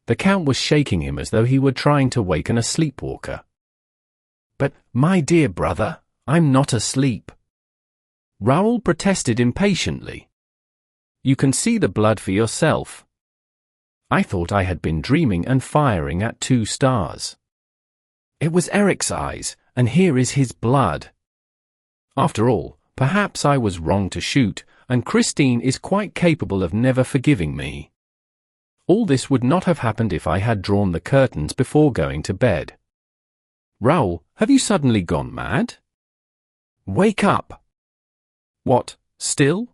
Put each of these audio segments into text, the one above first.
The Count was shaking him as though he were trying to waken a sleepwalker. "But, my dear brother, I'm not asleep," Raoul protested impatiently. "You can see the blood for yourself. I thought I had been dreaming and firing at 2 stars. It was Eric's eyes, and here is his blood. After all, perhaps I was wrong to shoot, and Christine is quite capable of never forgiving me. All this would not have happened if I had drawn the curtains before going to bed. Raoul, have you suddenly gone mad? Wake up! What, still?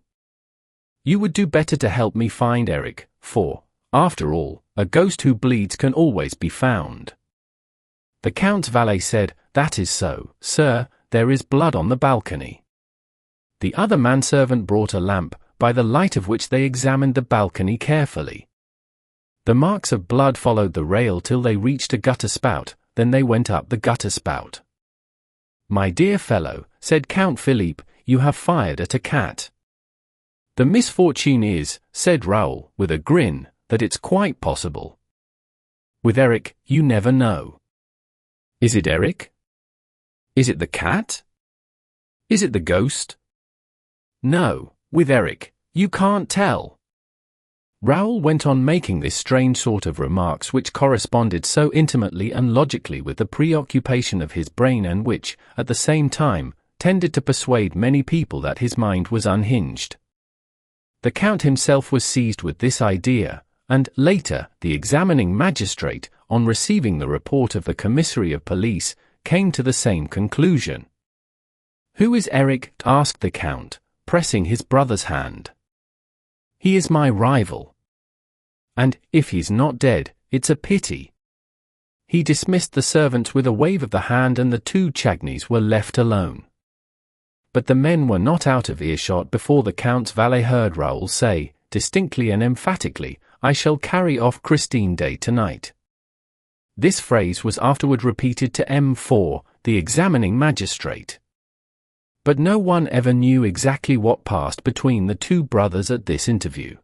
You would do better to help me find Eric, for, after all, a ghost who bleeds can always be found." The Count's valet said, "That is so, sir, there is blood on the balcony." The other manservant brought a lamp, by the light of which they examined the balcony carefully. The marks of blood followed the rail till they reached a gutter spout, then they went up the gutter spout. "My dear fellow," said Count Philippe, "you have fired at a cat." "The misfortune is," said Raoul, with a grin, "that it's quite possible. With Eric, you never know. Is it Eric? Is it the cat? Is it the ghost? No, with Eric, you can't tell." Raoul went on making this strange sort of remarks which corresponded so intimately and logically with the preoccupation of his brain and which, at the same time, tended to persuade many people that his mind was unhinged. The Count himself was seized with this idea, and, later, the examining magistrate, on receiving the report of the commissary of police, came to the same conclusion. "Who is Eric?" asked the Count, pressing his brother's hand. "He is my rival. And, if he's not dead, it's a pity." He dismissed the servants with a wave of the hand and the 2 Chagneys were left alone. But the men were not out of earshot before the Count's valet heard Raoul say, distinctly and emphatically, "I shall carry off Christine Daaé tonight." This phrase was afterward repeated to M4, the examining magistrate. But no one ever knew exactly what passed between the 2 brothers at this interview.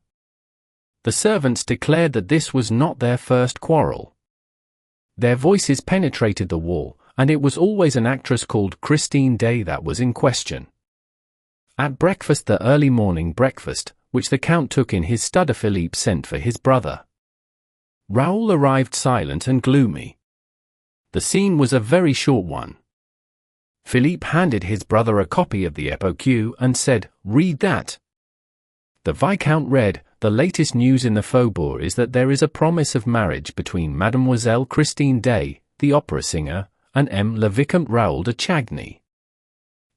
The servants declared that this was not their first quarrel. Their voices penetrated the wall, and it was always an actress called Christine Daaé that was in question. At breakfast, the early morning breakfast, which the Count took in his study, Philippe sent for his brother. Raoul arrived silent and gloomy. The scene was a very short one. Philippe handed his brother a copy of the Epoque and said, "Read that." The Viscount read, "The latest news in the Faubourg is that there is a promise of marriage between Mademoiselle Christine Daaé, the opera singer, and le Vicomte Raoul de Chagny.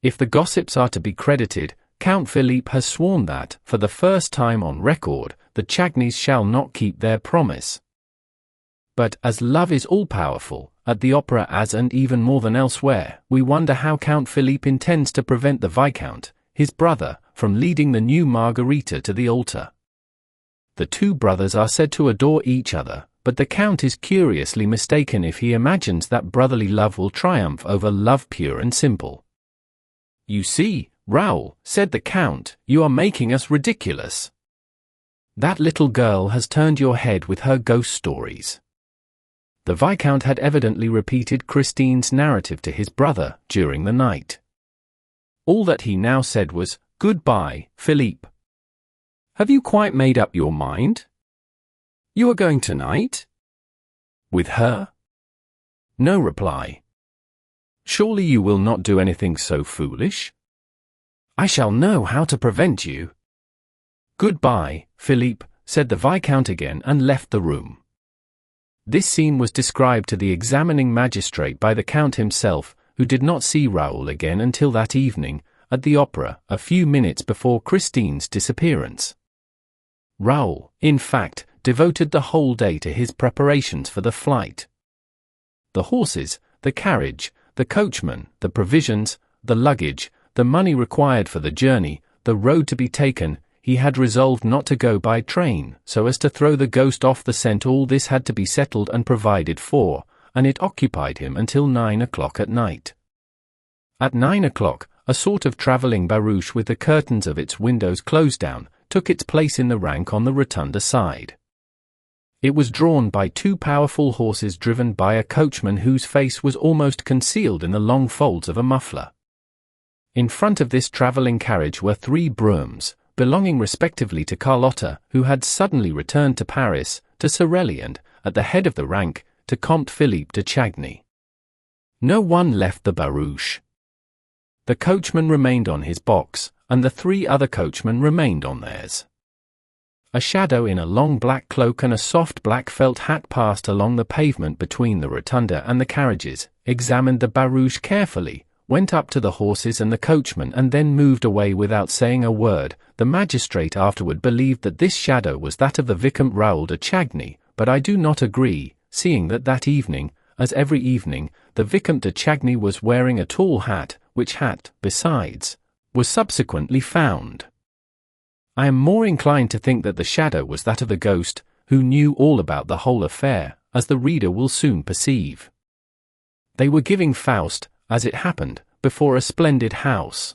If the gossips are to be credited, Count Philippe has sworn that, for the first time on record, the Chagnys shall not keep their promise. But, as love is all-powerful, at the opera as and even more than elsewhere, we wonder how Count Philippe intends to prevent the Viscount, his brother, from leading the new Margarita to the altar. The 2 brothers are said to adore each other, but the Count is curiously mistaken if he imagines that brotherly love will triumph over love pure and simple." "You see, Raoul," said the Count, "you are making us ridiculous. That little girl has turned your head with her ghost stories." The Viscount had evidently repeated Christine's narrative to his brother during the night. All that he now said was, "Goodbye, Philippe. Have you quite made up your mind? You are going tonight? With her?" No reply. "Surely you will not do anything so foolish? I shall know how to prevent you." "Goodbye, Philippe," said the Viscount again and left the room. This scene was described to the examining magistrate by the Count himself, who did not see Raoul again until that evening, at the opera, a few minutes before Christine's disappearance. Raoul, in fact, devoted the whole day to his preparations for the flight. The horses, the carriage, the coachman, the provisions, the luggage, the money required for the journey, the road to be taken, he had resolved not to go by train, so as to throw the ghost off the scent. All this had to be settled and provided for, and it occupied him until 9 o'clock at night. At 9 o'clock, a sort of travelling barouche with the curtains of its windows closed down, took its place in the rank on the rotunda side. It was drawn by two powerful horses driven by a coachman whose face was almost concealed in the long folds of a muffler. In front of this travelling carriage were three broughams, belonging respectively to Carlotta, who had suddenly returned to Paris, to Sorelli and, at the head of the rank, to Comte Philippe de Chagny. No one left the barouche. The coachman remained on his box, and the three other coachmen remained on theirs. A shadow in a long black cloak and a soft black felt hat passed along the pavement between the rotunda and the carriages, examined the barouche carefully, went up to the horses and the coachman and then moved away without saying a word. The magistrate afterward believed that this shadow was that of the Vicomte Raoul de Chagny, but I do not agree, seeing that evening, as every evening, the Vicomte de Chagny was wearing a tall hat, which hat, besides, was subsequently found. I am more inclined to think that the shadow was that of the ghost, who knew all about the whole affair, as the reader will soon perceive. They were giving Faust, as it happened, before a splendid house.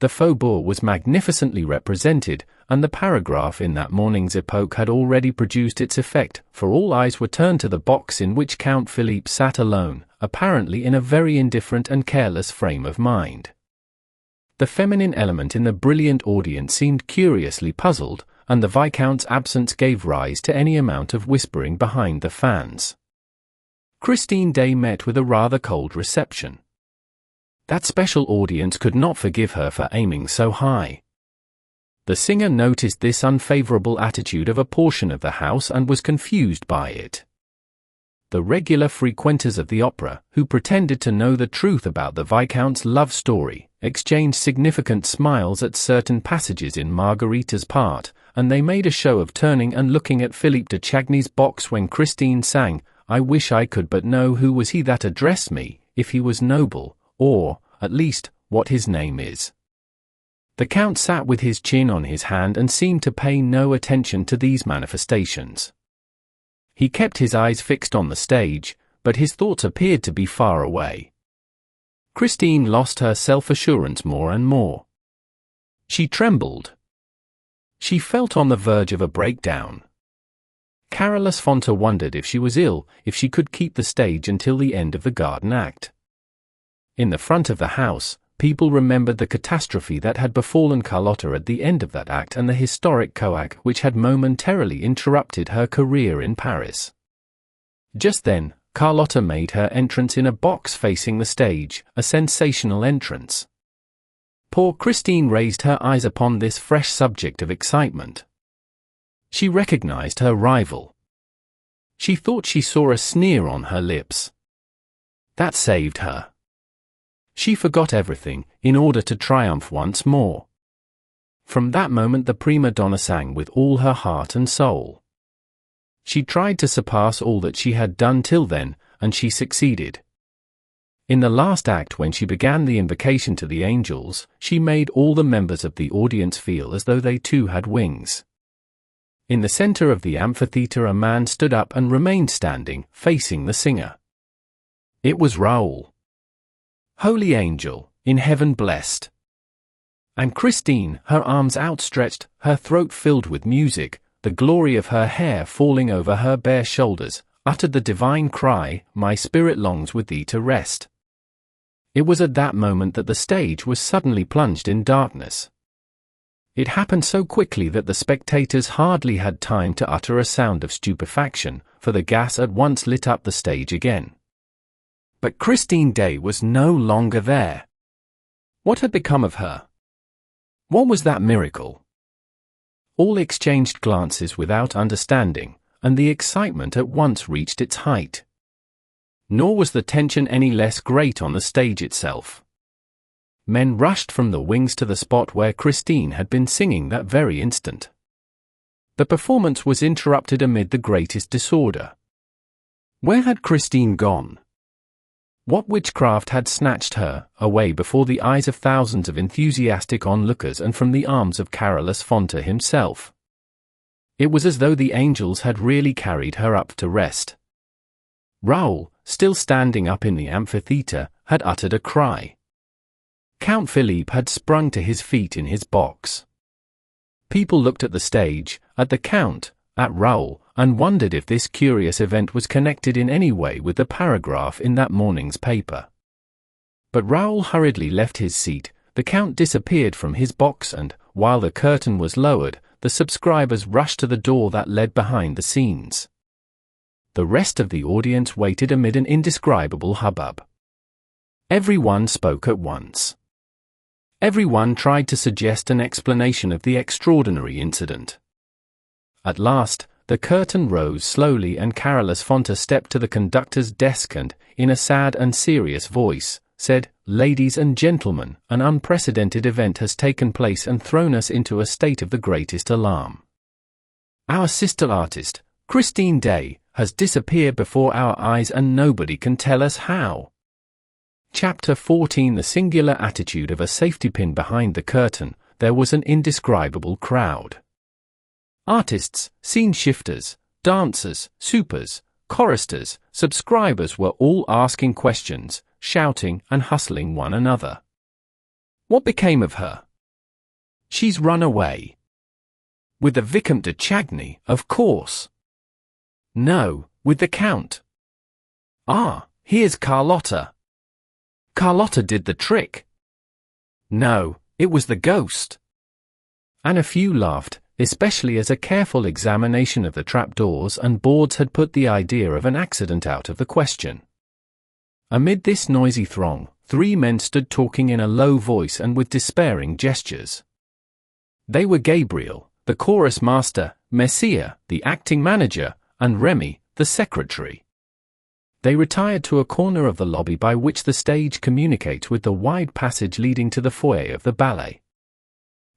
The faubourg was magnificently represented, and the paragraph in that morning's Epoque had already produced its effect, for all eyes were turned to the box in which Count Philippe sat alone, apparently in a very indifferent and careless frame of mind. The feminine element in the brilliant audience seemed curiously puzzled, and the Viscount's absence gave rise to any amount of whispering behind the fans. Christine Daaé met with a rather cold reception. That special audience could not forgive her for aiming so high. The singer noticed this unfavorable attitude of a portion of the house and was confused by it. The regular frequenters of the opera, who pretended to know the truth about the Viscount's love story, exchanged significant smiles at certain passages in Margarita's part, and they made a show of turning and looking at Philippe de Chagny's box when Christine sang, "I wish I could but know who was he that addressed me, if he was noble, or, at least, what his name is." The Count sat with his chin on his hand and seemed to pay no attention to these manifestations. He kept his eyes fixed on the stage, but his thoughts appeared to be far away. Christine lost her self-assurance more and more. She trembled. She felt on the verge of a breakdown. Carolus Fonta wondered if she was ill, if she could keep the stage until the end of the garden act. In the front of the house, people remembered the catastrophe that had befallen Carlotta at the end of that act and the historic coac which had momentarily interrupted her career in Paris. Just then, Carlotta made her entrance in a box facing the stage, a sensational entrance. Poor Christine raised her eyes upon this fresh subject of excitement. She recognized her rival. She thought she saw a sneer on her lips. That saved her. She forgot everything, in order to triumph once more. From that moment the prima donna sang with all her heart and soul. She tried to surpass all that she had done till then, and she succeeded. In the last act, when she began the invocation to the angels, she made all the members of the audience feel as though they too had wings. In the center of the amphitheater a man stood up and remained standing, facing the singer. It was Raoul. Holy angel, in heaven blessed. And Christine, her arms outstretched, her throat filled with music, the glory of her hair falling over her bare shoulders, uttered the divine cry, "My spirit longs with thee to rest." It was at that moment that the stage was suddenly plunged in darkness. It happened so quickly that the spectators hardly had time to utter a sound of stupefaction, for the gas at once lit up the stage again. But Christine Daaé was no longer there. What had become of her? What was that miracle? All exchanged glances without understanding, and the excitement at once reached its height. Nor was the tension any less great on the stage itself. Men rushed from the wings to the spot where Christine had been singing that very instant. The performance was interrupted amid the greatest disorder. Where had Christine gone? What witchcraft had snatched her away before the eyes of thousands of enthusiastic onlookers and from the arms of Carolus Fonta himself? It was as though the angels had really carried her up to rest. Raoul, still standing up in the amphitheater, had uttered a cry. Count Philippe had sprung to his feet in his box. People looked at the stage, at the Count, at Raoul, and wondered if this curious event was connected in any way with the paragraph in that morning's paper. But Raoul hurriedly left his seat, the Count disappeared from his box, and, while the curtain was lowered, the subscribers rushed to the door that led behind the scenes. The rest of the audience waited amid an indescribable hubbub. Everyone spoke at once. Everyone tried to suggest an explanation of the extraordinary incident. At last, the curtain rose slowly and Carolus Fonta stepped to the conductor's desk and, in a sad and serious voice, said, "Ladies and gentlemen, an unprecedented event has taken place and thrown us into a state of the greatest alarm. Our sister artist, Christine Daaé, has disappeared before our eyes and nobody can tell us how." Chapter 14. The singular attitude of a safety pin behind the curtain. There was an indescribable crowd. Artists, scene shifters, dancers, supers, choristers, subscribers were all asking questions, shouting and hustling one another. What became of her? She's run away. With the Vicomte de Chagny, of course. No, with the Count. Ah, here's Carlotta. Carlotta did the trick. No, it was the ghost. And a few laughed, especially as a careful examination of the trapdoors and boards had put the idea of an accident out of the question. Amid this noisy throng, 3 men stood talking in a low voice and with despairing gestures. They were Gabriel, the chorus master, Messier, the acting manager, and Remy, the secretary. They retired to a corner of the lobby by which the stage communicates with the wide passage leading to the foyer of the ballet.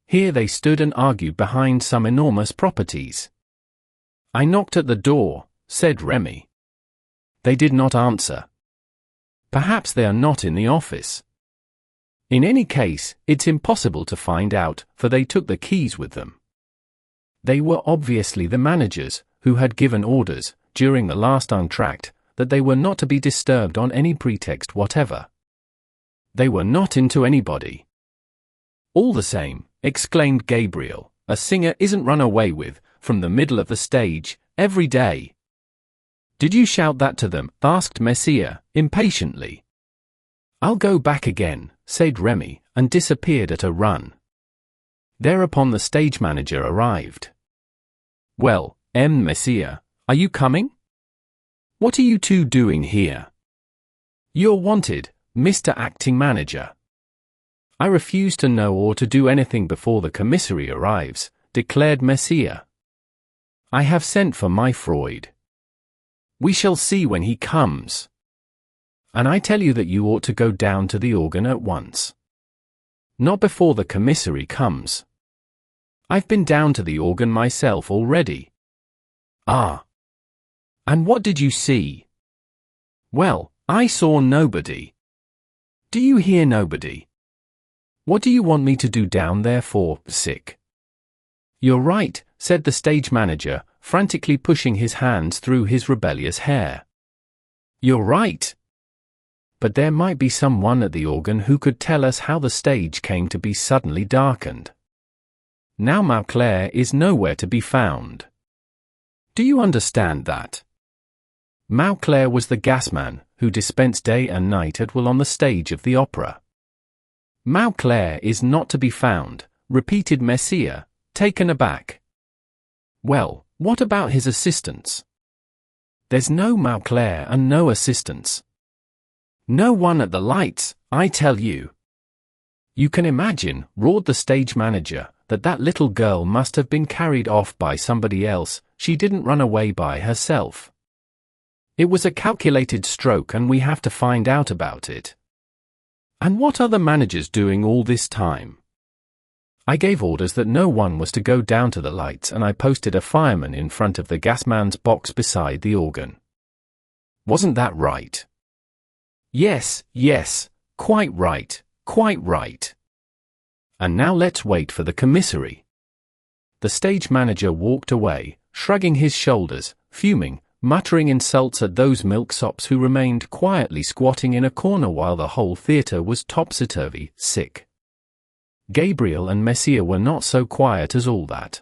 Here they stood and argued behind some enormous properties. "I knocked at the door," said Remy. "They did not answer. Perhaps they are not in the office. In any case, it's impossible to find out, for they took the keys with them." They were obviously the managers, who had given orders, during the last entr'acte, that they were not to be disturbed on any pretext whatever. They were not into anybody. "All the same," exclaimed Gabriel, "a singer isn't run away with, from the middle of the stage, every day." "Did you shout that to them?" asked Messier, impatiently. "I'll go back again," said Remy, and disappeared at a run. Thereupon the stage manager arrived. "Well, Messier, are you coming? What are you two doing here?" "You're wanted, Mr. Acting Manager." "I refuse to know or to do anything before the commissary arrives," declared Messier. "I have sent for my Freud. We shall see when he comes. And I tell you that you ought to go down to the organ at once. Not before the commissary comes. I've been down to the organ myself already." "Ah. And what did you see?" "Well, I saw nobody." "Do you hear nobody? What do you want me to do down there for, sick?" "You're right," said the stage manager, frantically pushing his hands through his rebellious hair. "You're right. But there might be someone at the organ who could tell us how the stage came to be suddenly darkened. Now Mauclair is nowhere to be found. Do you understand that? Mauclair was the gasman, who dispensed day and night at will on the stage of the opera. Mauclair is not to be found, repeated Messier, taken aback. Well, what about his assistants? There's no Mauclair and no assistants. No one at the lights, I tell you. You can imagine, roared the stage manager, that little girl must have been carried off by somebody else, she didn't run away by herself. It was a calculated stroke and we have to find out about it. And what are the managers doing all this time? I gave orders that no one was to go down to the lights and I posted a fireman in front of the gasman's box beside the organ. Wasn't that right? Yes, quite right, quite right. And now let's wait for the commissary. The stage manager walked away, shrugging his shoulders, fuming, muttering insults at those milksops who remained quietly squatting in a corner while the whole theatre was topsy-turvy, sick. Gabriel and Messier were not so quiet as all that.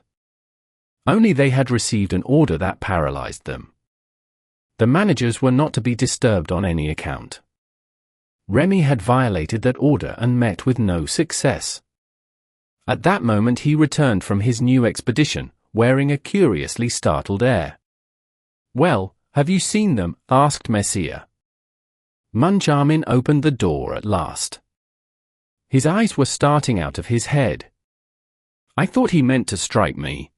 Only they had received an order that paralyzed them. The managers were not to be disturbed on any account. Remy had violated that order and met with no success. At that moment he returned from his new expedition, wearing a curiously startled air. "Well, have you seen them?" asked Messier. Moncharmin opened the door at last. His eyes were starting out of his head. "I thought he meant to strike me.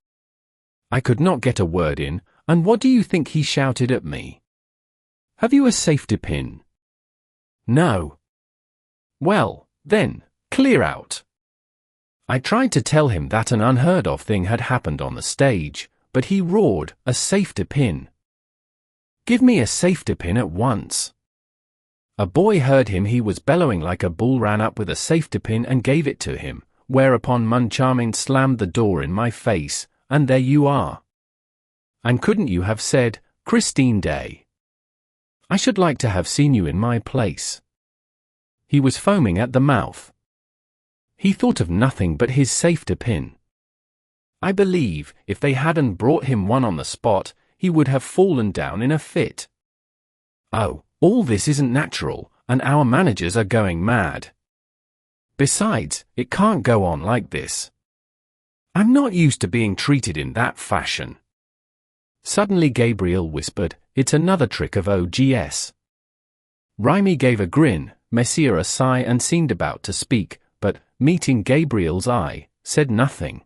I could not get a word in, and what do you think he shouted at me? 'Have you a safety pin?' No. Well, then, clear out." I tried to tell him that an unheard of thing had happened on the stage, but he roared, "A safety pin! Give me a safety pin at once." A boy heard him. He was bellowing like a bull, ran up with a safety pin and gave it to him, whereupon Moncharmin slammed the door in my face, and there you are. And couldn't you have said, "Christine Daaé"? I should like to have seen you in my place. He was foaming at the mouth. He thought of nothing but his safety pin. I believe, if they hadn't brought him one on the spot, he would have fallen down in a fit. Oh, all this isn't natural, and our managers are going mad. Besides, it can't go on like this. I'm not used to being treated in that fashion. Suddenly Gabriel whispered, "It's another trick of OGS." Remy gave a grin, Messier a sigh, and seemed about to speak, but, meeting Gabriel's eye, said nothing.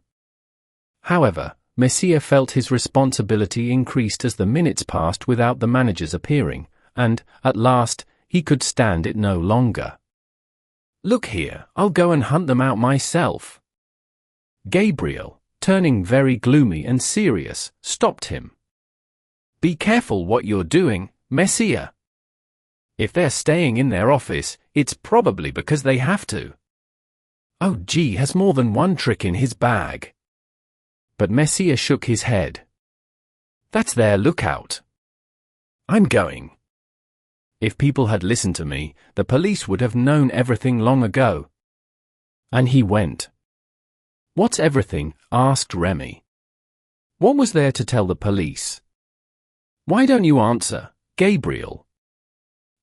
However, Messier felt his responsibility increased as the minutes passed without the managers appearing, and, at last, he could stand it no longer. "Look here, I'll go and hunt them out myself." Gabriel, turning very gloomy and serious, stopped him. "Be careful what you're doing, Messier. If they're staying in their office, it's probably because they have to. OG has more than one trick in his bag." But Messier shook his head. "That's their lookout. I'm going. If people had listened to me, the police would have known everything long ago." And he went. "What's everything?" asked Remy. "What was there to tell the police?" "Why don't you answer, Gabriel?"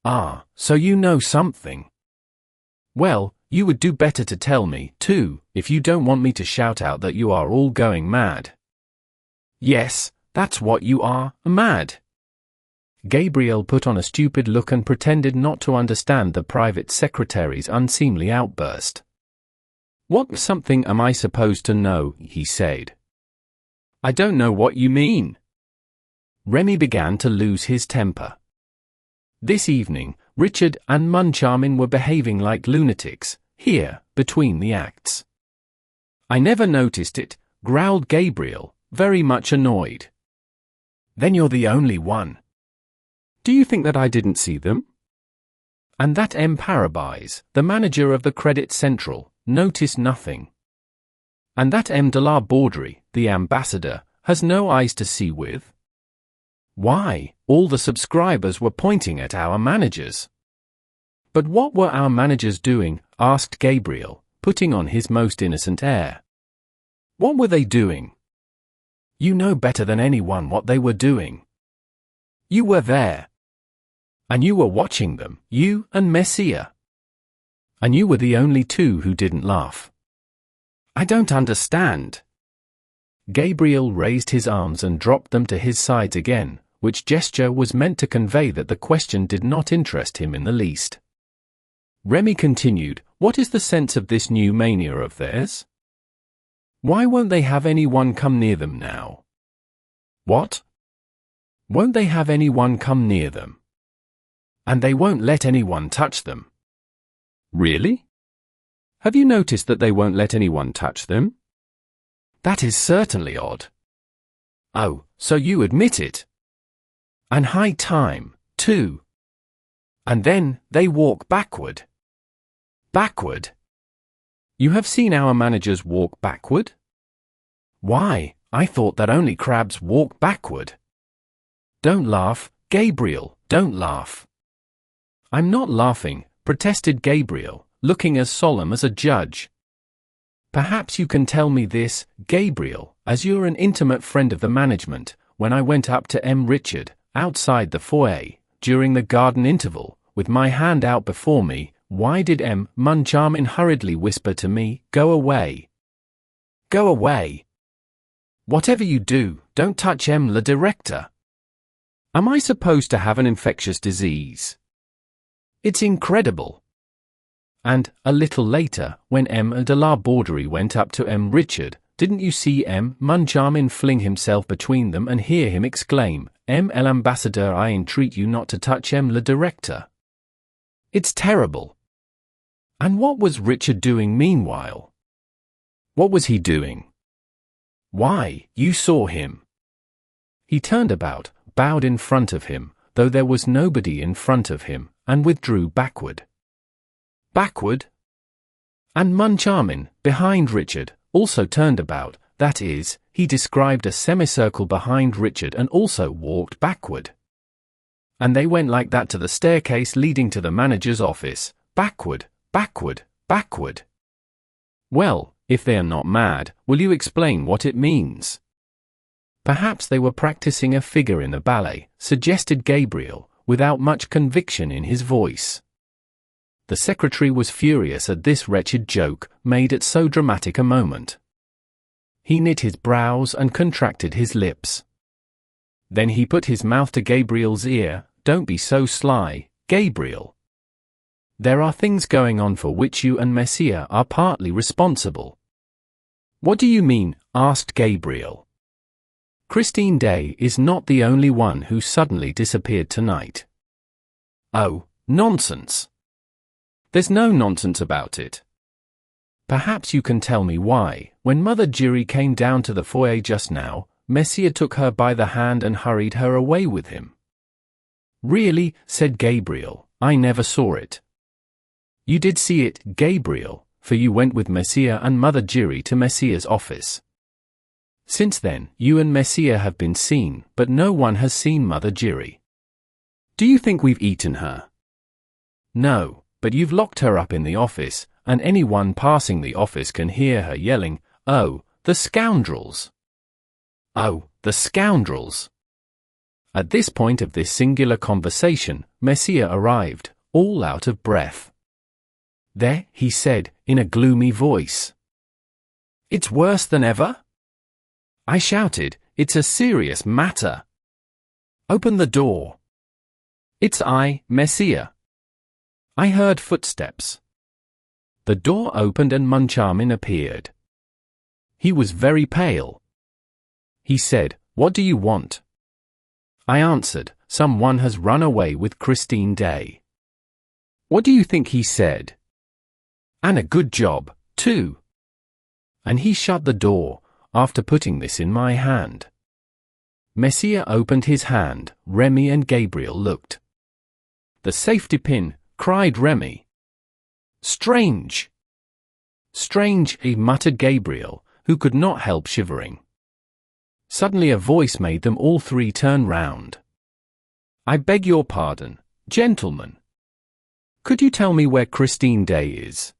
"Ah, so you know something. Well, you would do better to tell me, too, if you don't want me to shout out that you are all going mad." "Yes, that's what you are, mad." Gabriel put on a stupid look and pretended not to understand the private secretary's unseemly outburst. "What something am I supposed to know?" he said. "I don't know what you mean." Remy began to lose his temper. This evening, Richard and Moncharmin were behaving like lunatics, here, between the acts. "I never noticed it," growled Gabriel, very much annoyed. "Then you're the only one. Do you think that I didn't see them?" And that M. Parabise, the manager of the Credit Central, noticed nothing. And that M. de la Bauderie, the ambassador, has no eyes to see with? Why, all the subscribers were pointing at our managers. "But what were our managers doing?" asked Gabriel, putting on his most innocent air. "What were they doing?" "You know better than anyone what they were doing. You were there. And you were watching them, you and Messier. And you were the only two who didn't laugh. I don't understand." Gabriel raised his arms and dropped them to his sides again, which gesture was meant to convey that the question did not interest him in the least. Remy continued, "What is the sense of this new mania of theirs? Why won't they have anyone come near them now?" "What?" "Won't they have anyone come near them? And they won't let anyone touch them." "Really? Have you noticed that they won't let anyone touch them?" "That is certainly odd." "Oh, so you admit it? And high time, too. And then, they walk backward." "Backward? You have seen our managers walk backward?" "Why, I thought that only crabs walk backward." "Don't laugh, Gabriel, don't laugh." "I'm not laughing," protested Gabriel, looking as solemn as a judge. Perhaps you can tell me this, Gabriel, as you're an intimate friend of the management. When I went up to M. Richard, outside the foyer, during the garden interval, with my hand out before me, why did M. Moncharmin hurriedly whisper to me, "Go away. Go away. Whatever you do, don't touch M. le Directeur. Am I supposed to have an infectious disease? It's incredible." And, a little later, when M. de la Borderie went up to M. Richard, didn't you see M. Moncharmin fling himself between them and hear him exclaim, "M. l'ambassadeur, I entreat you not to touch M. le Directeur"? It's terrible. And what was Richard doing meanwhile? What was he doing? Why, you saw him. He turned about, bowed in front of him, though there was nobody in front of him, and withdrew backward. Backward? And Moncharmin, behind Richard, also turned about, that is, he described a semicircle behind Richard and also walked backward. And they went like that to the staircase leading to the manager's office, backward, backward, backward. Well, if they are not mad, will you explain what it means? Perhaps they were practicing a figure in the ballet, suggested Gabriel, without much conviction in his voice. The secretary was furious at this wretched joke, made at so dramatic a moment. He knit his brows and contracted his lips. Then he put his mouth to Gabriel's ear. "Don't be so sly, Gabriel. There are things going on for which you and Messier are partly responsible." "What do you mean?" asked Gabriel. "Christine Daaé is not the only one who suddenly disappeared tonight." "Oh, nonsense. There's no nonsense about it. Perhaps you can tell me why, when Mother Giry came down to the foyer just now, Messier took her by the hand and hurried her away with him." "Really," said Gabriel, "I never saw it." "You did see it, Gabriel, for you went with Messier and Mother Giry to Messier's office. Since then, you and Messier have been seen, but no one has seen Mother Giry. Do you think we've eaten her?" "No, but you've locked her up in the office, and anyone passing the office can hear her yelling, 'Oh, the scoundrels! Oh, the scoundrels!'" At this point of this singular conversation, Messier arrived, all out of breath. "There," he said, in a gloomy voice. "It's worse than ever?" I shouted, "It's a serious matter. Open the door." "It's I, Messier." I heard footsteps. The door opened and Moncharmin appeared. He was very pale. He said, "What do you want?" I answered, "Someone has run away with Christine Daaé." "What do you think he said?" "And a good job, too." And he shut the door, after putting this in my hand. Messier opened his hand, Remy and Gabriel looked. "The safety pin," cried Remy. "Strange! Strange," muttered Gabriel, who could not help shivering. Suddenly a voice made them all three turn round. "I beg your pardon, gentlemen. Could you tell me where Christine Daaé is?"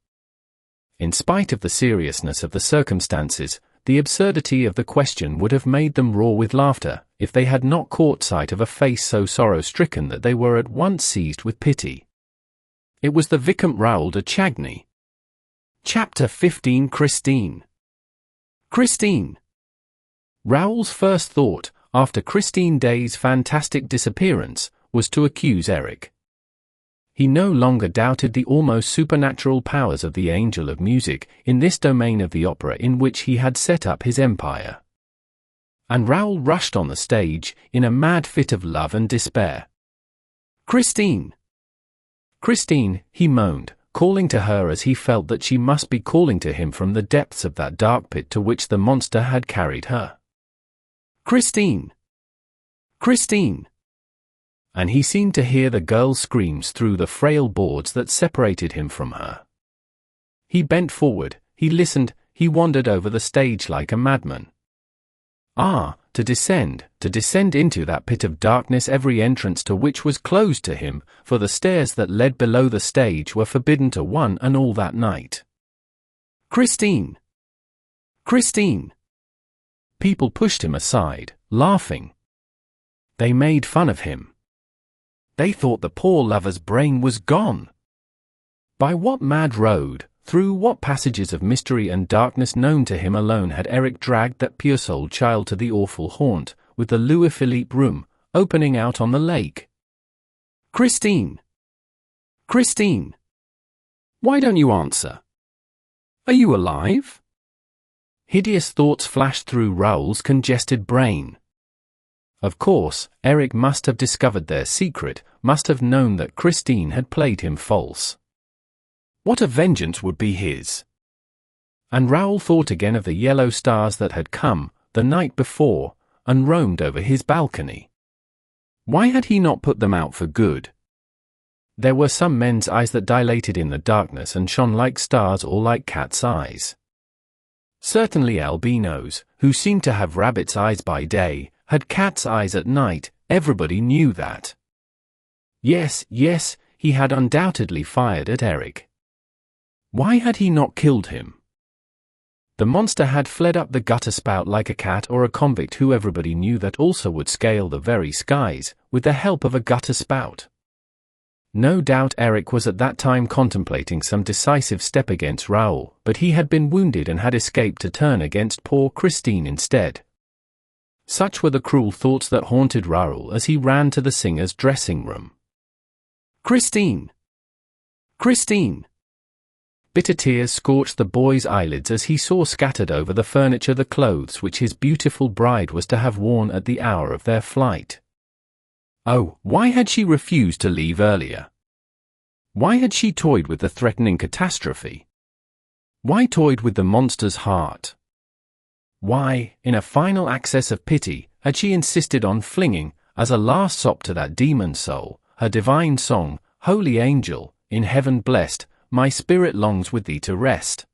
In spite of the seriousness of the circumstances, the absurdity of the question would have made them roar with laughter, if they had not caught sight of a face so sorrow-stricken that they were at once seized with pity. It was the Vicomte Raoul de Chagny. Chapter 15. Christine. Christine. Raoul's first thought, after Christine Daaé's fantastic disappearance, was to accuse Eric. He no longer doubted the almost supernatural powers of the angel of music in this domain of the opera in which he had set up his empire. And Raoul rushed on the stage, in a mad fit of love and despair. "Christine! Christine!" he moaned, calling to her as he felt that she must be calling to him from the depths of that dark pit to which the monster had carried her. "Christine! Christine!" And he seemed to hear the girl's screams through the frail boards that separated him from her. He bent forward, he listened, he wandered over the stage like a madman. Ah, to descend into that pit of darkness, every entrance to which was closed to him, for the stairs that led below the stage were forbidden to one and all that night. "Christine! Christine!" People pushed him aside, laughing. They made fun of him. They thought the poor lover's brain was gone. By what mad road, through what passages of mystery and darkness known to him alone had Eric dragged that pure-souled child to the awful haunt, with the Louis Philippe room, opening out on the lake? "Christine! Christine! Why don't you answer? Are you alive?" Hideous thoughts flashed through Raoul's congested brain. Of course, Eric must have discovered their secret, must have known that Christine had played him false. What a vengeance would be his! And Raoul thought again of the yellow stars that had come, the night before, and roamed over his balcony. Why had he not put them out for good? There were some men's eyes that dilated in the darkness and shone like stars or like cat's eyes. Certainly albinos, who seemed to have rabbit's eyes by day, had cat's eyes at night. Everybody knew that. Yes, he had undoubtedly fired at Eric. Why had he not killed him? The monster had fled up the gutter spout like a cat or a convict who everybody knew that also would scale the very skies, with the help of a gutter spout. No doubt Eric was at that time contemplating some decisive step against Raoul, but he had been wounded and had escaped to turn against poor Christine instead. Such were the cruel thoughts that haunted Raoul as he ran to the singer's dressing room. "Christine! Christine!" Bitter tears scorched the boy's eyelids as he saw scattered over the furniture the clothes which his beautiful bride was to have worn at the hour of their flight. Oh, why had she refused to leave earlier? Why had she toyed with the threatening catastrophe? Why toyed with the monster's heart? Why, in a final access of pity, had she insisted on flinging, as a last sop to that demon soul, her divine song, "Holy angel, in heaven blessed, my spirit longs with thee to rest"?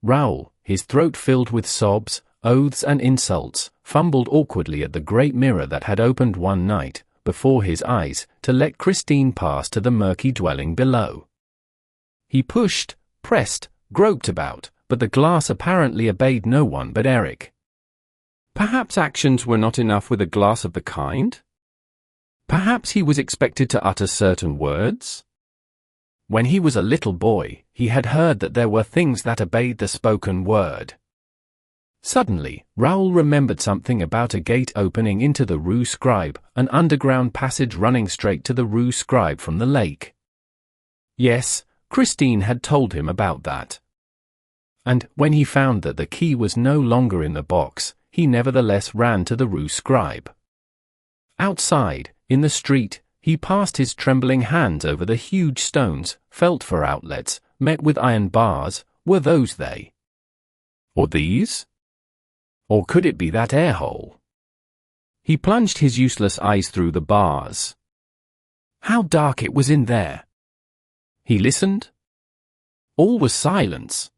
Raoul, his throat filled with sobs, oaths and insults, fumbled awkwardly at the great mirror that had opened one night, before his eyes, to let Christine pass to the murky dwelling below. He pushed, pressed, groped about, but the glass apparently obeyed no one but Eric. Perhaps actions were not enough with a glass of the kind? Perhaps he was expected to utter certain words? When he was a little boy, he had heard that there were things that obeyed the spoken word. Suddenly, Raoul remembered something about a gate opening into the Rue Scribe, an underground passage running straight to the Rue Scribe from the lake. Yes, Christine had told him about that. And, when he found that the key was no longer in the box, he nevertheless ran to the Rue Scribe. Outside, in the street, he passed his trembling hands over the huge stones, felt for outlets, met with iron bars. Were those they? Or these? Or could it be that air hole? He plunged his useless eyes through the bars. How dark it was in there! He listened. All was silence.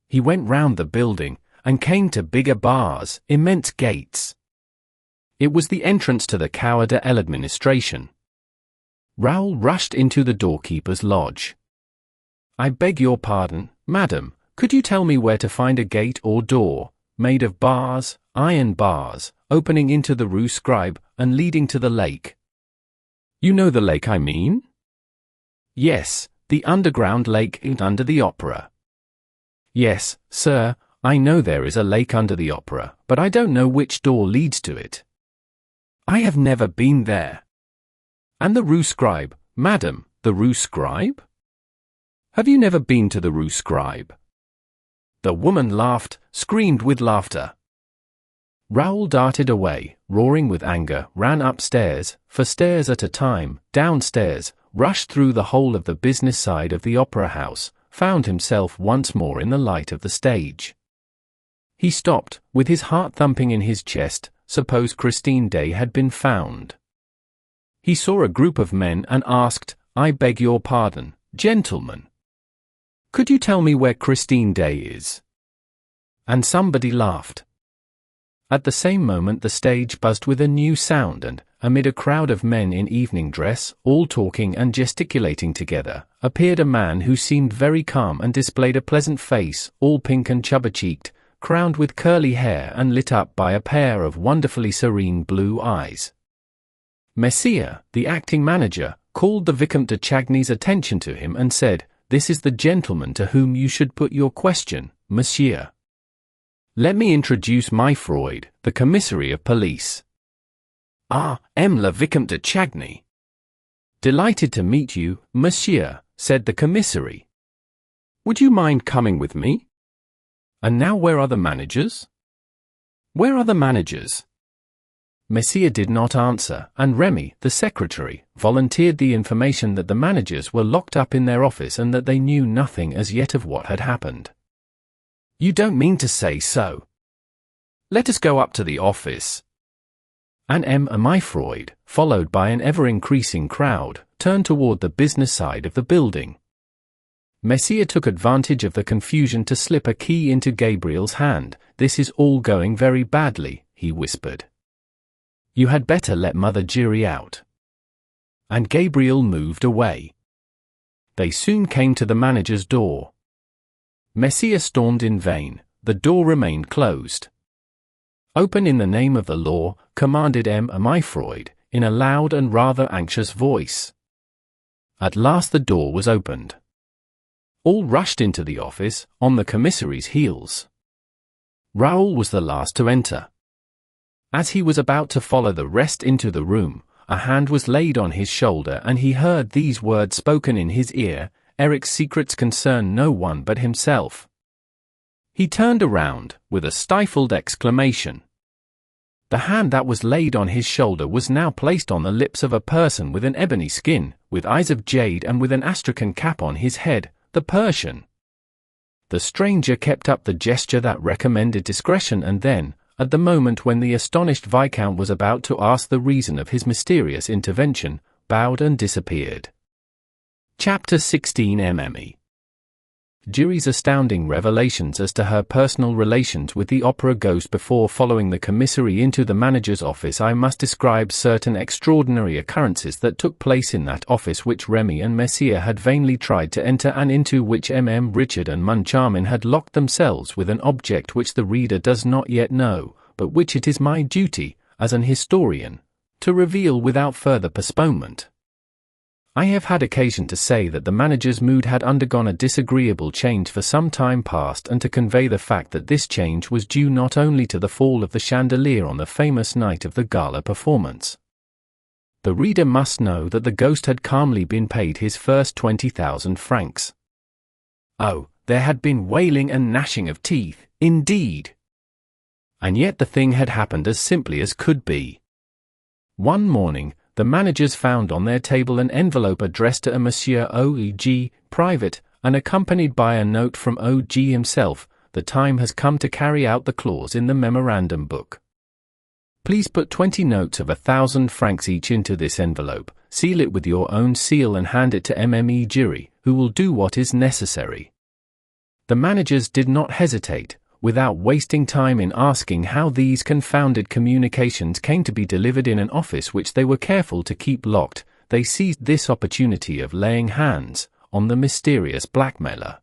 He went round the building, and came to bigger bars, immense gates. It was the entrance to the Cour de l'Administration. Raoul rushed into the doorkeeper's lodge. "I beg your pardon, madam, could you tell me where to find a gate or door, made of bars, iron bars, opening into the Rue Scribe and leading to the lake?" "You know the lake I mean?" "Yes, the underground lake under the opera." "Yes, sir, I know there is a lake under the opera, but I don't know which door leads to it." "I have never been there." "And the Rue Scribe, madam, the Rue Scribe? Have you never been to the Rue Scribe?" The woman laughed, screamed with laughter. Raoul darted away, roaring with anger, ran upstairs, for stairs at a time, downstairs, rushed through the whole of the business side of the opera house, found himself once more in the light of the stage. He stopped, with his heart thumping in his chest. Suppose Christine Daaé had been found. He saw a group of men and asked, "I beg your pardon, gentlemen. Could you tell me where Christine Daaé is?" And somebody laughed. At the same moment the stage buzzed with a new sound and, amid a crowd of men in evening dress, all talking and gesticulating together, appeared a man who seemed very calm and displayed a pleasant face, all pink and chubby-cheeked, crowned with curly hair and lit up by a pair of wonderfully serene blue eyes. Messier, the acting manager, called the Vicomte de Chagny's attention to him and said, "This is the gentleman to whom you should put your question, monsieur. Let me introduce my Freud, the commissary of police." "Ah, le Vicomte de Chagny." "Delighted to meet you, monsieur," said the commissary. "Would you mind coming with me? And now where are the managers?" "Where are the managers?" Messier did not answer, and Remy, the secretary, volunteered the information that the managers were locked up in their office and that they knew nothing as yet of what had happened. "You don't mean to say so? Let us go up to the office." And my Freud, followed by an ever-increasing crowd, turned toward the business side of the building. Messier took advantage of the confusion to slip a key into Gabriel's hand. "This is all going very badly," he whispered. "You had better let Mother Giry out." And Gabriel moved away. They soon came to the manager's door. Messier stormed in vain. The door remained closed. "Open in the name of the law," commanded my Freud, in a loud and rather anxious voice. At last the door was opened. All rushed into the office, on the commissary's heels. Raoul was the last to enter. As he was about to follow the rest into the room, a hand was laid on his shoulder and he heard these words spoken in his ear, "Eric's secrets concern no one but himself." He turned around, with a stifled exclamation. The hand that was laid on his shoulder was now placed on the lips of a person with an ebony skin, with eyes of jade and with an astrakhan cap on his head, the Persian. The stranger kept up the gesture that recommended discretion and then, at the moment when the astonished Viscount was about to ask the reason of his mysterious intervention, bowed and disappeared. Chapter 16 MME Giry's astounding revelations as to her personal relations with the opera ghost before following the commissary into the manager's office. I must describe certain extraordinary occurrences that took place in that office which Remy and Messier had vainly tried to enter and into which Richard and Moncharmin had locked themselves with an object which the reader does not yet know, but which it is my duty, as an historian, to reveal without further postponement. I have had occasion to say that the manager's mood had undergone a disagreeable change for some time past, and to convey the fact that this change was due not only to the fall of the chandelier on the famous night of the gala performance. The reader must know that the ghost had calmly been paid his first 20,000 francs. Oh, there had been wailing and gnashing of teeth, indeed. And yet the thing had happened as simply as could be. One morning, the managers found on their table an envelope addressed to a Monsieur O.E.G., private, and accompanied by a note from O.G. himself. "The time has come to carry out the clause in the memorandum book. Please put 20 notes of 1,000 francs each into this envelope, seal it with your own seal and hand it to Mme. Giry, who will do what is necessary." The managers did not hesitate. Without wasting time in asking how these confounded communications came to be delivered in an office which they were careful to keep locked, they seized this opportunity of laying hands on the mysterious blackmailer.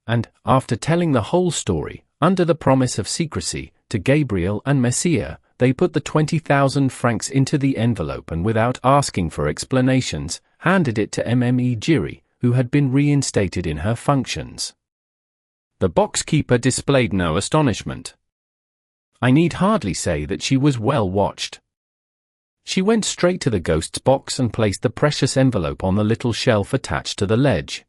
And, after telling the whole story, under the promise of secrecy, to Gabriel and Messier, they put the 20,000 francs into the envelope and without asking for explanations, handed it to Mme. Giry, who had been reinstated in her functions. The box-keeper displayed no astonishment. I need hardly say that she was well watched. She went straight to the ghost's box and placed the precious envelope on the little shelf attached to the ledge.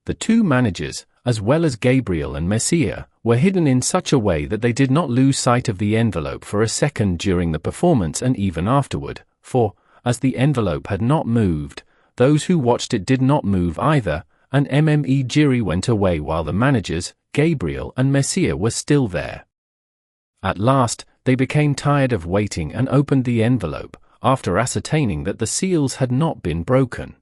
The two managers, as well as Gabriel and Messier, were hidden in such a way that they did not lose sight of the envelope for a second during the performance and even afterward, for, as the envelope had not moved, those who watched it did not move either, and Mme. Giry went away while the managers, Gabriel and Messier, were still there. At last, they became tired of waiting and opened the envelope, after ascertaining that the seals had not been broken.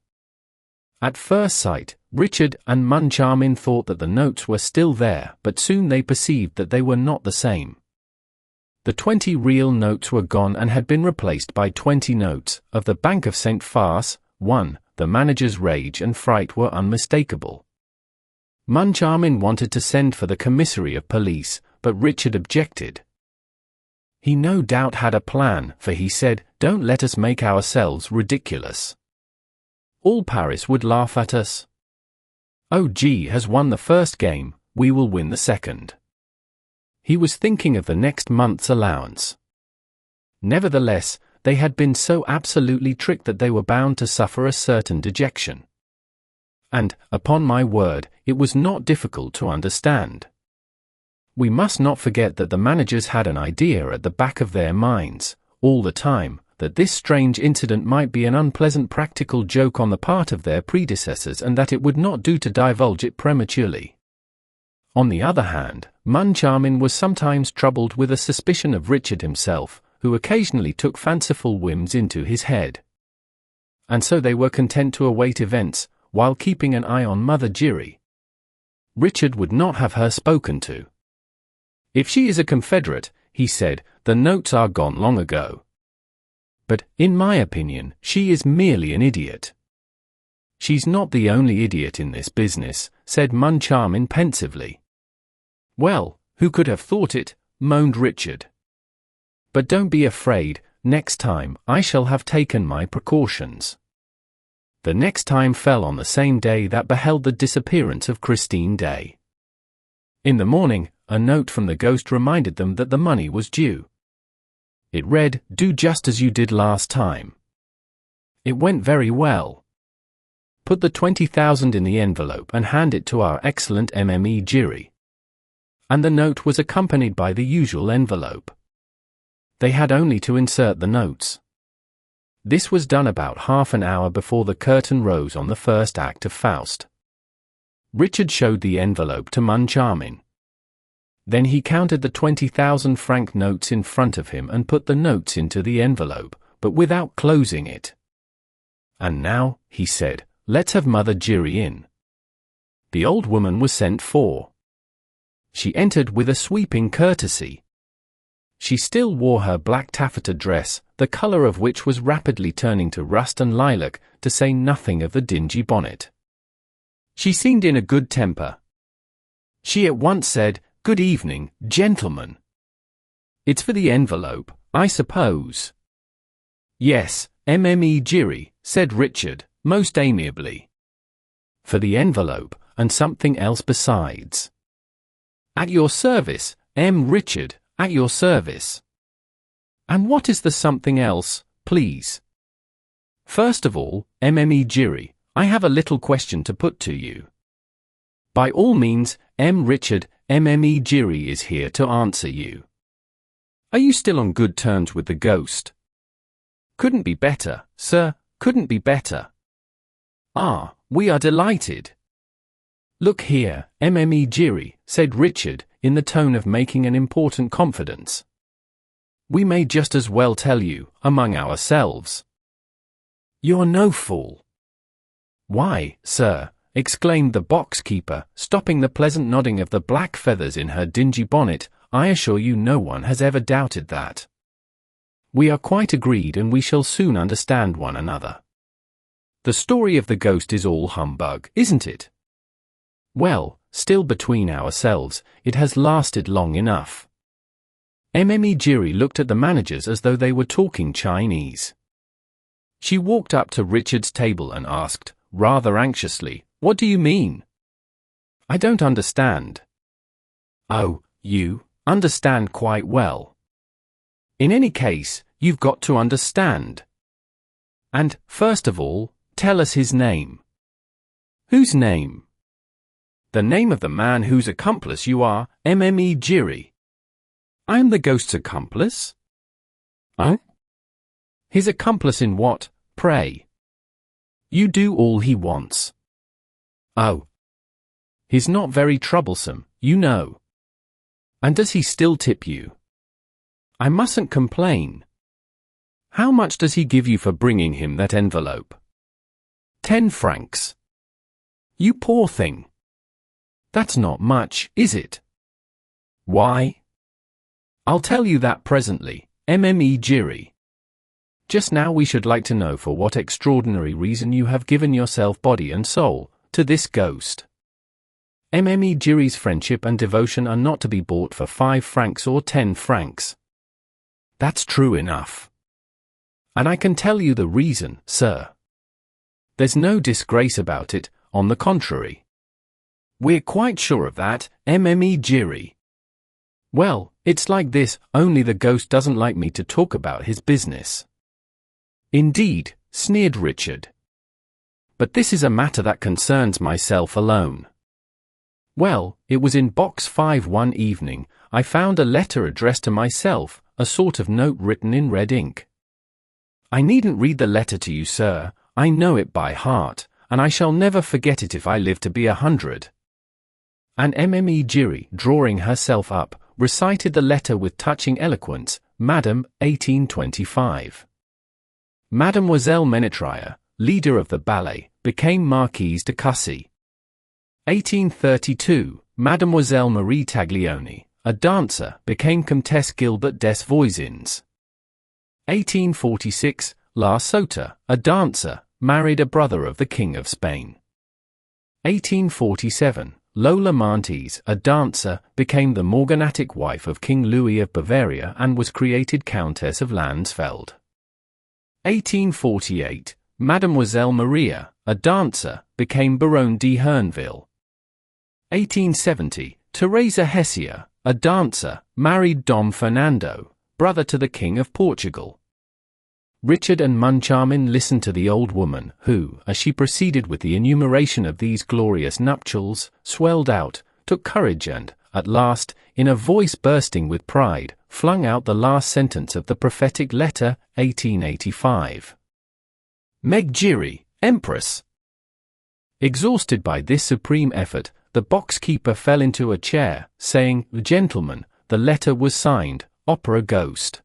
At first sight, Richard and Moncharmin thought that the notes were still there, but soon they perceived that they were not the same. The 20 real notes were gone and had been replaced by 20 notes of the Bank of St. Farce. 1. The manager's rage and fright were unmistakable. Moncharmin wanted to send for the commissary of police, but Richard objected. He no doubt had a plan, for he said, "Don't let us make ourselves ridiculous. All Paris would laugh at us. OG has won the first game, we will win the second." He was thinking of the next month's allowance. Nevertheless, they had been so absolutely tricked that they were bound to suffer a certain dejection. And, upon my word, it was not difficult to understand. We must not forget that the managers had an idea at the back of their minds, all the time, that this strange incident might be an unpleasant practical joke on the part of their predecessors and that it would not do to divulge it prematurely. On the other hand, Moncharmin was sometimes troubled with a suspicion of Richard himself, who occasionally took fanciful whims into his head. And so they were content to await events, while keeping an eye on Mother Giry. Richard would not have her spoken to. "If she is a Confederate," he said, "the notes are gone long ago. But, in my opinion, she is merely an idiot." "She's not the only idiot in this business," said Moncharmin pensively. "Well, who could have thought it?" moaned Richard. "But don't be afraid, next time I shall have taken my precautions." The next time fell on the same day that beheld the disappearance of Christine Daaé. In the morning, a note from the ghost reminded them that the money was due. It read, "Do just as you did last time." It went very well. "Put the 20,000 in the envelope and hand it to our excellent Mme Giry." And the note was accompanied by the usual envelope. They had only to insert the notes. This was done about half an hour before the curtain rose on the first act of Faust. Richard showed the envelope to Moncharmin. Then he counted the 20,000 franc notes in front of him and put the notes into the envelope, but without closing it. "And now," he said, "let's have Mother Giry in." The old woman was sent for. She entered with a sweeping courtesy. She still wore her black taffeta dress, the color of which was rapidly turning to rust and lilac, to say nothing of the dingy bonnet. She seemed in a good temper. She at once said, "Good evening, gentlemen. It's for the envelope, I suppose." "Yes, Mme Giry," said Richard, most amiably. "For the envelope, and something else besides." "At your service, Richard, at your service." "And what is the something else, please?" "First of all, Mme Giry, I have a little question to put to you." "By all means, Richard, Mme Giry is here to answer you." "Are you still on good terms with the ghost?" "Couldn't be better, sir, couldn't be better." "Ah, we are delighted." "Look here, Mme Giry," said Richard, in the tone of making an important confidence. "We may just as well tell you, among ourselves." "You're no fool." "Why, sir," exclaimed the box-keeper, stopping the pleasant nodding of the black feathers in her dingy bonnet, "I assure you no one has ever doubted that. We are quite agreed and we shall soon understand one another. The story of the ghost is all humbug, isn't it? Well, still between ourselves, it has lasted long enough." Mme Giry looked at the managers as though they were talking Chinese. She walked up to Richard's table and asked, rather anxiously, "What do you mean? I don't understand." "Oh, you understand quite well. In any case, you've got to understand. And, first of all, tell us his name." "Whose name?" "The name of the man whose accomplice you are, Mme Giry." "I am the ghost's accomplice?" "Oh?" "His accomplice in what, pray?" "You do all he wants." "Oh. He's not very troublesome, you know." "And does he still tip you?" "I mustn't complain." "How much does he give you for bringing him that envelope?" 10 francs. "You poor thing. That's not much, is it?" "Why?" "I'll tell you that presently, Mme Giry. Just now we should like to know for what extraordinary reason you have given yourself body and soul to this ghost." Mme Giry's friendship and devotion are not to be bought for 5 francs or 10 francs. That's true enough. And I can tell you the reason, sir. There's no disgrace about it, on the contrary. We're quite sure of that, Mme Giry. Well, it's like this, only the ghost doesn't like me to talk about his business. Indeed, sneered Richard. But this is a matter that concerns myself alone. Well, it was in box 5 one evening, I found a letter addressed to myself, a sort of note written in red ink. I needn't read the letter to you, sir, I know it by heart, and I shall never forget it if I live to be 100. And Mme Giry, drawing herself up, recited the letter with touching eloquence, Madame, 1825. Mademoiselle Ménétrie, leader of the ballet, became Marquise de Cussy. 1832, Mademoiselle Marie Taglioni, a dancer, became Comtesse Gilbert des Voisins. 1846, La Sota, a dancer, married a brother of the King of Spain. 1847, Lola Mantes, a dancer, became the morganatic wife of King Louis of Bavaria and was created Countess of Landsfeld. 1848, Mademoiselle Maria, a dancer, became Baronne de Herneville. 1870, Teresa Hessia, a dancer, married Dom Fernando, brother to the King of Portugal. Richard and Moncharmin listened to the old woman, who, as she proceeded with the enumeration of these glorious nuptials, swelled out, took courage and, at last, in a voice bursting with pride, flung out the last sentence of the prophetic letter, 1885. Meg Giry, Empress. Exhausted by this supreme effort, the box-keeper fell into a chair, saying, "Gentlemen, the letter was signed, Opera Ghost."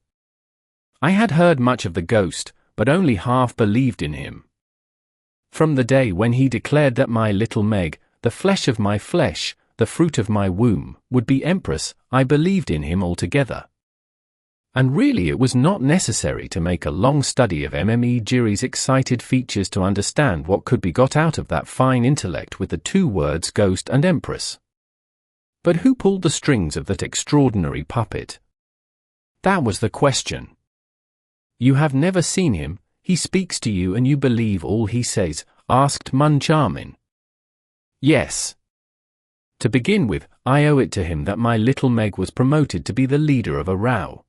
I had heard much of the ghost, but only half believed in him. From the day when he declared that my little Meg, the flesh of my flesh, the fruit of my womb, would be empress, I believed in him altogether. And really it was not necessary to make a long study of Mme Giry's excited features to understand what could be got out of that fine intellect with the 2 words ghost and empress. But who pulled the strings of that extraordinary puppet? That was the question. You have never seen him, he speaks to you and you believe all he says, asked Moncharmin. Yes. To begin with, I owe it to him that my little Meg was promoted to be the leader of a row.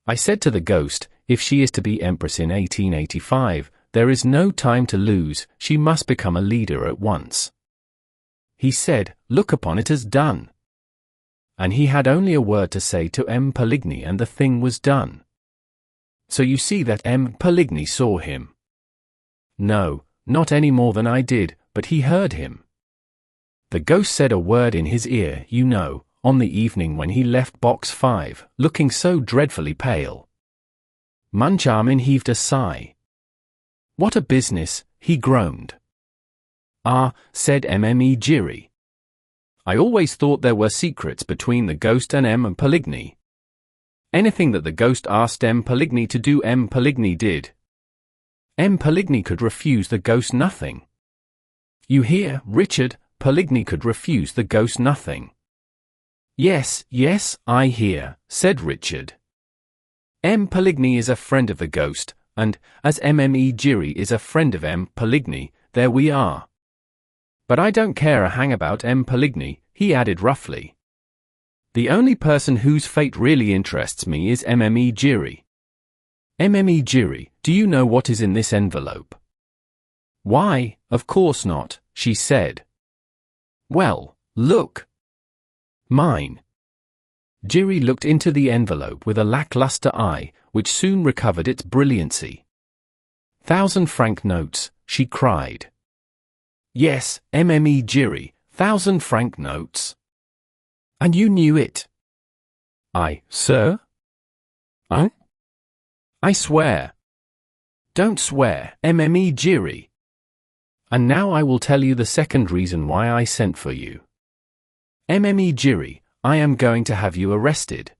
I said to the ghost, if she is to be empress in 1885, there is no time to lose, she must become a leader at once. He said, look upon it as done. And he had only a word to say to M. Poligny and the thing was done. So you see that M. Poligny saw him. No, not any more than I did, but he heard him. The ghost said a word in his ear, you know, on the evening when he left box 5, looking so dreadfully pale. Moncharmin heaved a sigh. What a business, he groaned. Ah, said Mme Giry. I always thought there were secrets between the ghost and M. Poligny. Anything that the ghost asked M. Poligny to do, M. Poligny did. M. Poligny could refuse the ghost nothing. You hear, Richard, Poligny could refuse the ghost nothing. Yes, yes, I hear, said Richard. M. Poligny is a friend of the ghost, and, as Mme Giry is a friend of M. Poligny, there we are. But I don't care a hang about M. Poligny, he added roughly. The only person whose fate really interests me is Mme Giry. Mme Giry, do you know what is in this envelope? Why, of course not, she said. Well, look. Mine. Giry looked into the envelope with a lackluster eye, which soon recovered its brilliancy. 1,000-franc notes, she cried. Yes, Mme Giry, 1,000-franc notes. And you knew it? Sir? I swear. Don't swear, Mme Giry. And now I will tell you the second reason why I sent for you. Mme Giry, I am going to have you arrested.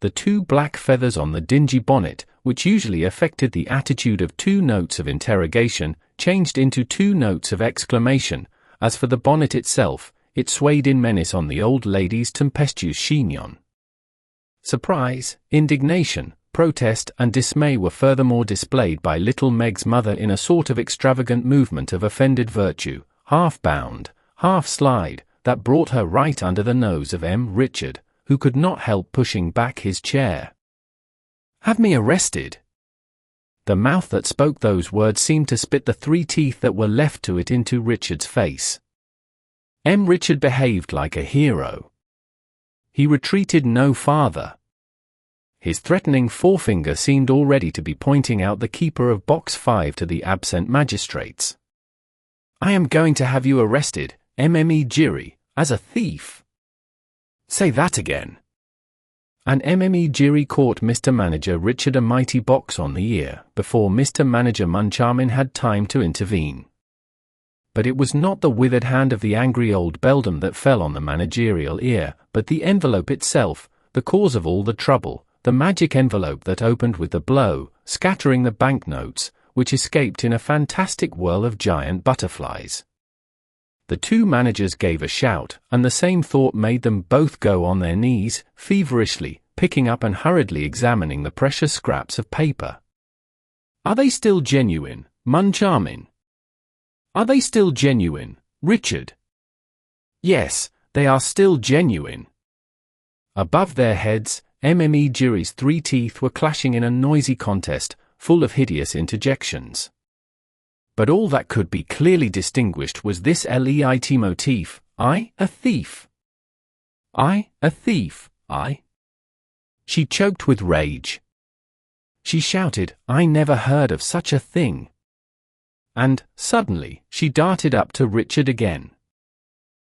The 2 black feathers on the dingy bonnet, which usually affected the attitude of 2 notes of interrogation, changed into 2 notes of exclamation. As for the bonnet itself, it swayed in menace on the old lady's tempestuous chignon. Surprise, indignation, protest and dismay were furthermore displayed by little Meg's mother in a sort of extravagant movement of offended virtue, half bound, half slide, that brought her right under the nose of M. Richard, who could not help pushing back his chair. "Have me arrested." The mouth that spoke those words seemed to spit the 3 teeth that were left to it into Richard's face. M. Richard behaved like a hero. He retreated no farther. His threatening forefinger seemed already to be pointing out the keeper of Box 5 to the absent magistrates. "I am going to have you arrested, Mme. Giry, as a thief." "Say that again." And Mme. Giry caught Mr. Manager Richard a mighty box on the ear before Mr. Manager Moncharmin had time to intervene. But it was not the withered hand of the angry old beldam that fell on the managerial ear, but the envelope itself, the cause of all the trouble, the magic envelope that opened with the blow, scattering the banknotes, which escaped in a fantastic whirl of giant butterflies. The 2 managers gave a shout, and the same thought made them both go on their knees, feverishly, picking up and hurriedly examining the precious scraps of paper. "Are they still genuine, Moncharmin? Are they still genuine, Richard?" "Yes, they are still genuine." Above their heads, Mme. Giry's 3 teeth were clashing in a noisy contest, full of hideous interjections. But all that could be clearly distinguished was this leit motif: "I, a thief. I, a thief, I." She choked with rage. She shouted, "I never heard of such a thing." And, suddenly, she darted up to Richard again.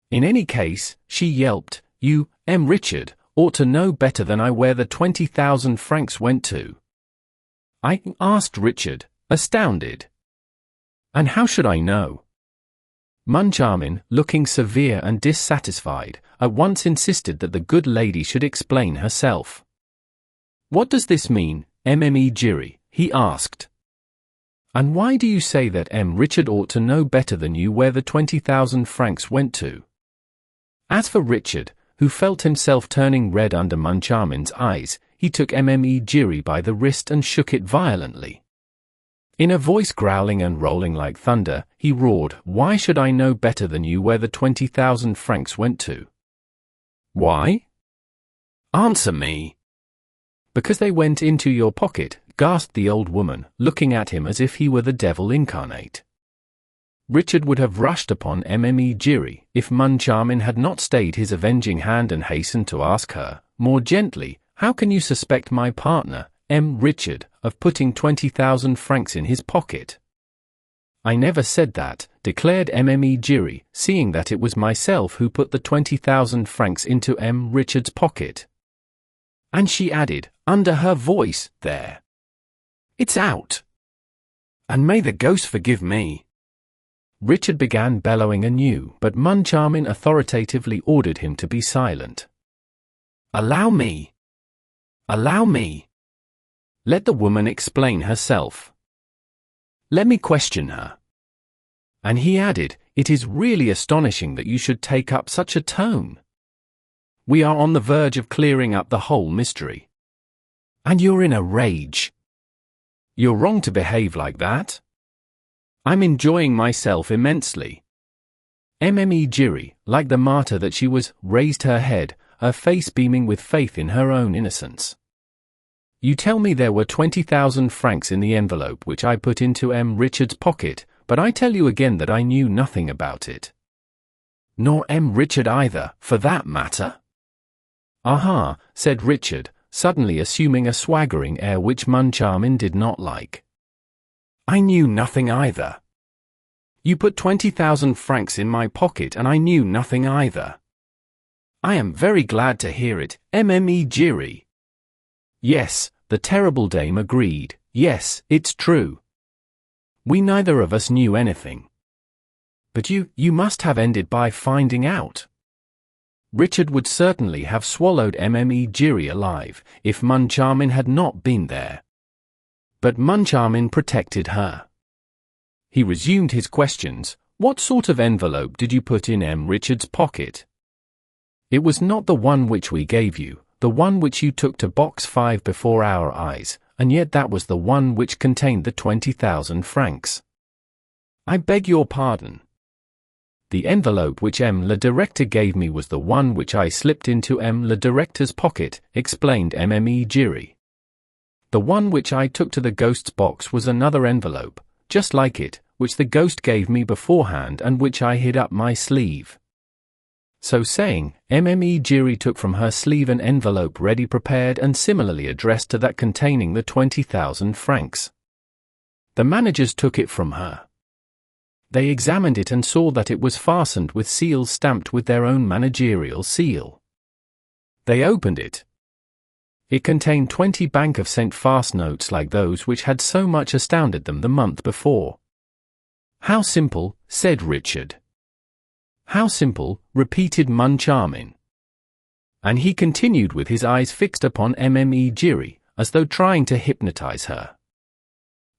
"In any case," she yelped, "you, M. Richard, ought to know better than I where the 20,000 francs went to." "I?" asked Richard, astounded. "And how should I know?" Moncharmin, looking severe and dissatisfied, at once insisted that the good lady should explain herself. "What does this mean, Mme. Giry?" he asked. "And why do you say that M. Richard ought to know better than you where the 20,000 francs went to?" As for Richard, who felt himself turning red under Moncharmin's eyes, he took Mme. Giry by the wrist and shook it violently. In a voice growling and rolling like thunder, he roared, "Why should I know better than you where the 20,000 francs went to?" "Why? Answer me." "Because they went into your pocket," gasped the old woman, looking at him as if he were the devil incarnate. Richard would have rushed upon Mme. Giry, if Moncharmin had not stayed his avenging hand and hastened to ask her, more gently, "How can you suspect my partner, M. Richard, of putting 20,000 francs in his pocket?" "I never said that," declared Mme. Giry, seeing that it was myself who put the 20,000 francs into M. Richard's pocket. And she added, under her voice, "There. It's out. And may the ghost forgive me." Richard began bellowing anew, but Moncharmin authoritatively ordered him to be silent. "Allow me. Allow me. Let the woman explain herself. Let me question her." And he added, "It is really astonishing that you should take up such a tone. We are on the verge of clearing up the whole mystery. And you're in a rage. You're wrong to behave like that. I'm enjoying myself immensely." Mme. Giry, like the martyr that she was, raised her head, her face beaming with faith in her own innocence. "You tell me there were 20,000 francs in the envelope which I put into M. Richard's pocket, but I tell you again that I knew nothing about it. Nor M. Richard either, for that matter." "Aha," said Richard, suddenly assuming a swaggering air which Moncharmin did not like. "I knew nothing either. You put 20,000 francs in my pocket and I knew nothing either." "I am very glad to hear it, Mme. Giry." "Yes," the terrible dame agreed, "yes, it's true. We neither of us knew anything. But you must have ended by finding out." Richard would certainly have swallowed Mme. Giry alive, if Moncharmin had not been there. But Moncharmin protected her. He resumed his questions, What sort of envelope did you put in M. Richard's pocket? It was not the one which we gave you, the one which you took to box 5 before our eyes, and yet that was the one which contained the 20,000 francs. I beg your pardon. The envelope which M. le Directeur gave me was the one which I slipped into M. le Directeur's pocket, explained Mme Giry. The one which I took to the ghost's box was another envelope, just like it, which the ghost gave me beforehand and which I hid up my sleeve. So saying, Mme Giry took from her sleeve an envelope ready prepared and similarly addressed to that containing the 20,000 francs. The managers took it from her. They examined it and saw that it was fastened with seals stamped with their own managerial seal. They opened it. It contained 20 Bank of St. Fast notes like those which had so much astounded them the month before. How simple, said Richard. How simple, repeated Moncharmin. And he continued with his eyes fixed upon Mme Giry, as though trying to hypnotize her.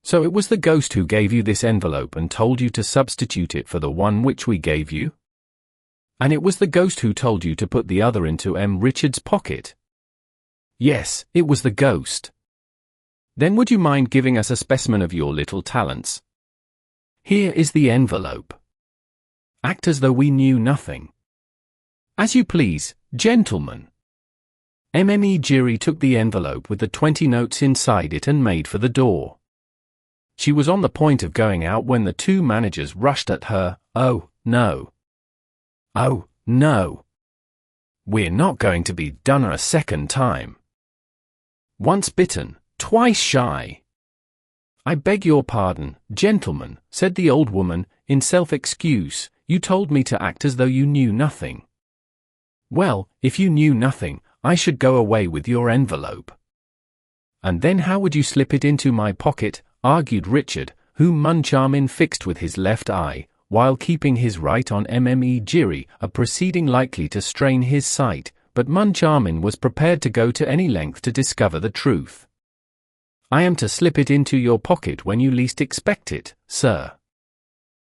So it was the ghost who gave you this envelope and told you to substitute it for the one which we gave you? And it was the ghost who told you to put the other into M. Richard's pocket? Yes, it was the ghost. Then would you mind giving us a specimen of your little talents? Here is the envelope. Act as though we knew nothing. As you please, gentlemen. Mme Giry took the envelope with the 20 notes inside it and made for the door. She was on the point of going out when the two managers rushed at her. Oh, no. Oh, no. We're not going to be done a second time. Once bitten, twice shy. I beg your pardon, gentlemen, said the old woman, in self-excuse, you told me to act as though you knew nothing. Well, if you knew nothing, I should go away with your envelope. And then how would you slip it into my pocket, argued Richard, whom Moncharmin fixed with his left eye, while keeping his right on Mme Giry, a proceeding likely to strain his sight, but Moncharmin was prepared to go to any length to discover the truth. I am to slip it into your pocket when you least expect it, sir.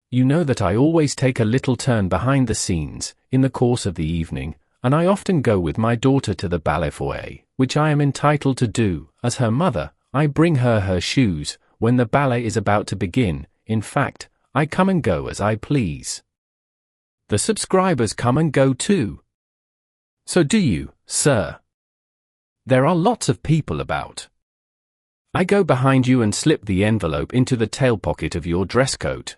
You know that I always take a little turn behind the scenes, in the course of the evening, and I often go with my daughter to the ballet foyer, which I am entitled to do, as her mother. I bring her shoes, when the ballet is about to begin. In fact, I come and go as I please. The subscribers come and go too. So do you, sir. There are lots of people about. I go behind you and slip the envelope into the tail pocket of your dress coat.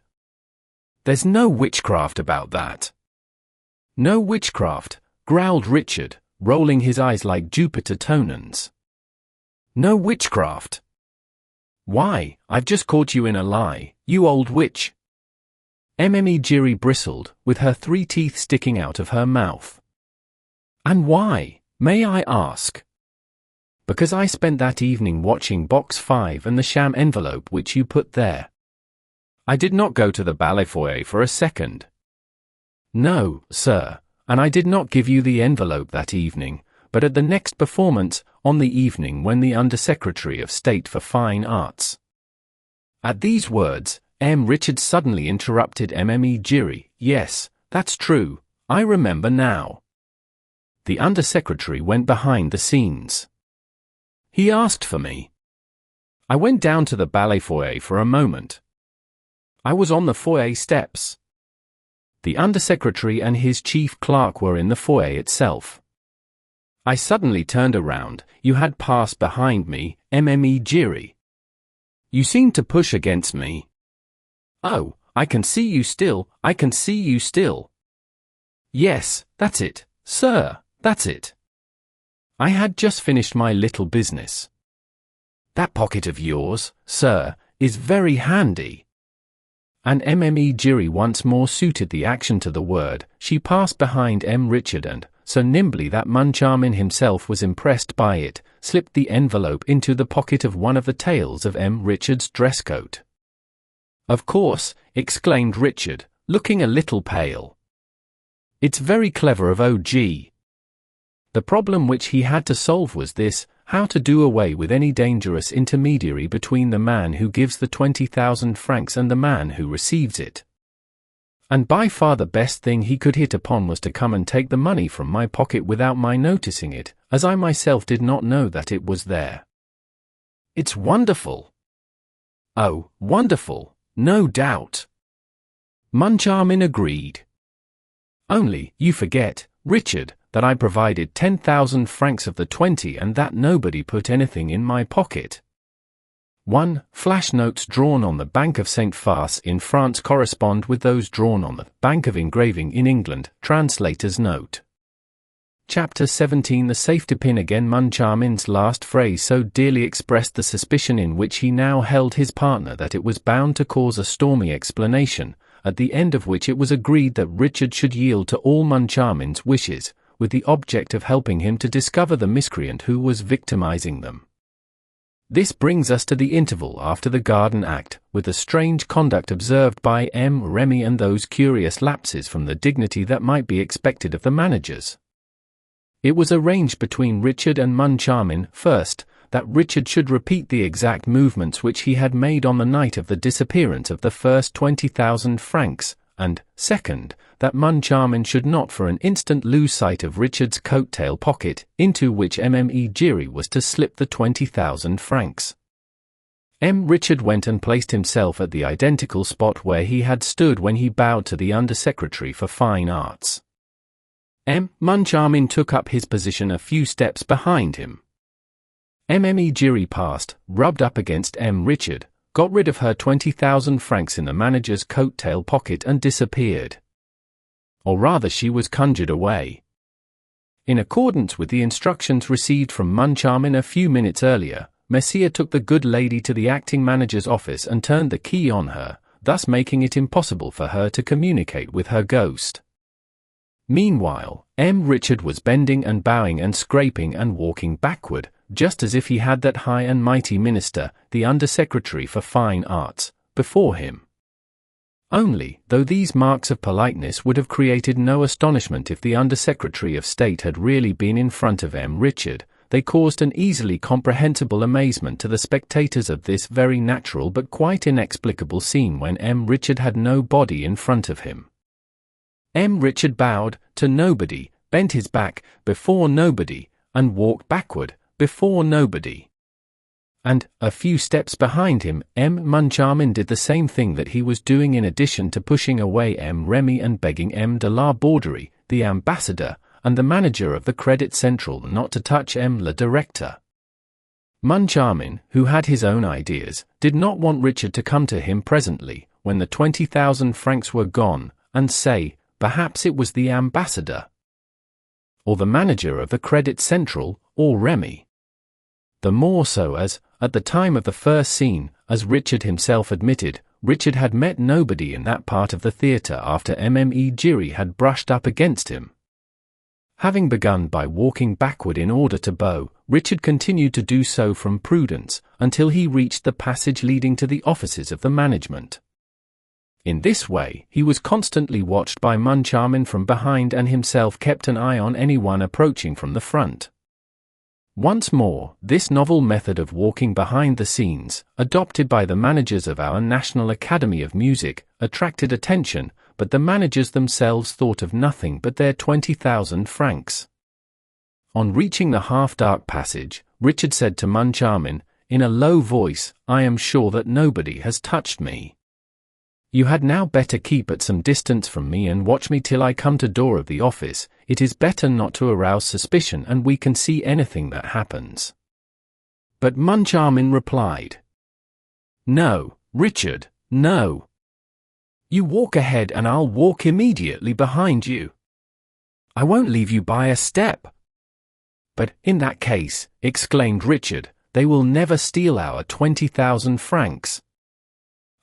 There's no witchcraft about that. No witchcraft, growled Richard, rolling his eyes like Jupiter Tonans. No witchcraft. Why, I've just caught you in a lie, you old witch. Mme Giry bristled, with her 3 teeth sticking out of her mouth. And why, may I ask? Because I spent that evening watching box 5 and the sham envelope which you put there. I did not go to the ballet foyer for a second. No, sir, and I did not give you the envelope that evening, but at the next performance, on the evening when the Under-Secretary of State for Fine Arts. At these words, M. Richard suddenly interrupted Mme Giry. Yes, that's true, I remember now. The Under-Secretary went behind the scenes. He asked for me. I went down to the ballet foyer for a moment. I was on the foyer steps. The Under-Secretary and his chief clerk were in the foyer itself. I suddenly turned around. You had passed behind me, Mme Giry. You seemed to push against me. Oh, I can see you still, I can see you still. Yes, that's it, sir, that's it. I had just finished my little business. That pocket of yours, sir, is very handy. And Mme Giry once more suited the action to the word. She passed behind M. Richard and, so nimbly that Moncharmin himself was impressed by it, slipped the envelope into the pocket of one of the tails of M. Richard's dress coat. Of course, exclaimed Richard, looking a little pale. It's very clever of O.G. The problem which he had to solve was this: how to do away with any dangerous intermediary between the man who gives the 20,000 francs and the man who receives it. And by far the best thing he could hit upon was to come and take the money from my pocket without my noticing it, as I myself did not know that it was there. It's wonderful. Oh, wonderful, no doubt. Moncharmin agreed. Only, you forget, Richard, that I provided 10,000 francs of the 20 and that nobody put anything in my pocket. 1. Flash notes drawn on the Bank of St. Farce in France correspond with those drawn on the Bank of Engraving in England. Translator's note. Chapter 17. The safety pin. Again, Moncharmin's last phrase so dearly expressed the suspicion in which he now held his partner that it was bound to cause a stormy explanation, at the end of which it was agreed that Richard should yield to all Moncharmin's wishes, with the object of helping him to discover the miscreant who was victimizing them. This brings us to the interval after the Garden Act, with the strange conduct observed by M. Remy and those curious lapses from the dignity that might be expected of the managers. It was arranged between Richard and Moncharmin, first, that Richard should repeat the exact movements which he had made on the night of the disappearance of the first 20,000 francs, and, second, that Moncharmin should not for an instant lose sight of Richard's coat-tail pocket, into which Mme. Giry was to slip the 20,000 francs. Richard went and placed himself at the identical spot where he had stood when he bowed to the Under-Secretary for Fine Arts. Moncharmin took up his position a few steps behind him. Mme. Giry passed, rubbed up against Richard, got rid of her 20,000 francs in the manager's coat-tail pocket and disappeared. Or rather, she was conjured away. In accordance with the instructions received from Moncharmin a few minutes earlier, Messier took the good lady to the acting manager's office and turned the key on her, thus making it impossible for her to communicate with her ghost. Meanwhile, Richard was bending and bowing and scraping and walking backward, just as if he had that high and mighty minister, the Under-Secretary for Fine Arts, before him. Only, though these marks of politeness would have created no astonishment if the Under-Secretary of State had really been in front of Richard, they caused an easily comprehensible amazement to the spectators of this very natural but quite inexplicable scene when Richard had no body in front of him. Richard bowed to nobody, bent his back before nobody, and walked backward before nobody. And, a few steps behind him, Moncharmin did the same thing that he was doing in addition to pushing away Remy and begging de la Borderie, the ambassador, and the manager of the Credit Central not to touch le directeur. Moncharmin, who had his own ideas, did not want Richard to come to him presently, when the 20,000 francs were gone, and say, perhaps it was the ambassador, or the manager of the Credit Central, or Remy. The more so as, at the time of the first scene, as Richard himself admitted, Richard had met nobody in that part of the theatre after Mme. Giry had brushed up against him. Having begun by walking backward in order to bow, Richard continued to do so from prudence, until he reached the passage leading to the offices of the management. In this way, he was constantly watched by Moncharmin from behind and himself kept an eye on anyone approaching from the front. Once more, this novel method of walking behind the scenes, adopted by the managers of our National Academy of Music, attracted attention, but the managers themselves thought of nothing but their 20,000 francs. On reaching the half-dark passage, Richard said to Moncharmin, in a low voice, "I am sure that nobody has touched me. You had now better keep at some distance from me and watch me till I come to door of the office. It is better not to arouse suspicion and we can see anything that happens." But Moncharmin replied, "No, Richard, no. You walk ahead and I'll walk immediately behind you. I won't leave you by a step." "But, in that case," exclaimed Richard, "they will never steal our 20,000 francs.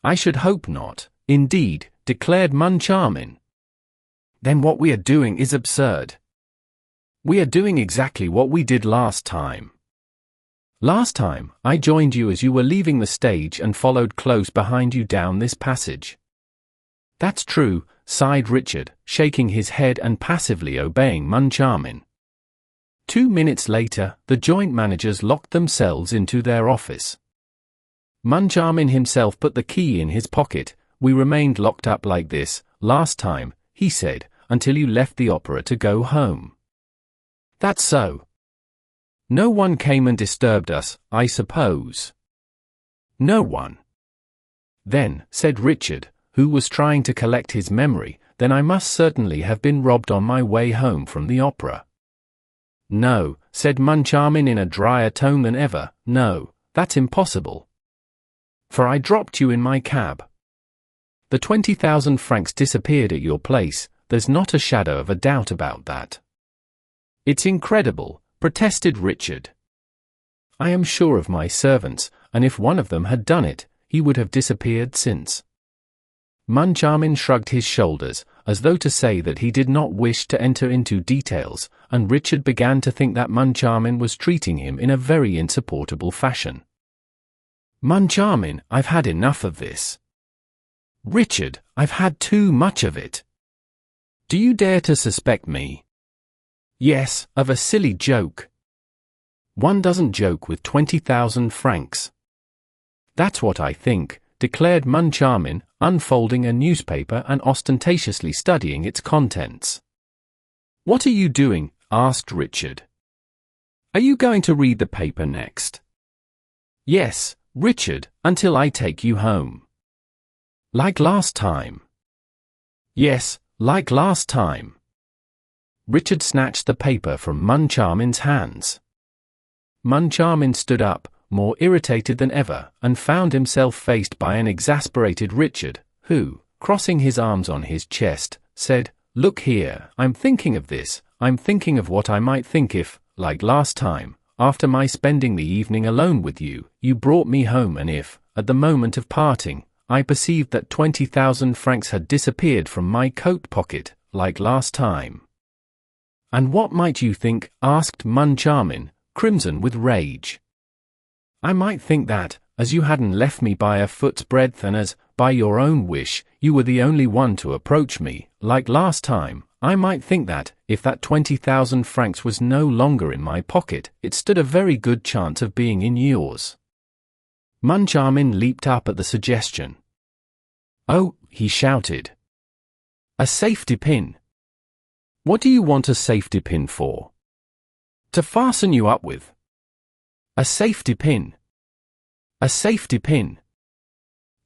"I should hope not, indeed," declared Moncharmin. "Then what we are doing is absurd. We are doing exactly what we did last time. Last time, I joined you as you were leaving the stage and followed close behind you down this passage." "That's true," sighed Richard, shaking his head and passively obeying Moncharmin. 2 minutes later, the joint managers locked themselves into their office. Moncharmin himself put the key in his pocket. We remained locked up like this, last time, he said, until you left the opera to go home. That's so. No one came and disturbed us, I suppose. No one. Then, said Richard, who was trying to collect his memory, then I must certainly have been robbed on my way home from the opera. No, said Moncharmin in a drier tone than ever, no, that's impossible. For I dropped you in my cab. The 20,000 francs disappeared at your place, there's not a shadow of a doubt about that. It's incredible, protested Richard. I am sure of my servants, and if one of them had done it, he would have disappeared since. Moncharmin shrugged his shoulders, as though to say that he did not wish to enter into details, and Richard began to think that Moncharmin was treating him in a very insupportable fashion. Moncharmin, I've had enough of this. Richard, I've had too much of it. Do you dare to suspect me? Yes, of a silly joke. One doesn't joke with 20,000 francs. That's what I think, declared Moncharmin, unfolding a newspaper and ostentatiously studying its contents. What are you doing? Asked Richard. Are you going to read the paper next? Yes, Richard, until I take you home. Like last time. Yes, like last time. Richard snatched the paper from Moncharmin's hands. Moncharmin stood up, more irritated than ever, and found himself faced by an exasperated Richard, who, crossing his arms on his chest, said, Look here, I'm thinking of this, I'm thinking of what I might think if, like last time, after my spending the evening alone with you, you brought me home and if, at the moment of parting, I perceived that 20,000 francs had disappeared from my coat pocket, like last time. And what might you think? Asked Moncharmin, crimson with rage. I might think that, as you hadn't left me by a foot's breadth and as, by your own wish, you were the only one to approach me, like last time, I might think that, if that 20,000 francs was no longer in my pocket, it stood a very good chance of being in yours. Moncharmin leaped up at the suggestion. Oh, he shouted. A safety pin. What do you want a safety pin for? To fasten you up with. A safety pin. A safety pin.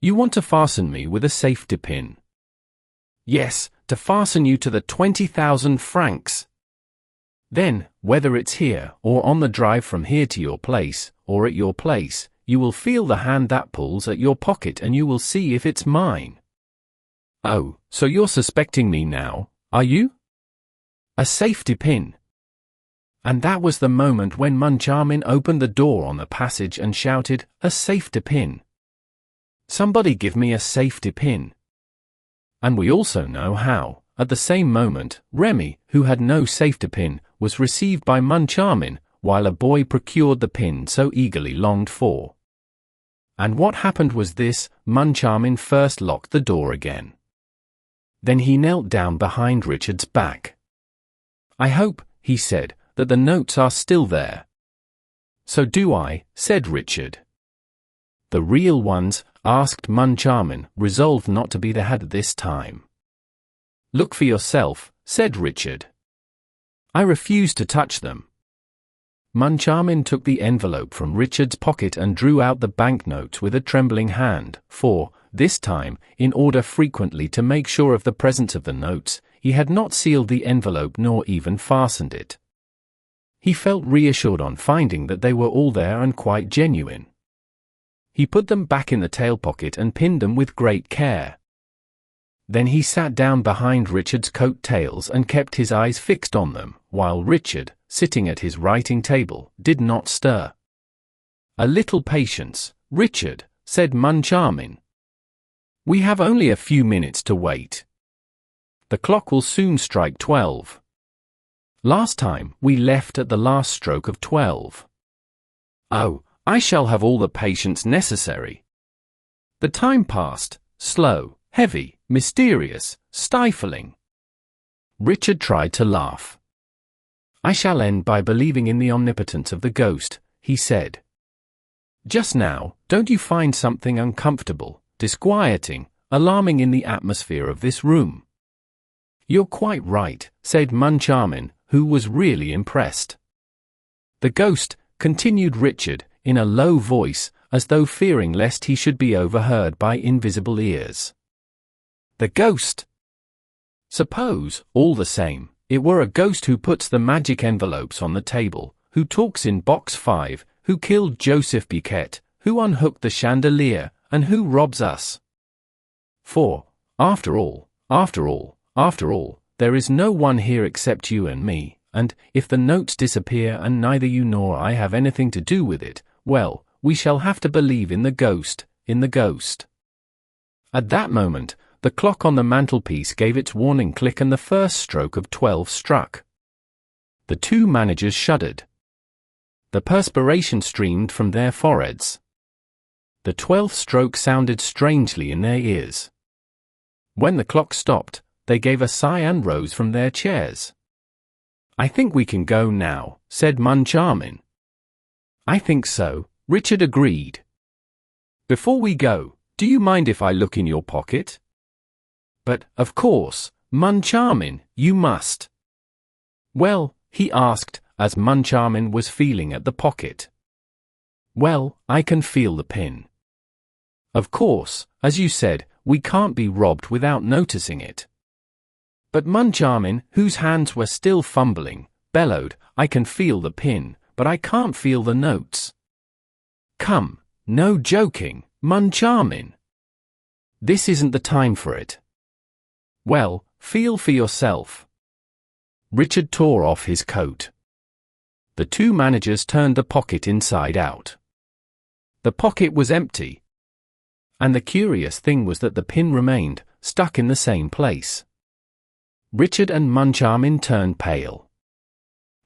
You want to fasten me with a safety pin? Yes, to fasten you to the 20,000 francs. Then, whether it's here, or on the drive from here to your place, or at your place, you will feel the hand that pulls at your pocket and you will see if it's mine. Oh, so you're suspecting me now, are you? A safety pin. And that was the moment when Moncharmin opened the door on the passage and shouted, A safety pin. Somebody give me a safety pin. And we also know how, at the same moment, Remy, who had no safety pin, was received by Moncharmin, while a boy procured the pin so eagerly longed for. And what happened was this: Moncharmin first locked the door again. Then he knelt down behind Richard's back. I hope, he said, that the notes are still there. So do I, said Richard. The real ones? Asked Moncharmin, resolved not to be the head this time. Look for yourself, said Richard. I refuse to touch them. Moncharmin took the envelope from Richard's pocket and drew out the banknotes with a trembling hand, for, this time, in order frequently to make sure of the presence of the notes, he had not sealed the envelope nor even fastened it. He felt reassured on finding that they were all there and quite genuine. He put them back in the tail pocket and pinned them with great care. Then he sat down behind Richard's coat tails and kept his eyes fixed on them, while Richard, sitting at his writing table, did not stir. A little patience, Richard, said Moncharmin. We have only a few minutes to wait. The clock will soon strike 12. Last time, we left at the last stroke of 12. Oh, I shall have all the patience necessary. The time passed, slow, heavy, mysterious, stifling. Richard tried to laugh. I shall end by believing in the omnipotence of the ghost, he said. Just now, don't you find something uncomfortable, disquieting, alarming in the atmosphere of this room? You're quite right, said Moncharmin, who was really impressed. The ghost, continued Richard, in a low voice, as though fearing lest he should be overheard by invisible ears. The ghost! Suppose, all the same, it were a ghost who puts the magic envelopes on the table, who talks in box 5, who killed Joseph Biquet, who unhooked the chandelier, and who robs us. For, after all, there is no one here except you and me, and, if the notes disappear and neither you nor I have anything to do with it, well, we shall have to believe in the ghost. At that moment, the clock on the mantelpiece gave its warning click and the first stroke of 12 struck. The two managers shuddered. The perspiration streamed from their foreheads. The 12th stroke sounded strangely in their ears. When the clock stopped, they gave a sigh and rose from their chairs. I think we can go now, said Moncharmin. I think so, Richard agreed. Before we go, do you mind if I look in your pocket? But, of course, Moncharmin, you must. Well, he asked, as Moncharmin was feeling at the pocket. Well, I can feel the pin. Of course, as you said, we can't be robbed without noticing it. But Moncharmin, whose hands were still fumbling, bellowed, I can feel the pin, but I can't feel the notes. Come, no joking, Moncharmin. This isn't the time for it. Well, feel for yourself. Richard tore off his coat. The two managers turned the pocket inside out. The pocket was empty. And the curious thing was that the pin remained, stuck in the same place. Richard and Moncharmin turned pale.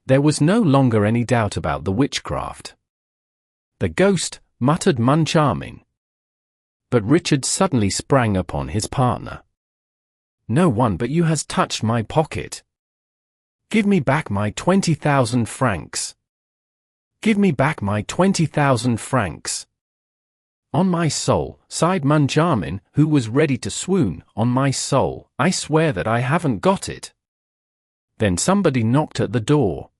There was no longer any doubt about the witchcraft. The ghost, muttered Moncharmin. But Richard suddenly sprang upon his partner. No one but you has touched my pocket. Give me back my 20,000 francs. Give me back my 20,000 francs. On my soul, sighed Moncharmin, who was ready to swoon, on my soul, I swear that I haven't got it. Then somebody knocked at the door.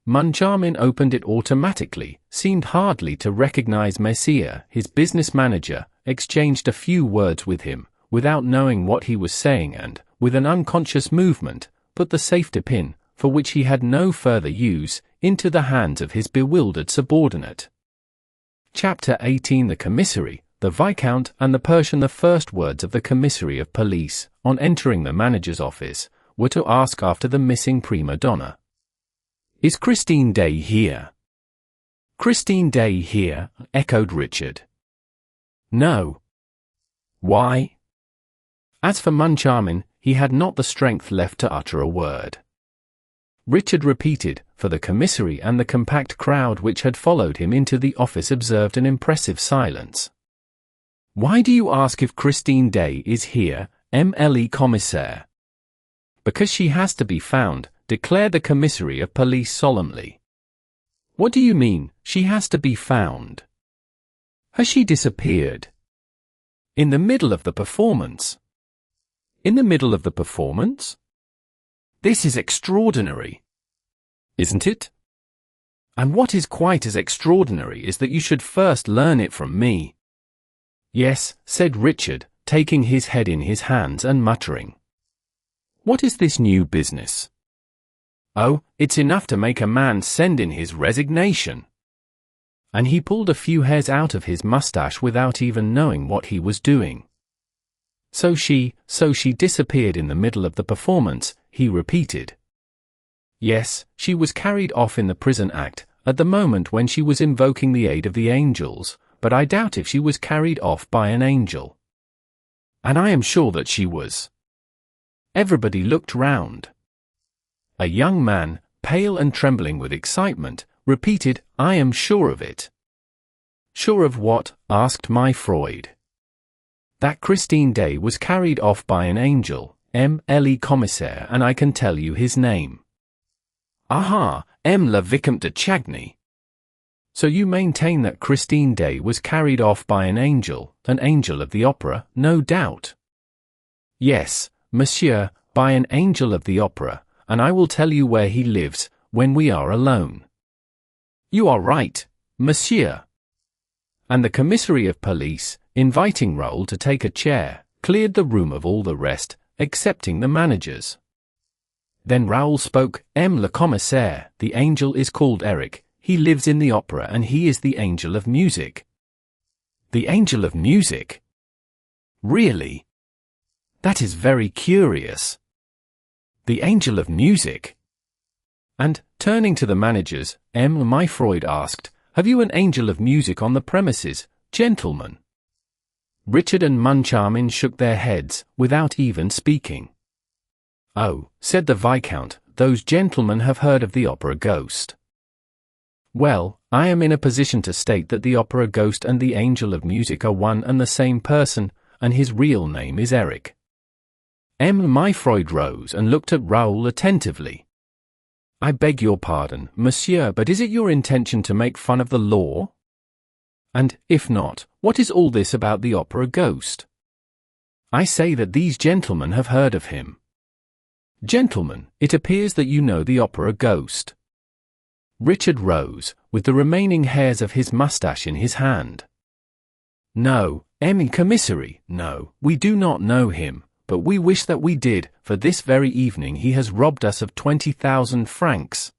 Moncharmin opened it automatically, seemed hardly to recognize Messier, his business manager, exchanged a few words with him, without knowing what he was saying and, with an unconscious movement, put the safety pin, for which he had no further use, into the hands of his bewildered subordinate. Chapter 18 The Commissary, the Viscount and the Persian. The first words of the Commissary of Police, on entering the manager's office, were to ask after the missing prima donna. Is Christine Daaé here? Christine Daaé here, echoed Richard. No. Why? As for Moncharmin, he had not the strength left to utter a word. Richard repeated, for the commissary and the compact crowd which had followed him into the office observed an impressive silence. Why do you ask if Christine Daaé is here, M.L.E. Commissaire? Because she has to be found, declared the commissary of police solemnly. What do you mean, she has to be found? Has she disappeared? In the middle of the performance. In the middle of the performance? This is extraordinary. Isn't it? And what is quite as extraordinary is that you should first learn it from me. Yes, said Richard, taking his head in his hands and muttering. What is this new business? Oh, it's enough to make a man send in his resignation. And he pulled a few hairs out of his mustache without even knowing what he was doing. So she disappeared in the middle of the performance, he repeated. Yes, she was carried off in the prison act, at the moment when she was invoking the aid of the angels, but I doubt if she was carried off by an angel. And I am sure that she was. Everybody looked round. A young man, pale and trembling with excitement, repeated, I am sure of it. Sure of what? Asked my Freud. That Christine Daaé was carried off by an angel, M.L.E. Commissaire, and I can tell you his name. Aha, M. le Vicomte de Chagny. So you maintain that Christine Daaé was carried off by an angel of the opera, no doubt. Yes, monsieur, by an angel of the opera, and I will tell you where he lives, when we are alone." "You are right, monsieur." And the commissary of police, inviting Raoul to take a chair, cleared the room of all the rest, excepting the managers. Then Raoul spoke. Le commissaire, the angel is called Eric, he lives in the opera and he is the angel of music." "The angel of music? Really? That is very curious. The angel of music." And, turning to the managers, Myfroyd asked, "Have you an angel of music on the premises, gentlemen?" Richard and Moncharmin shook their heads, without even speaking. "Oh," said the Viscount, "those gentlemen have heard of the opera ghost." "Well, I am in a position to state that the opera ghost and the angel of music are one and the same person, and his real name is Eric." Myfroyd rose and looked at Raoul attentively. "I beg your pardon, monsieur, but is it your intention to make fun of the law? And, if not, what is all this about the opera ghost? I say that these gentlemen have heard of him. Gentlemen, it appears that you know the opera ghost." Richard rose, with the remaining hairs of his moustache in his hand. "No, commissary, no, we do not know him, but we wish that we did, for this very evening he has robbed us of 20,000 francs.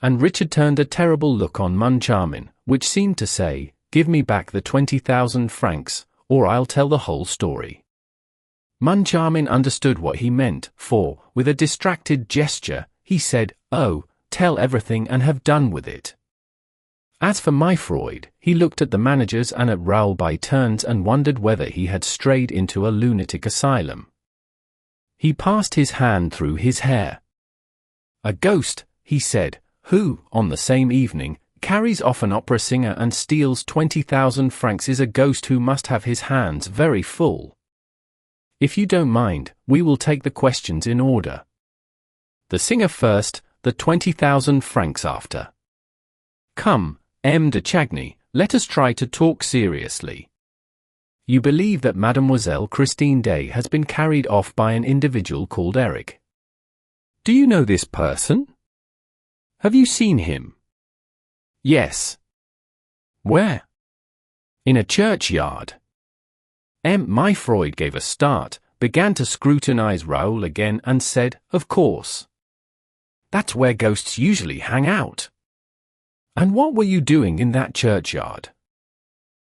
And Richard turned a terrible look on Moncharmin, which seemed to say, "Give me back the 20,000 francs, or I'll tell the whole story." Moncharmin understood what he meant, for, with a distracted gesture, he said, "Oh, tell everything and have done with it." As for Myfroyd, he looked at the managers and at Raoul by turns and wondered whether he had strayed into a lunatic asylum. He passed his hand through his hair. "A ghost," he said, "who, on the same evening, carries off an opera singer and steals 20,000 francs is a ghost who must have his hands very full. If you don't mind, we will take the questions in order. The singer first, the 20,000 francs after. Come, de Chagny, let us try to talk seriously. You believe that Mademoiselle Christine Daaé has been carried off by an individual called Eric. Do you know this person? Have you seen him? Yes. Where? In a churchyard." Myfroyd gave a start, began to scrutinize Raoul again and said, "Of course. That's where ghosts usually hang out. And what were you doing in that churchyard?"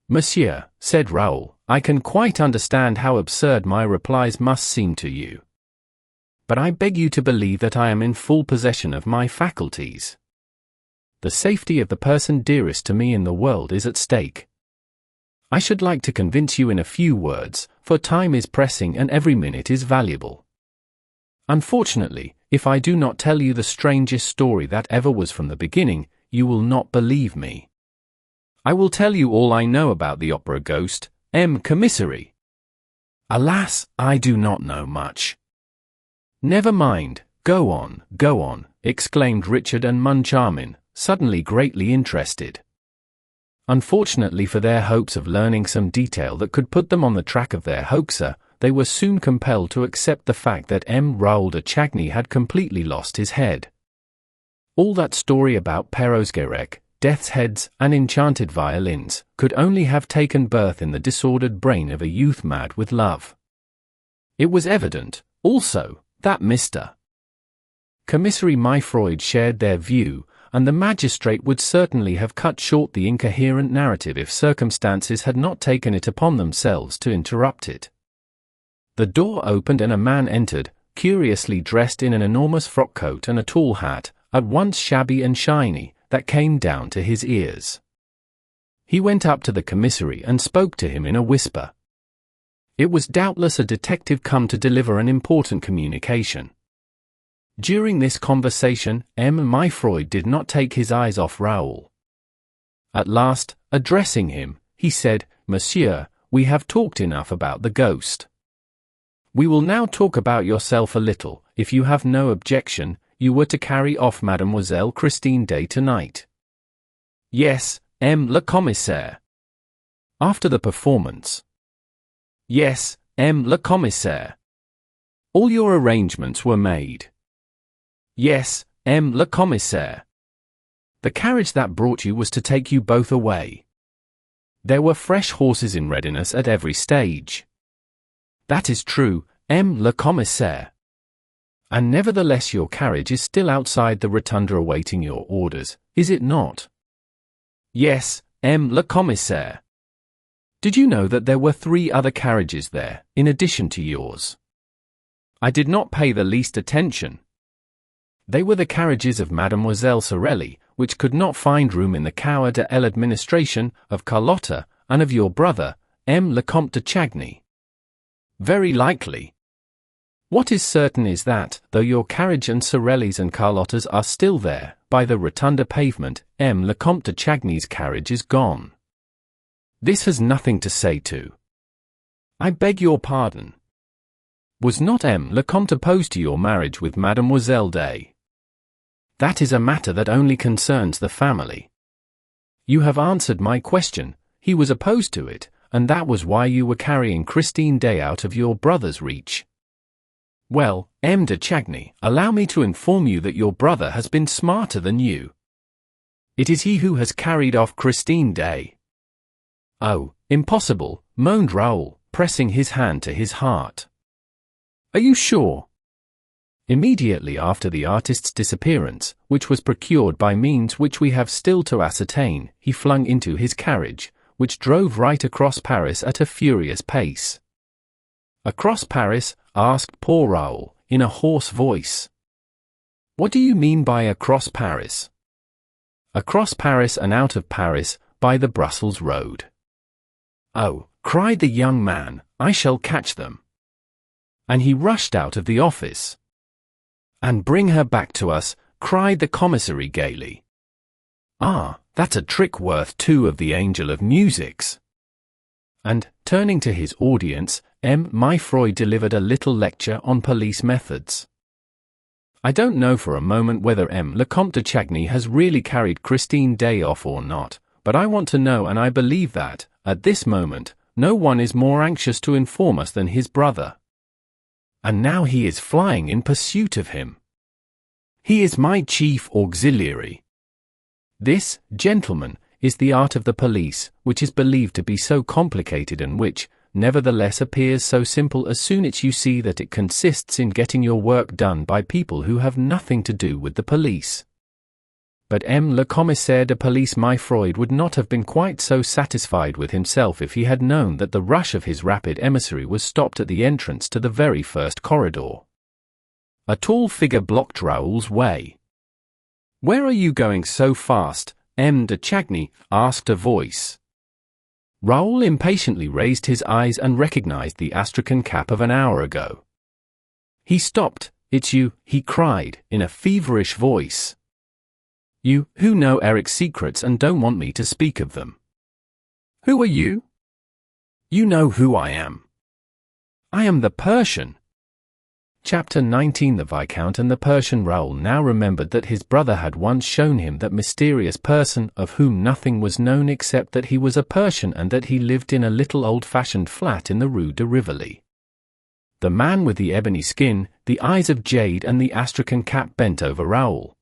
"Monsieur," said Raoul, "I can quite understand how absurd my replies must seem to you. But I beg you to believe that I am in full possession of my faculties. The safety of the person dearest to me in the world is at stake. I should like to convince you in a few words, for time is pressing and every minute is valuable. Unfortunately, if I do not tell you the strangest story that ever was from the beginning, you will not believe me. I will tell you all I know about the opera ghost, commissary. Alas, I do not know much." "Never mind, go on," exclaimed Richard and Moncharmin, suddenly greatly interested. Unfortunately for their hopes of learning some detail that could put them on the track of their hoaxer, they were soon compelled to accept the fact that Raoul de Chagny had completely lost his head. All that story about Perros-Guirec, death's heads, and enchanted violins could only have taken birth in the disordered brain of a youth mad with love. It was evident, also, that Mr. Commissary Myfroyd shared their view, and the magistrate would certainly have cut short the incoherent narrative if circumstances had not taken it upon themselves to interrupt it. The door opened and a man entered, curiously dressed in an enormous frock coat and a tall hat, at once shabby and shiny, that came down to his ears. He went up to the commissary and spoke to him in a whisper. It was doubtless a detective come to deliver an important communication. During this conversation, Myfroyd did not take his eyes off Raoul. At last, addressing him, he said, "Monsieur, we have talked enough about the ghost. We will now talk about yourself a little. If you have no objection, you were to carry off Mademoiselle Christine Daaé tonight." "Yes, le commissaire." "After the performance?" "Yes, le commissaire." All your arrangements were made? Yes, le commissaire. The carriage that brought you was to take you both away. There were fresh horses in readiness at every stage. That is true, le commissaire. And nevertheless your carriage is still outside the rotunda awaiting your orders, is it not? Yes, le commissaire. Did you know that there were 3 other carriages there, in addition to yours? I did not pay the least attention. They were the carriages of Mademoiselle Sorelli, which could not find room in the Cour de l'administration of Carlotta, and of your brother, le Comte de Chagny. Very likely. What is certain is that, though your carriage and Sorelli's and Carlotta's are still there, by the rotunda pavement, le Comte de Chagny's carriage is gone. This has nothing to say to. I beg your pardon. Was not le Comte opposed to your marriage with Mademoiselle Daaé? That is a matter that only concerns the family. You have answered my question. He was opposed to it, and that was why you were carrying Christine Daaé out of your brother's reach. Well, de Chagny, allow me to inform you that your brother has been smarter than you. It is he who has carried off Christine Daaé. Oh, impossible, moaned Raoul, pressing his hand to his heart. Are you sure? Immediately after the artist's disappearance, which was procured by means which we have still to ascertain, he flung into his carriage, which drove right across Paris at a furious pace. Across Paris? Asked poor Raoul, in a hoarse voice. What do you mean by across Paris? Across Paris and out of Paris, by the Brussels road. Oh, cried the young man, I shall catch them. And he rushed out of the office. And bring her back to us, cried the commissary gaily. Ah, that's a trick worth 2 of the Angel of Music's. And, turning to his audience, Freud delivered a little lecture on police methods. I don't know for a moment whether le Comte de Chagny has really carried Christine Daaé off or not, but I want to know, and I believe that, at this moment, no one is more anxious to inform us than his brother. And now he is flying in pursuit of him. He is my chief auxiliary. This, gentlemen, is the art of the police, which is believed to be so complicated and which, nevertheless appears so simple as soon as you see that it consists in getting your work done by people who have nothing to do with the police. But le commissaire de police Freud would not have been quite so satisfied with himself if he had known that the rush of his rapid emissary was stopped at the entrance to the very first corridor. A tall figure blocked Raoul's way. Where are you going so fast, de Chagny? Asked a voice. Raoul impatiently raised his eyes and recognized the astrakhan cap of an hour ago. He stopped. It's you, he cried, in a feverish voice. You, who know Eric's secrets and don't want me to speak of them. Who are you? You know who I am. I am the Persian. Chapter 19. The Viscount and the Persian. Raoul now remembered that his brother had once shown him that mysterious person of whom nothing was known except that he was a Persian and that he lived in a little old-fashioned flat in the Rue de Rivoli. The man with the ebony skin, the eyes of jade and the astrakhan cap bent over Raoul.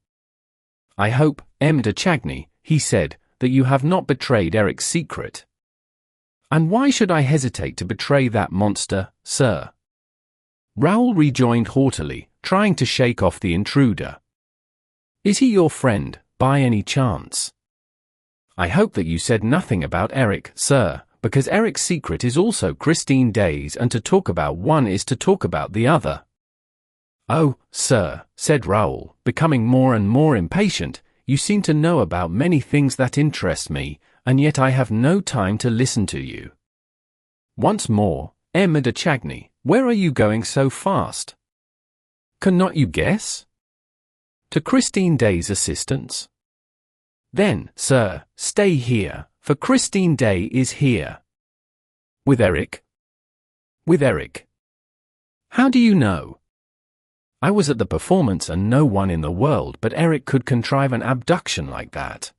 I hope, de Chagny, he said, that you have not betrayed Eric's secret. And why should I hesitate to betray that monster, sir? Raoul rejoined haughtily, trying to shake off the intruder. Is he your friend, by any chance? I hope that you said nothing about Eric, sir, because Eric's secret is also Christine Daaé's, and to talk about one is to talk about the other. Oh, sir, said Raoul, becoming more and more impatient, you seem to know about many things that interest me, and yet I have no time to listen to you. Once more, de Chagny, where are you going so fast? Cannot you guess? To Christine Daaé's assistance? Then, sir, stay here, for Christine Daaé is here. With Eric? With Eric. How do you know? I was at the performance and no one in the world but Eric could contrive an abduction like that.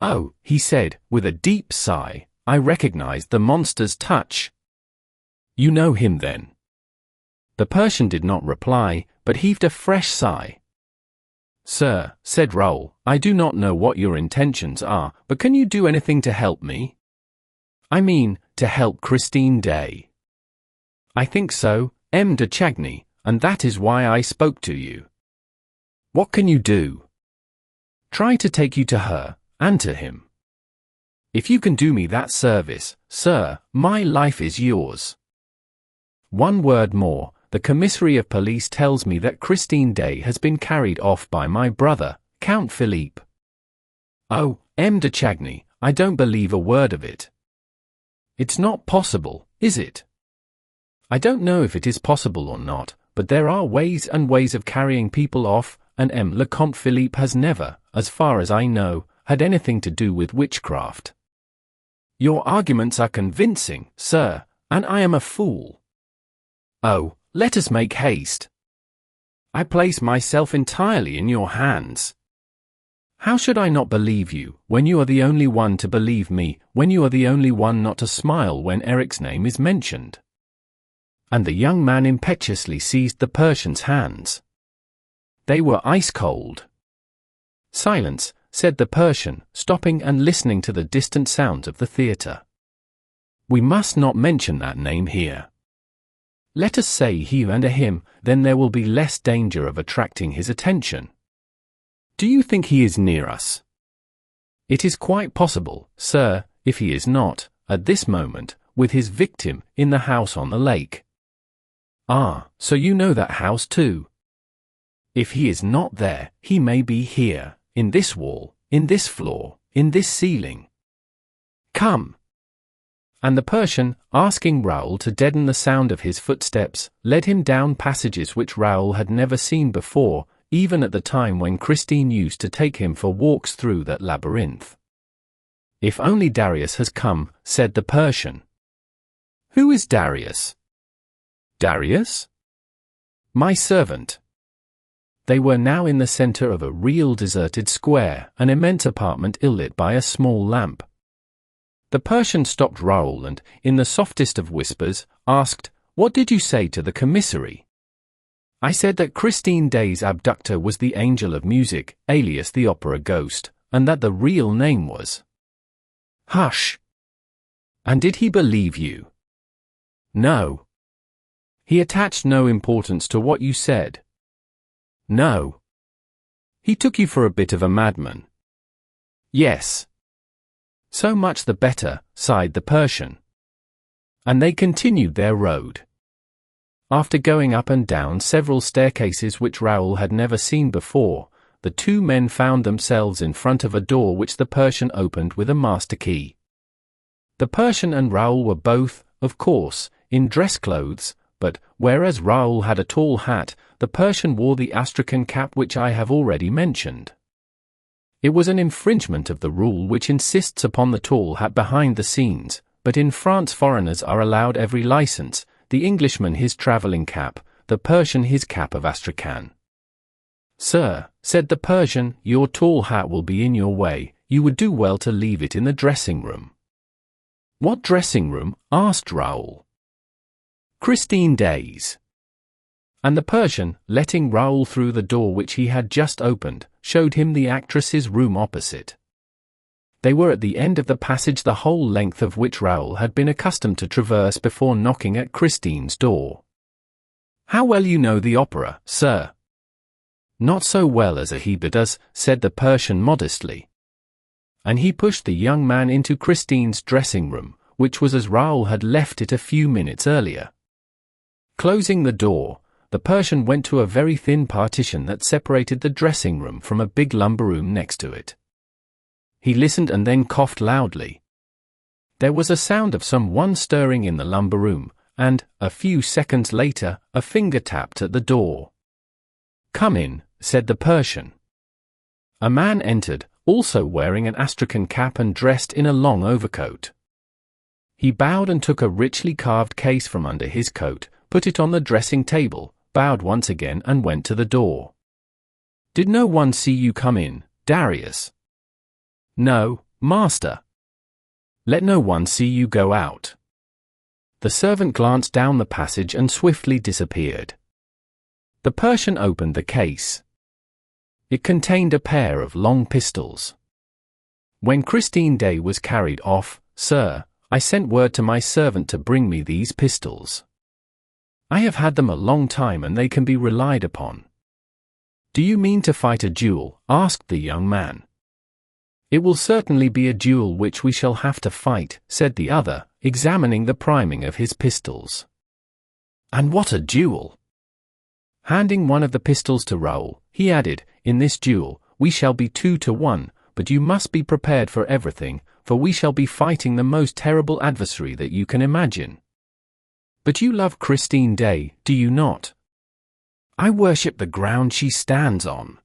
Oh, he said, with a deep sigh, I recognized the monster's touch. You know him then? The Persian did not reply, but heaved a fresh sigh. "Sir," said Raoul, "I do not know what your intentions are, but can you do anything to help me? I mean, to help Christine Daaé." "I think so, M. de Chagny, and that is why I spoke to you." "What can you do?" "Try to take you to her, and to him. If you can do me that service, sir, my life is yours. One word more, the commissary of police tells me that Christine Daaé has been carried off by my brother, Count Philippe." "Oh, M. de Chagny, I don't believe a word of it." "It's not possible, is it?" "I don't know if it is possible or not, but there are ways and ways of carrying people off, and Le Comte Philippe has never, as far as I know, had anything to do with witchcraft." "Your arguments are convincing, sir, and I am a fool." "Oh, let us make haste. I place myself entirely in your hands." "How should I not believe you, when you are the only one to believe me, when you are the only one not to smile when Eric's name is mentioned?" And the young man impetuously seized the Persian's hands. They were ice-cold. "Silence," said the Persian, stopping and listening to the distant sounds of the theatre. "We must not mention that name here. Let us say he and a him, then there will be less danger of attracting his attention. Do you think he is near us?" "It is quite possible, sir, if he is not, at this moment, with his victim, in the house on the lake." "Ah, so you know that house too?" "If he is not there, he may be here, in this wall, in this floor, in this ceiling. Come." And the Persian, asking Raoul to deaden the sound of his footsteps, led him down passages which Raoul had never seen before, even at the time when Christine used to take him for walks through that labyrinth. "If only Darius has come," said the Persian. "Who is Darius?" "Darius?" "My servant." They were now in the center of a real deserted square, an immense apartment ill-lit by a small lamp. The Persian stopped Raoul and, in the softest of whispers, asked, "What did you say to the commissary?" "I said that Christine Daaé's abductor was the angel of music, alias the opera ghost, and that the real name was—" "Hush!" "And did he believe you?" "No." "He attached no importance to what you said?" "No." "He took you for a bit of a madman?" "Yes." "So much the better," sighed the Persian. And they continued their road. After going up and down several staircases which Raoul had never seen before, the two men found themselves in front of a door which the Persian opened with a master key. The Persian and Raoul were both, of course, in dress clothes, but, whereas Raoul had a tall hat, the Persian wore the astrakhan cap which I have already mentioned. It was an infringement of the rule which insists upon the tall hat behind the scenes, but in France foreigners are allowed every license, the Englishman his travelling cap, the Persian his cap of astrakhan. "Sir," said the Persian, "your tall hat will be in your way, you would do well to leave it in the dressing-room." "What dressing-room?" asked Raoul. "Christine Daaé's." And the Persian, letting Raoul through the door which he had just opened, showed him the actress's room opposite. They were at the end of the passage the whole length of which Raoul had been accustomed to traverse before knocking at Christine's door. "How well you know the opera, sir?" "Not so well as a Hebrew does," said the Persian modestly. And he pushed the young man into Christine's dressing-room, which was as Raoul had left it a few minutes earlier. Closing the door, the Persian went to a very thin partition that separated the dressing-room from a big lumber-room next to it. He listened and then coughed loudly. There was a sound of some one stirring in the lumber-room, and, a few seconds later, a finger tapped at the door. "Come in," said the Persian. A man entered, also wearing an astrakhan cap and dressed in a long overcoat. He bowed and took a richly carved case from under his coat, put it on the dressing table, bowed once again and went to the door. "Did no one see you come in, Darius?" "No, master." "Let no one see you go out." The servant glanced down the passage and swiftly disappeared. The Persian opened the case. It contained a pair of long pistols. When Christine Daaé was carried off, sir, I sent word to my servant to bring me these pistols. I have had them a long time and they can be relied upon. Do you mean to fight a duel? Asked the young man. It will certainly be a duel which we shall have to fight, said the other, examining the priming of his pistols. And what a duel! Handing one of the pistols to Raoul, he added, in this duel, we shall be 2-1, but you must be prepared for everything, for we shall be fighting the most terrible adversary that you can imagine. But you love Christine Daaé, do you not? I worship the ground she stands on.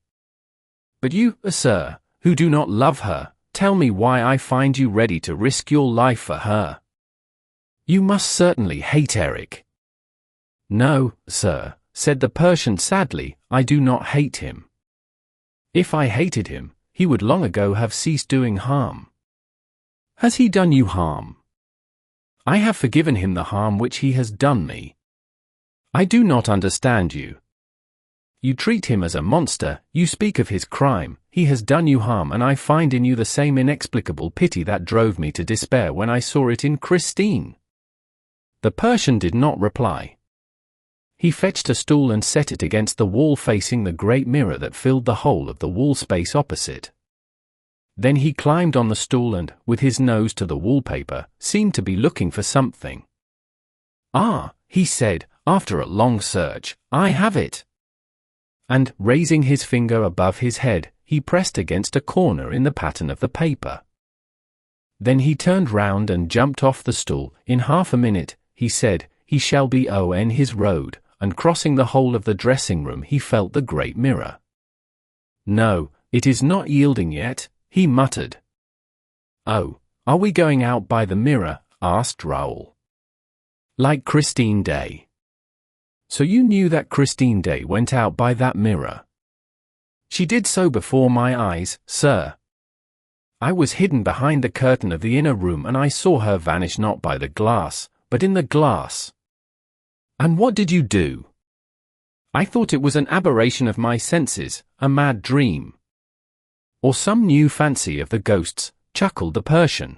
But you, sir, who do not love her, tell me why I find you ready to risk your life for her. You must certainly hate Eric. No, sir, said the Persian sadly, I do not hate him. If I hated him, he would long ago have ceased doing harm. Has he done you harm? I have forgiven him the harm which he has done me. I do not understand you. You treat him as a monster, you speak of his crime, he has done you harm, and I find in you the same inexplicable pity that drove me to despair when I saw it in Christine. The Persian did not reply. He fetched a stool and set it against the wall facing the great mirror that filled the whole of the wall space opposite. Then he climbed on the stool and, with his nose to the wallpaper, seemed to be looking for something. Ah, he said, after a long search, I have it. And, raising his finger above his head, he pressed against a corner in the pattern of the paper. Then he turned round and jumped off the stool. In half a minute, he said, he shall be on his road, and crossing the whole of the dressing room he felt the great mirror. No, it is not yielding yet, he muttered. Oh, are we going out by the mirror? Asked Raoul. Like Christine Daaé. So you knew that Christine Daaé went out by that mirror? She did so before my eyes, sir. I was hidden behind the curtain of the inner room and I saw her vanish not by the glass, but in the glass. And what did you do? I thought it was an aberration of my senses, a mad dream. Or some new fancy of the ghosts, chuckled the Persian.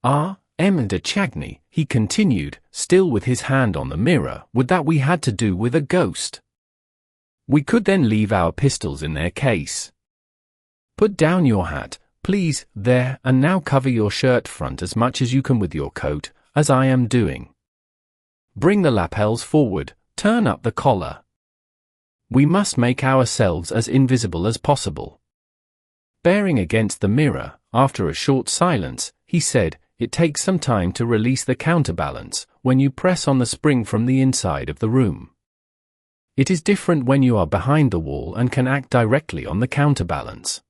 Ah, M. de Chagny, he continued, still with his hand on the mirror, would that we had to do with a ghost. We could then leave our pistols in their case. Put down your hat, please, there, and now cover your shirt front as much as you can with your coat, as I am doing. Bring the lapels forward, turn up the collar. We must make ourselves as invisible as possible. Bearing against the mirror, after a short silence, he said, it takes some time to release the counterbalance when you press on the spring from the inside of the room. It is different when you are behind the wall and can act directly on the counterbalance.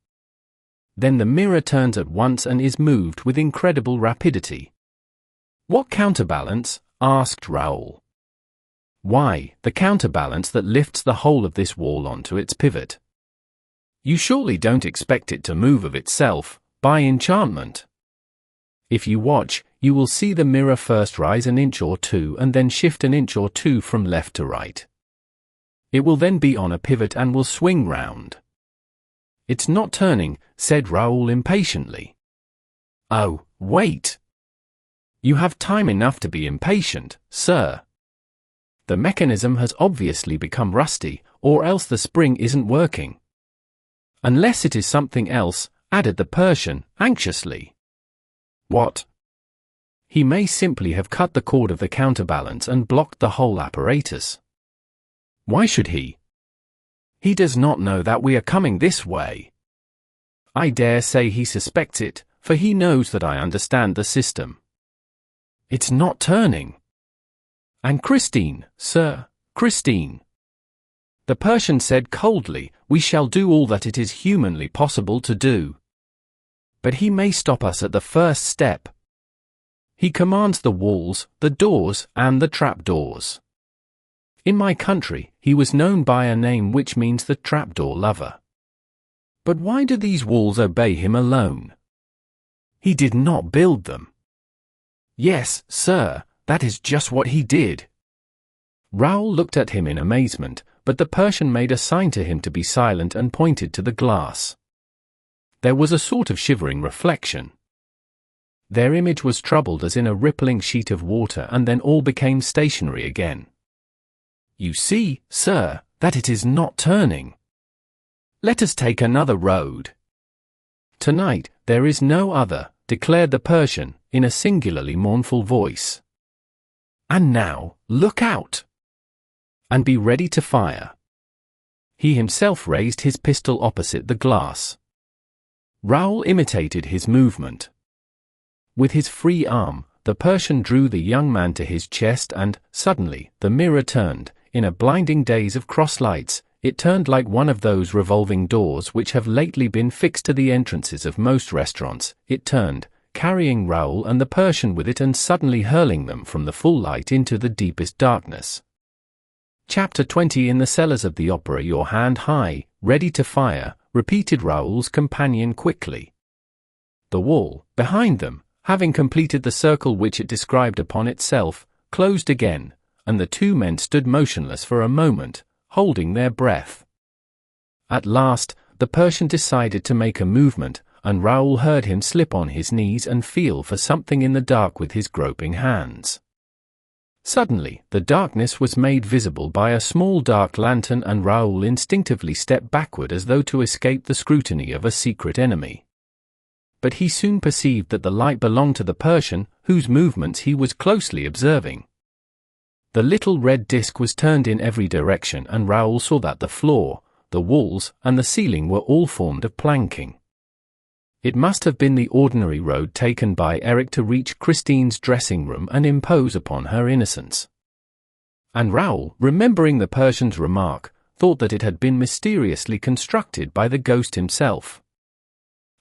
Then the mirror turns at once and is moved with incredible rapidity. What counterbalance? Asked Raoul. Why, the counterbalance that lifts the whole of this wall onto its pivot. You surely don't expect it to move of itself, by enchantment. If you watch, you will see the mirror first rise an inch or two and then shift an inch or two from left to right. It will then be on a pivot and will swing round. It's not turning, said Raoul impatiently. Oh, wait. You have time enough to be impatient, sir. The mechanism has obviously become rusty, or else the spring isn't working. Unless it is something else, added the Persian, anxiously. What? He may simply have cut the cord of the counterbalance and blocked the whole apparatus. Why should he? He does not know that we are coming this way. I dare say he suspects it, for he knows that I understand the system. It's not turning. And Christine, sir, Christine. The Persian said coldly, we shall do all that it is humanly possible to do. But he may stop us at the first step. He commands the walls, the doors, and the trapdoors. In my country, he was known by a name which means the trapdoor lover. But why do these walls obey him alone? He did not build them. Yes, sir, that is just what he did." Raoul looked at him in amazement, but the Persian made a sign to him to be silent and pointed to the glass. There was a sort of shivering reflection. Their image was troubled as in a rippling sheet of water, and then all became stationary again. "You see, sir, that it is not turning. Let us take another road." "Tonight, there is no other," declared the Persian, in a singularly mournful voice. "And now, look out! And be ready to fire." He himself raised his pistol opposite the glass. Raoul imitated his movement. With his free arm, the Persian drew the young man to his chest and, suddenly, the mirror turned. In a blinding daze of cross-lights, it turned like one of those revolving doors which have lately been fixed to the entrances of most restaurants. It turned, carrying Raoul and the Persian with it and suddenly hurling them from the full light into the deepest darkness. Chapter 20. In the cellars of the opera, your hand high, ready to fire, repeated Raoul's companion quickly. The wall, behind them, having completed the circle which it described upon itself, closed again, and the two men stood motionless for a moment, holding their breath. At last, the Persian decided to make a movement, and Raoul heard him slip on his knees and feel for something in the dark with his groping hands. Suddenly, the darkness was made visible by a small dark lantern, and Raoul instinctively stepped backward as though to escape the scrutiny of a secret enemy. But he soon perceived that the light belonged to the Persian, whose movements he was closely observing. The little red disc was turned in every direction, and Raoul saw that the floor, the walls, and the ceiling were all formed of planking. It must have been the ordinary road taken by Eric to reach Christine's dressing room and impose upon her innocence. And Raoul, remembering the Persian's remark, thought that it had been mysteriously constructed by the ghost himself.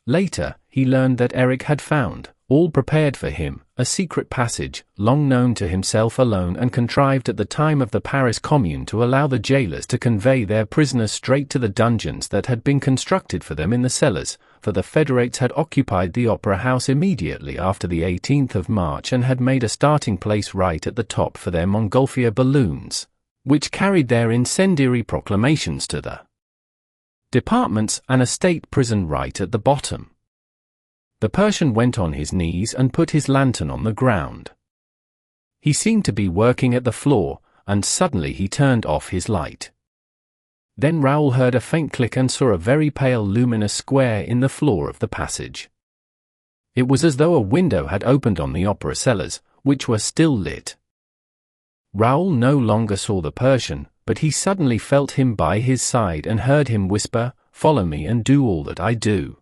Later, he learned that Eric had found, all prepared for him, a secret passage, long known to himself alone and contrived at the time of the Paris Commune to allow the jailers to convey their prisoners straight to the dungeons that had been constructed for them in the cellars, for the Federates had occupied the Opera House immediately after the 18th of March and had made a starting place right at the top for their Montgolfier balloons, which carried their incendiary proclamations to the departments, and a state prison right at the bottom. The Persian went on his knees and put his lantern on the ground. He seemed to be working at the floor, and suddenly he turned off his light. Then Raoul heard a faint click and saw a very pale luminous square in the floor of the passage. It was as though a window had opened on the opera cellars, which were still lit. Raoul no longer saw the Persian, but he suddenly felt him by his side and heard him whisper, "Follow me and do all that I do."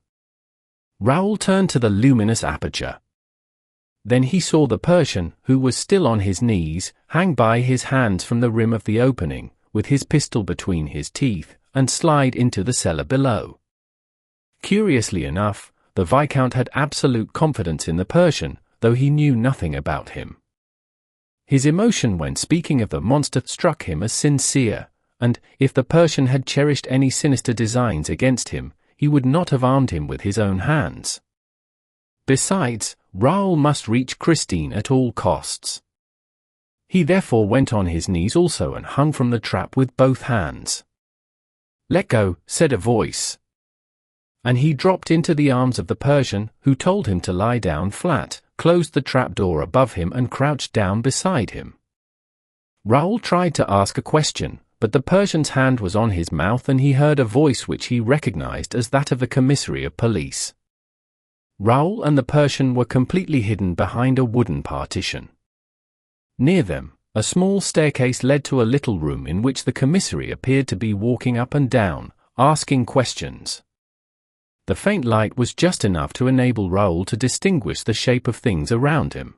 Raoul turned to the luminous aperture. Then he saw the Persian, who was still on his knees, hang by his hands from the rim of the opening, with his pistol between his teeth, and slide into the cellar below. Curiously enough, the Viscount had absolute confidence in the Persian, though he knew nothing about him. His emotion when speaking of the monster struck him as sincere, and, if the Persian had cherished any sinister designs against him, he would not have armed him with his own hands. Besides, Raoul must reach Christine at all costs. He therefore went on his knees also and hung from the trap with both hands. "Let go," said a voice. And he dropped into the arms of the Persian, who told him to lie down flat, closed the trapdoor above him and crouched down beside him. Raoul tried to ask a question, but the Persian's hand was on his mouth and he heard a voice which he recognized as that of the commissary of police. Raoul and the Persian were completely hidden behind a wooden partition. Near them, a small staircase led to a little room in which the commissary appeared to be walking up and down, asking questions. The faint light was just enough to enable Raoul to distinguish the shape of things around him.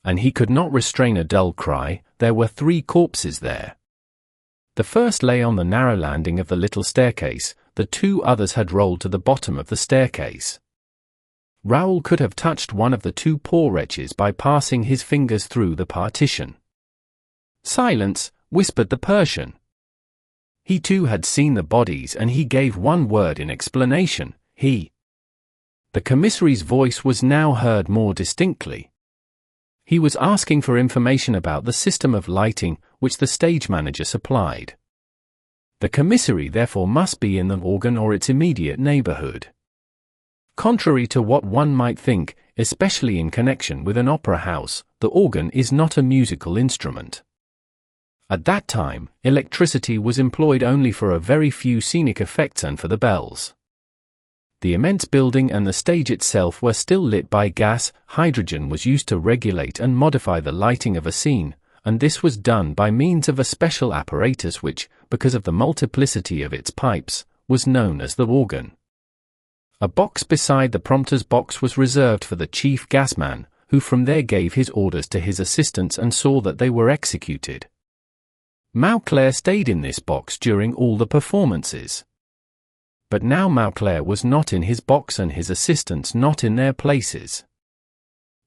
And he could not restrain a dull cry. There were 3 corpses there. The first lay on the narrow landing of the little staircase, the 2 others had rolled to the bottom of the staircase. Raoul could have touched one of the 2 poor wretches by passing his fingers through the partition. "Silence," whispered the Persian. He too had seen the bodies and he gave one word in explanation, "He." The commissary's voice was now heard more distinctly. He was asking for information about the system of lighting which the stage manager supplied. The commissary therefore must be in the organ or its immediate neighborhood. Contrary to what one might think, especially in connection with an opera house, the organ is not a musical instrument. At that time, electricity was employed only for a very few scenic effects and for the bells. The immense building and the stage itself were still lit by gas. Hydrogen was used to regulate and modify the lighting of a scene, and this was done by means of a special apparatus which, because of the multiplicity of its pipes, was known as the organ. A box beside the prompter's box was reserved for the chief gasman, who from there gave his orders to his assistants and saw that they were executed. Mauclair stayed in this box during all the performances. But now Mauclair was not in his box and his assistants not in their places.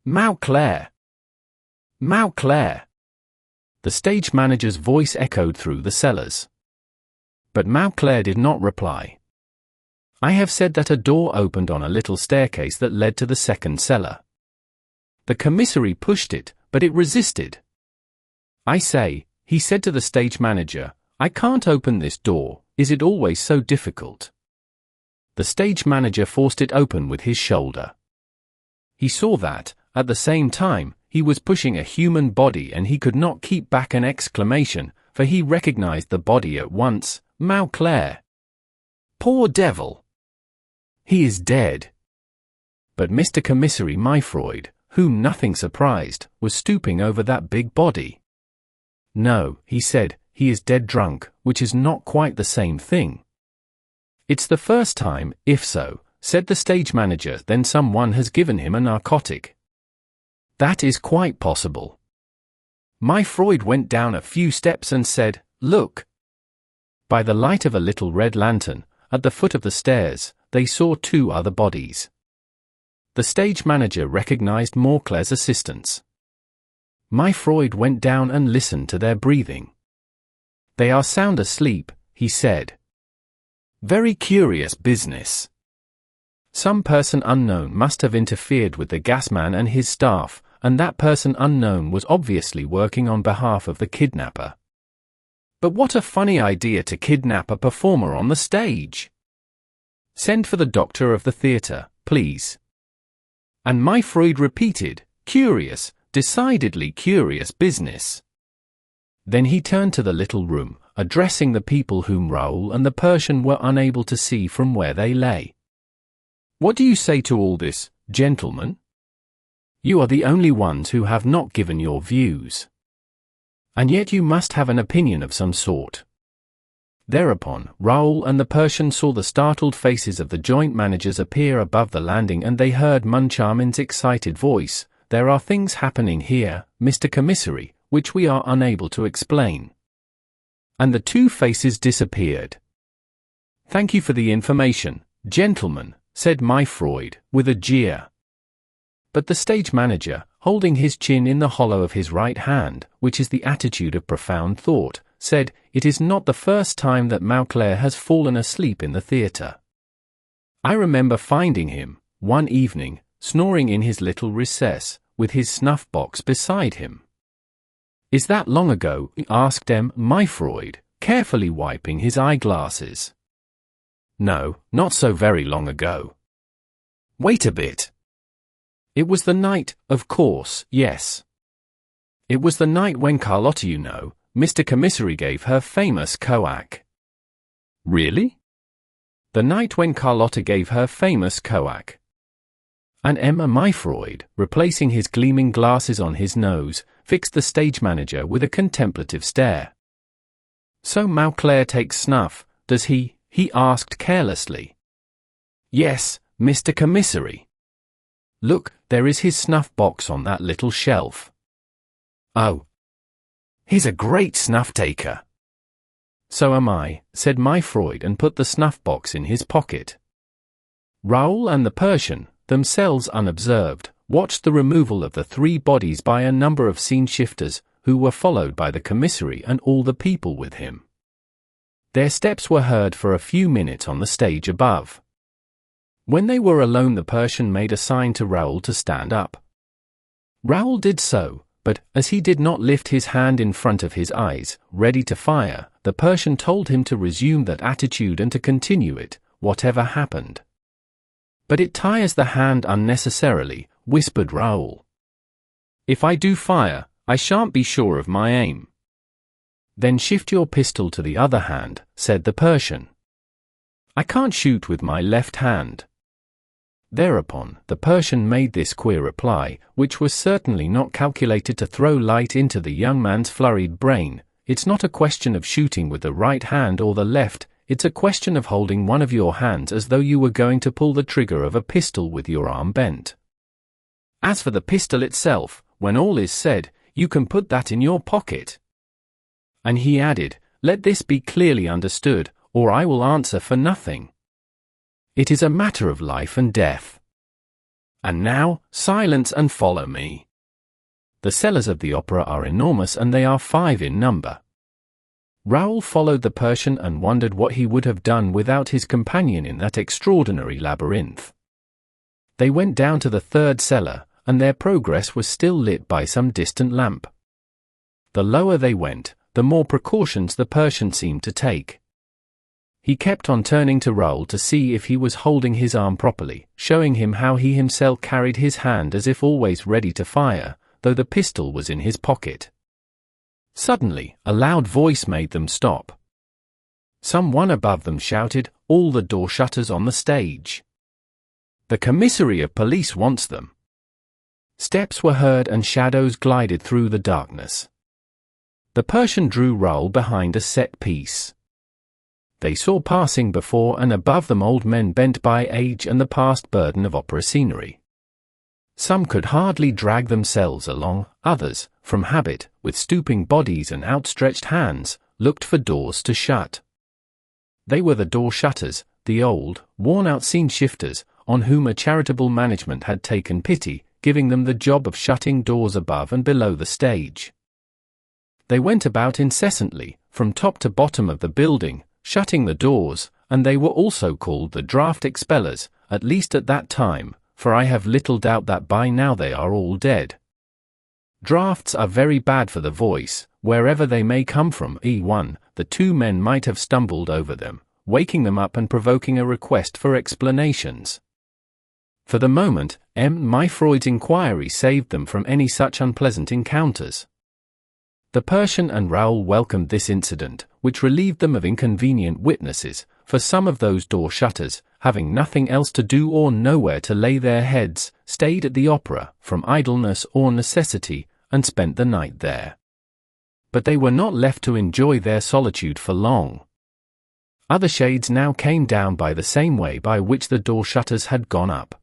Mauclair! Mauclair! The stage manager's voice echoed through the cellars. But Mauclair did not reply. I have said that a door opened on a little staircase that led to the second cellar. The commissary pushed it, but it resisted. I say, he said to the stage manager, I can't open this door, is it always so difficult? The stage manager forced it open with his shoulder. He saw that, at the same time, he was pushing a human body and he could not keep back an exclamation, for he recognized the body at once. Mauclair! Poor devil! He is dead. But Mr. Commissary Myfroyd, whom nothing surprised, was stooping over that big body. No, he said, he is dead drunk, which is not quite the same thing. It's the first time, if so, said the stage manager, then someone has given him a narcotic. That is quite possible. Myfroyd went down a few steps and said, Look. By the light of a little red lantern, at the foot of the stairs, they saw two other bodies. The stage manager recognized Mauclair's assistants. Myfroyd went down and listened to their breathing. They are sound asleep, he said. Very curious business. Some person unknown must have interfered with the gasman and his staff, and that person unknown was obviously working on behalf of the kidnapper. But what a funny idea to kidnap a performer on the stage. Send for the doctor of the theatre, please. And Myfroyd repeated, curious, decidedly curious business. Then he turned to the little room, addressing the people whom Raoul and the Persian were unable to see from where they lay. What do you say to all this, gentlemen? You are the only ones who have not given your views. And yet you must have an opinion of some sort. Thereupon, Raoul and the Persian saw the startled faces of the joint managers appear above the landing and they heard Moncharmin's excited voice, There are things happening here, Mr. Commissary, which we are unable to explain. And the two faces disappeared. Thank you for the information, gentlemen, said Myfroyd, with a jeer. But the stage manager, holding his chin in the hollow of his right hand, which is the attitude of profound thought, said, It is not the first time that Mauclair has fallen asleep in the theatre. I remember finding him, one evening, snoring in his little recess, with his snuff-box beside him. Is that long ago? Asked Myfroyd, carefully wiping his eyeglasses. No, not so very long ago. Wait a bit. It was the night, of course, yes. It was the night when Carlotta, you know, Mr. Commissary gave her famous coac. Really? The night when Carlotta gave her famous coac. And Myfroyd, replacing his gleaming glasses on his nose, fixed the stage manager with a contemplative stare. So Mauclair takes snuff, does he? He asked carelessly. Yes, Mr. Commissary. Look, there is his snuff-box on that little shelf. Oh. He's a great snuff-taker. So am I, said Myfroyd and put the snuff-box in his pocket. Raoul and the Persian, themselves unobserved, watched the removal of the three bodies by a number of scene-shifters, who were followed by the commissary and all the people with him. Their steps were heard for a few minutes on the stage above. When they were alone, the Persian made a sign to Raoul to stand up. Raoul did so, but, as he did not lift his hand in front of his eyes, ready to fire, the Persian told him to resume that attitude and to continue it, whatever happened. "But it tires the hand unnecessarily," whispered Raoul. "If I do fire, I shan't be sure of my aim." "Then shift your pistol to the other hand," said the Persian. "I can't shoot with my left hand." Thereupon, the Persian made this queer reply, which was certainly not calculated to throw light into the young man's flurried brain. "It's not a question of shooting with the right hand or the left, it's a question of holding one of your hands as though you were going to pull the trigger of a pistol with your arm bent. As for the pistol itself, when all is said, you can put that in your pocket." And he added, "Let this be clearly understood, or I will answer for nothing. It is a matter of life and death. And now, silence and follow me." The cellars of the opera are enormous, and they are 5 in number. Raoul followed the Persian and wondered what he would have done without his companion in that extraordinary labyrinth. They went down to the 3rd cellar, and their progress was still lit by some distant lamp. The lower they went, the more precautions the Persian seemed to take. He kept on turning to Raoul to see if he was holding his arm properly, showing him how he himself carried his hand as if always ready to fire, though the pistol was in his pocket. Suddenly, a loud voice made them stop. Someone above them shouted, "All the door shutters on the stage. The commissary of police wants them." Steps were heard and shadows glided through the darkness. The Persian drew Raoul behind a set piece. They saw passing before and above them old men bent by age and the past burden of opera scenery. Some could hardly drag themselves along, others, from habit, with stooping bodies and outstretched hands, looked for doors to shut. They were the door shutters, the old, worn-out scene-shifters, on whom a charitable management had taken pity, giving them the job of shutting doors above and below the stage. They went about incessantly, from top to bottom of the building, shutting the doors, and they were also called the draft expellers, at least at that time, for I have little doubt that by now they are all dead. Drafts are very bad for the voice, wherever they may come from. The 2 men might have stumbled over them, waking them up and provoking a request for explanations. For the moment, my Freud's inquiry saved them from any such unpleasant encounters. The Persian and Raoul welcomed this incident, which relieved them of inconvenient witnesses, for some of those door shutters, having nothing else to do or nowhere to lay their heads, stayed at the opera, from idleness or necessity, and spent the night there. But they were not left to enjoy their solitude for long. Other shades now came down by the same way by which the door shutters had gone up.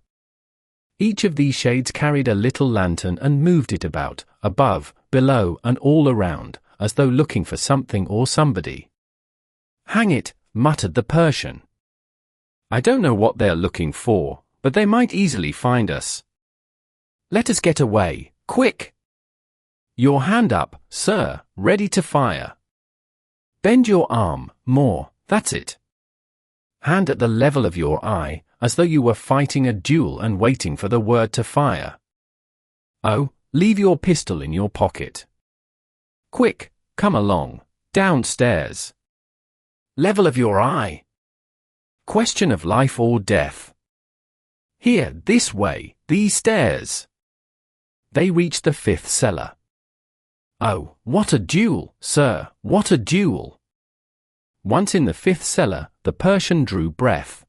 Each of these shades carried a little lantern and moved it about, above, below, and all around, as though looking for something or somebody. "Hang it," muttered the Persian. "I don't know what they're looking for, but they might easily find us. Let us get away, quick! Your hand up, sir, ready to fire. Bend your arm, more, that's it. Hand at the level of your eye, as though you were fighting a duel and waiting for the word to fire. Oh, leave your pistol in your pocket. Quick, come along, downstairs. Level of your eye. Question of life or death. Here, this way, these stairs." They reached the 5th cellar. "Oh, what a duel, sir, what a duel!" Once in the 5th cellar, the Persian drew breath.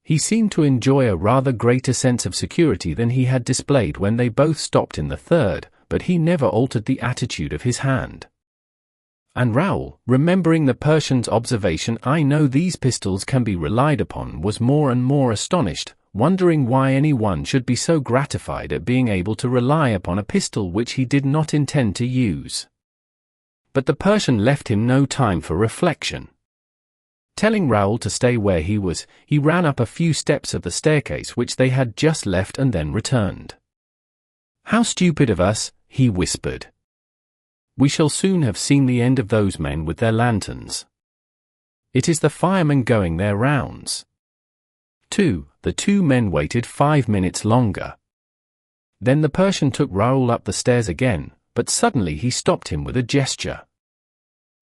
He seemed to enjoy a rather greater sense of security than he had displayed when they both stopped in the 3rd, but he never altered the attitude of his hand. And Raoul, remembering the Persian's observation, "I know these pistols can be relied upon," was more and more astonished, wondering why anyone should be so gratified at being able to rely upon a pistol which he did not intend to use. But the Persian left him no time for reflection. Telling Raoul to stay where he was, he ran up a few steps of the staircase which they had just left and then returned. "How stupid of us," he whispered. "We shall soon have seen the end of those men with their lanterns. It is the firemen going their rounds." The 2 men waited 5 minutes longer. Then the Persian took Raoul up the stairs again, but suddenly he stopped him with a gesture.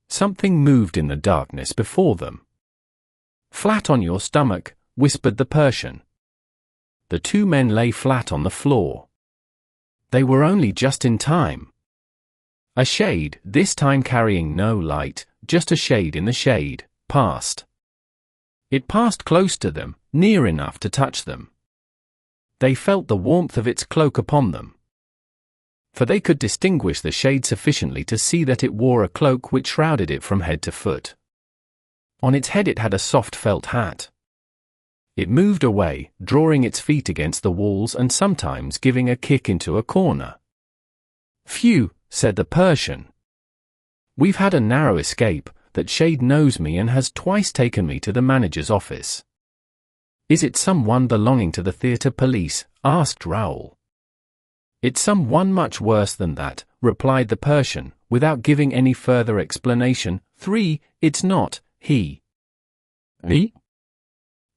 Something moved in the darkness before them. "Flat on your stomach," whispered the Persian. The two men lay flat on the floor. They were only just in time. A shade, this time carrying no light, just a shade in the shade, passed. It passed close to them, near enough to touch them. They felt the warmth of its cloak upon them. For they could distinguish the shade sufficiently to see that it wore a cloak which shrouded it from head to foot. On its head it had a soft felt hat. It moved away, drawing its feet against the walls and sometimes giving a kick into a corner. "Phew," said the Persian. "We've had a narrow escape. That shade knows me and has twice taken me to the manager's office." "Is it someone belonging to the theatre police?" asked Raoul. "It's someone much worse than that," replied the Persian, without giving any further explanation. 3. It's not he. "He?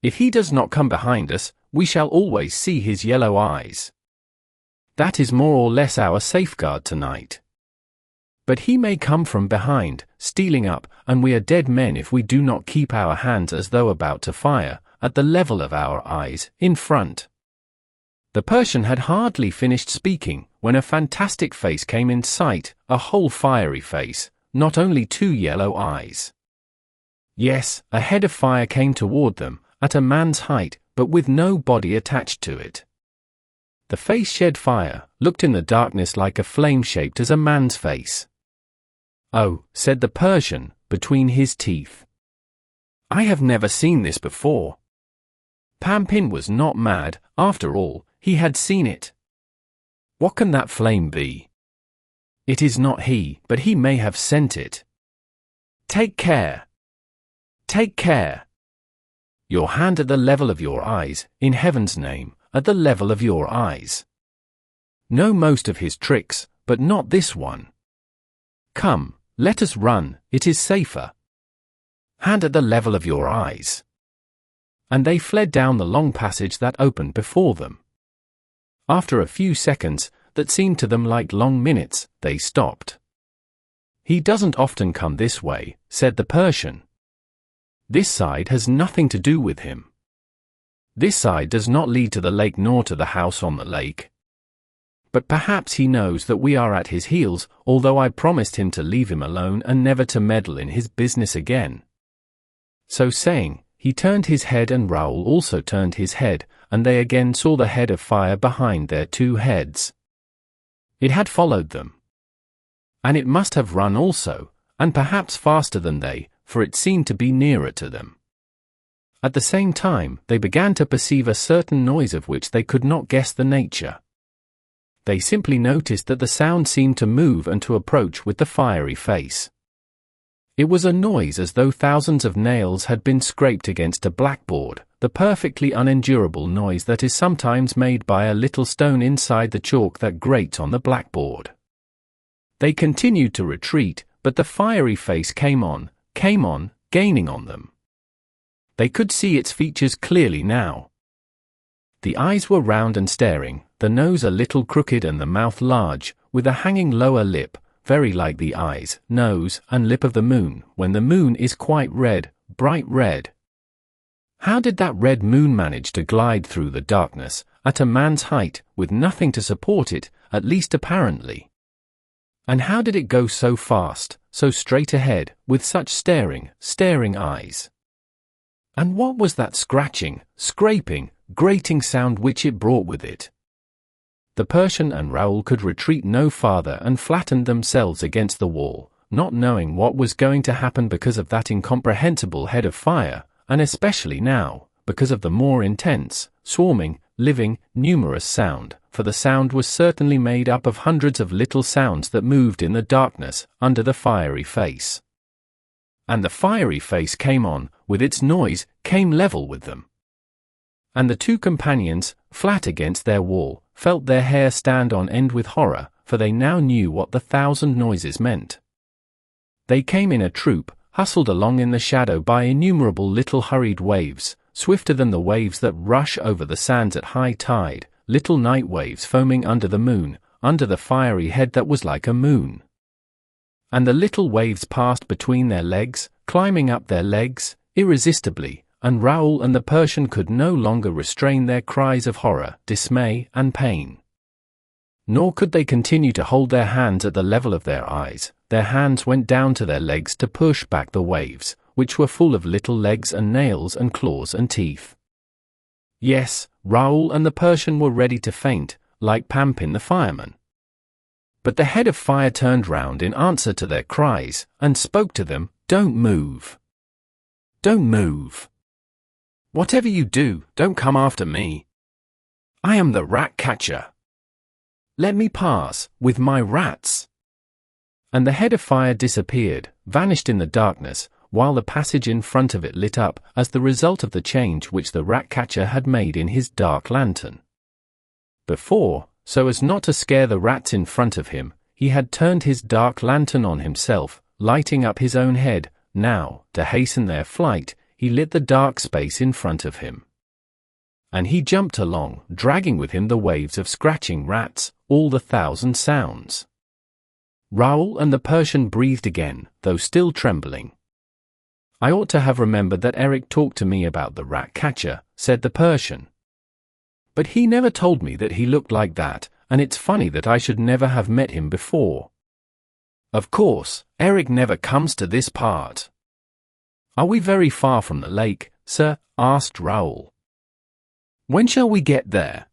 If he does not come behind us, we shall always see his yellow eyes. That is more or less our safeguard tonight. But he may come from behind, stealing up, and we are dead men if we do not keep our hands as though about to fire, at the level of our eyes, in front." The Persian had hardly finished speaking, when a fantastic face came in sight, a whole fiery face, not only two yellow eyes. Yes, a head of fire came toward them, at a man's height, but with no body attached to it. The face shed fire, looked in the darkness like a flame shaped as a man's face. "Oh," said the Persian, between his teeth. "I have never seen this before." Pampin was not mad, after all, he had seen it. "What can that flame be? It is not he, but he may have sent it. Take care! Take care! Your hand at the level of your eyes, in heaven's name, at the level of your eyes. Know most of his tricks, but not this one. Come, let us run, it is safer. Hand at the level of your eyes." And they fled down the long passage that opened before them. After a few seconds, that seemed to them like long minutes, they stopped. "He doesn't often come this way," said the Persian. "This side has nothing to do with him. This side does not lead to the lake nor to the house on the lake. But perhaps he knows that we are at his heels, although I promised him to leave him alone and never to meddle in his business again." So saying, he turned his head and Raoul also turned his head, and they again saw the head of fire behind their two heads. It had followed them. And it must have run also, and perhaps faster than they, for it seemed to be nearer to them. At the same time, they began to perceive a certain noise of which they could not guess the nature. They simply noticed that the sound seemed to move and to approach with the fiery face. It was a noise as though thousands of nails had been scraped against a blackboard, the perfectly unendurable noise that is sometimes made by a little stone inside the chalk that grates on the blackboard. They continued to retreat, but the fiery face came on, gaining on them. They could see its features clearly now. The eyes were round and staring, the nose a little crooked and the mouth large, with a hanging lower lip, very like the eyes, nose, and lip of the moon, when the moon is quite red, bright red. How did that red moon manage to glide through the darkness, at a man's height, with nothing to support it, at least apparently? And how did it go so fast, so straight ahead, with such staring eyes? And what was that scratching, scraping, grating sound which it brought with it? The Persian and Raoul could retreat no farther and flattened themselves against the wall, not knowing what was going to happen because of that incomprehensible head of fire, and especially now, because of the more intense, swarming, living, numerous sound, for the sound was certainly made up of hundreds of little sounds that moved in the darkness, under the fiery face. And the fiery face came on, with its noise, came level with them. And the two companions, flat against their wall, felt their hair stand on end with horror, for they now knew what the 1,000 noises meant. They came in a troop, hustled along in the shadow by innumerable little hurried waves, swifter than the waves that rush over the sands at high tide, little night waves foaming under the moon, under the fiery head that was like a moon. And the little waves passed between their legs, climbing up their legs, irresistibly, and Raoul and the Persian could no longer restrain their cries of horror, dismay, and pain. Nor could they continue to hold their hands at the level of their eyes. Their hands went down to their legs to push back the waves, which were full of little legs and nails and claws and teeth. Yes, Raoul and the Persian were ready to faint, like Pampin the fireman. But the head of fire turned round in answer to their cries, and spoke to them, "Don't move. Don't move. Whatever you do, don't come after me. I am the rat catcher. Let me pass, with my rats." And the head of fire disappeared, vanished in the darkness, while the passage in front of it lit up, as the result of the change which the rat catcher had made in his dark lantern. Before, so as not to scare the rats in front of him, he had turned his dark lantern on himself, lighting up his own head. Now, to hasten their flight, he lit the dark space in front of him. And he jumped along, dragging with him the waves of scratching rats, all the thousand sounds. Raoul and the Persian breathed again, though still trembling. "I ought to have remembered that Eric talked to me about the rat catcher," said the Persian. "But he never told me that he looked like that, and it's funny that I should never have met him before. Of course, Eric never comes to this part." "Are we very far from the lake, sir?" asked Raoul. "When shall we get there?"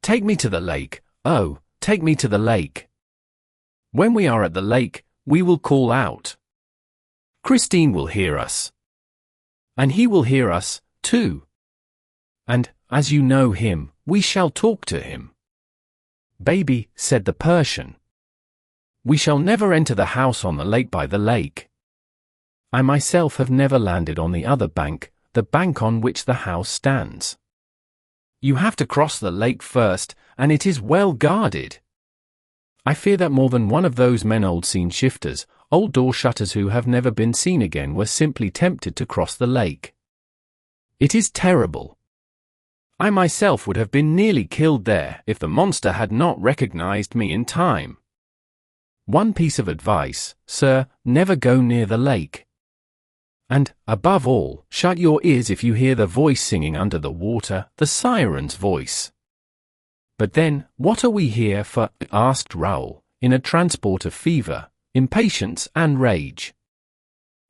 "Take me to the lake, oh, take me to the lake. When we are at the lake, we will call out. Christine will hear us. And he will hear us, too. And, as you know him, we shall talk to him." "Baby," said the Persian, "we shall never enter the house on the lake by the lake. I myself have never landed on the other bank, the bank on which the house stands. You have to cross the lake first, and it is well guarded. I fear that more than one of those men, old scene shifters, old door shutters who have never been seen again, were simply tempted to cross the lake. It is terrible. I myself would have been nearly killed there if the monster had not recognized me in time. One piece of advice, sir, never go near the lake. And, above all, shut your ears if you hear the voice singing under the water, the siren's voice." "But then, what are we here for?" asked Raoul, in a transport of fever, impatience and rage.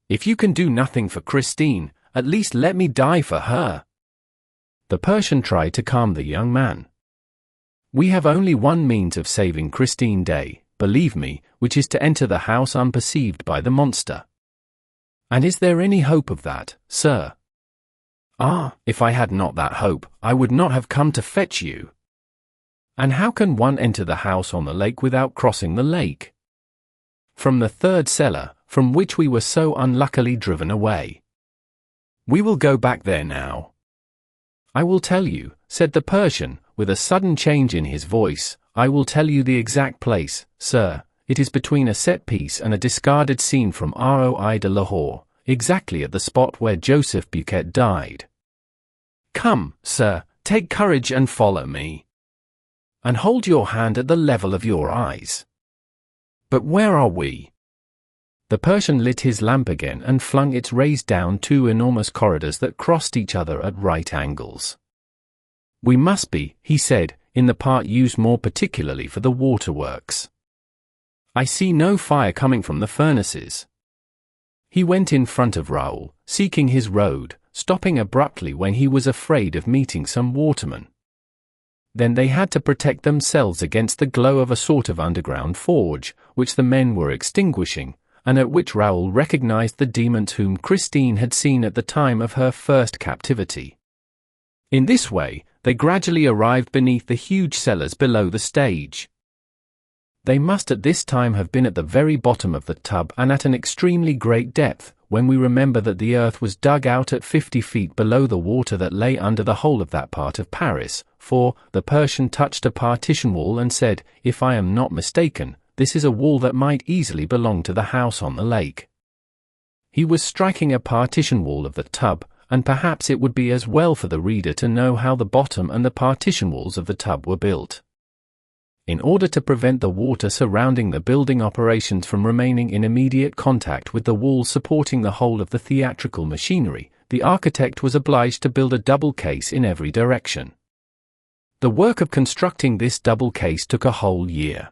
"If you can do nothing for Christine, at least let me die for her." The Persian tried to calm the young man. "We have only one means of saving Christine Daaé, believe me, which is to enter the house unperceived by the monster." "And is there any hope of that, sir?" "Ah, if I had not that hope, I would not have come to fetch you." "And how can one enter the house on the lake without crossing the lake?" "From the third cellar, from which we were so unluckily driven away. We will go back there now." "I will tell you," said the Persian, with a sudden change in his voice, "I will tell you the exact place, sir. It is between a set piece and a discarded scene from Roi de Lahore, exactly at the spot where Joseph Buquet died. Come, sir, take courage and follow me. And hold your hand at the level of your eyes." "But where are we?" The Persian lit his lamp again and flung its rays down two enormous corridors that crossed each other at right angles. "We must be," he said, "in the part used more particularly for the waterworks. I see no fire coming from the furnaces." He went in front of Raoul, seeking his road, stopping abruptly when he was afraid of meeting some watermen. Then they had to protect themselves against the glow of a sort of underground forge, which the men were extinguishing, and at which Raoul recognized the demons whom Christine had seen at the time of her first captivity. In this way, they gradually arrived beneath the huge cellars below the stage. They must at this time have been at the very bottom of the tub and at an extremely great depth, when we remember that the earth was dug out at 50 feet below the water that lay under the whole of that part of Paris, for, the Persian touched a partition wall and said, "If I am not mistaken, this is a wall that might easily belong to the house on the lake." He was striking a partition wall of the tub, and perhaps it would be as well for the reader to know how the bottom and the partition walls of the tub were built. In order to prevent the water surrounding the building operations from remaining in immediate contact with the walls supporting the whole of the theatrical machinery, the architect was obliged to build a double case in every direction. The work of constructing this double case took a whole year.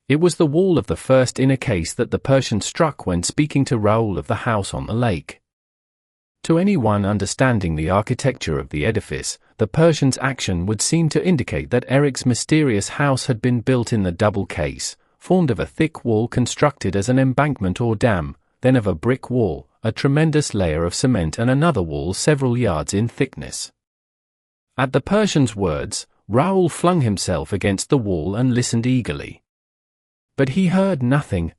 It was the wall of the first inner case that the Persian struck when speaking to Raoul of the house on the lake. To anyone understanding the architecture of the edifice, the Persian's action would seem to indicate that Eric's mysterious house had been built in the double case, formed of a thick wall constructed as an embankment or dam, then of a brick wall, a tremendous layer of cement, and another wall several yards in thickness. At the Persian's words, Raoul flung himself against the wall and listened eagerly. But he heard nothing,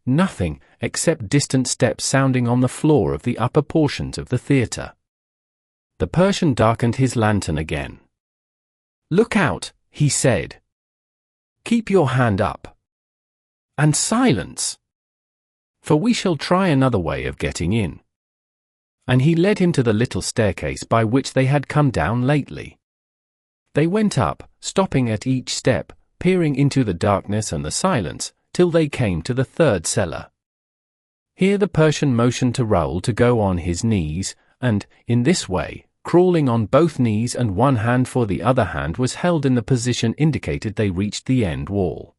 except distant steps sounding on the floor of the upper portions of the theatre. The Persian darkened his lantern again. "Look out," he said. "Keep your hand up. And silence. For we shall try another way of getting in." And he led him to the little staircase by which they had come down lately. They went up, stopping at each step, peering into the darkness and the silence, till they came to the third cellar. Here the Persian motioned to Raoul to go on his knees, and, in this way, crawling on both knees and one hand for the other hand was held in the position indicated, they reached the end wall.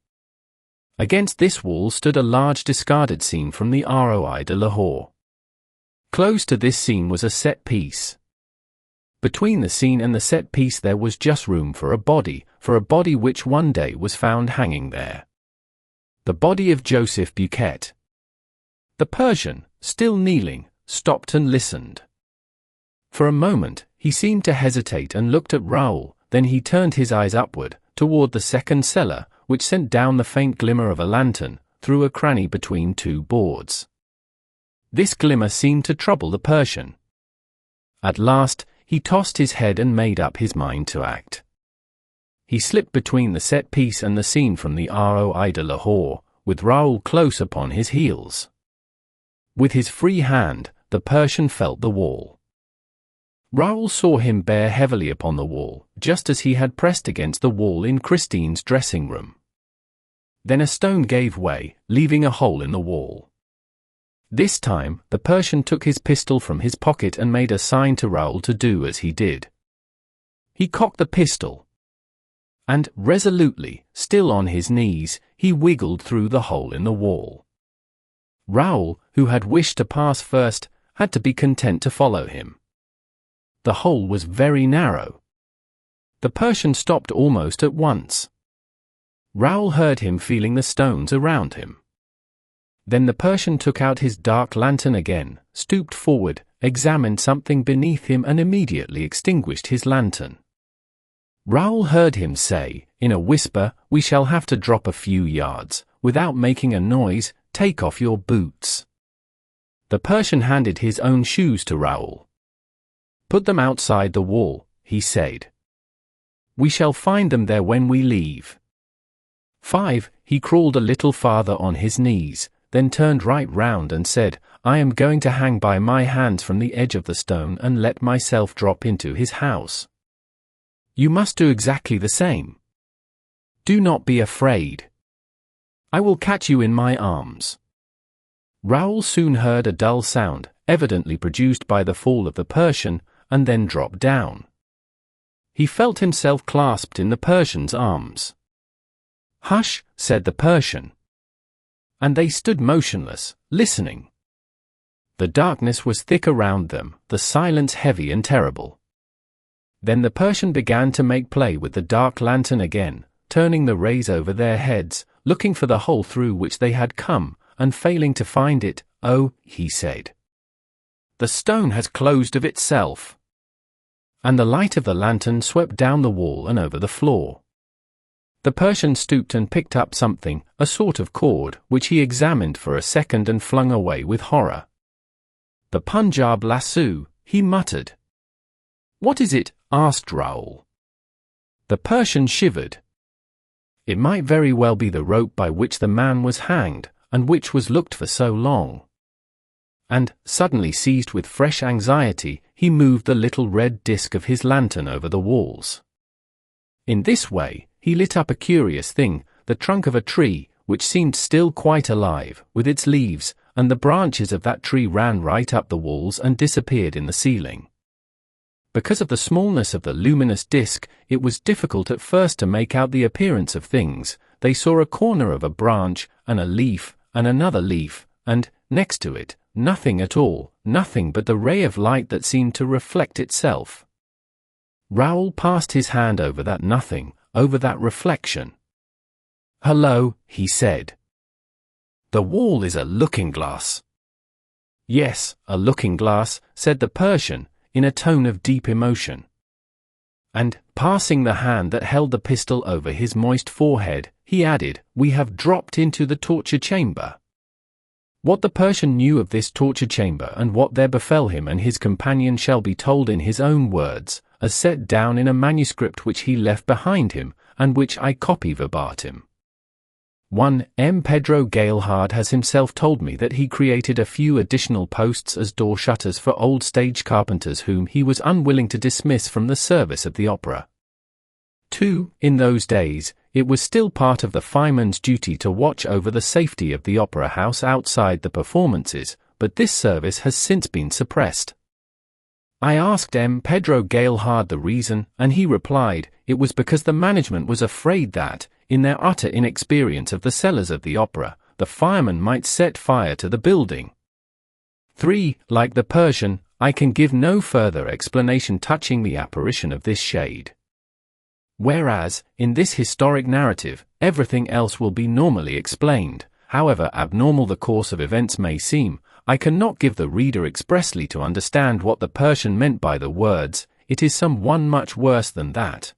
Against this wall stood a large discarded scene from the Roi de Lahore. Close to this scene was a set piece. Between the scene and the set piece there was just room for a body which one day was found hanging there. The body of Joseph Buquet. The Persian, still kneeling, stopped and listened. For a moment, he seemed to hesitate and looked at Raoul, then he turned his eyes upward, toward the second cellar, which sent down the faint glimmer of a lantern, through a cranny between two boards. This glimmer seemed to trouble the Persian. At last, he tossed his head and made up his mind to act. He slipped between the set piece and the scene from the Roi de Lahore, with Raoul close upon his heels. With his free hand, the Persian felt the wall. Raoul saw him bear heavily upon the wall, just as he had pressed against the wall in Christine's dressing room. Then a stone gave way, leaving a hole in the wall. This time, the Persian took his pistol from his pocket and made a sign to Raoul to do as he did. He cocked the pistol, and, resolutely, still on his knees, he wiggled through the hole in the wall. Raoul, who had wished to pass first, had to be content to follow him. The hole was very narrow. The Persian stopped almost at once. Raoul heard him feeling the stones around him. Then the Persian took out his dark lantern again, stooped forward, examined something beneath him and immediately extinguished his lantern. Raoul heard him say, in a whisper, "We shall have to drop a few yards. Without making a noise, take off your boots." The Persian handed his own shoes to Raoul. "Put them outside the wall," he said. "We shall find them there when we leave." 5. He crawled a little farther on his knees, then turned right round and said, "I am going to hang by my hands from the edge of the stone and let myself drop into his house. You must do exactly the same. Do not be afraid. I will catch you in my arms." Raoul soon heard a dull sound, evidently produced by the fall of the Persian, and then dropped down. He felt himself clasped in the Persian's arms. "Hush," said the Persian. And they stood motionless, listening. The darkness was thick around them, the silence heavy and terrible. Then the Persian began to make play with the dark lantern again, turning the rays over their heads, looking for the hole through which they had come, and failing to find it. "Oh," he said, "the stone has closed of itself." And the light of the lantern swept down the wall and over the floor. The Persian stooped and picked up something, a sort of cord, which he examined for a second and flung away with horror. "The Punjab lasso," he muttered. "What is it?" asked Raoul. The Persian shivered. It might very well be the rope by which the man was hanged, and which was looked for so long. And, suddenly seized with fresh anxiety, he moved the little red disc of his lantern over the walls. In this way, he lit up a curious thing, the trunk of a tree, which seemed still quite alive, with its leaves, and the branches of that tree ran right up the walls and disappeared in the ceiling. Because of the smallness of the luminous disc, it was difficult at first to make out the appearance of things. They saw a corner of a branch, and a leaf, and another leaf, and, next to it, nothing at all, nothing but the ray of light that seemed to reflect itself. Raoul passed his hand over that nothing, over that reflection. "Hello," he said. "The wall is a looking-glass." "Yes, a looking-glass," said the Persian, in a tone of deep emotion. And, passing the hand that held the pistol over his moist forehead, he added, "We have dropped into the torture chamber." What the Persian knew of this torture chamber and what there befell him and his companion shall be told in his own words, as set down in a manuscript which he left behind him, and which I copy verbatim. 1. M. Pedro Galehard has himself told me that he created a few additional posts as door shutters for old stage carpenters whom he was unwilling to dismiss from the service of the opera. 2. In those days, it was still part of the fireman's duty to watch over the safety of the opera house outside the performances, but this service has since been suppressed. I asked M. Pedro Galehard the reason, and he replied, it was because the management was afraid that, in their utter inexperience of the cellars of the opera, the firemen might set fire to the building. 3. Like the Persian, I can give no further explanation touching the apparition of this shade. Whereas, in this historic narrative, everything else will be normally explained, however abnormal the course of events may seem, I cannot give the reader expressly to understand what the Persian meant by the words, "It is some one much worse than that."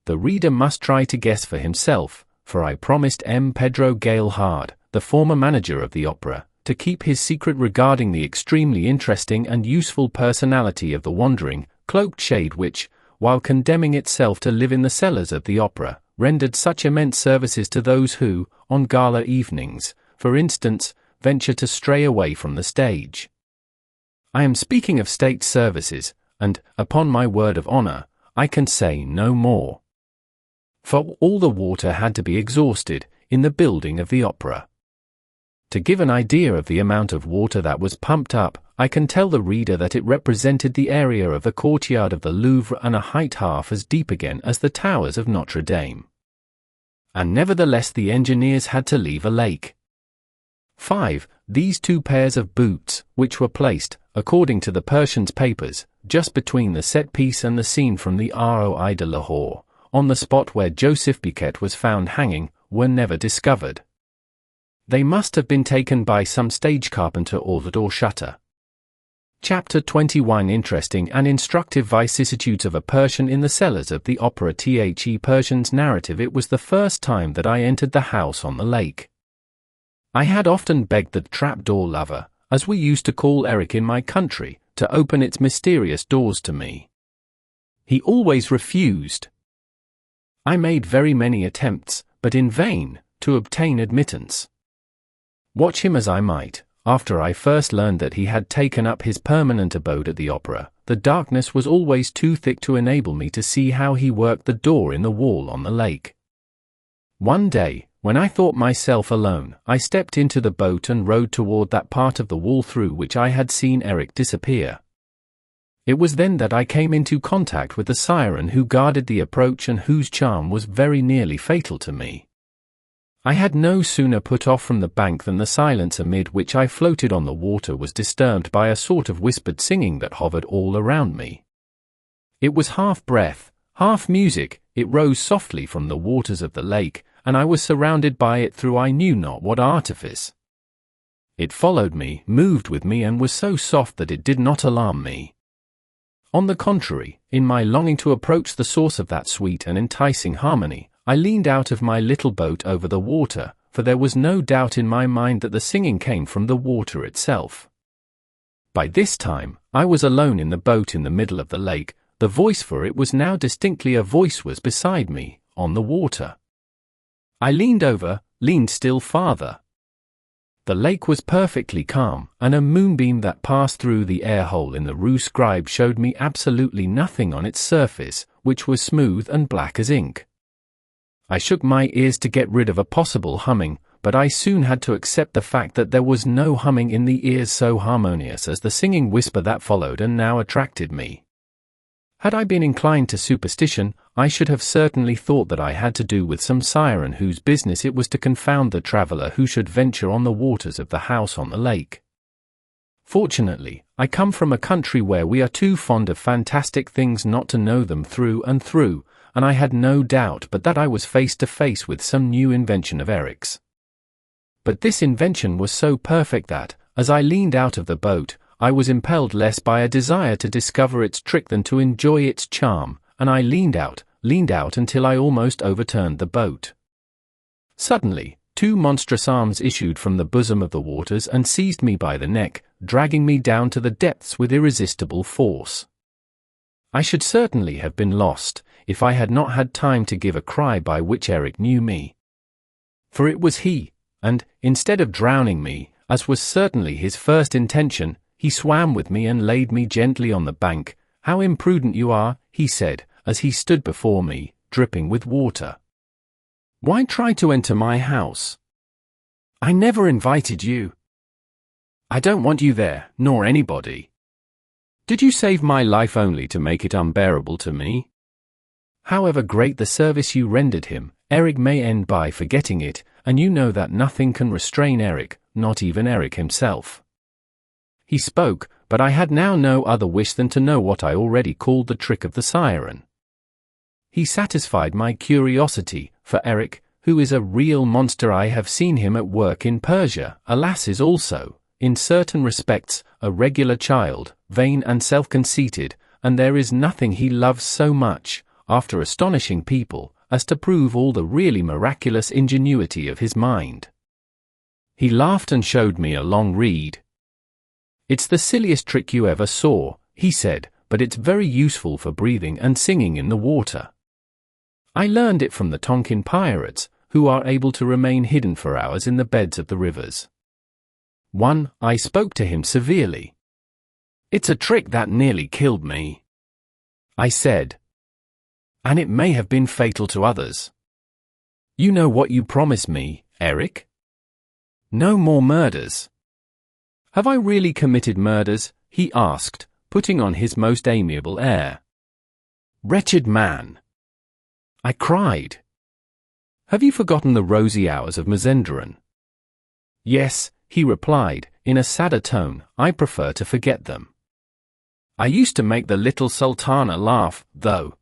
The reader must try to guess for himself, for I promised M. Pedro Galehard, the former manager of the opera, to keep his secret regarding the extremely interesting and useful personality of the wandering, cloaked shade which, while condemning itself to live in the cellars of the opera, rendered such immense services to those who, on gala evenings, for instance, venture to stray away from the stage. I am speaking of state services, and, upon my word of honor, I can say no more. For all the water had to be exhausted, in the building of the opera. To give an idea of the amount of water that was pumped up, I can tell the reader that it represented the area of the courtyard of the Louvre and a height half as deep again as the towers of Notre Dame. And nevertheless the engineers had to leave a lake. 5. These two pairs of boots, which were placed, according to the Persian's papers, just between the set piece and the scene from the Roi de Lahore, on the spot where Joseph Biquet was found hanging, were never discovered. They must have been taken by some stage carpenter or the door shutter. Chapter 21. Interesting and instructive vicissitudes of a Persian in the cellars of the opera. The Persian's narrative. It was the first time that I entered the house on the lake. I had often begged the trapdoor lover, as we used to call Eric in my country, to open its mysterious doors to me. He always refused. I made very many attempts, but in vain, to obtain admittance. Watch him as I might, after I first learned that he had taken up his permanent abode at the opera, the darkness was always too thick to enable me to see how he worked the door in the wall on the lake. One day, when I thought myself alone, I stepped into the boat and rowed toward that part of the wall through which I had seen Eric disappear. It was then that I came into contact with the siren who guarded the approach and whose charm was very nearly fatal to me. I had no sooner put off from the bank than the silence amid which I floated on the water was disturbed by a sort of whispered singing that hovered all around me. It was half breath, half music, it rose softly from the waters of the lake, and I was surrounded by it through I knew not what artifice. It followed me, moved with me, and was so soft that it did not alarm me. On the contrary, in my longing to approach the source of that sweet and enticing harmony, I leaned out of my little boat over the water, for there was no doubt in my mind that the singing came from the water itself. By this time, I was alone in the boat in the middle of the lake. The voice, for it was now distinctly a voice, was beside me, on the water. I leaned over, leaned still farther. The lake was perfectly calm, and a moonbeam that passed through the air hole in the Rue Scribe showed me absolutely nothing on its surface, which was smooth and black as ink. I shook my ears to get rid of a possible humming, but I soon had to accept the fact that there was no humming in the ears so harmonious as the singing whisper that followed and now attracted me. Had I been inclined to superstition, I should have certainly thought that I had to do with some siren whose business it was to confound the traveller who should venture on the waters of the house on the lake. Fortunately, I come from a country where we are too fond of fantastic things not to know them through and through, and I had no doubt but that I was face to face with some new invention of Eric's. But this invention was so perfect that, as I leaned out of the boat, I was impelled less by a desire to discover its trick than to enjoy its charm, and I leaned out until I almost overturned the boat. Suddenly, two monstrous arms issued from the bosom of the waters and seized me by the neck, dragging me down to the depths with irresistible force. I should certainly have been lost, if I had not had time to give a cry by which Eric knew me. For it was he, and, instead of drowning me, as was certainly his first intention, he swam with me and laid me gently on the bank. "How imprudent you are," he said, as he stood before me, dripping with water. "Why try to enter my house? I never invited you. I don't want you there, nor anybody. Did you save my life only to make it unbearable to me?" However great the service you rendered him, Eric may end by forgetting it, and you know that nothing can restrain Eric, not even Eric himself. He spoke, but I had now no other wish than to know what I already called the trick of the siren. He satisfied my curiosity, for Eric, who is a real monster, I have seen him at work in Persia, alas, is also, in certain respects, a regular child, vain and self-conceited, and there is nothing he loves so much, after astonishing people, as to prove all the really miraculous ingenuity of his mind. He laughed and showed me a long reed. "It's the silliest trick you ever saw," he said, "but it's very useful for breathing and singing in the water. I learned it from the Tonkin pirates, who are able to remain hidden for hours in the beds of the rivers." I spoke to him severely. "It's a trick that nearly killed me," I said. "And it may have been fatal to others. You know what you promised me, Eric? No more murders." "Have I really committed murders?" he asked, putting on his most amiable air. "Wretched man!" I cried. "Have you forgotten the rosy hours of Mazenderan?" "Yes," he replied, in a sadder tone, "I prefer to forget them. I used to make the little Sultana laugh, though."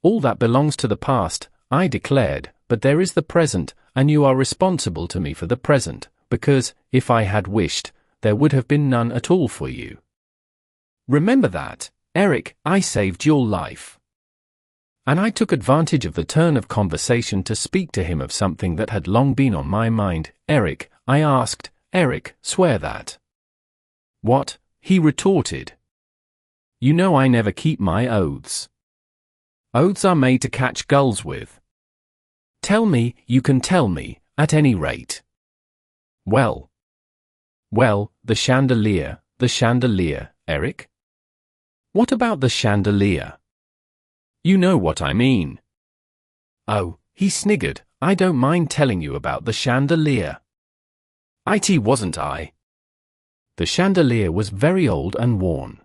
"All that belongs to the past," I declared, "but there is the present, and you are responsible to me for the present, because, if I had wished, there would have been none at all for you. Remember that, Eric, I saved your life." And I took advantage of the turn of conversation to speak to him of something that had long been on my mind. "Eric," I asked, "Eric, swear that." "What?" he retorted. "You know I never keep my oaths. Oaths are made to catch gulls with. Tell me, you can tell me, at any rate." Well, the chandelier, Eric? What about the chandelier? You know what I mean. "Oh," he sniggered, "I don't mind telling you about the chandelier." It wasn't I. The chandelier was very old and worn.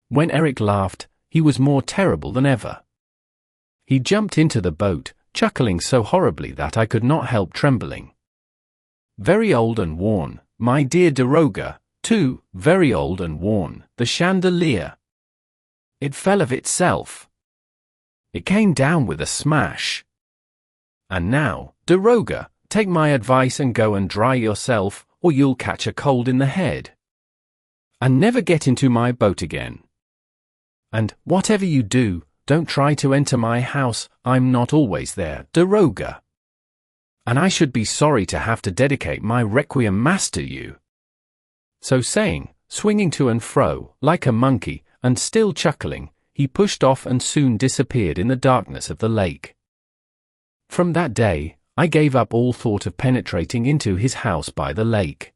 When Eric laughed, he was more terrible than ever. He jumped into the boat, chuckling so horribly that I could not help trembling. "Very old and worn, my dear Daroga, too, very old and worn, the chandelier. It fell of itself. It came down with a smash. And now, Daroga, take my advice and go and dry yourself, or you'll catch a cold in the head. And never get into my boat again. And, whatever you do, don't try to enter my house, I'm not always there, Daroga. And I should be sorry to have to dedicate my requiem mass to you." So saying, swinging to and fro, like a monkey, and still chuckling, he pushed off and soon disappeared in the darkness of the lake. From that day, I gave up all thought of penetrating into his house by the lake.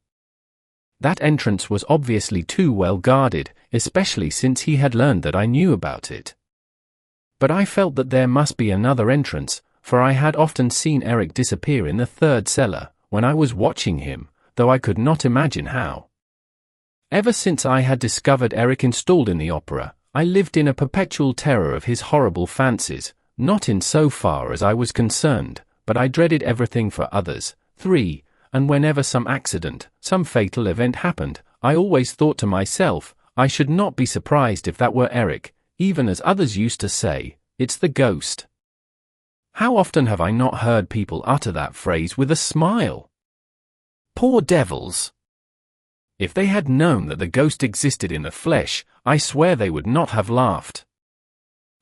That entrance was obviously too well guarded, especially since he had learned that I knew about it. But I felt that there must be another entrance, for I had often seen Eric disappear in the third cellar, when I was watching him, though I could not imagine how. Ever since I had discovered Eric installed in the opera, I lived in a perpetual terror of his horrible fancies, not in so far as I was concerned, but I dreaded everything for others. 3. And whenever some accident, some fatal event happened, I always thought to myself, I should not be surprised if that were Eric, even as others used to say, it's the ghost. How often have I not heard people utter that phrase with a smile? Poor devils! If they had known that the ghost existed in the flesh, I swear they would not have laughed.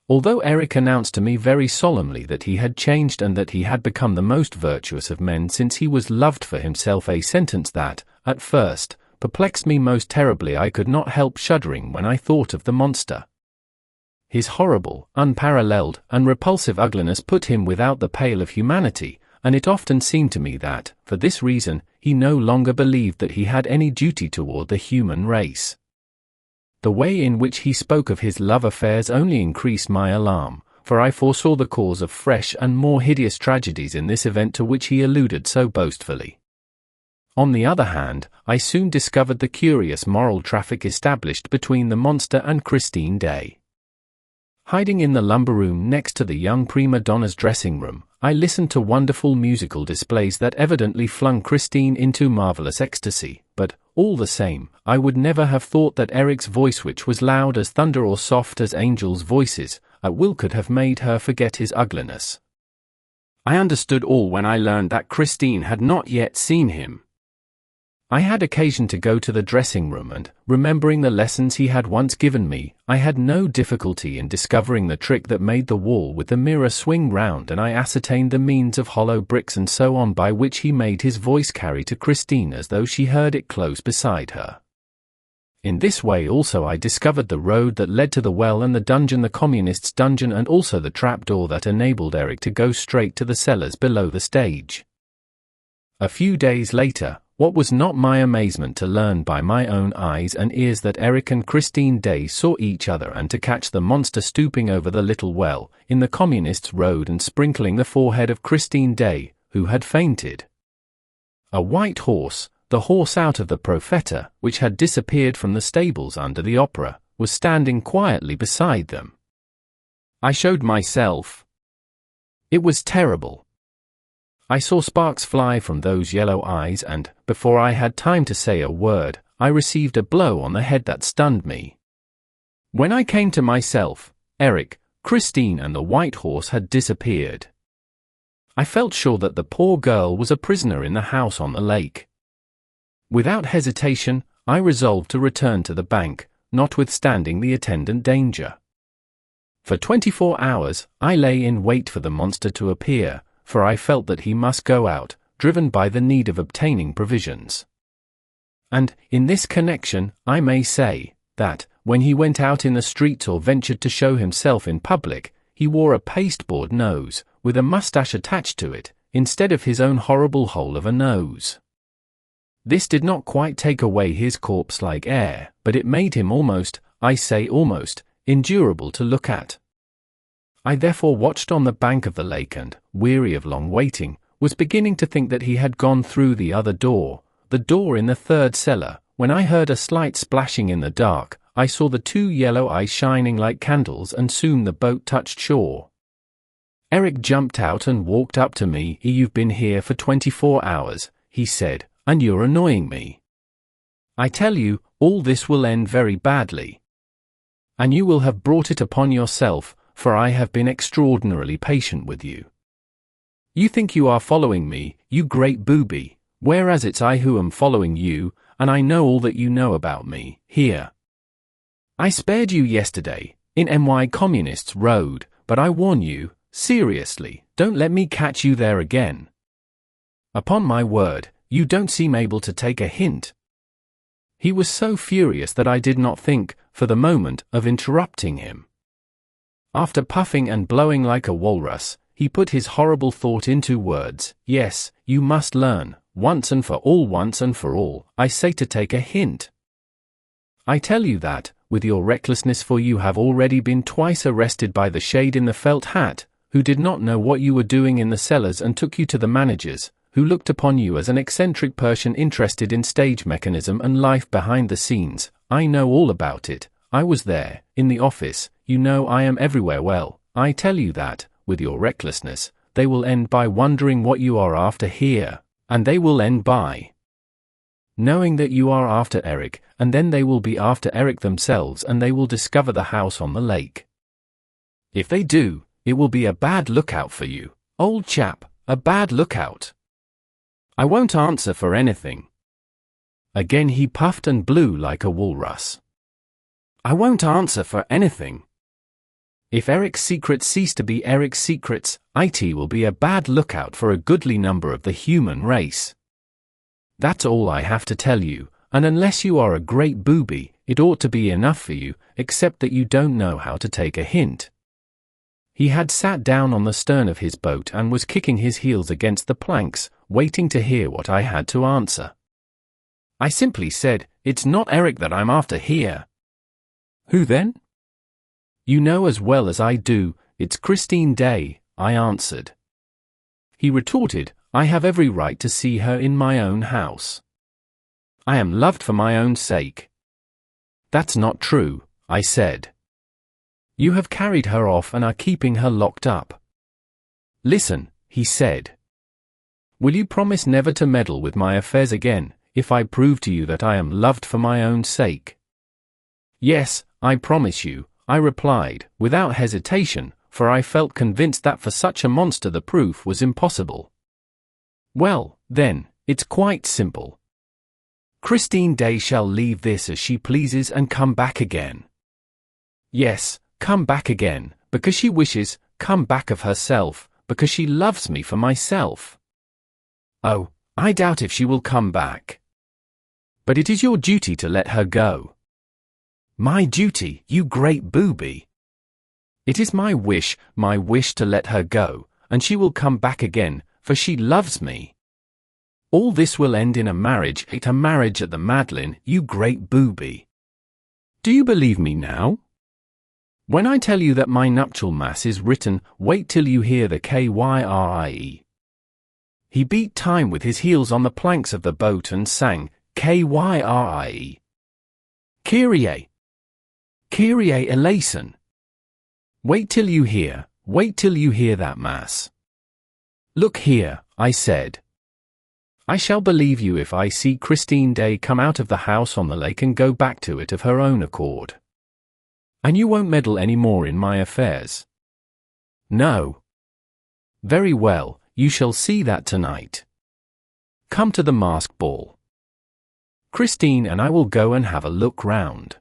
Although Eric announced to me very solemnly that he had changed and that he had become the most virtuous of men since he was loved for himself, a sentence that, at first, perplexed me most terribly, I could not help shuddering when I thought of the monster. His horrible, unparalleled, and repulsive ugliness put him without the pale of humanity, and it often seemed to me that, for this reason, he no longer believed that he had any duty toward the human race. The way in which he spoke of his love affairs only increased my alarm, for I foresaw the cause of fresh and more hideous tragedies in this event to which he alluded so boastfully. On the other hand, I soon discovered the curious moral traffic established between the monster and Christine Daaé. Hiding in the lumber room next to the young prima donna's dressing room, I listened to wonderful musical displays that evidently flung Christine into marvelous ecstasy, but, all the same, I would never have thought that Eric's voice, which was loud as thunder or soft as angels' voices, at will could have made her forget his ugliness. I understood all when I learned that Christine had not yet seen him. I had occasion to go to the dressing room and, remembering the lessons he had once given me, I had no difficulty in discovering the trick that made the wall with the mirror swing round, and I ascertained the means of hollow bricks and so on by which he made his voice carry to Christine as though she heard it close beside her. In this way also I discovered the road that led to the well and the dungeon, the communist's dungeon, and also the trapdoor that enabled Eric to go straight to the cellars below the stage. A few days later, what was not my amazement to learn by my own eyes and ears that Eric and Christine Daaé saw each other, and to catch the monster stooping over the little well in the communist's road and sprinkling the forehead of Christine Daaé, who had fainted. A white horse, the horse out of the Profeta, which had disappeared from the stables under the opera, was standing quietly beside them. I showed myself. It was terrible. I saw sparks fly from those yellow eyes and, before I had time to say a word, I received a blow on the head that stunned me. When I came to myself, Eric, Christine and the white horse had disappeared. I felt sure that the poor girl was a prisoner in the house on the lake. Without hesitation, I resolved to return to the bank, notwithstanding the attendant danger. For 24 hours, I lay in wait for the monster to appear, for I felt that he must go out, driven by the need of obtaining provisions. And, in this connection, I may say, that, when he went out in the streets or ventured to show himself in public, he wore a pasteboard nose, with a moustache attached to it, instead of his own horrible hole of a nose. This did not quite take away his corpse-like air, but it made him almost, I say almost, endurable to look at. I therefore watched on the bank of the lake and, weary of long waiting, was beginning to think that he had gone through the other door, the door in the third cellar, when I heard a slight splashing in the dark. I saw the two yellow eyes shining like candles, and soon the boat touched shore. Eric jumped out and walked up to me. "You've been here for 24 hours, he said, "and you're annoying me. I tell you, all this will end very badly. And you will have brought it upon yourself, for I have been extraordinarily patient with you. You think you are following me, you great booby, whereas it's I who am following you, and I know all that you know about me. Here. I spared you yesterday, in my Communist's Road, but I warn you, seriously, don't let me catch you there again. Upon my word, you don't seem able to take a hint." He was so furious that I did not think, for the moment, of interrupting him. After puffing and blowing like a walrus, he put his horrible thought into words. Yes, you must learn, once and for all, I say, to take a hint. I tell you that, with your recklessness, for you have already been twice arrested by the shade in the felt hat, who did not know what you were doing in the cellars and took you to the managers, who looked upon you as an eccentric Persian interested in stage mechanism and life behind the scenes. I know all about it. I was there, in the office. You know I am everywhere. Well, I tell you that, with your recklessness, they will end by wondering what you are after here, and they will end by knowing that you are after Eric, and then they will be after Eric themselves, and they will discover the house on the lake. If they do, it will be a bad lookout for you, old chap, a bad lookout. I won't answer for anything. Again he puffed and blew like a walrus. I won't answer for anything. If Eric's secrets cease to be Eric's secrets, it will be a bad lookout for a goodly number of the human race. That's all I have to tell you, and unless you are a great booby, it ought to be enough for you, except that you don't know how to take a hint. He had sat down on the stern of his boat and was kicking his heels against the planks, waiting to hear what I had to answer. I simply said, "It's not Eric that I'm after here." "Who then?" "You know as well as I do, it's Christine Daaé," I answered. He retorted, "I have every right to see her in my own house. I am loved for my own sake." "That's not true," I said. "You have carried her off and are keeping her locked up." "Listen," he said. "Will you promise never to meddle with my affairs again, if I prove to you that I am loved for my own sake?" "Yes, I promise you," I replied, without hesitation, for I felt convinced that for such a monster the proof was impossible. "Well, then, it's quite simple. Christine Daaé shall leave this as she pleases and come back again. Yes, come back again, because she wishes, come back of herself, because she loves me for myself. Oh, I doubt if she will come back. But it is your duty to let her go." "My duty, you great booby." "It is my wish to let her go, and she will come back again, for she loves me. All this will end in a marriage at the Madeleine, you great booby. Do you believe me now? When I tell you that my nuptial mass is written, wait till you hear the Kyrie. He beat time with his heels on the planks of the boat and sang, Kyrie. Kyrie. Kyrie eleison. Wait till you hear that mass. Look here, I said. I shall believe you if I see Christine Daaé come out of the house on the lake and go back to it of her own accord. And you won't meddle any more in my affairs. No. Very well, you shall see that tonight. Come to the masked ball. Christine and I will go and have a look round.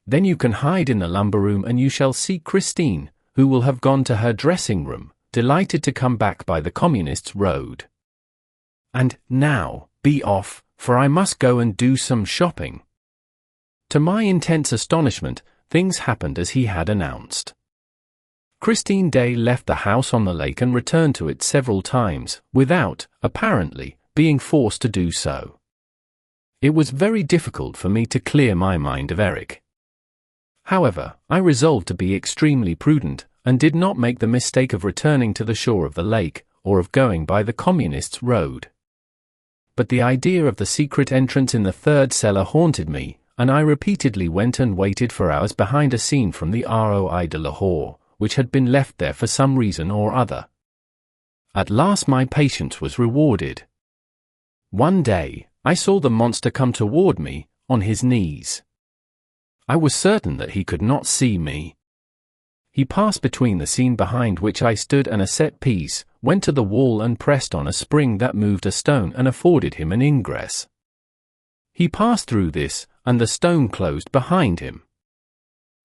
Then you can hide in the lumber room and you shall see Christine, who will have gone to her dressing room, delighted to come back by the Communists' Road. And now, be off, for I must go and do some shopping. To my intense astonishment, things happened as he had announced. Christine Daaé left the house on the lake and returned to it several times, without, apparently, being forced to do so. It was very difficult for me to clear my mind of Eric. However, I resolved to be extremely prudent, and did not make the mistake of returning to the shore of the lake, or of going by the Communists' Road. But the idea of the secret entrance in the third cellar haunted me, and I repeatedly went and waited for hours behind a scene from the Roi de Lahore, which had been left there for some reason or other. At last my patience was rewarded. One day, I saw the monster come toward me, on his knees. I was certain that he could not see me. He passed between the scene behind which I stood and a set piece, went to the wall and pressed on a spring that moved a stone and afforded him an ingress. He passed through this, and the stone closed behind him.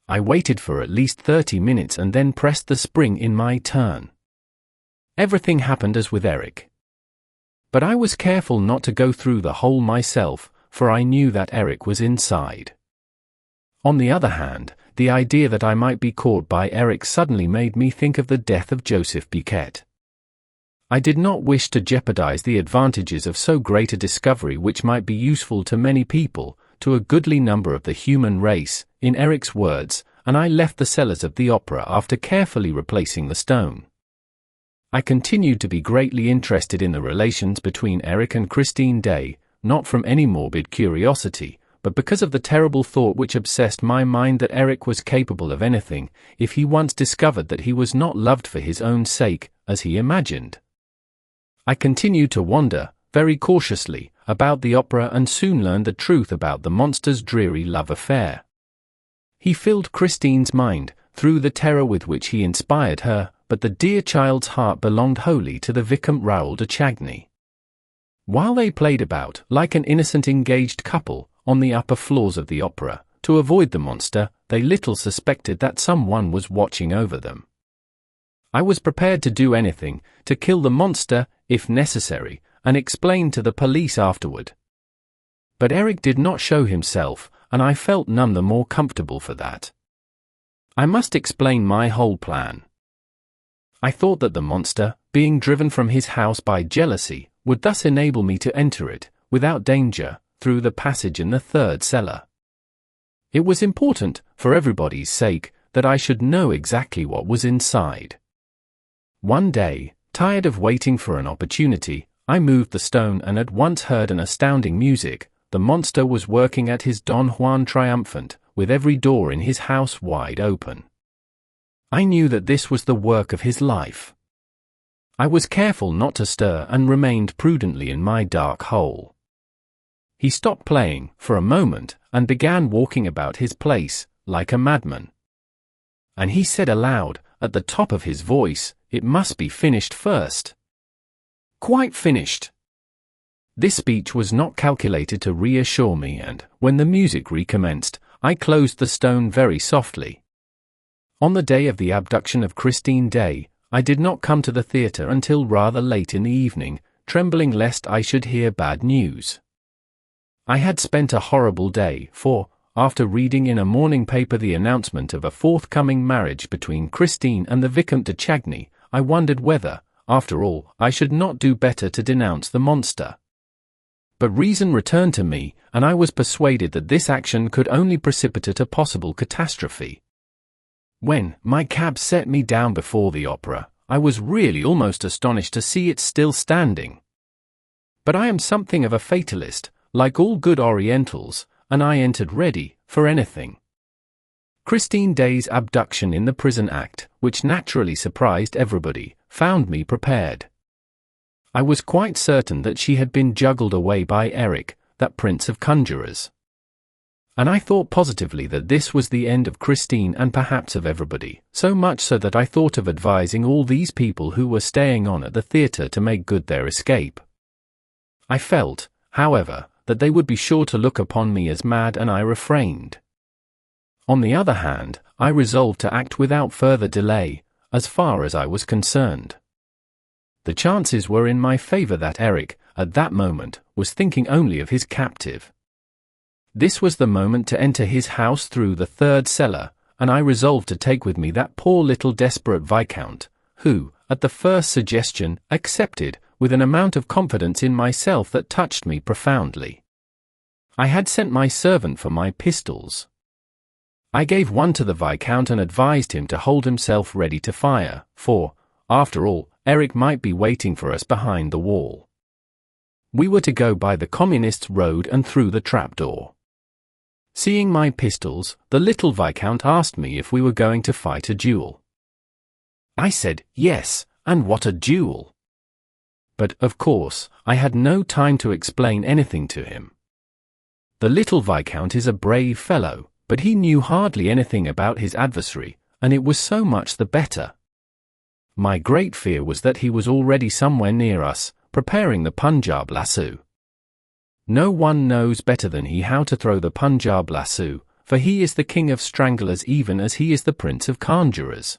I waited for at least 30 minutes and then pressed the spring in my turn. Everything happened as with Eric. But I was careful not to go through the hole myself, for I knew that Eric was inside. On the other hand, the idea that I might be caught by Eric suddenly made me think of the death of Joseph Biquet. I did not wish to jeopardize the advantages of so great a discovery, which might be useful to many people, to a goodly number of the human race, in Eric's words, and I left the cellars of the opera after carefully replacing the stone. I continued to be greatly interested in the relations between Eric and Christine Daaé, not from any morbid curiosity, but because of the terrible thought which obsessed my mind that Eric was capable of anything, if he once discovered that he was not loved for his own sake, as he imagined. I continued to wander, very cautiously, about the opera and soon learned the truth about the monster's dreary love affair. He filled Christine's mind, through the terror with which he inspired her, but the dear child's heart belonged wholly to the Vicomte Raoul de Chagny. While they played about, like an innocent engaged couple, on the upper floors of the opera, to avoid the monster, they little suspected that someone was watching over them. I was prepared to do anything, to kill the monster, if necessary, and explain to the police afterward. But Eric did not show himself, and I felt none the more comfortable for that. I must explain my whole plan. I thought that the monster, being driven from his house by jealousy, would thus enable me to enter it, without danger, through the passage in the third cellar. It was important, for everybody's sake, that I should know exactly what was inside. One day, tired of waiting for an opportunity, I moved the stone and at once heard an astounding music. The monster was working at his Don Juan triumphant, with every door in his house wide open. I knew that this was the work of his life. I was careful not to stir and remained prudently in my dark hole. He stopped playing, for a moment, and began walking about his place, like a madman. And he said aloud, at the top of his voice, "It must be finished first." "Quite finished." This speech was not calculated to reassure me, and, when the music recommenced, I closed the stone very softly. On the day of the abduction of Christine Daaé, I did not come to the theatre until rather late in the evening, trembling lest I should hear bad news. I had spent a horrible day, for, after reading in a morning paper the announcement of a forthcoming marriage between Christine and the Vicomte de Chagny, I wondered whether, after all, I should not do better to denounce the monster. But reason returned to me, and I was persuaded that this action could only precipitate a possible catastrophe. When my cab set me down before the opera, I was really almost astonished to see it still standing. But I am something of a fatalist, like all good Orientals, and I entered ready for anything. Christine Daaé's abduction in the prison act, which naturally surprised everybody, found me prepared. I was quite certain that she had been juggled away by Eric, that prince of conjurers. And I thought positively that this was the end of Christine and perhaps of everybody, so much so that I thought of advising all these people who were staying on at the theatre to make good their escape. I felt, however, that they would be sure to look upon me as mad, and I refrained. On the other hand, I resolved to act without further delay, as far as I was concerned. The chances were in my favor that Eric, at that moment, was thinking only of his captive. This was the moment to enter his house through the third cellar, and I resolved to take with me that poor little desperate Viscount, who, at the first suggestion, accepted, with an amount of confidence in myself that touched me profoundly. I had sent my servant for my pistols. I gave one to the Viscount and advised him to hold himself ready to fire, for, after all, Eric might be waiting for us behind the wall. We were to go by the Communists' road and through the trapdoor. Seeing my pistols, the little Viscount asked me if we were going to fight a duel. I said, yes, and what a duel! But, of course, I had no time to explain anything to him. The little Viscount is a brave fellow, but he knew hardly anything about his adversary, and it was so much the better. My great fear was that he was already somewhere near us, preparing the Punjab lasso. No one knows better than he how to throw the Punjab lasso, for he is the king of stranglers even as he is the prince of conjurers.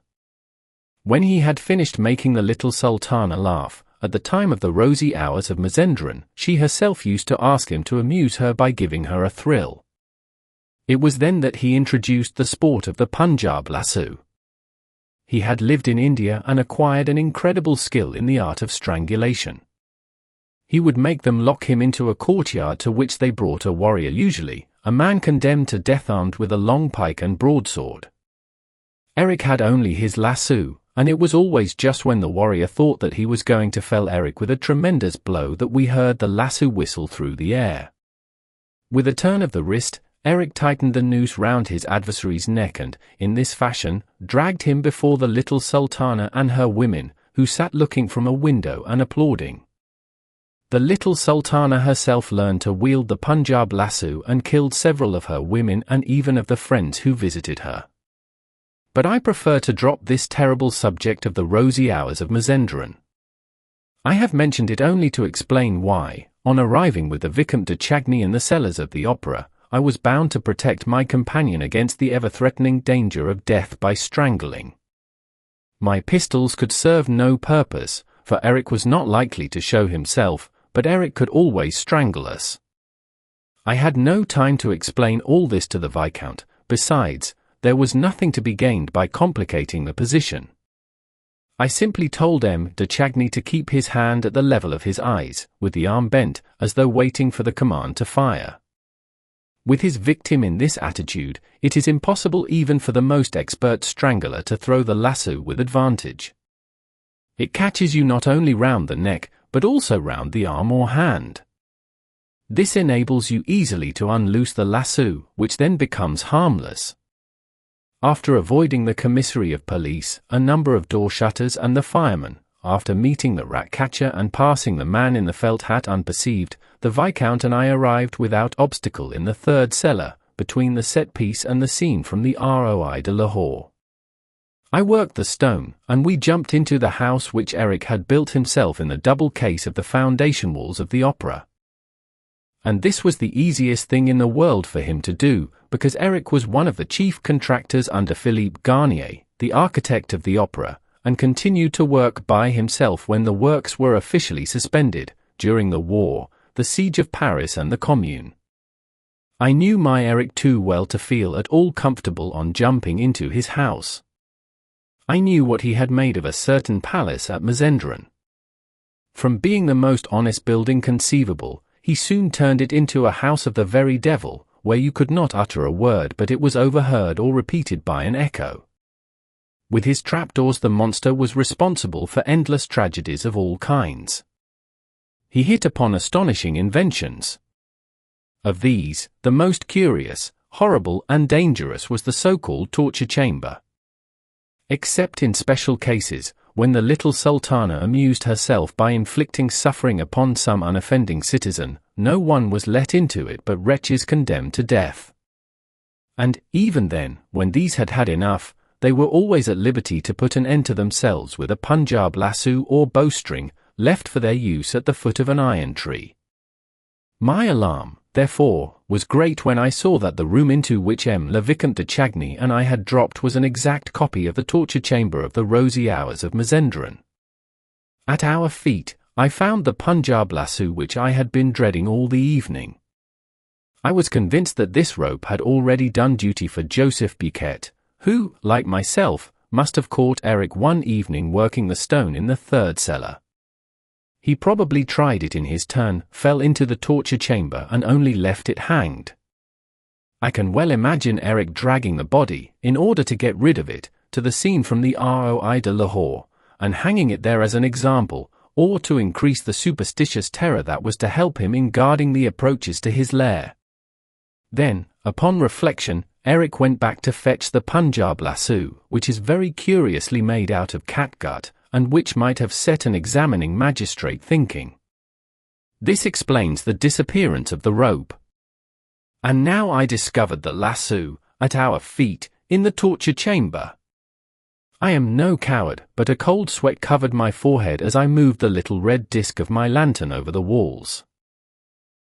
When he had finished making the little Sultana laugh, at the time of the rosy hours of Mazendran, she herself used to ask him to amuse her by giving her a thrill. It was then that he introduced the sport of the Punjab lasso. He had lived in India and acquired an incredible skill in the art of strangulation. He would make them lock him into a courtyard to which they brought a warrior, usually a man condemned to death, armed with a long pike and broadsword. Eric had only his lasso, and it was always just when the warrior thought that he was going to fell Eric with a tremendous blow that we heard the lasso whistle through the air. With a turn of the wrist, Eric tightened the noose round his adversary's neck and, in this fashion, dragged him before the little sultana and her women, who sat looking from a window and applauding. The little sultana herself learned to wield the Punjab lasso and killed several of her women and even of the friends who visited her. But I prefer to drop this terrible subject of the rosy hours of Mazendran. I have mentioned it only to explain why, on arriving with the Vicomte de Chagny in the cellars of the opera, I was bound to protect my companion against the ever-threatening danger of death by strangling. My pistols could serve no purpose, for Eric was not likely to show himself, but Eric could always strangle us. I had no time to explain all this to the Viscount. Besides, there was nothing to be gained by complicating the position. I simply told M. de Chagny to keep his hand at the level of his eyes, with the arm bent, as though waiting for the command to fire. With his victim in this attitude, it is impossible even for the most expert strangler to throw the lasso with advantage. It catches you not only round the neck, but also round the arm or hand. This enables you easily to unloose the lasso, which then becomes harmless. After avoiding the commissary of police, a number of door shutters and the fireman, after meeting the rat catcher and passing the man in the felt hat unperceived, the Viscount and I arrived without obstacle in the third cellar, between the set piece and the scene from the Roi de Lahore. I worked the stone, and we jumped into the house which Eric had built himself in the double case of the foundation walls of the opera. And this was the easiest thing in the world for him to do, because Eric was one of the chief contractors under Philippe Garnier, the architect of the opera, and continued to work by himself when the works were officially suspended, during the war, the siege of Paris and the Commune. I knew my Eric too well to feel at all comfortable on jumping into his house. I knew what he had made of a certain palace at Mazendran. From being the most honest building conceivable, he soon turned it into a house of the very devil, where you could not utter a word but it was overheard or repeated by an echo. With his trapdoors the monster was responsible for endless tragedies of all kinds. He hit upon astonishing inventions. Of these, the most curious, horrible and dangerous was the so-called torture chamber. Except in special cases, when the little sultana amused herself by inflicting suffering upon some unoffending citizen, no one was let into it but wretches condemned to death. And, even then, when these had had enough, they were always at liberty to put an end to themselves with a Punjab lasso or bowstring, left for their use at the foot of an iron tree. My alarm, therefore, was great when I saw that the room into which le Vicomte de Chagny and I had dropped was an exact copy of the torture chamber of the rosy hours of Mazendran. At our feet, I found the Punjab lasso which I had been dreading all the evening. I was convinced that this rope had already done duty for Joseph Biquet, who, like myself, must have caught Eric one evening working the stone in the third cellar. He probably tried it in his turn, fell into the torture chamber and only left it hanged. I can well imagine Eric dragging the body, in order to get rid of it, to the scene from the Roi de Lahore, and hanging it there as an example, or to increase the superstitious terror that was to help him in guarding the approaches to his lair. Then, upon reflection, Eric went back to fetch the Punjab lasso, which is very curiously made out of catgut, and which might have set an examining magistrate thinking. This explains the disappearance of the rope. And now I discovered the lasso, at our feet, in the torture chamber. I am no coward, but a cold sweat covered my forehead as I moved the little red disc of my lantern over the walls.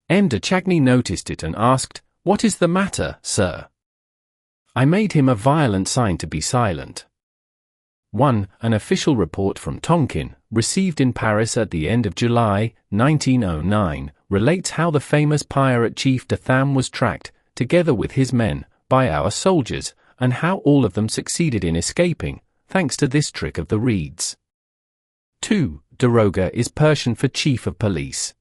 M. de Chagny noticed it and asked, "What is the matter, sir?" I made him a violent sign to be silent. 1. An official report from Tonkin, received in Paris at the end of July, 1909, relates how the famous pirate chief de Tham was tracked, together with his men, by our soldiers, and how all of them succeeded in escaping, thanks to this trick of the reeds. 2. Daroga is Persian for chief of police.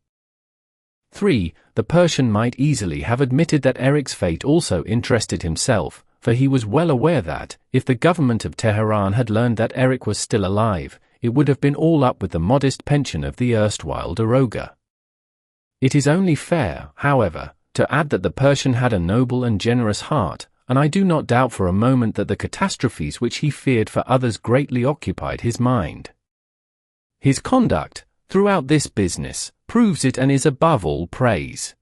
3. The Persian might easily have admitted that Eric's fate also interested himself, for he was well aware that, if the government of Tehran had learned that Eric was still alive, it would have been all up with the modest pension of the erstwhile Daroga. It is only fair, however, to add that the Persian had a noble and generous heart, and I do not doubt for a moment that the catastrophes which he feared for others greatly occupied his mind. His conduct, throughout this business, proves it and is above all praise.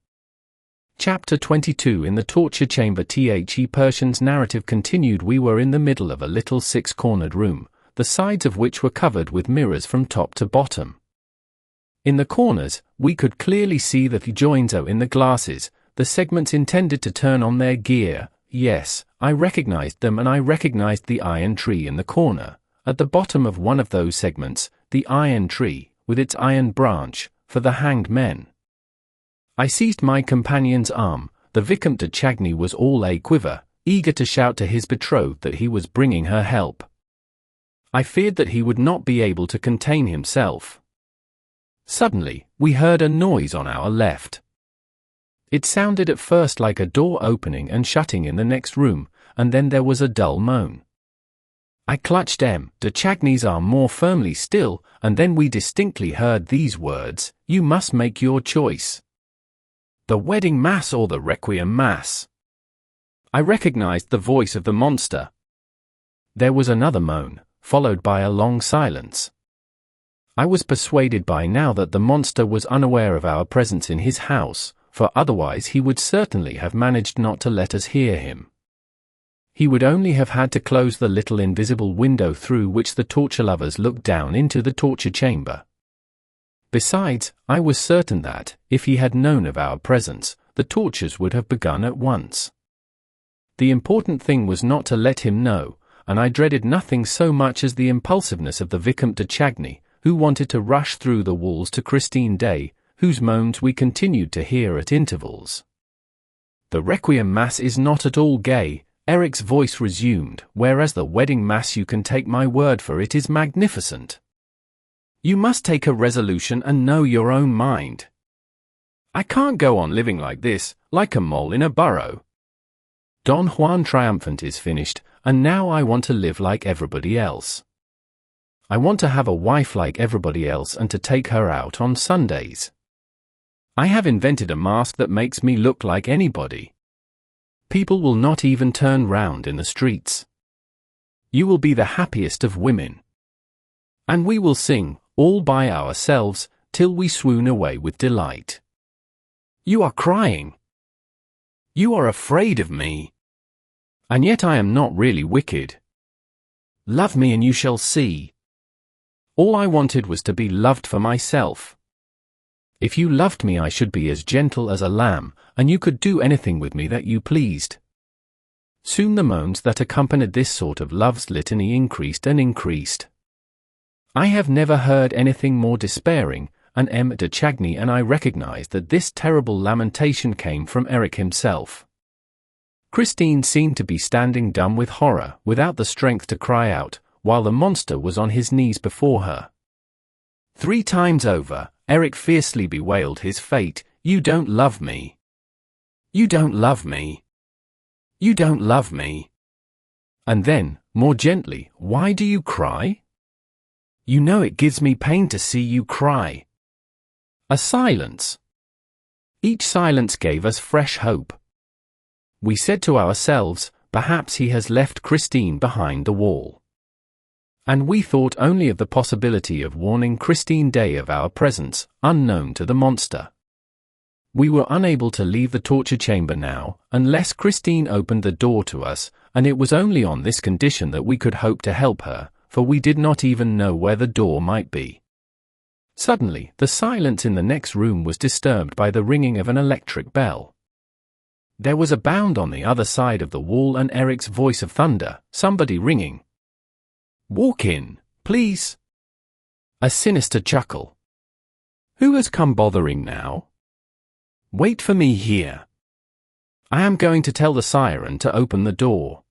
Chapter 22. In the torture chamber. The Persian's narrative continued. We were in the middle of a little six-cornered room, the sides of which were covered with mirrors from top to bottom. In the corners, we could clearly see the joints in the glasses, the segments intended to turn on their gear. Yes, I recognized them, and I recognized the iron tree in the corner, at the bottom of one of those segments, the iron tree, with its iron branch, for the hanged men. I seized my companion's arm. The Vicomte de Chagny was all a quiver, eager to shout to his betrothed that he was bringing her help. I feared that he would not be able to contain himself. Suddenly, we heard a noise on our left. It sounded at first like a door opening and shutting in the next room, and then there was a dull moan. I clutched M. de Chagny's arm more firmly still, and then we distinctly heard these words: "You must make your choice. The wedding mass or the requiem mass." I recognized the voice of the monster. There was another moan, followed by a long silence. I was persuaded by now that the monster was unaware of our presence in his house, for otherwise he would certainly have managed not to let us hear him. He would only have had to close the little invisible window through which the torture lovers looked down into the torture chamber. Besides, I was certain that, if he had known of our presence, the tortures would have begun at once. The important thing was not to let him know, and I dreaded nothing so much as the impulsiveness of the Vicomte de Chagny, who wanted to rush through the walls to Christine Daaé, whose moans we continued to hear at intervals. "The requiem mass is not at all gay," Eric's voice resumed, "whereas the wedding mass, you can take my word for it, is magnificent. You must take a resolution and know your own mind. I can't go on living like this, like a mole in a burrow. Don Juan Triumphant is finished, and now I want to live like everybody else. I want to have a wife like everybody else and to take her out on Sundays. I have invented a mask that makes me look like anybody. People will not even turn round in the streets. You will be the happiest of women. And we will sing, all by ourselves, till we swoon away with delight. You are crying. You are afraid of me. And yet I am not really wicked. Love me and you shall see. All I wanted was to be loved for myself. If you loved me, I should be as gentle as a lamb, and you could do anything with me that you pleased." Soon the moans that accompanied this sort of love's litany increased and increased. I have never heard anything more despairing, and M. de Chagny and I recognized that this terrible lamentation came from Eric himself. Christine seemed to be standing dumb with horror, without the strength to cry out, while the monster was on his knees before her. 3 times over, Eric fiercely bewailed his fate. "You don't love me. You don't love me. You don't love me." And then, more gently, "Why do you cry? You know it gives me pain to see you cry." A silence. Each silence gave us fresh hope. We said to ourselves, perhaps he has left Christine behind the wall. And we thought only of the possibility of warning Christine Daaé of our presence, unknown to the monster. We were unable to leave the torture chamber now, unless Christine opened the door to us, and it was only on this condition that we could hope to help her, for we did not even know where the door might be. Suddenly, the silence in the next room was disturbed by the ringing of an electric bell. There was a bound on the other side of the wall and Eric's voice of thunder, "Somebody ringing. Walk in, please." A sinister chuckle. "Who has come bothering now? Wait for me here." I am going to tell the siren to open the door.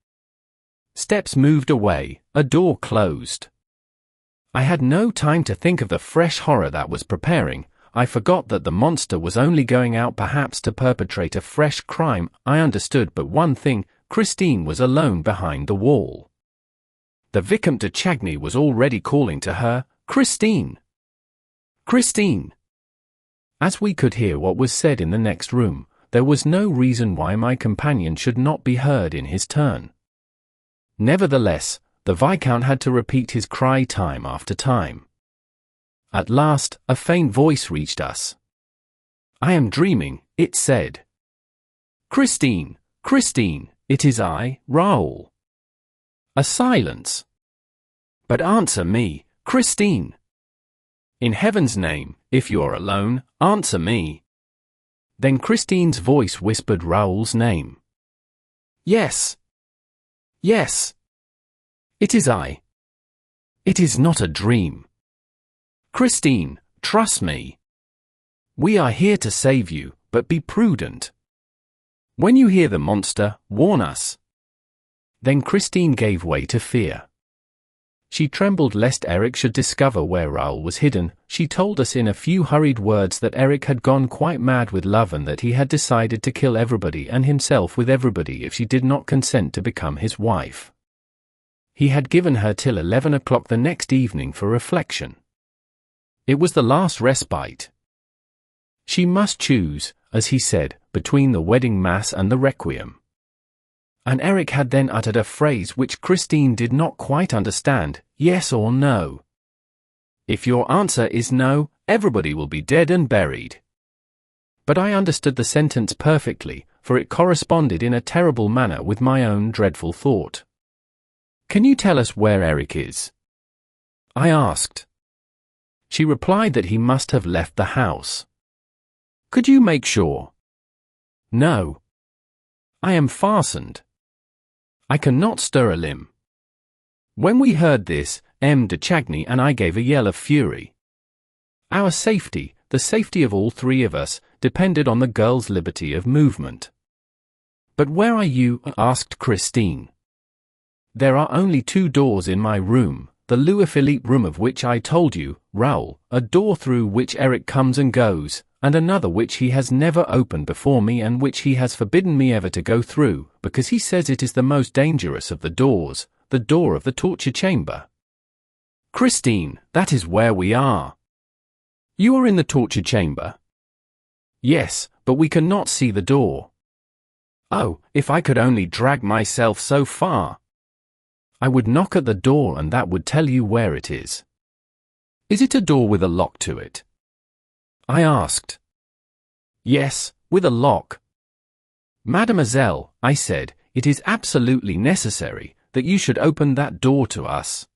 Steps moved away, a door closed. I had no time to think of the fresh horror that was preparing. I forgot that the monster was only going out perhaps to perpetrate a fresh crime. I understood but one thing: Christine was alone behind the wall. The Vicomte de Chagny was already calling to her, "Christine! Christine!" As we could hear what was said in the next room, there was no reason why my companion should not be heard in his turn. Nevertheless, the Viscount had to repeat his cry time after time. At last, a faint voice reached us. "I am dreaming," it said. "Christine, Christine, it is I, Raoul." A silence. "But answer me, Christine. In heaven's name, if you're alone, answer me." Then Christine's voice whispered Raoul's name. "Yes. Yes. It is I. It is not a dream. Christine, trust me. We are here to save you, but be prudent. When you hear the monster, warn us." Then Christine gave way to fear. She trembled lest Eric should discover where Raoul was hidden. She told us in a few hurried words that Eric had gone quite mad with love and that he had decided to kill everybody and himself with everybody if she did not consent to become his wife. He had given her till 11 o'clock the next evening for reflection. It was the last respite. She must choose, as he said, between the wedding mass and the requiem. And Eric had then uttered a phrase which Christine did not quite understand: yes or no. "If your answer is no, everybody will be dead and buried." But I understood the sentence perfectly, for it corresponded in a terrible manner with my own dreadful thought. "Can you tell us where Eric is?" I asked. She replied that he must have left the house. "Could you make sure?" "No. I am fastened. I cannot stir a limb." When we heard this, M. de Chagny and I gave a yell of fury. Our safety, the safety of all three of us, depended on the girl's liberty of movement. "But where are you?" asked Christine. "There are only two doors in my room, the Louis-Philippe room of which I told you, Raoul, a door through which Eric comes and goes, and another which he has never opened before me and which he has forbidden me ever to go through, because he says it is the most dangerous of the doors, the door of the torture chamber." "Christine, that is where we are." "You are in the torture chamber?" "Yes, but we cannot see the door." "Oh, if I could only drag myself so far!" "I would knock at the door and that would tell you where it is." "Is it a door with a lock to it?" I asked. "Yes, with a lock." "Mademoiselle," I said, "it is absolutely necessary that you should open that door to us."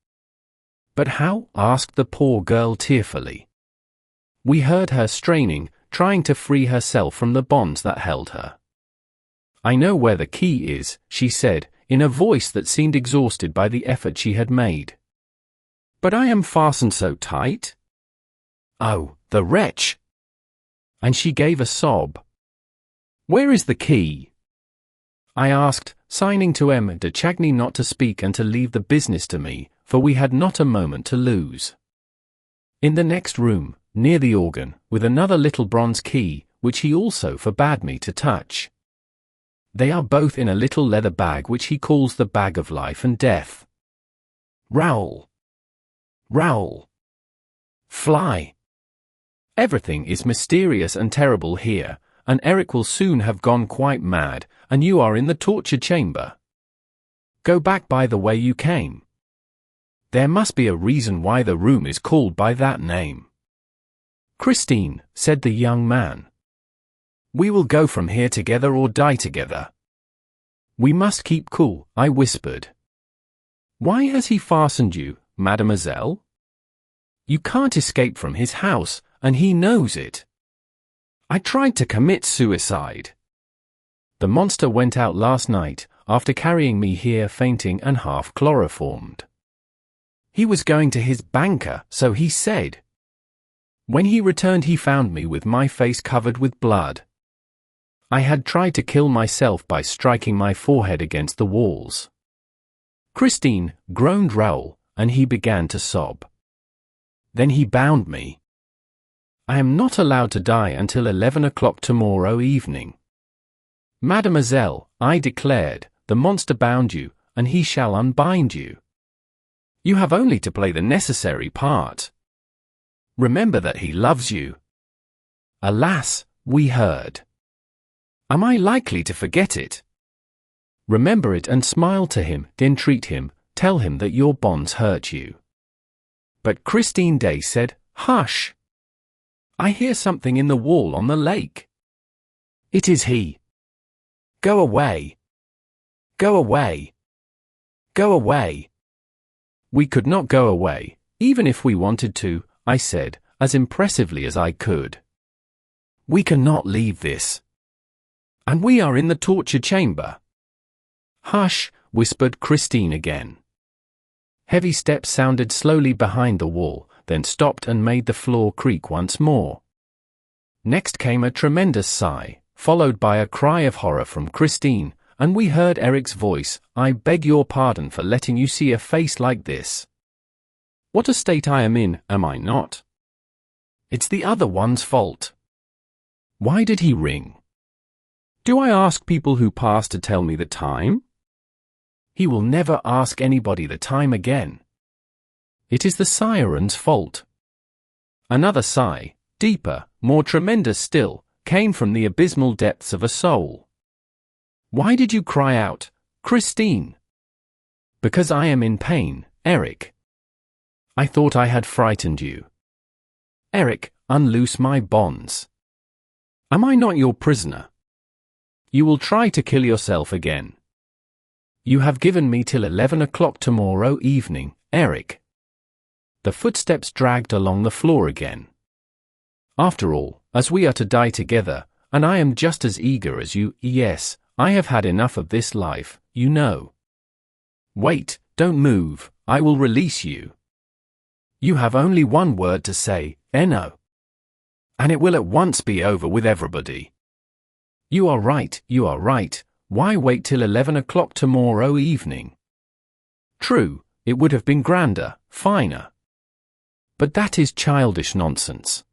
"But how?" asked the poor girl tearfully. We heard her straining, trying to free herself from the bonds that held her. "I know where the key is," she said, in a voice that seemed exhausted by the effort she had made. "But I am fastened so tight." "Oh, the wretch!" And she gave a sob. "Where is the key?" I asked, signing to M. de Chagny not to speak and to leave the business to me, for we had not a moment to lose. "In the next room, near the organ, with another little bronze key, which he also forbade me to touch. They are both in a little leather bag which he calls the bag of life and death." "Raoul! Raoul! Fly! Everything is mysterious and terrible here, and Eric will soon have gone quite mad, and you are in the torture chamber. Go back by the way you came. There must be a reason why the room is called by that name." "Christine," said the young man, "we will go from here together or die together." "We must keep cool," I whispered. "Why has he fastened you, mademoiselle? You can't escape from his house, and he knows it." "I tried to commit suicide. The monster went out last night, after carrying me here fainting and half chloroformed. He was going to his banker, so he said. When he returned he found me with my face covered with blood. I had tried to kill myself by striking my forehead against the walls. Christine, groaned Raoul, and he began to sob. Then he bound me. I am not allowed to die until 11 o'clock tomorrow evening. Mademoiselle, I declared, the monster bound you, and he shall unbind you. You have only to play the necessary part. Remember that he loves you. Alas, we heard. Am I likely to forget it? Remember it and smile to him, entreat him, tell him that your bonds hurt you. But Christine Daaé said, Hush! I hear something in the wall on the lake. It is he. Go away. Go away. Go away. We could not go away, even if we wanted to, I said, as impressively as I could. We cannot leave this. And we are in the torture chamber. Hush, whispered Christine again. Heavy steps sounded slowly behind the wall, then stopped and made the floor creak once more. Next came a tremendous sigh, followed by a cry of horror from Christine, and we heard Eric's voice, I beg your pardon for letting you see a face like this. What a state I am in, am I not? It's the other one's fault. Why did he ring? Do I ask people who pass to tell me the time? He will never ask anybody the time again. It is the siren's fault. Another sigh, deeper, more tremendous still, came from the abysmal depths of a soul. Why did you cry out, Christine? Because I am in pain, Eric. I thought I had frightened you. Eric, unloose my bonds. Am I not your prisoner? You will try to kill yourself again. You have given me till 11 o'clock tomorrow evening, Eric. The footsteps dragged along the floor again. After all, as we are to die together, and I am just as eager as you, yes, I have had enough of this life, you know. Wait, don't move, I will release you. You have only one word to say, no. And it will at once be over with everybody. You are right, you are right. Why wait till 11 o'clock tomorrow evening? True, it would have been grander, finer. But that is childish nonsense.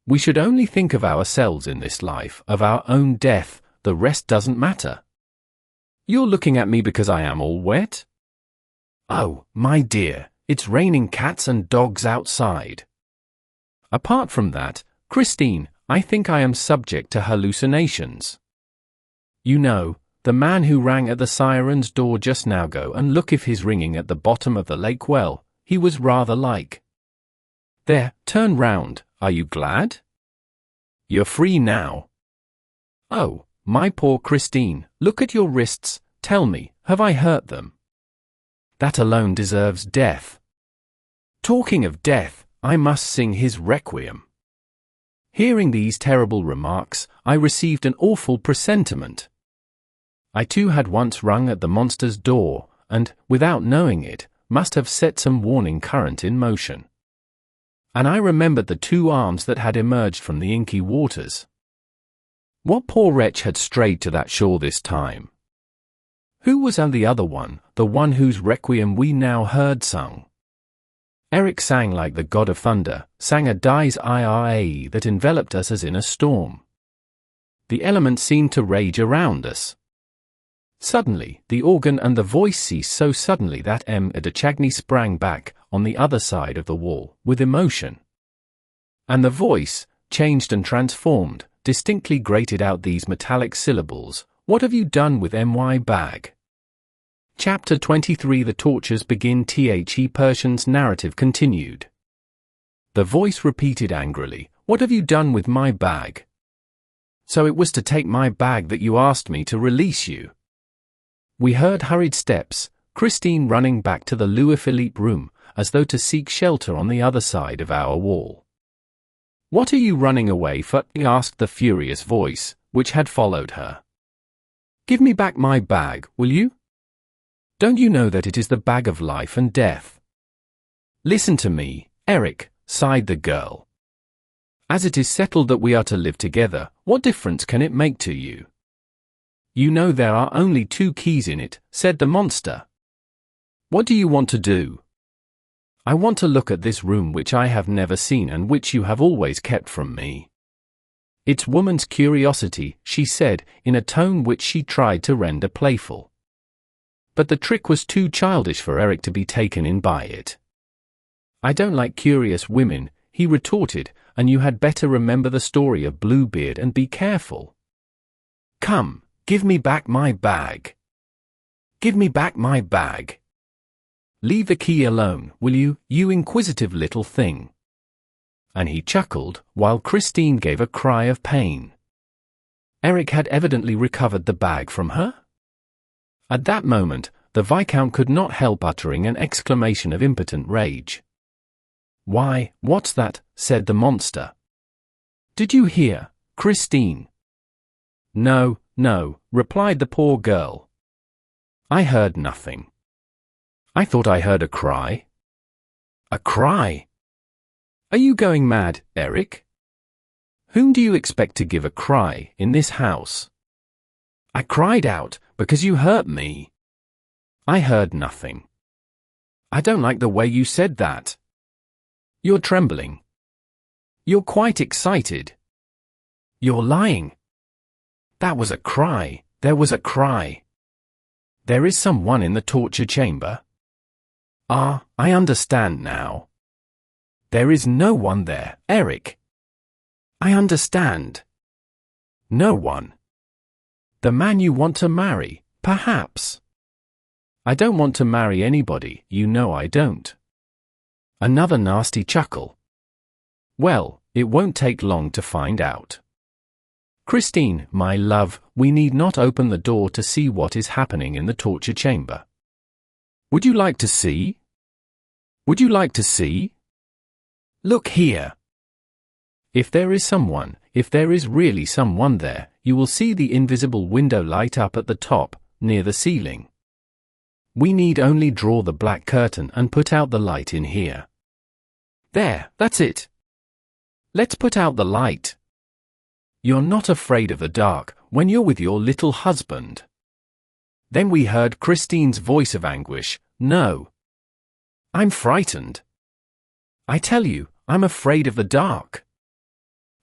We should only think of ourselves in this life, of our own death, the rest doesn't matter. You're looking at me because I am all wet? Oh, my dear, it's raining cats and dogs outside. Apart from that, Christine, I think I am subject to hallucinations. You know, the man who rang at the siren's door just now, go and look if he's ringing at the bottom of the lake well, he was rather like. There, turn round, are you glad? You're free now. Oh, my poor Christine, look at your wrists, tell me, have I hurt them? That alone deserves death. Talking of death, I must sing his requiem. Hearing these terrible remarks, I received an awful presentiment. I too had once rung at the monster's door, and, without knowing it, must have set some warning current in motion. And I remembered the two arms that had emerged from the inky waters. What poor wretch had strayed to that shore this time? Who was the other one, the one whose requiem we now heard sung? Eric sang like the god of thunder, sang a dies ira that enveloped us as in a storm. The elements seemed to rage around us. Suddenly, the organ and the voice ceased so suddenly that M. de Chagny sprang back, on the other side of the wall, with emotion. And the voice, changed and transformed, distinctly grated out these metallic syllables, What have you done with my bag? Chapter 23 The tortures begin. The Persian's narrative continued. The voice repeated angrily, What have you done with my bag? So it was to take my bag that you asked me to release you. We heard hurried steps, Christine running back to the Louis Philippe room, as though to seek shelter on the other side of our wall. What are you running away for? Asked the furious voice, which had followed her. Give me back my bag, will you? Don't you know that it is the bag of life and death? Listen to me, Eric, sighed the girl. As it is settled that we are to live together, what difference can it make to you? You know there are only 2 keys in it, said the monster. What do you want to do? I want to look at this room which I have never seen and which you have always kept from me. It's woman's curiosity, she said, in a tone which she tried to render playful. But the trick was too childish for Eric to be taken in by it. I don't like curious women, he retorted, and you had better remember the story of Bluebeard and be careful. Come, give me back my bag. Give me back my bag. Leave the key alone, will you, you inquisitive little thing? And he chuckled, while Christine gave a cry of pain. Eric had evidently recovered the bag from her? At that moment, the Viscount could not help uttering an exclamation of impotent rage. Why, what's that? Said the monster. Did you hear, Christine? No, no, replied the poor girl. I heard nothing. I thought I heard a cry. A cry? Are you going mad, Eric? Whom do you expect to give a cry in this house? I cried out, because you hurt me. I heard nothing. I don't like the way you said that. You're trembling. You're quite excited. You're lying. That was a cry, there was a cry. There is someone in the torture chamber? Ah, I understand now. There is no one there, Eric. I understand. No one. The man you want to marry, perhaps. I don't want to marry anybody, you know I don't. Another nasty chuckle. Well, it won't take long to find out. Christine, my love, we need not open the door to see what is happening in the torture chamber. Would you like to see? Would you like to see? Look here. If there is someone, if there is really someone there, you will see the invisible window light up at the top, near the ceiling. We need only draw the black curtain and put out the light in here. There, that's it. Let's put out the light. You're not afraid of the dark when you're with your little husband. Then we heard Christine's voice of anguish. No. I'm frightened. I tell you, I'm afraid of the dark.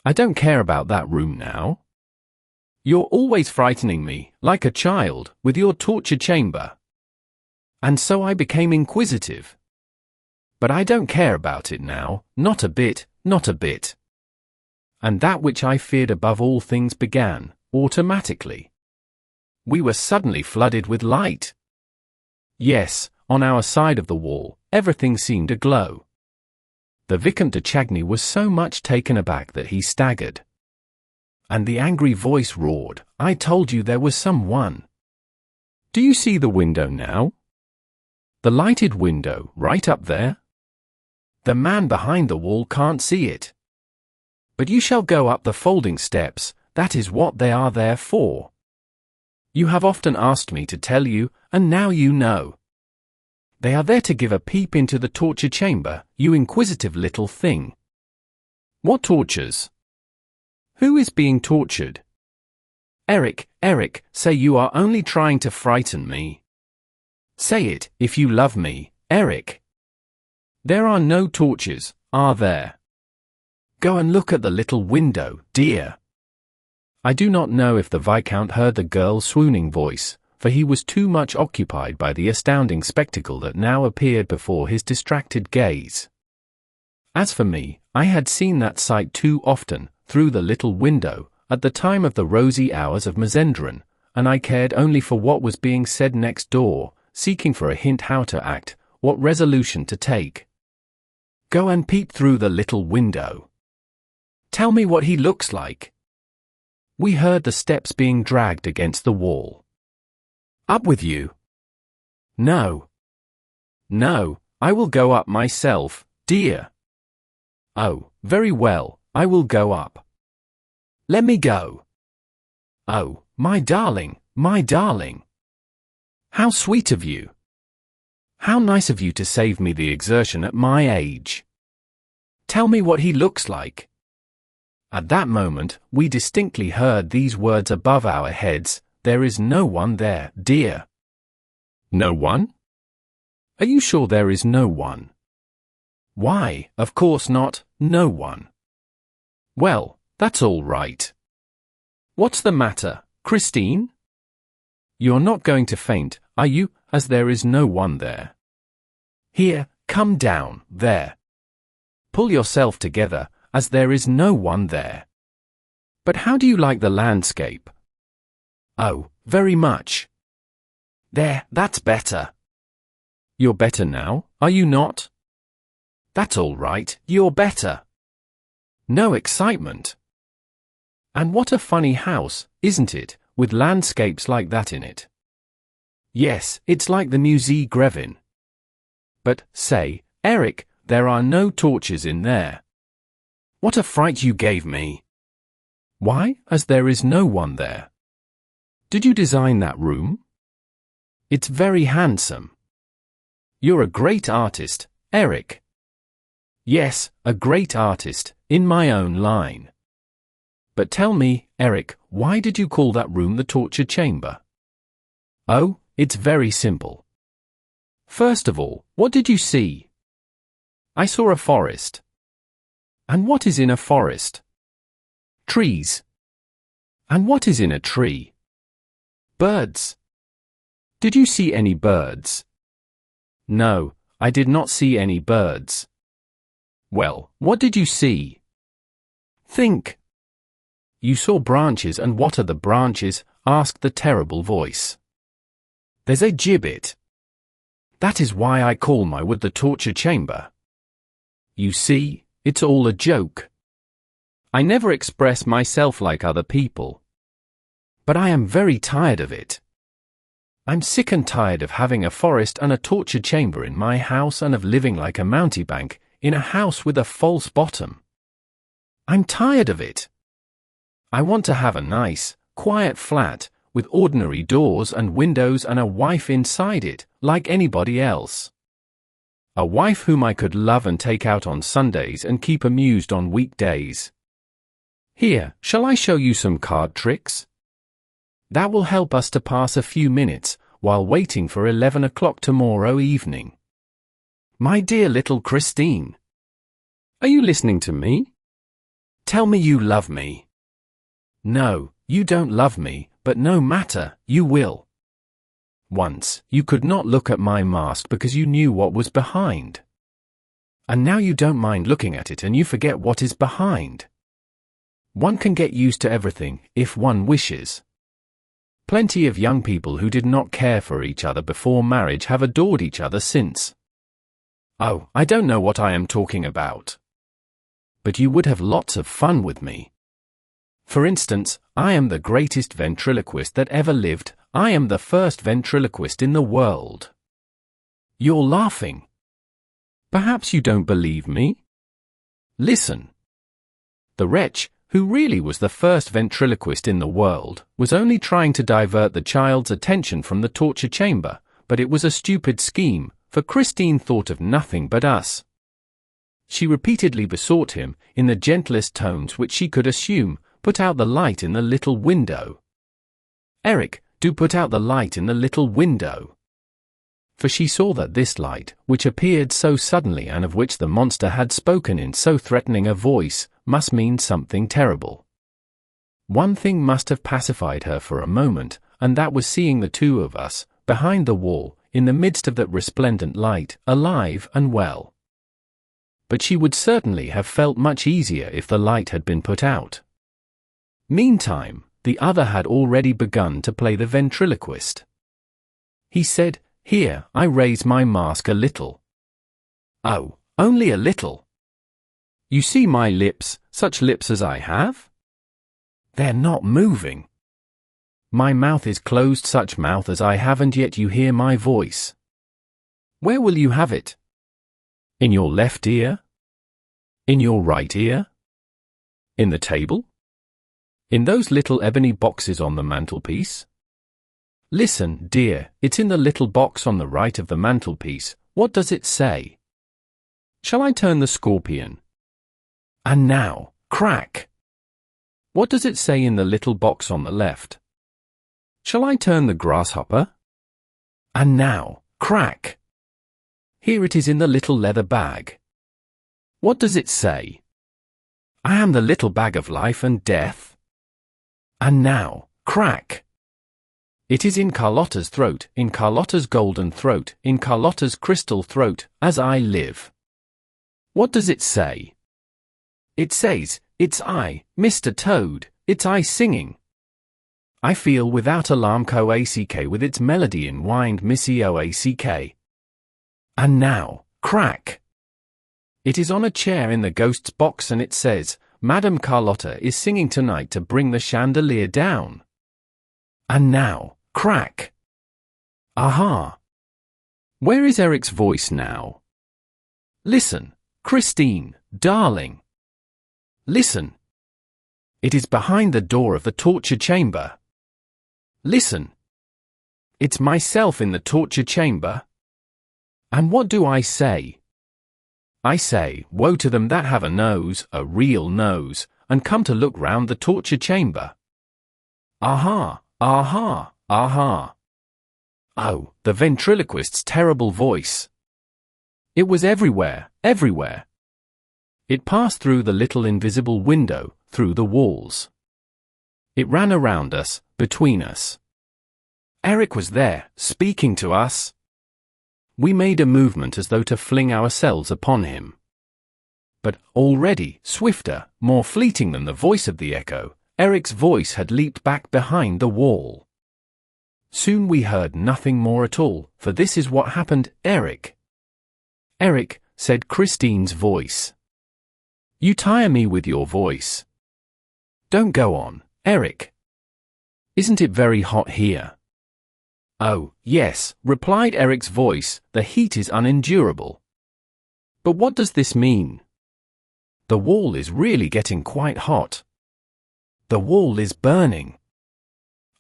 I don't care about that room now. You're always frightening me, like a child, with your torture chamber. And so I became inquisitive. But I don't care about it now, not a bit, not a bit. And that which I feared above all things began, automatically. We were suddenly flooded with light. Yes, on our side of the wall, everything seemed aglow. The Vicomte de Chagny was so much taken aback that he staggered. And the angry voice roared, I told you there was someone. Do you see the window now? The lighted window, right up there? The man behind the wall can't see it. But you shall go up the folding steps, that is what they are there for. You have often asked me to tell you, and now you know. They are there to give a peep into the torture chamber, you inquisitive little thing. What tortures? Who is being tortured? Eric, Eric, say you are only trying to frighten me. Say it, if you love me, Eric. There are no tortures, are there? Go and look at the little window, dear. I do not know if the Viscount heard the girl's swooning voice, for he was too much occupied by the astounding spectacle that now appeared before his distracted gaze. As for me, I had seen that sight too often, through the little window, at the time of the rosy hours of Mazenderan, and I cared only for what was being said next door, seeking for a hint how to act, what resolution to take. Go and peep through the little window. Tell me what he looks like. We heard the steps being dragged against the wall. Up with you. No. No, I will go up myself, dear. Oh, very well, I will go up. Let me go. Oh, my darling, my darling. How sweet of you. How nice of you to save me the exertion at my age. Tell me what he looks like. At that moment, we distinctly heard these words above our heads, "There is no one there, dear." No one? Are you sure there is no one? Why, of course not, no one. Well, that's all right. What's the matter, Christine? You're not going to faint, are you, as there is no one there? Here, come down, there. Pull yourself together, as there is no one there. But how do you like the landscape? Oh, very much. There, that's better. You're better now, are you not? That's all right, you're better. No excitement. And what a funny house, isn't it, with landscapes like that in it? Yes, it's like the Musée Grevin. But, say, Eric, there are no torches in there. What a fright you gave me. Why, as there is no one there. Did you design that room? It's very handsome. You're a great artist, Eric. Yes, a great artist, in my own line. But tell me, Eric, why did you call that room the torture chamber? Oh, it's very simple. First of all, what did you see? I saw a forest. And what is in a forest? Trees. And what is in a tree? Birds. Did you see any birds? No, I did not see any birds. Well, what did you see? Think. You saw branches, and what are the branches? Asked the terrible voice. There's a gibbet. That is why I call my wood the torture chamber. You see, it's all a joke. I never express myself like other people. But I am very tired of it. I'm sick and tired of having a forest and a torture chamber in my house, and of living like a mountebank in a house with a false bottom. I'm tired of it. I want to have a nice, quiet flat, with ordinary doors and windows and a wife inside it, like anybody else. A wife whom I could love and take out on Sundays and keep amused on weekdays. Here, shall I show you some card tricks? That will help us to pass a few minutes, while waiting for 11 o'clock tomorrow evening. My dear little Christine. Are you listening to me? Tell me you love me. No, you don't love me, but no matter, you will. Once, you could not look at my mask because you knew what was behind. And now you don't mind looking at it, and you forget what is behind. One can get used to everything, if one wishes. Plenty of young people who did not care for each other before marriage have adored each other since. Oh, I don't know what I am talking about. But you would have lots of fun with me. For instance, I am the greatest ventriloquist that ever lived. I am the first ventriloquist in the world. You're laughing. Perhaps you don't believe me? Listen. The wretch, who really was the first ventriloquist in the world, was only trying to divert the child's attention from the torture chamber, but it was a stupid scheme, for Christine thought of nothing but us. She repeatedly besought him, in the gentlest tones which she could assume, put out the light in the little window. Eric, do put out the light in the little window. For she saw that this light, which appeared so suddenly and of which the monster had spoken in so threatening a voice, must mean something terrible. One thing must have pacified her for a moment, and that was seeing the two of us, behind the wall, in the midst of that resplendent light, alive and well. But she would certainly have felt much easier if the light had been put out. Meantime, the other had already begun to play the ventriloquist. He said, "Here, I raise my mask a little." Oh, only a little. You see my lips, such lips as I have? They're not moving. My mouth is closed, such mouth as I have, and yet you hear my voice. Where will you have it? In your left ear? In your right ear? In the table? In those little ebony boxes on the mantelpiece? Listen, dear, it's in the little box on the right of the mantelpiece. What does it say? Shall I turn the scorpion? And now, crack! What does it say in the little box on the left? Shall I turn the grasshopper? And now, crack! Here it is in the little leather bag. What does it say? I am the little bag of life and death. And now, crack! It is in Carlotta's throat, in Carlotta's golden throat, in Carlotta's crystal throat, as I live. What does it say? It says, it's I, Mr. Toad, it's I singing. I feel without alarm coack with its melody in wind missy oack. And now, crack! It is on a chair in the ghost's box and it says, Madame Carlotta is singing tonight to bring the chandelier down. And now, crack! Aha! Where is Eric's voice now? Listen, Christine, darling. Listen. It is behind the door of the torture chamber. Listen. It's myself in the torture chamber. And what do I say? I say, woe to them that have a nose, a real nose, and come to look round the torture chamber. Aha, aha, aha. Oh, the ventriloquist's terrible voice. It was everywhere, everywhere. It passed through the little invisible window, through the walls. It ran around us, between us. Eric was there, speaking to us. We made a movement as though to fling ourselves upon him. But already, swifter, more fleeting than the voice of the echo, Eric's voice had leaped back behind the wall. Soon we heard nothing more at all, for this is what happened, Eric. Eric, said Christine's voice. You tire me with your voice. Don't go on, Eric. Isn't it very hot here? Oh, yes, replied Eric's voice, the heat is unendurable. But what does this mean? The wall is really getting quite hot. The wall is burning.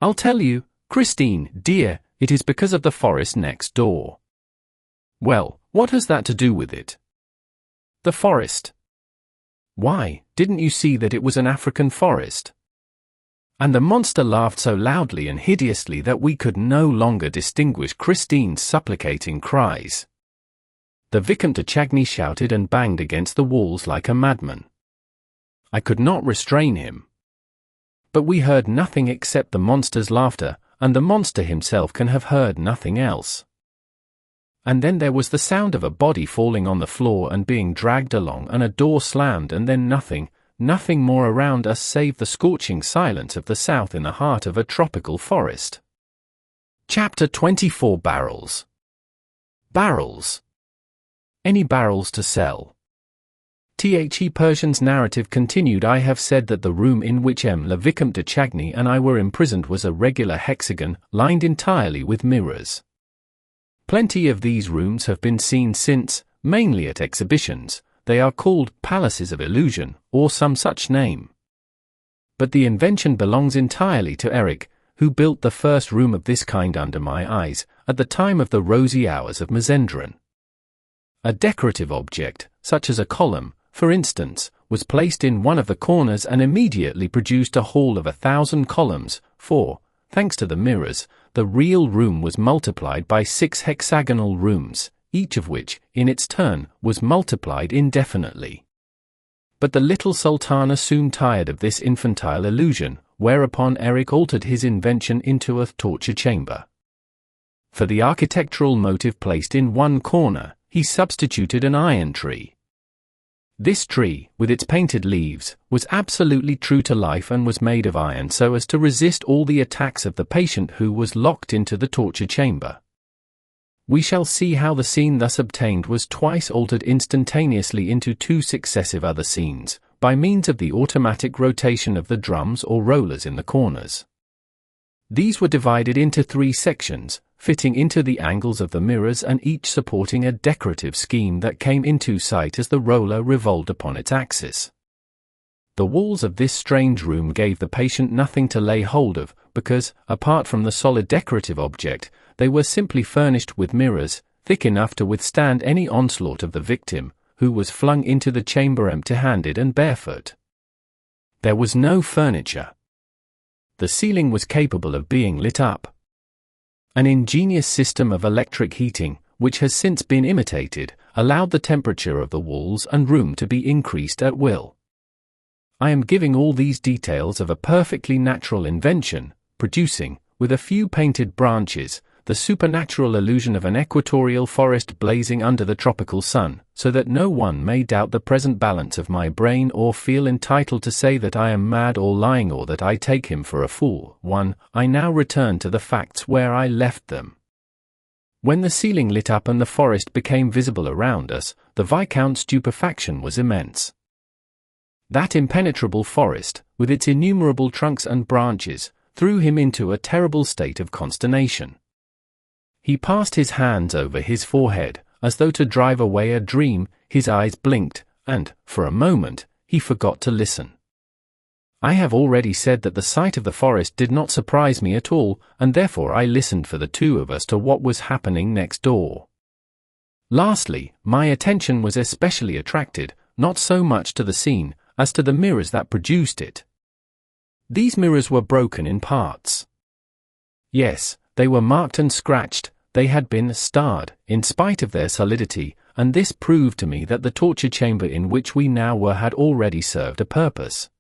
I'll tell you, Christine, dear, it is because of the forest next door. Well, what has that to do with it? The forest. Why, didn't you see that it was an African forest? And the monster laughed so loudly and hideously that we could no longer distinguish Christine's supplicating cries. The Vicomte de Chagny shouted and banged against the walls like a madman. I could not restrain him. But we heard nothing except the monster's laughter, and the monster himself can have heard nothing else. And then there was the sound of a body falling on the floor and being dragged along, and a door slammed, and then nothing more around us save the scorching silence of the south in the heart of a tropical forest. Chapter 24. Barrels. Barrels. Any barrels to sell? The Persian's narrative continued. I have said that the room in which le Vicomte de Chagny and I were imprisoned was a regular hexagon, lined entirely with mirrors. Plenty of these rooms have been seen since, mainly at exhibitions. They are called palaces of illusion, or some such name. But the invention belongs entirely to Eric, who built the first room of this kind under my eyes, at the time of the rosy hours of Mazendran. A decorative object, such as a column, for instance, was placed in one of the corners and immediately produced a hall of 1,000 columns, for, thanks to the mirrors, the real room was multiplied by 6 hexagonal rooms, each of which, in its turn, was multiplied indefinitely. But the little sultana soon tired of this infantile illusion, whereupon Eric altered his invention into a torture chamber. For the architectural motive placed in one corner, he substituted an iron tree. This tree, with its painted leaves, was absolutely true to life and was made of iron so as to resist all the attacks of the patient who was locked into the torture chamber. We shall see how the scene thus obtained was twice altered instantaneously into 2 successive other scenes, by means of the automatic rotation of the drums or rollers in the corners. These were divided into 3 sections, fitting into the angles of the mirrors and each supporting a decorative scheme that came into sight as the roller revolved upon its axis. The walls of this strange room gave the patient nothing to lay hold of, because, apart from the solid decorative object, they were simply furnished with mirrors, thick enough to withstand any onslaught of the victim, who was flung into the chamber empty-handed and barefoot. There was no furniture. The ceiling was capable of being lit up. An ingenious system of electric heating, which has since been imitated, allowed the temperature of the walls and room to be increased at will. I am giving all these details of a perfectly natural invention, producing, with a few painted branches, the supernatural illusion of an equatorial forest blazing under the tropical sun, so that no one may doubt the present balance of my brain or feel entitled to say that I am mad or lying or that I take him for a fool. 1. I now return to the facts where I left them. When the ceiling lit up and the forest became visible around us, the Viscount's stupefaction was immense. That impenetrable forest, with its innumerable trunks and branches, threw him into a terrible state of consternation. He passed his hands over his forehead, as though to drive away a dream, his eyes blinked, and, for a moment, he forgot to listen. I have already said that the sight of the forest did not surprise me at all, and therefore I listened for the two of us to what was happening next door. Lastly, my attention was especially attracted, not so much to the scene, as to the mirrors that produced it. These mirrors were broken in parts. Yes, they were marked and scratched, they had been starred, in spite of their solidity, and this proved to me that the torture chamber in which we now were had already served a purpose.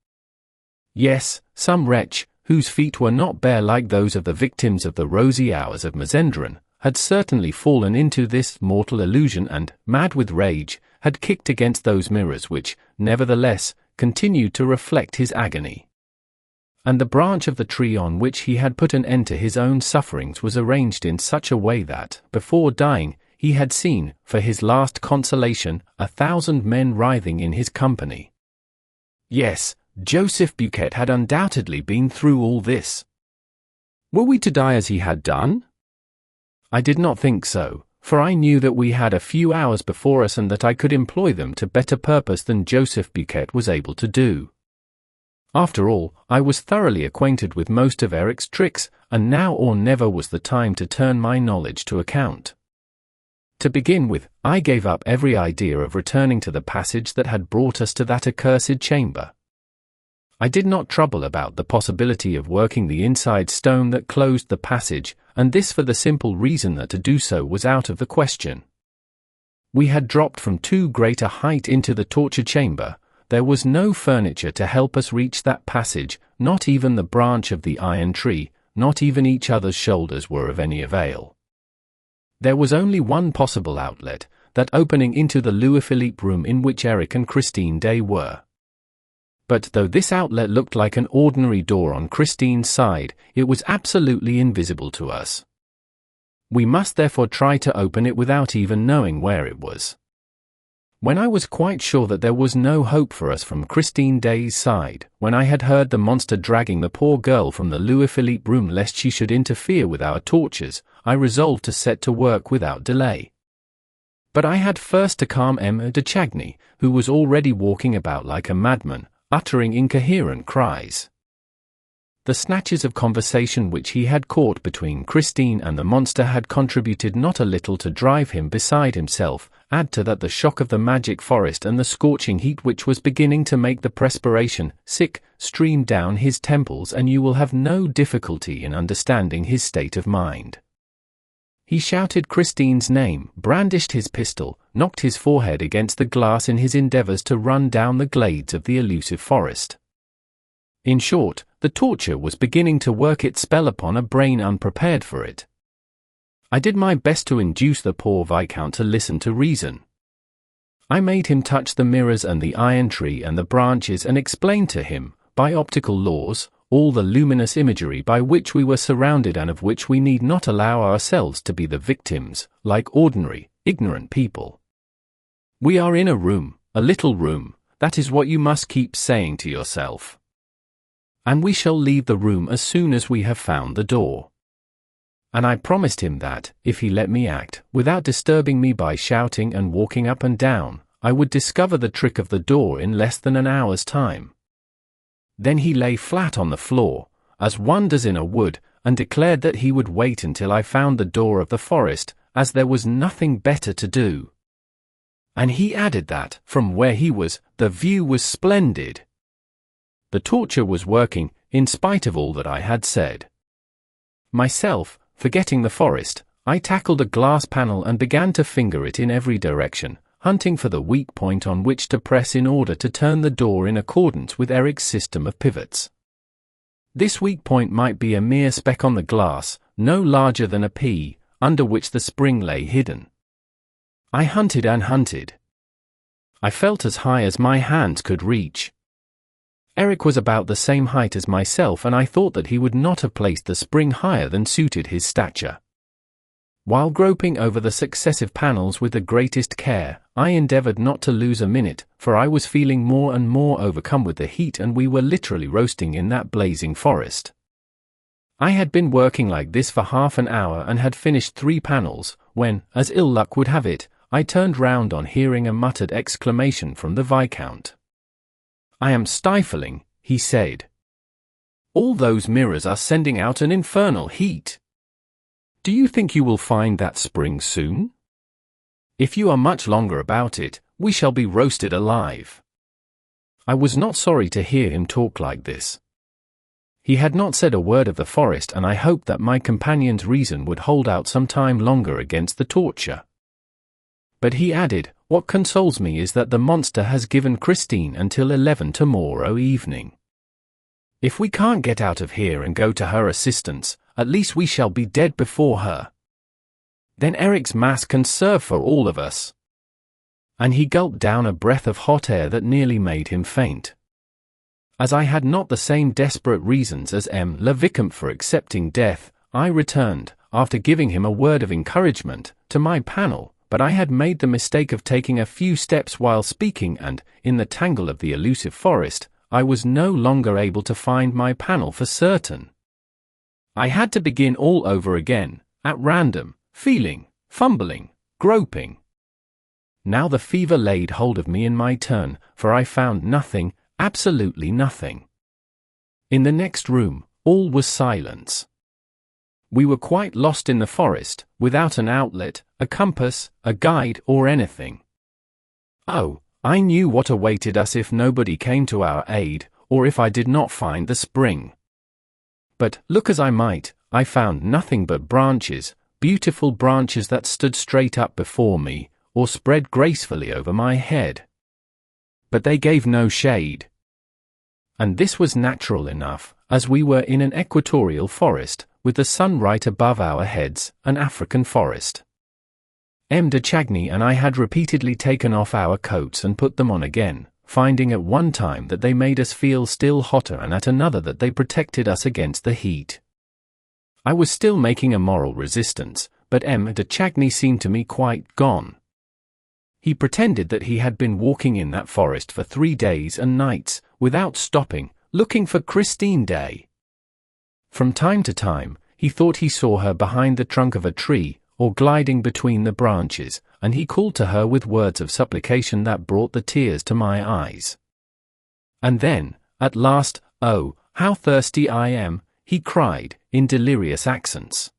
Yes, some wretch, whose feet were not bare like those of the victims of the rosy hours of Mazendran, had certainly fallen into this mortal illusion and, mad with rage, had kicked against those mirrors which, nevertheless, continued to reflect his agony. And the branch of the tree on which he had put an end to his own sufferings was arranged in such a way that, before dying, he had seen, for his last consolation, 1,000 men writhing in his company. Yes, Joseph Buquet had undoubtedly been through all this. Were we to die as he had done? I did not think so, for I knew that we had a few hours before us and that I could employ them to better purpose than Joseph Buquet was able to do. After all, I was thoroughly acquainted with most of Eric's tricks, and now or never was the time to turn my knowledge to account. To begin with, I gave up every idea of returning to the passage that had brought us to that accursed chamber. I did not trouble about the possibility of working the inside stone that closed the passage, and this for the simple reason that to do so was out of the question. We had dropped from too great a height into the torture chamber. There was no furniture to help us reach that passage, not even the branch of the iron tree, not even each other's shoulders were of any avail. There was only one possible outlet, that opening into the Louis-Philippe room in which Eric and Christine Daaé were. But though this outlet looked like an ordinary door on Christine's side, it was absolutely invisible to us. We must therefore try to open it without even knowing where it was. When I was quite sure that there was no hope for us from Christine Daaé's side, when I had heard the monster dragging the poor girl from the Louis-Philippe room lest she should interfere with our tortures, I resolved to set to work without delay. But I had first to calm M. de Chagny, who was already walking about like a madman, uttering incoherent cries. The snatches of conversation which he had caught between Christine and the monster had contributed not a little to drive him beside himself. Add to that the shock of the magic forest and the scorching heat which was beginning to make the perspiration stream down his temples, and you will have no difficulty in understanding his state of mind. He shouted Christine's name, brandished his pistol, knocked his forehead against the glass in his endeavors to run down the glades of the elusive forest. In short, the torture was beginning to work its spell upon a brain unprepared for it. I did my best to induce the poor Viscount to listen to reason. I made him touch the mirrors and the iron tree and the branches and explained to him, by optical laws, all the luminous imagery by which we were surrounded and of which we need not allow ourselves to be the victims, like ordinary, ignorant people. We are in a room, a little room, that is what you must keep saying to yourself. And we shall leave the room as soon as we have found the door. And I promised him that, if he let me act, without disturbing me by shouting and walking up and down, I would discover the trick of the door in less than an hour's time. Then he lay flat on the floor, as one does in a wood, and declared that he would wait until I found the door of the forest, as there was nothing better to do. And he added that, from where he was, the view was splendid. The torture was working, in spite of all that I had said. Myself, forgetting the forest, I tackled a glass panel and began to finger it in every direction, hunting for the weak point on which to press in order to turn the door in accordance with Eric's system of pivots. This weak point might be a mere speck on the glass, no larger than a pea, under which the spring lay hidden. I hunted and hunted. I felt as high as my hands could reach. Eric was about the same height as myself, and I thought that he would not have placed the spring higher than suited his stature. While groping over the successive panels with the greatest care, I endeavored not to lose a minute, for I was feeling more and more overcome with the heat, and we were literally roasting in that blazing forest. I had been working like this for half an hour and had finished 3 panels, when, as ill luck would have it, I turned round on hearing a muttered exclamation from the Viscount. "I am stifling," he said. "All those mirrors are sending out an infernal heat. Do you think you will find that spring soon? If you are much longer about it, we shall be roasted alive." I was not sorry to hear him talk like this. He had not said a word of the forest, and I hoped that my companion's reason would hold out some time longer against the torture. But he added, "What consoles me is that the monster has given Christine until 11 tomorrow evening. If we can't get out of here and go to her assistance, at least we shall be dead before her. Then Eric's mass can serve for all of us." And he gulped down a breath of hot air that nearly made him faint. As I had not the same desperate reasons as Le Vicomte for accepting death, I returned, after giving him a word of encouragement, to my panel, but I had made the mistake of taking a few steps while speaking, and, in the tangle of the elusive forest, I was no longer able to find my panel for certain. I had to begin all over again, at random, feeling, fumbling, groping. Now the fever laid hold of me in my turn, for I found nothing, absolutely nothing. In the next room, all was silence. We were quite lost in the forest, without an outlet, a compass, a guide, or anything. Oh, I knew what awaited us if nobody came to our aid, or if I did not find the spring. But, look as I might, I found nothing but branches, beautiful branches that stood straight up before me, or spread gracefully over my head. But they gave no shade. And this was natural enough, as we were in an equatorial forest, with the sun right above our heads, an African forest. M. de Chagny and I had repeatedly taken off our coats and put them on again, finding at one time that they made us feel still hotter and at another that they protected us against the heat. I was still making a moral resistance, but M. de Chagny seemed to me quite gone. He pretended that he had been walking in that forest for 3 days and nights, without stopping, looking for Christine Daaé. From time to time, he thought he saw her behind the trunk of a tree, or gliding between the branches, and he called to her with words of supplication that brought the tears to my eyes. And then, at last, "Oh, how thirsty I am," he cried, in delirious accents.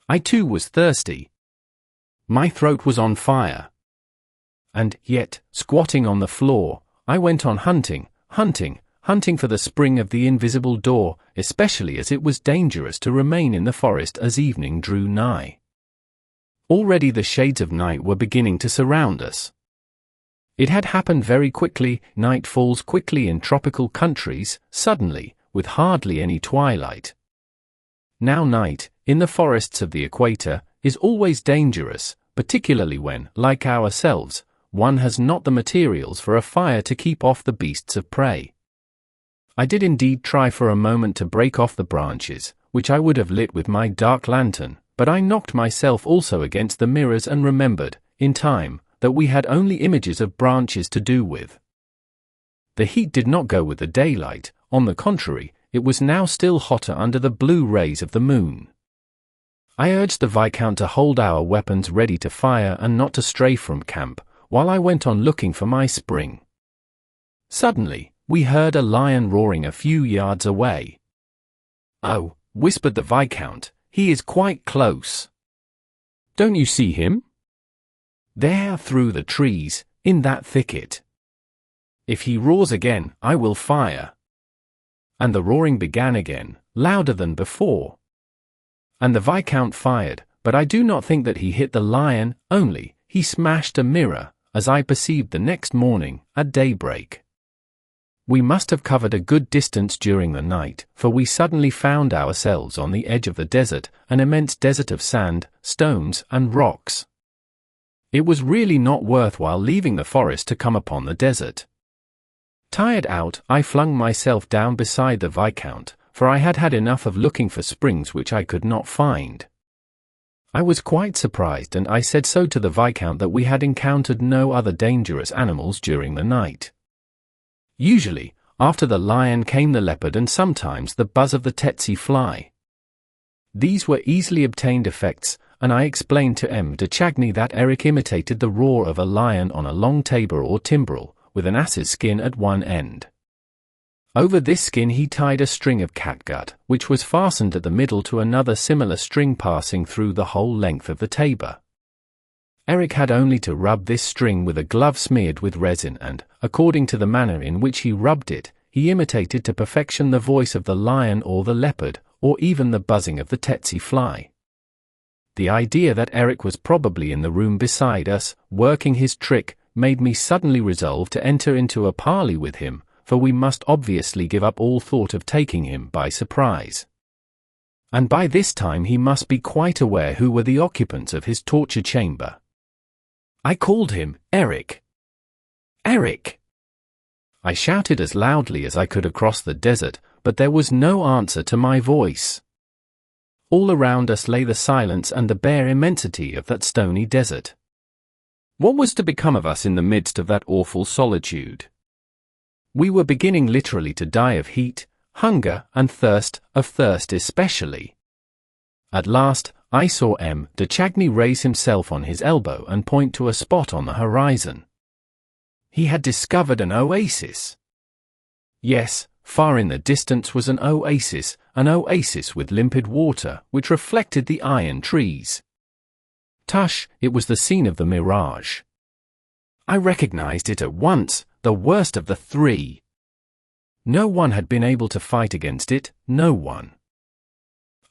I too was thirsty. My throat was on fire. And yet, squatting on the floor, I went on hunting for the spring of the invisible door, especially as it was dangerous to remain in the forest as evening drew nigh. Already the shades of night were beginning to surround us. It had happened very quickly. Night falls quickly in tropical countries, suddenly, with hardly any twilight. Now night, in the forests of the equator, is always dangerous, particularly when, like ourselves, one has not the materials for a fire to keep off the beasts of prey. I did indeed try for a moment to break off the branches, which I would have lit with my dark lantern, but I knocked myself also against the mirrors and remembered, in time, that we had only images of branches to do with. The heat did not go with the daylight, on the contrary, it was now still hotter under the blue rays of the moon. I urged the Viscount to hold our weapons ready to fire and not to stray from camp, while I went on looking for my spring. Suddenly, we heard a lion roaring a few yards away. "Oh," whispered the Viscount, "he is quite close." "Don't you see him?" "There through the trees, in that thicket." "If he roars again, I will fire." And the roaring began again, louder than before. And the Viscount fired, but I do not think that he hit the lion, only he smashed a mirror, as I perceived the next morning, at daybreak. We must have covered a good distance during the night, for we suddenly found ourselves on the edge of the desert, an immense desert of sand, stones, and rocks. It was really not worthwhile leaving the forest to come upon the desert. Tired out, I flung myself down beside the Viscount, for I had had enough of looking for springs which I could not find. I was quite surprised, and I said so to the Viscount that we had encountered no other dangerous animals during the night. Usually, after the lion came the leopard and sometimes the buzz of the tsetse fly. These were easily obtained effects, and I explained to M. de Chagny that Eric imitated the roar of a lion on a long tabor or timbrel, with an ass's skin at one end. Over this skin he tied a string of catgut, which was fastened at the middle to another similar string passing through the whole length of the tabor. Eric had only to rub this string with a glove smeared with resin and, according to the manner in which he rubbed it, he imitated to perfection the voice of the lion or the leopard, or even the buzzing of the tsetse fly. The idea that Eric was probably in the room beside us, working his trick, made me suddenly resolve to enter into a parley with him, for we must obviously give up all thought of taking him by surprise. And by this time he must be quite aware who were the occupants of his torture chamber. I called him, Eric. Eric! I shouted as loudly as I could across the desert, but there was no answer to my voice. All around us lay the silence and the bare immensity of that stony desert. What was to become of us in the midst of that awful solitude? We were beginning literally to die of heat, hunger, and thirst, of thirst especially. At last, I saw M. de Chagny raise himself on his elbow and point to a spot on the horizon. He had discovered an oasis. Yes, far in the distance was an oasis with limpid water, which reflected the iron trees. Tush, it was the scene of the mirage. I recognized it at once, the worst of the three. No one had been able to fight against it, no one.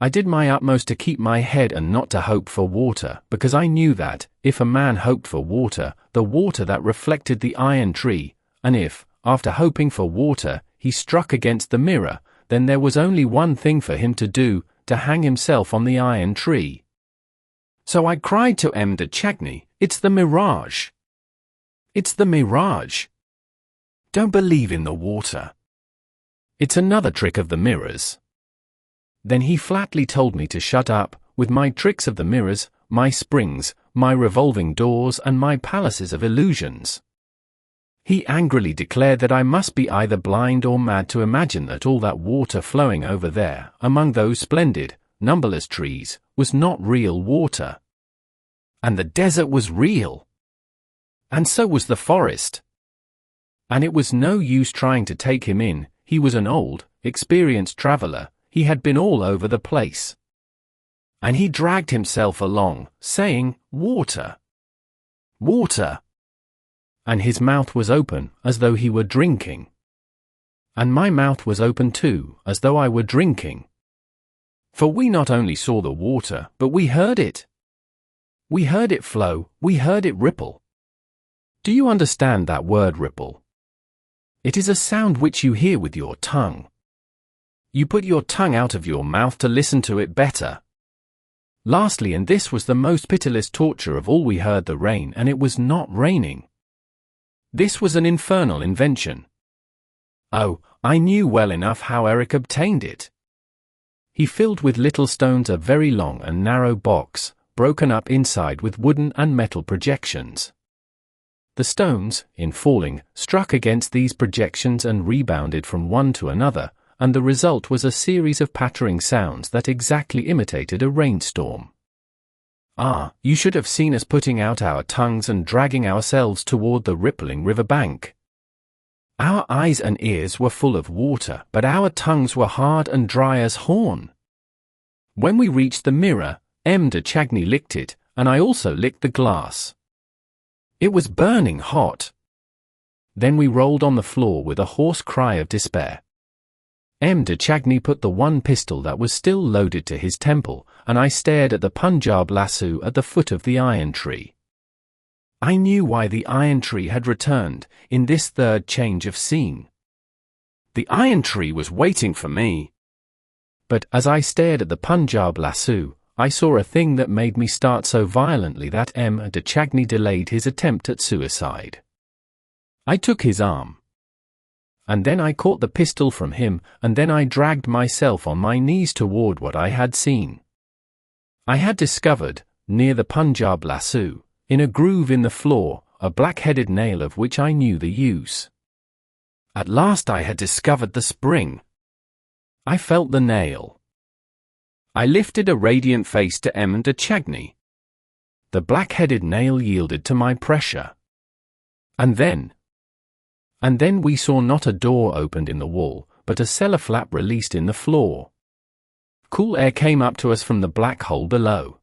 I did my utmost to keep my head and not to hope for water, because I knew that, if a man hoped for water, the water that reflected the iron tree, and if, after hoping for water, he struck against the mirror, then there was only one thing for him to do, to hang himself on the iron tree. So I cried to M. de Chagny, "It's the mirage! It's the mirage! Don't believe in the water. It's another trick of the mirrors." Then he flatly told me to shut up, with my tricks of the mirrors, my springs, my revolving doors and my palaces of illusions. He angrily declared that I must be either blind or mad to imagine that all that water flowing over there, among those splendid, numberless trees, was not real water. And the desert was real. And so was the forest. And it was no use trying to take him in, he was an old, experienced traveler. He had been all over the place. And he dragged himself along, saying, "Water! Water!" And his mouth was open, as though he were drinking. And my mouth was open too, as though I were drinking. For we not only saw the water, but we heard it. We heard it flow, we heard it ripple. Do you understand that word ripple? It is a sound which you hear with your tongue. You put your tongue out of your mouth to listen to it better. Lastly, and this was the most pitiless torture of all, we heard the rain, and it was not raining. This was an infernal invention. Oh, I knew well enough how Eric obtained it. He filled with little stones a very long and narrow box, broken up inside with wooden and metal projections. The stones, in falling, struck against these projections and rebounded from one to another, and the result was a series of pattering sounds that exactly imitated a rainstorm. Ah, you should have seen us putting out our tongues and dragging ourselves toward the rippling river bank. Our eyes and ears were full of water, but our tongues were hard and dry as horn. When we reached the mirror, M. de Chagny licked it, and I also licked the glass. It was burning hot. Then we rolled on the floor with a hoarse cry of despair. De Chagny put the one pistol that was still loaded to his temple, and I stared at the Punjab lasso at the foot of the iron tree. I knew why the iron tree had returned, in this third change of scene. The iron tree was waiting for me. But as I stared at the Punjab lasso, I saw a thing that made me start so violently that De Chagny delayed his attempt at suicide. I took his arm. And then I caught the pistol from him, and then I dragged myself on my knees toward what I had seen. I had discovered, near the Punjab lasso, in a groove in the floor, a black-headed nail of which I knew the use. At last I had discovered the spring. I felt the nail. I lifted a radiant face to De Chagny. The black-headed nail yielded to my pressure. And then we saw not a door opened in the wall, but a cellar flap released in the floor. Cool air came up to us from the black hole below.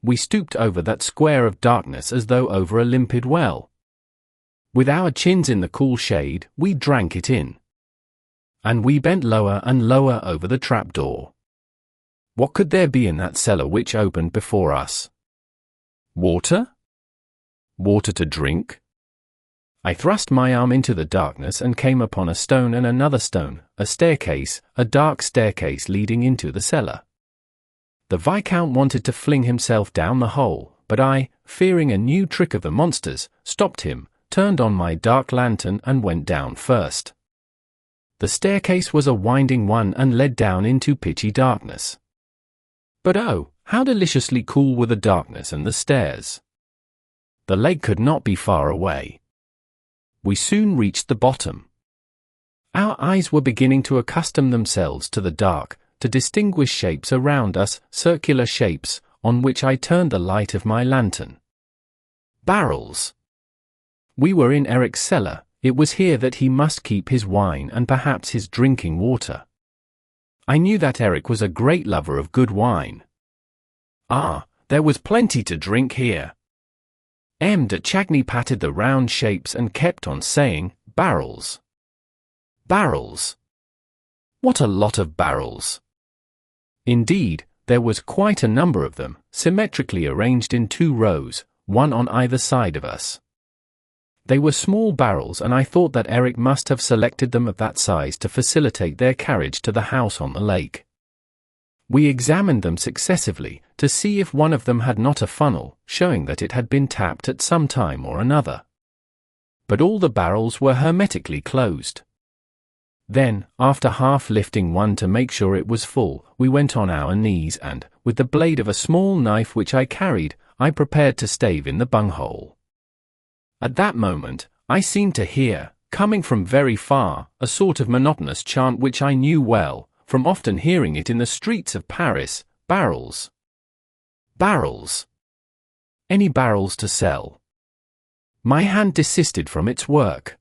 We stooped over that square of darkness as though over a limpid well. With our chins in the cool shade, we drank it in. And we bent lower and lower over the trapdoor. What could there be in that cellar which opened before us? Water? Water to drink? I thrust my arm into the darkness and came upon a stone and another stone, a staircase, a dark staircase leading into the cellar. The Viscount wanted to fling himself down the hole, but I, fearing a new trick of the monsters, stopped him, turned on my dark lantern and went down first. The staircase was a winding one and led down into pitchy darkness. But oh, how deliciously cool were the darkness and the stairs! The lake could not be far away. We soon reached the bottom. Our eyes were beginning to accustom themselves to the dark, to distinguish shapes around us, circular shapes, on which I turned the light of my lantern. Barrels! We were in Eric's cellar. It was here that he must keep his wine and perhaps his drinking water. I knew that Eric was a great lover of good wine. Ah, there was plenty to drink here. De Chagny patted the round shapes and kept on saying, barrels. Barrels. What a lot of barrels. Indeed, there was quite a number of them, symmetrically arranged in 2 rows, one on either side of us. They were small barrels, and I thought that Eric must have selected them of that size to facilitate their carriage to the house on the lake. We examined them successively, to see if one of them had not a funnel, showing that it had been tapped at some time or another. But all the barrels were hermetically closed. Then, after half lifting one to make sure it was full, we went on our knees and, with the blade of a small knife which I carried, I prepared to stave in the bunghole. At that moment, I seemed to hear, coming from very far, a sort of monotonous chant which I knew well, from often hearing it in the streets of Paris, barrels. Barrels. Any barrels to sell? My hand desisted from its work.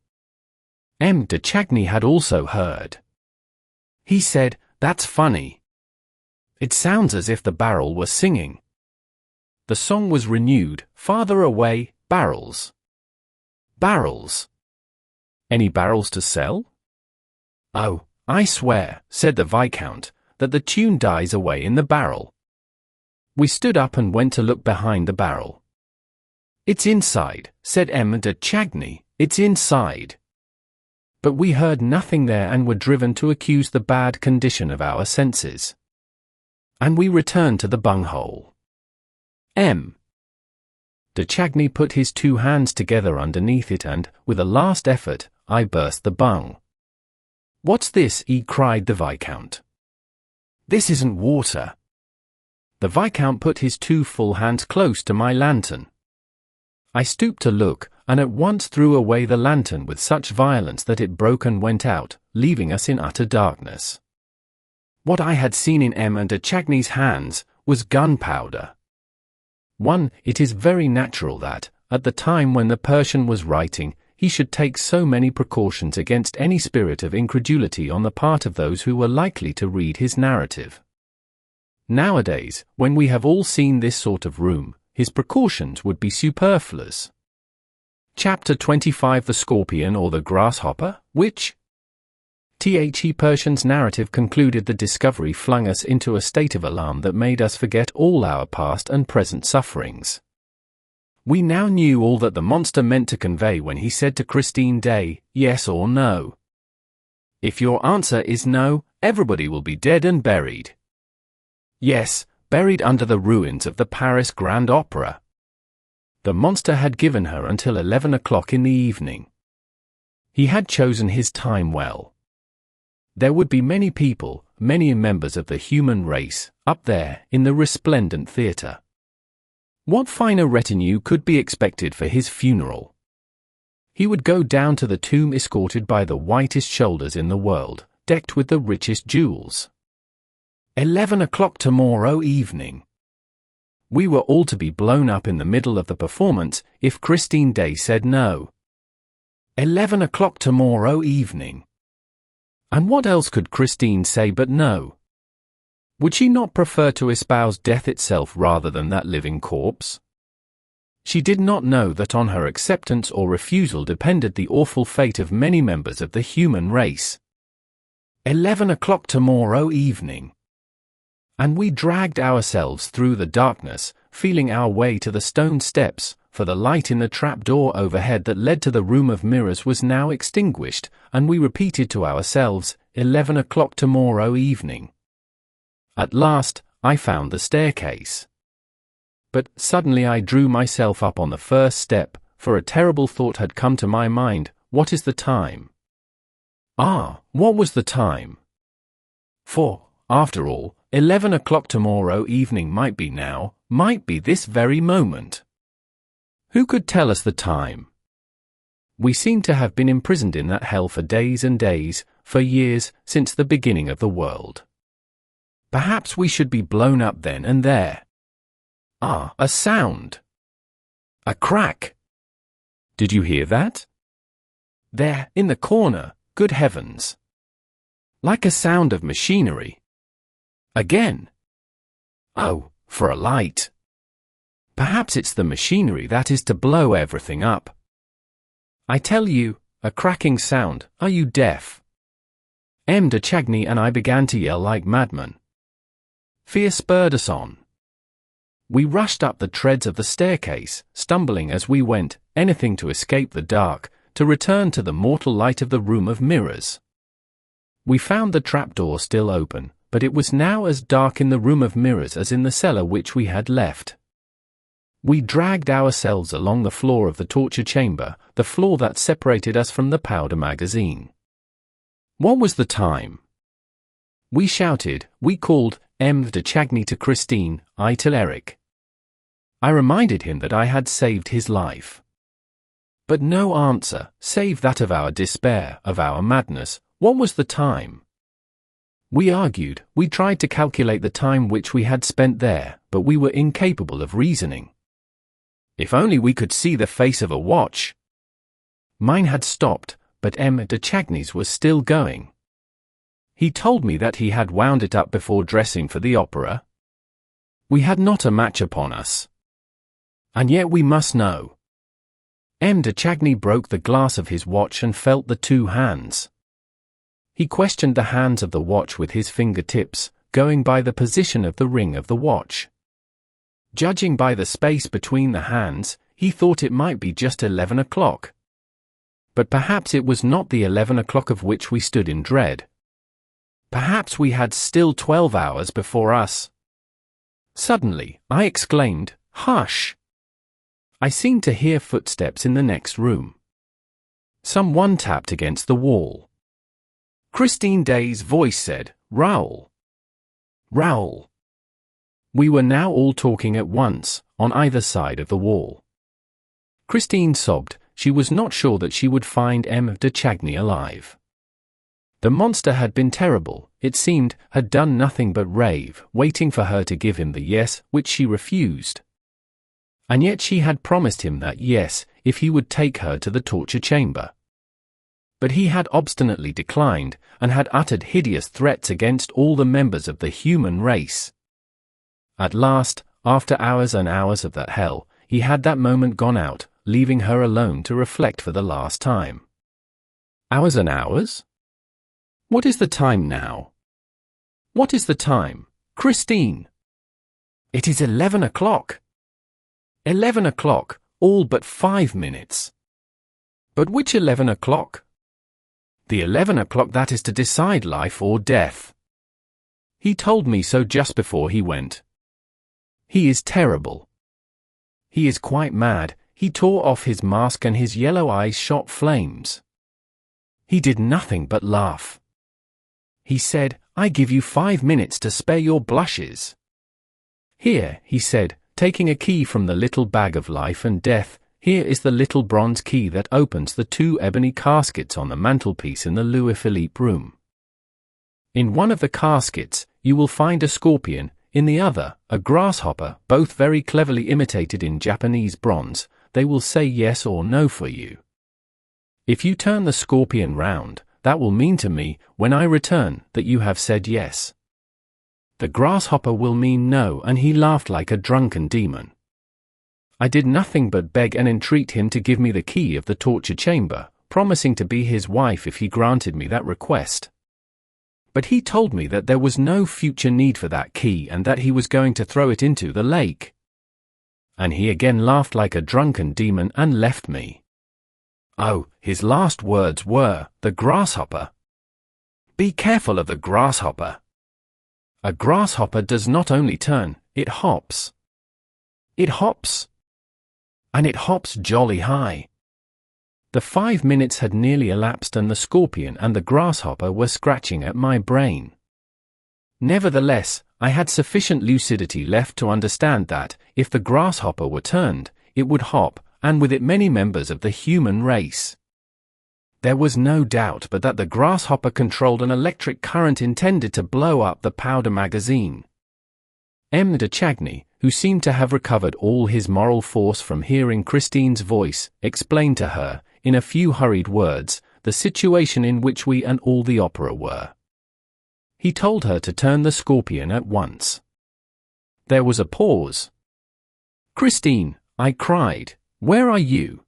De Chagny had also heard. He said, "That's funny. It sounds as if the barrel were singing." The song was renewed, farther away, barrels. Barrels. Any barrels to sell? "Oh, I swear," said the Viscount, "that the tune dies away in the barrel." We stood up and went to look behind the barrel. "It's inside," said de Chagny, "it's inside." But we heard nothing there and were driven to accuse the bad condition of our senses. And we returned to the bunghole. De Chagny put his 2 hands together underneath it and, with a last effort, I burst the bung. "What's this?" cried the Viscount. "This isn't water." The Viscount put his 2 full hands close to my lantern. I stooped to look, and at once threw away the lantern with such violence that it broke and went out, leaving us in utter darkness. What I had seen in de Chagny's hands was gunpowder. It is very natural that, at the time when the Persian was writing, he should take so many precautions against any spirit of incredulity on the part of those who were likely to read his narrative. Nowadays, when we have all seen this sort of room, his precautions would be superfluous. Chapter 25: The Scorpion or the Grasshopper, which? Persian's narrative concluded the discovery flung us into a state of alarm that made us forget all our past and present sufferings. We now knew all that the monster meant to convey when he said to Christine Daaé, yes or no. If your answer is no, everybody will be dead and buried. Yes, buried under the ruins of the Paris Grand Opera. The monster had given her until 11 o'clock in the evening. He had chosen his time well. There would be many people, many members of the human race, up there in the resplendent theatre. What finer retinue could be expected for his funeral? He would go down to the tomb escorted by the whitest shoulders in the world, decked with the richest jewels. 11 o'clock tomorrow evening. We were all to be blown up in the middle of the performance if Christine Daaé said no. 11 o'clock tomorrow evening. And what else could Christine say but no? Would she not prefer to espouse death itself rather than that living corpse? She did not know that on her acceptance or refusal depended the awful fate of many members of the human race. 11 o'clock tomorrow evening. And we dragged ourselves through the darkness, feeling our way to the stone steps, for the light in the trap-door overhead that led to the room of mirrors was now extinguished, and we repeated to ourselves, 11 o'clock tomorrow evening. At last, I found the staircase. But suddenly I drew myself up on the first step, for a terrible thought had come to my mind, what is the time? What was the time? For, after all, 11 o'clock tomorrow evening might be now, might be this very moment. Who could tell us the time? We seemed to have been imprisoned in that hell for days and days, for years, since the beginning of the world. Perhaps we should be blown up then and there. A sound. A crack. Did you hear that? There, in the corner, good heavens. Like a sound of machinery. Again. Oh, for a light. Perhaps it's the machinery that is to blow everything up. I tell you, a cracking sound, are you deaf? de Chagny and I began to yell like madmen. Fear spurred us on. We rushed up the treads of the staircase, stumbling as we went, anything to escape the dark, to return to the mortal light of the room of mirrors. We found the trapdoor still open, but it was now as dark in the room of mirrors as in the cellar which we had left. We dragged ourselves along the floor of the torture chamber, the floor that separated us from the powder magazine. What was the time? We shouted, we called de Chagny to Christine, I to Eric. I reminded him that I had saved his life. But no answer, save that of our despair, of our madness. What was the time? We argued, we tried to calculate the time which we had spent there, but we were incapable of reasoning. If only we could see the face of a watch. Mine had stopped, but de Chagny's was still going. He told me that he had wound it up before dressing for the opera. We had not a match upon us. And yet we must know. de Chagny broke the glass of his watch and felt the two hands. He questioned the hands of the watch with his fingertips, going by the position of the ring of the watch. Judging by the space between the hands, he thought it might be just 11 o'clock. But perhaps it was not the 11 o'clock of which we stood in dread. Perhaps we had still 12 hours before us. Suddenly, I exclaimed, "Hush!" I seemed to hear footsteps in the next room. Someone tapped against the wall. Christine Daaé's voice said, "Raoul. Raoul." We were now all talking at once, on either side of the wall. Christine sobbed. She was not sure that she would find de Chagny alive. The monster had been terrible, it seemed, had done nothing but rave, waiting for her to give him the yes, which she refused. And yet she had promised him that yes, if he would take her to the torture chamber. But he had obstinately declined, and had uttered hideous threats against all the members of the human race. At last, after hours and hours of that hell, he had that moment gone out, leaving her alone to reflect for the last time. Hours and hours? What is the time now? What is the time, Christine? It is 11 o'clock. 11 o'clock, all but 5 minutes. But which 11 o'clock? The 11 o'clock that is to decide life or death. He told me so just before he went. He is terrible. He is quite mad. He tore off his mask and his yellow eyes shot flames. He did nothing but laugh. He said, "I give you 5 minutes to spare your blushes." "Here," he said, taking a key from the little bag of life and death, "here is the little bronze key that opens the 2 ebony caskets on the mantelpiece in the Louis-Philippe room. In one of the caskets, you will find a scorpion, in the other, a grasshopper, both very cleverly imitated in Japanese bronze. They will say yes or no for you. If you turn the scorpion round, that will mean to me, when I return, that you have said yes. The grasshopper will mean no," and he laughed like a drunken demon. I did nothing but beg and entreat him to give me the key of the torture chamber, promising to be his wife if he granted me that request. But he told me that there was no future need for that key and that he was going to throw it into the lake. And he again laughed like a drunken demon and left me. Oh, his last words were, "The grasshopper. Be careful of the grasshopper. A grasshopper does not only turn, it hops. It hops. And it hops jolly high." The 5 minutes had nearly elapsed and the scorpion and the grasshopper were scratching at my brain. Nevertheless, I had sufficient lucidity left to understand that, if the grasshopper were turned, it would hop, and with it many members of the human race. There was no doubt but that the grasshopper controlled an electric current intended to blow up the powder magazine. M. de Chagny, who seemed to have recovered all his moral force from hearing Christine's voice, explained to her, in a few hurried words, the situation in which we and all the opera were. He told her to turn the scorpion at once. There was a pause. "Christine," I cried, "where are you?"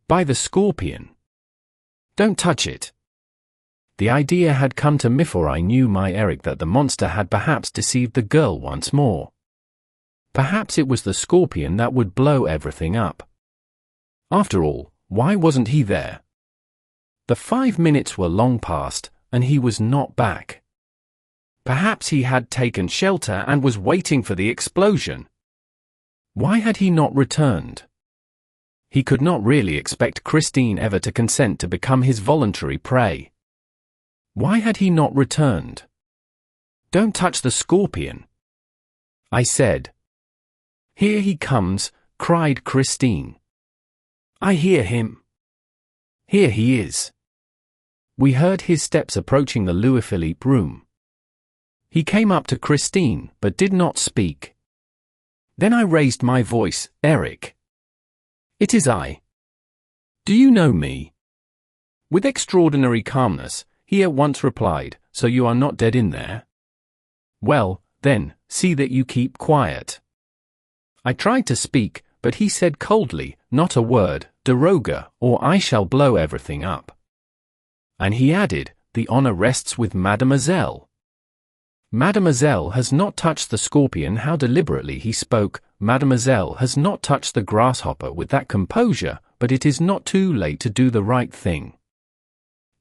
"By the scorpion." "Don't touch it." The idea had come to me before I knew my Eric that the monster had perhaps deceived the girl once more. Perhaps it was the scorpion that would blow everything up. After all, why wasn't he there? The 5 minutes were long past, and he was not back. Perhaps he had taken shelter and was waiting for the explosion. Why had he not returned? He could not really expect Christine ever to consent to become his voluntary prey. Why had he not returned? "Don't touch the scorpion," I said. "Here he comes," cried Christine. "I hear him. Here he is." We heard his steps approaching the Louis-Philippe room. He came up to Christine, but did not speak. Then I raised my voice, "Eric. It is I. Do you know me?" With extraordinary calmness, he at once replied, "So you are not dead in there? Well, then, see that you keep quiet." I tried to speak, but he said coldly, "Not a word, daroga, or I shall blow everything up." And he added, "The honor rests with Mademoiselle." Mademoiselle has not touched the scorpion. How deliberately he spoke. Mademoiselle has not touched the grasshopper with that composure, but it is not too late to do the right thing.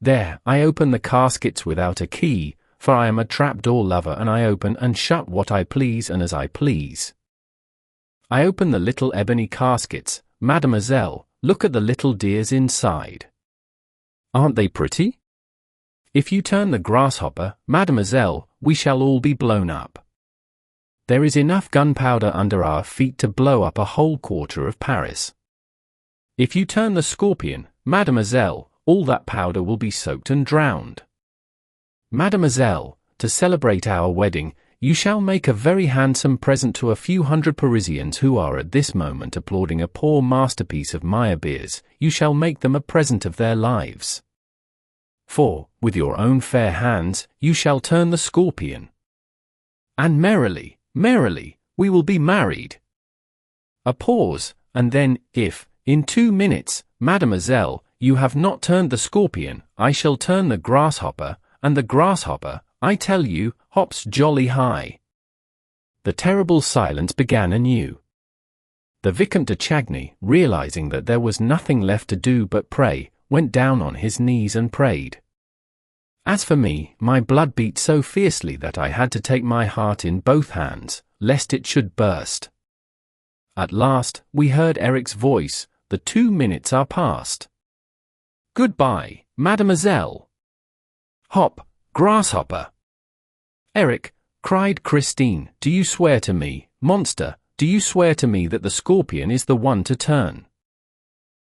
There, I open the caskets without a key, for I am a trapdoor lover and I open and shut what I please and as I please. I open the little ebony caskets. Mademoiselle, look at the little dears inside. Aren't they pretty? If you turn the grasshopper, Mademoiselle, we shall all be blown up. There is enough gunpowder under our feet to blow up a whole quarter of Paris. If you turn the scorpion, Mademoiselle, all that powder will be soaked and drowned. Mademoiselle, to celebrate our wedding, you shall make a very handsome present to a few hundred Parisians who are at this moment applauding a poor masterpiece of Meyerbeer's. You shall make them a present of their lives. For, with your own fair hands, you shall turn the scorpion. And merrily, merrily, we will be married. A pause, and then, if, in 2 minutes, Mademoiselle, you have not turned the scorpion, I shall turn the grasshopper, and the grasshopper, I tell you, hops jolly high." The terrible silence began anew. The Vicomte de Chagny, realizing that there was nothing left to do but pray, went down on his knees and prayed. As for me, my blood beat so fiercely that I had to take my heart in both hands, lest it should burst. At last, we heard Eric's voice. "The 2 minutes are past. Goodbye, mademoiselle." "Hop, grasshopper." "Eric," cried Christine, "do you swear to me, monster, do you swear to me that the scorpion is the one to turn?"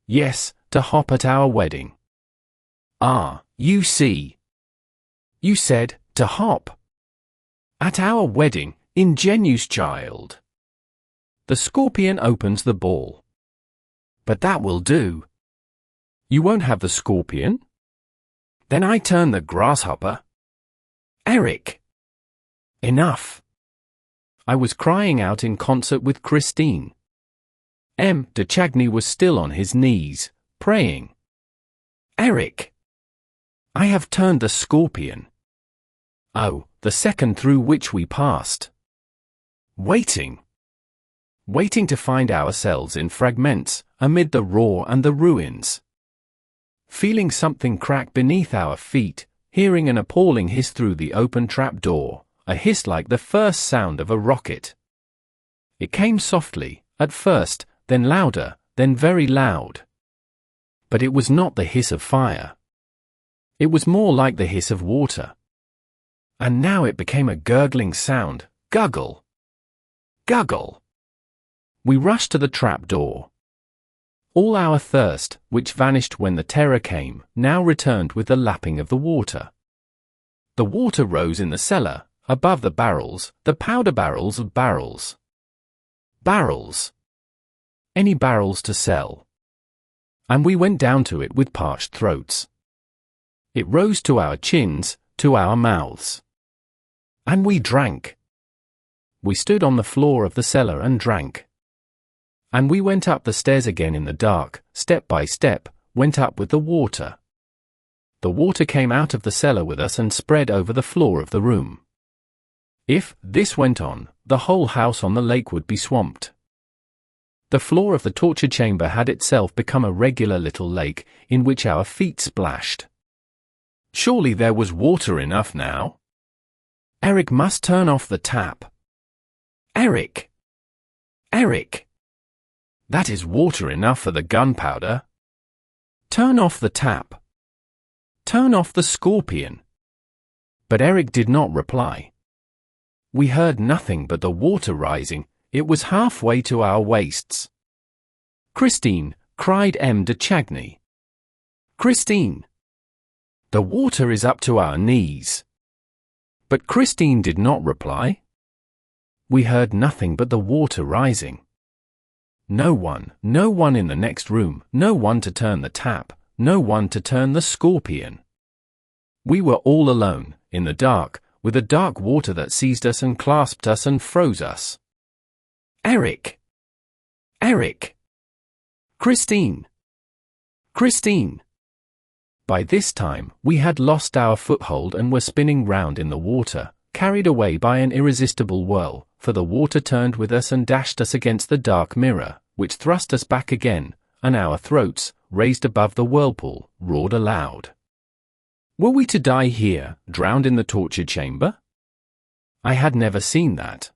"Yes, to hop at our wedding." "Ah, you see. You said, to hop. At our wedding, ingenious child." The scorpion opens the ball. "But that will do." "You won't have the scorpion?" "Then I turn the grasshopper." "Eric!" "Enough!" I was crying out in concert with Christine. M. de Chagny was still on his knees, praying. "Eric! I have turned the scorpion." "Oh, the second through which we passed." Waiting to find ourselves in fragments, amid the roar and the ruins. Feeling something crack beneath our feet, hearing an appalling hiss through the open trap-door, a hiss like the first sound of a rocket. It came softly, at first, then louder, then very loud. But it was not the hiss of fire. It was more like the hiss of water. And now it became a gurgling sound, guggle. Guggle. We rushed to the trap-door. All our thirst, which vanished when the terror came, now returned with the lapping of the water. The water rose in the cellar, above the barrels, the powder barrels of barrels. Barrels. Any barrels to sell. And we went down to it with parched throats. It rose to our chins, to our mouths. And we drank. We stood on the floor of the cellar and drank. And we went up the stairs again in the dark, step by step, went up with the water. The water came out of the cellar with us and spread over the floor of the room. If this went on, the whole house on the lake would be swamped. The floor of the torture chamber had itself become a regular little lake, in which our feet splashed. Surely there was water enough now? Eric must turn off the tap. Eric! Eric! That is water enough for the gunpowder. Turn off the tap. Turn off the scorpion. But Eric did not reply. We heard nothing but the water rising. It was halfway to our waists. "Christine," cried M. de Chagny. "Christine! The water is up to our knees." But Christine did not reply. We heard nothing but the water rising. No one in the next room, no one to turn the tap, no one to turn the scorpion. We were all alone, in the dark, with the dark water that seized us and clasped us and froze us. Eric! Eric! Christine! Christine! By this time, we had lost our foothold and were spinning round in the water, carried away by an irresistible whirl, for the water turned with us and dashed us against the dark mirror, which thrust us back again, and our throats, raised above the whirlpool, roared aloud. Were we to die here, drowned in the torture chamber? I had never seen that.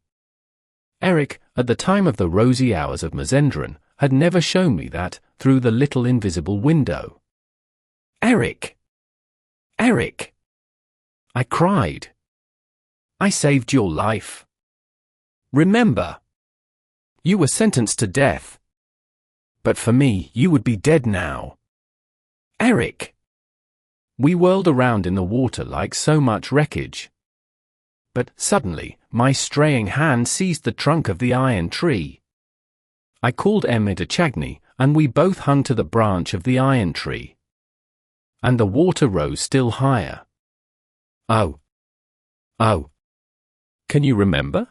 Eric, at the time of the rosy hours of Mazendran, had never shown me that, through the little invisible window. Eric! Eric! I cried. I saved your life. Remember. You were sentenced to death. But for me, you would be dead now. Eric! We whirled around in the water like so much wreckage. But, suddenly, my straying hand seized the trunk of the iron tree. I called M. de Chagny, and we both hung to the branch of the iron tree. And the water rose still higher. Oh! Oh! Can you remember?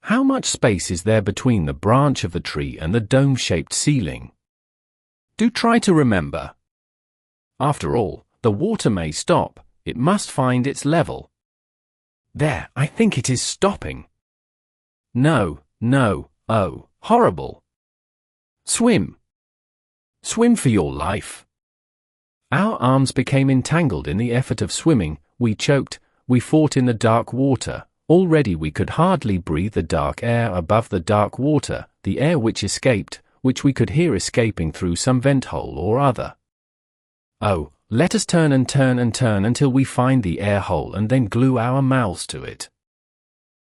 How much space is there between the branch of the tree and the dome-shaped ceiling? Do try to remember. After all, the water may stop, It must find its level. There, I think it is stopping. No, no, oh, horrible. Swim. Swim for your life. Our arms became entangled in the effort of swimming, we choked, we fought in the dark water. Already we could hardly breathe the dark air above the dark water, the air which escaped, which we could hear escaping through some vent hole or other. Oh, let us turn and turn and turn until we find the air hole and then glue our mouths to it.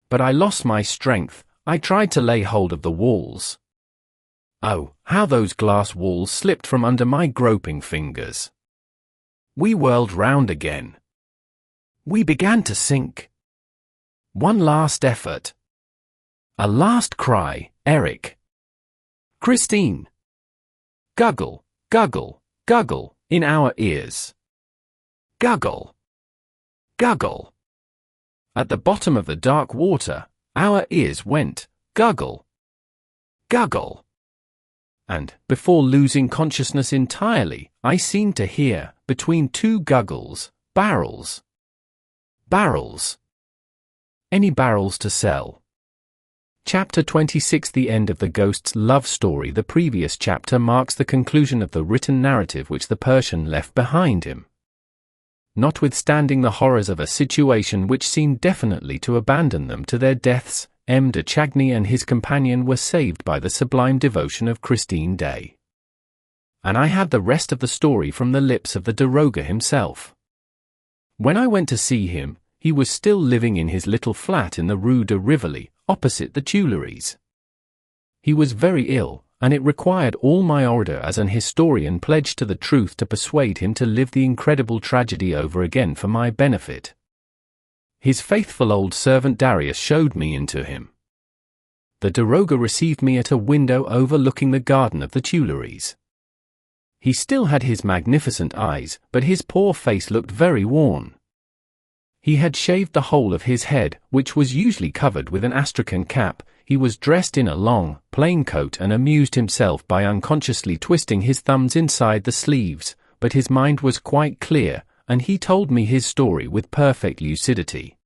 But I lost my strength. I tried to lay hold of the walls. Oh, how those glass walls slipped from under my groping fingers. We whirled round again. We began to sink. One last effort. A last cry, Eric. Christine. Guggle, guggle, guggle, in our ears. Guggle. Guggle. At the bottom of the dark water, our ears went, guggle. Guggle. And, before losing consciousness entirely, I seemed to hear, between two guggles, barrels. Barrels. Any barrels to sell? Chapter 26. The end of the ghost's love story. The previous chapter marks the conclusion of the written narrative which the Persian left behind him. Notwithstanding the horrors of a situation which seemed definitely to abandon them to their deaths, M. de Chagny and his companion were saved by the sublime devotion of Christine Daaé. And I had the rest of the story from the lips of the daroga himself. When I went to see him, he was still living in his little flat in the Rue de Rivoli, opposite the Tuileries. He was very ill, and it required all my order as an historian pledged to the truth to persuade him to live the incredible tragedy over again for my benefit. His faithful old servant Darius showed me into him. The daroga received me at a window overlooking the garden of the Tuileries. He still had his magnificent eyes, but his poor face looked very worn. He had shaved the whole of his head, which was usually covered with an astrakhan cap. He was dressed in a long, plain coat and amused himself by unconsciously twisting his thumbs inside the sleeves, but his mind was quite clear, and he told me his story with perfect lucidity.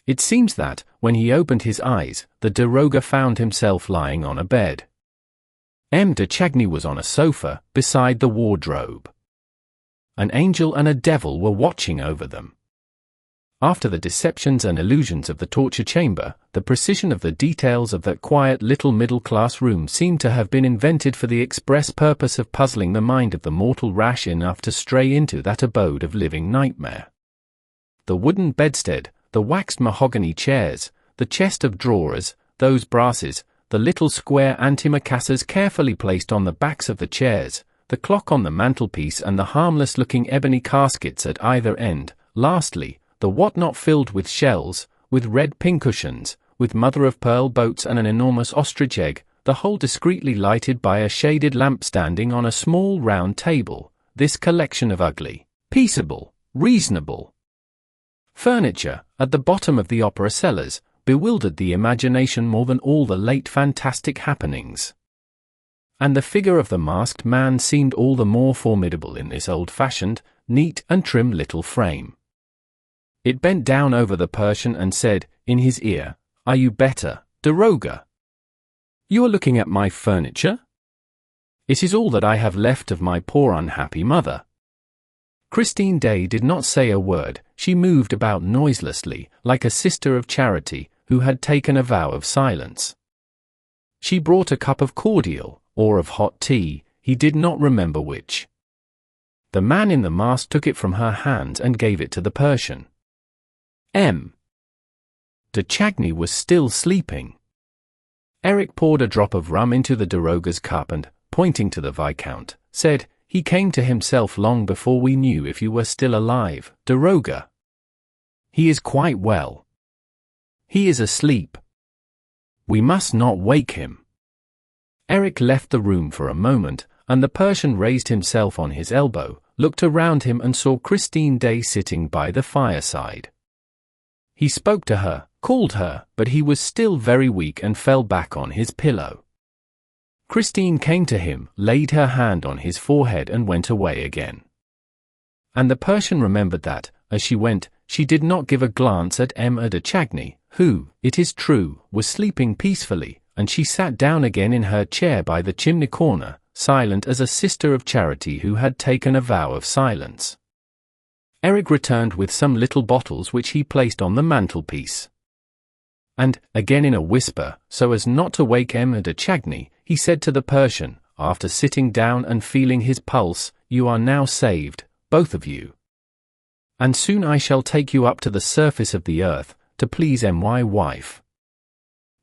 It seems that, when he opened his eyes, the daroga found himself lying on a bed. M. de Chagny was on a sofa, beside the wardrobe. An angel and a devil were watching over them. After the deceptions and illusions of the torture chamber, the precision of the details of that quiet little middle-class room seemed to have been invented for the express purpose of puzzling the mind of the mortal rash enough to stray into that abode of living nightmare. The wooden bedstead, the waxed mahogany chairs, the chest of drawers, those brasses, the little square antimacassars carefully placed on the backs of the chairs, the clock on the mantelpiece and the harmless-looking ebony caskets at either end, lastly, the whatnot filled with shells, with red pincushions, with mother-of-pearl boats and an enormous ostrich egg, the whole discreetly lighted by a shaded lamp standing on a small round table, this collection of ugly, peaceable, reasonable furniture, at the bottom of the opera cellars, bewildered the imagination more than all the late fantastic happenings. And the figure of the masked man seemed all the more formidable in this old-fashioned, neat and trim little frame. It bent down over the Persian and said, in his ear, "Are you better, daroga? You are looking at my furniture? It is all that I have left of my poor unhappy mother." Christine Daaé did not say a word. She moved about noiselessly, like a sister of charity, who had taken a vow of silence. She brought a cup of cordial, or of hot tea, he did not remember which. The man in the mask took it from her hands and gave it to the Persian. M. de Chagny was still sleeping. Eric poured a drop of rum into the daroga's cup and, pointing to the Viscount, said, "He came to himself long before we knew if you were still alive, daroga. He is quite well. He is asleep. We must not wake him." Eric left the room for a moment, and the Persian raised himself on his elbow, looked around him and saw Christine Daaé sitting by the fireside. He spoke to her, called her, but he was still very weak and fell back on his pillow. Christine came to him, laid her hand on his forehead and went away again. And the Persian remembered that, as she went, she did not give a glance at Emma de Chagny, who, it is true, was sleeping peacefully, and she sat down again in her chair by the chimney corner, silent as a sister of charity who had taken a vow of silence. Eric returned with some little bottles which he placed on the mantelpiece. And, again in a whisper, so as not to wake Emma de Chagny, he said to the Persian, after sitting down and feeling his pulse, "You are now saved, both of you. And soon I shall take you up to the surface of the earth, to please my wife."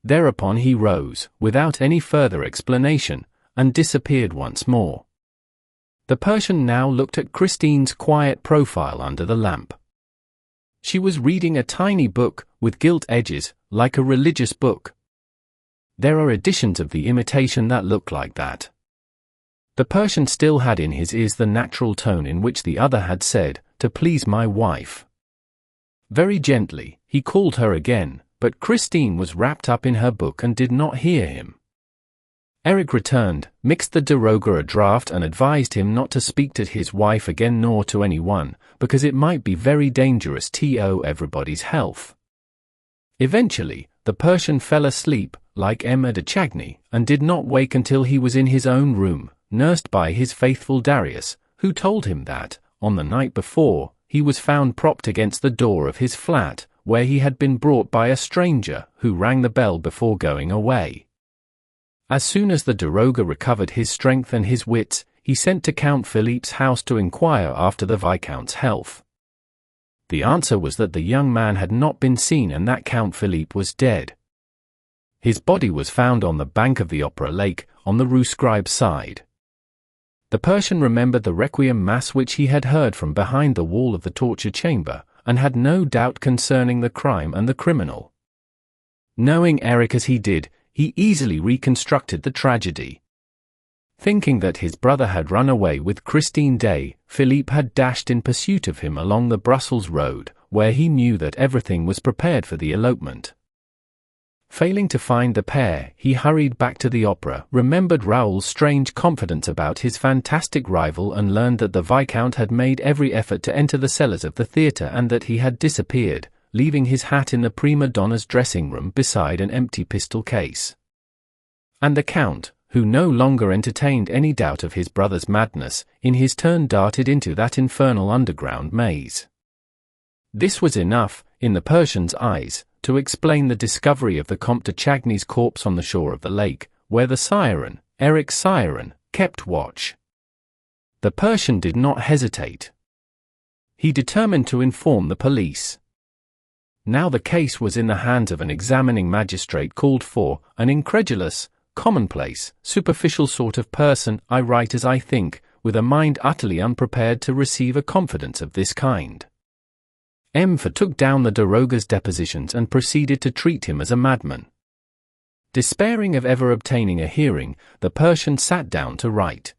Thereupon he rose, without any further explanation, and disappeared once more. The Persian now looked at Christine's quiet profile under the lamp. She was reading a tiny book, with gilt edges, like a religious book. There are editions of the imitation that look like that. The Persian still had in his ears the natural tone in which the other had said, "To please my wife." Very gently, he called her again, but Christine was wrapped up in her book and did not hear him. Eric returned, mixed the daroga a draught and advised him not to speak to his wife again nor to anyone, because it might be very dangerous to everybody's health. Eventually, the Persian fell asleep, like Emma de Chagny, and did not wake until he was in his own room, nursed by his faithful Darius, who told him that, on the night before, he was found propped against the door of his flat, where he had been brought by a stranger, who rang the bell before going away. As soon as the daroga recovered his strength and his wits, he sent to Count Philippe's house to inquire after the Viscount's health. The answer was that the young man had not been seen and that Count Philippe was dead. His body was found on the bank of the Opera Lake, on the Rue Scribe side. The Persian remembered the requiem mass which he had heard from behind the wall of the torture chamber, and had no doubt concerning the crime and the criminal. Knowing Eric as he did, he easily reconstructed the tragedy. Thinking that his brother had run away with Christine Daaé, Philippe had dashed in pursuit of him along the Brussels road, where he knew that everything was prepared for the elopement. Failing to find the pair, he hurried back to the opera, remembered Raoul's strange confidence about his fantastic rival and learned that the Viscount had made every effort to enter the cellars of the theatre and that he had disappeared, leaving his hat in the prima donna's dressing room beside an empty pistol case. And the Count, who no longer entertained any doubt of his brother's madness, in his turn darted into that infernal underground maze. This was enough, in the Persian's eyes, to explain the discovery of the Comte de Chagny's corpse on the shore of the lake, where the siren, Eric's siren, kept watch. The Persian did not hesitate. He determined to inform the police. Now the case was in the hands of an examining magistrate called for, an incredulous, commonplace, superficial sort of person, I write as I think, with a mind utterly unprepared to receive a confidence of this kind. Mfor took down the daroga's depositions and proceeded to treat him as a madman. Despairing of ever obtaining a hearing, the Persian sat down to write.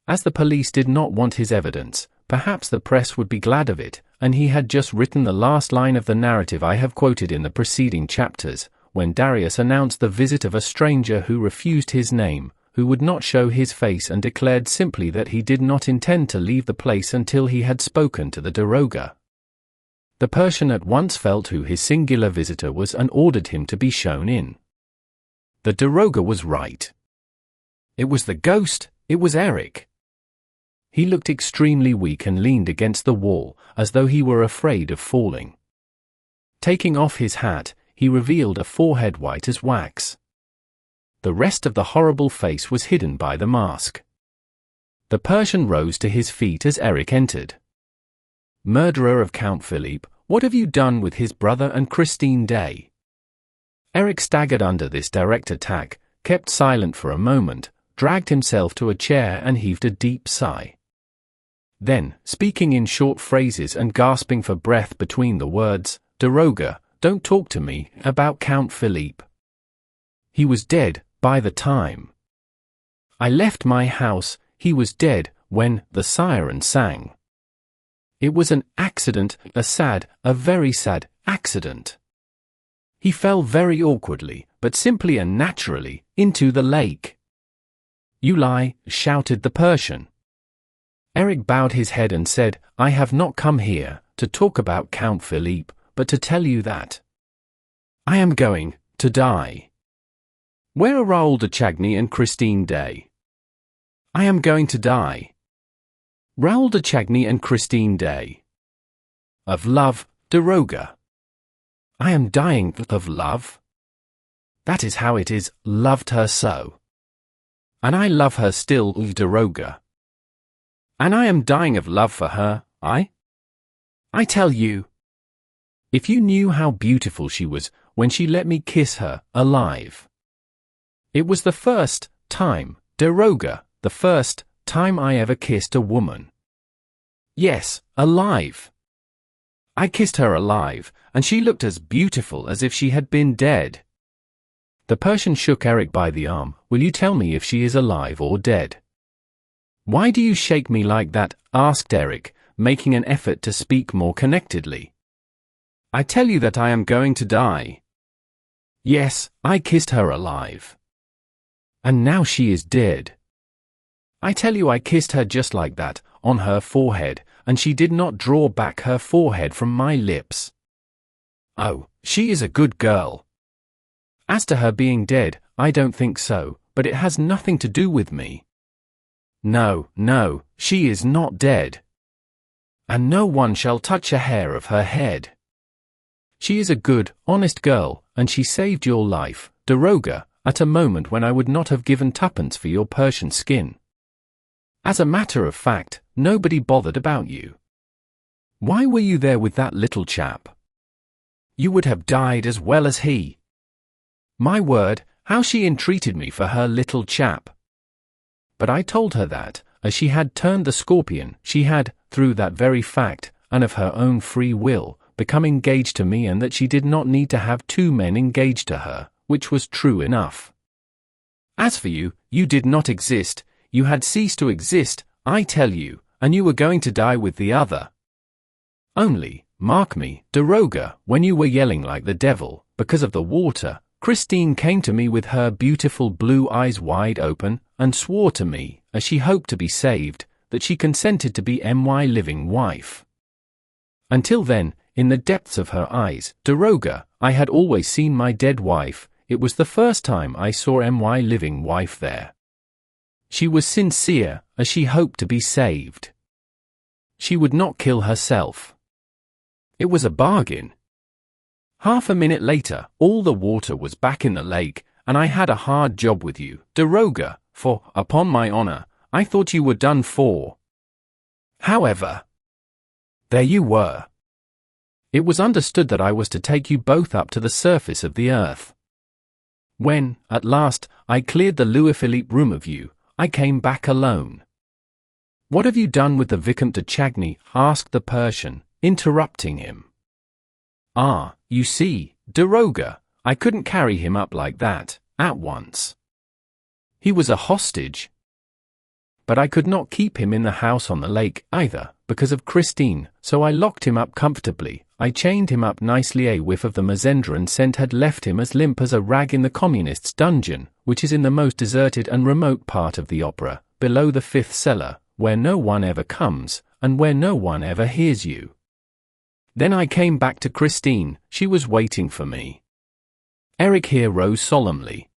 As the police did not want his evidence, perhaps the press would be glad of it, and he had just written the last line of the narrative I have quoted in the preceding chapters, when Darius announced the visit of a stranger who refused his name, who would not show his face and declared simply that he did not intend to leave the place until he had spoken to the daroga. The Persian at once felt who his singular visitor was and ordered him to be shown in. The daroga was right. It was the ghost, it was Eric. He looked extremely weak and leaned against the wall, as though he were afraid of falling. Taking off his hat, he revealed a forehead white as wax. The rest of the horrible face was hidden by the mask. The Persian rose to his feet as Eric entered. "Murderer of Count Philippe, what have you done with his brother and Christine Daaé?" Eric staggered under this direct attack, kept silent for a moment, dragged himself to a chair and heaved a deep sigh. Then, speaking in short phrases and gasping for breath between the words, "Daroga, don't talk to me about Count Philippe. He was dead by the time I left my house. He was dead when the siren sang. It was an accident, a very sad accident. He fell very awkwardly, but simply and naturally, into the lake." "You lie," shouted the Persian. Eric bowed his head and said, "I have not come here, to talk about Count Philippe, but to tell you that I am going to die. Where are Raoul de Chagny and Christine Daaé? I am going to die. Raoul de Chagny and Christine Daaé. Of love, de Roga. I am dying of love. That is how it is, loved her so. And I love her still, de Roga. And I am dying of love for her, I tell you. If you knew how beautiful she was when she let me kiss her, alive. It was the first time, de Roga, the first time I ever kissed a woman. Yes, alive. I kissed her alive, and she looked as beautiful as if she had been dead. The Persian shook Eric by the arm. Will you tell me if she is alive or dead? Why do you shake me like that? Asked Eric, making an effort to speak more connectedly. I tell you that I am going to die. Yes, I kissed her alive. And now she is dead. I tell you I kissed her just like that, on her forehead, and she did not draw back her forehead from my lips. Oh, she is a good girl. As to her being dead, I don't think so, but it has nothing to do with me. No, no, she is not dead. And no one shall touch a hair of her head. She is a good, honest girl, and she saved your life, de Roga, at a moment when I would not have given tuppence for your Persian skin. As a matter of fact, nobody bothered about you. Why were you there with that little chap? You would have died as well as he. My word, how she entreated me for her little chap. But I told her that, as she had turned the scorpion, she had, through that very fact, and of her own free will, become engaged to me, and that she did not need to have two men engaged to her, which was true enough. As for you, you did not exist, you had ceased to exist, I tell you, and you were going to die with the other. Only, mark me, de Roga, when you were yelling like the devil, because of the water, Christine came to me with her beautiful blue eyes wide open, and swore to me, as she hoped to be saved, that she consented to be my living wife. Until then, in the depths of her eyes, de Roga, I had always seen my dead wife. It was the first time I saw my living wife there. She was sincere, as she hoped to be saved. She would not kill herself. It was a bargain. Half a minute later, all the water was back in the lake, and I had a hard job with you, de Roga, for, upon my honor, I thought you were done for. However, there you were. It was understood that I was to take you both up to the surface of the earth. When, at last, I cleared the Louis-Philippe room of you, I came back alone. What have you done with the Vicomte de Chagny? Asked the Persian, interrupting him. Ah, you see, de Roga, I couldn't carry him up like that, at once. He was a hostage. But I could not keep him in the house on the lake, either, because of Christine, so I locked him up comfortably. I chained him up nicely. A whiff of the Mazendran scent had left him as limp as a rag in the communists' dungeon, which is in the most deserted and remote part of the opera, below the fifth cellar, where no one ever comes, and where no one ever hears you. Then I came back to Christine. She was waiting for me. Eric here rose solemnly.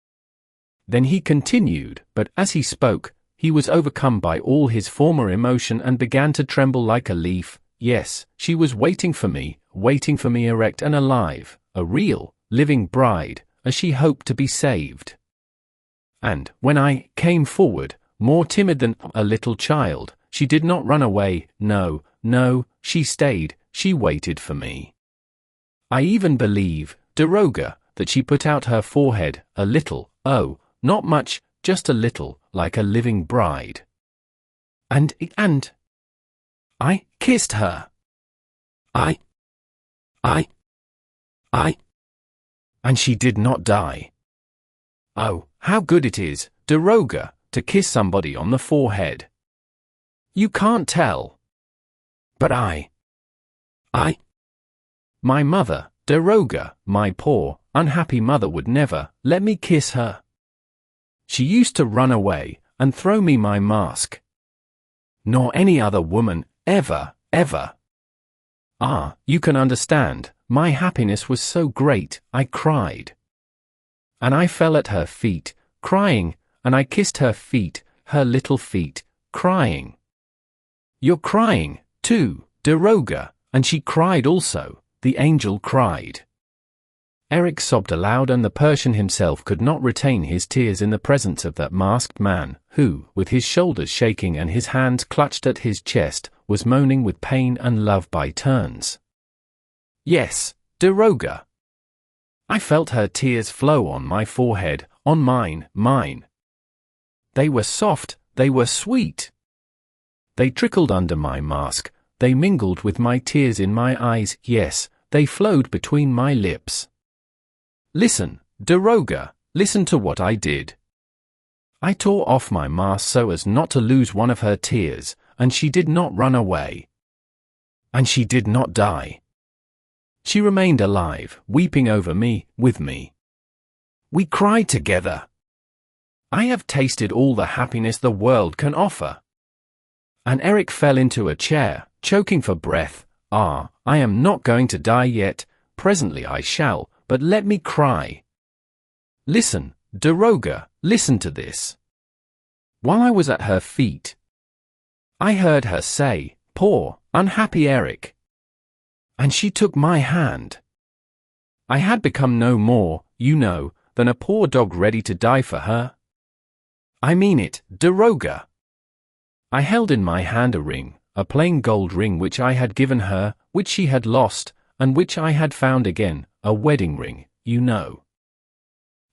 Then he continued, but as he spoke, he was overcome by all his former emotion and began to tremble like a leaf. Yes, she was waiting for me erect and alive, a real, living bride, as she hoped to be saved. And, when I came forward, more timid than a little child, she did not run away, no, she stayed, she waited for me. I even believe, de Roga, that she put out her forehead, a little, oh, not much, just a little, like a living bride. And I kissed her. And she did not die. Oh, how good it is, de Roga, to kiss somebody on the forehead. You can't tell. But my mother, de Roga, my poor, unhappy mother would never let me kiss her. She used to run away and throw me my mask. Nor any other woman, ever. Ah, you can understand, my happiness was so great, I cried. And I fell at her feet, crying, and I kissed her feet, her little feet, crying. You're crying, too, Daroga, and she cried also, the angel cried. Eric sobbed aloud, and the Persian himself could not retain his tears in the presence of that masked man, who, with his shoulders shaking and his hands clutched at his chest, was moaning with pain and love by turns. Yes, Daroga. I felt her tears flow on my forehead, on mine. They were soft, they were sweet. They trickled under my mask, they mingled with my tears in my eyes, yes, they flowed between my lips. Listen, Daroga, listen to what I did. I tore off my mask so as not to lose one of her tears, and she did not run away. And she did not die. She remained alive, weeping over me, with me. We cried together. I have tasted all the happiness the world can offer. And Eric fell into a chair, choking for breath. Ah, I am not going to die yet, presently I shall, but let me cry. Listen, Daroga, listen to this. While I was at her feet, I heard her say, poor, unhappy Eric. And she took my hand. I had become no more, you know, than a poor dog ready to die for her. I mean it, Daroga. I held in my hand a ring, a plain gold ring which I had given her, which she had lost, and which I had found again, a wedding ring, you know.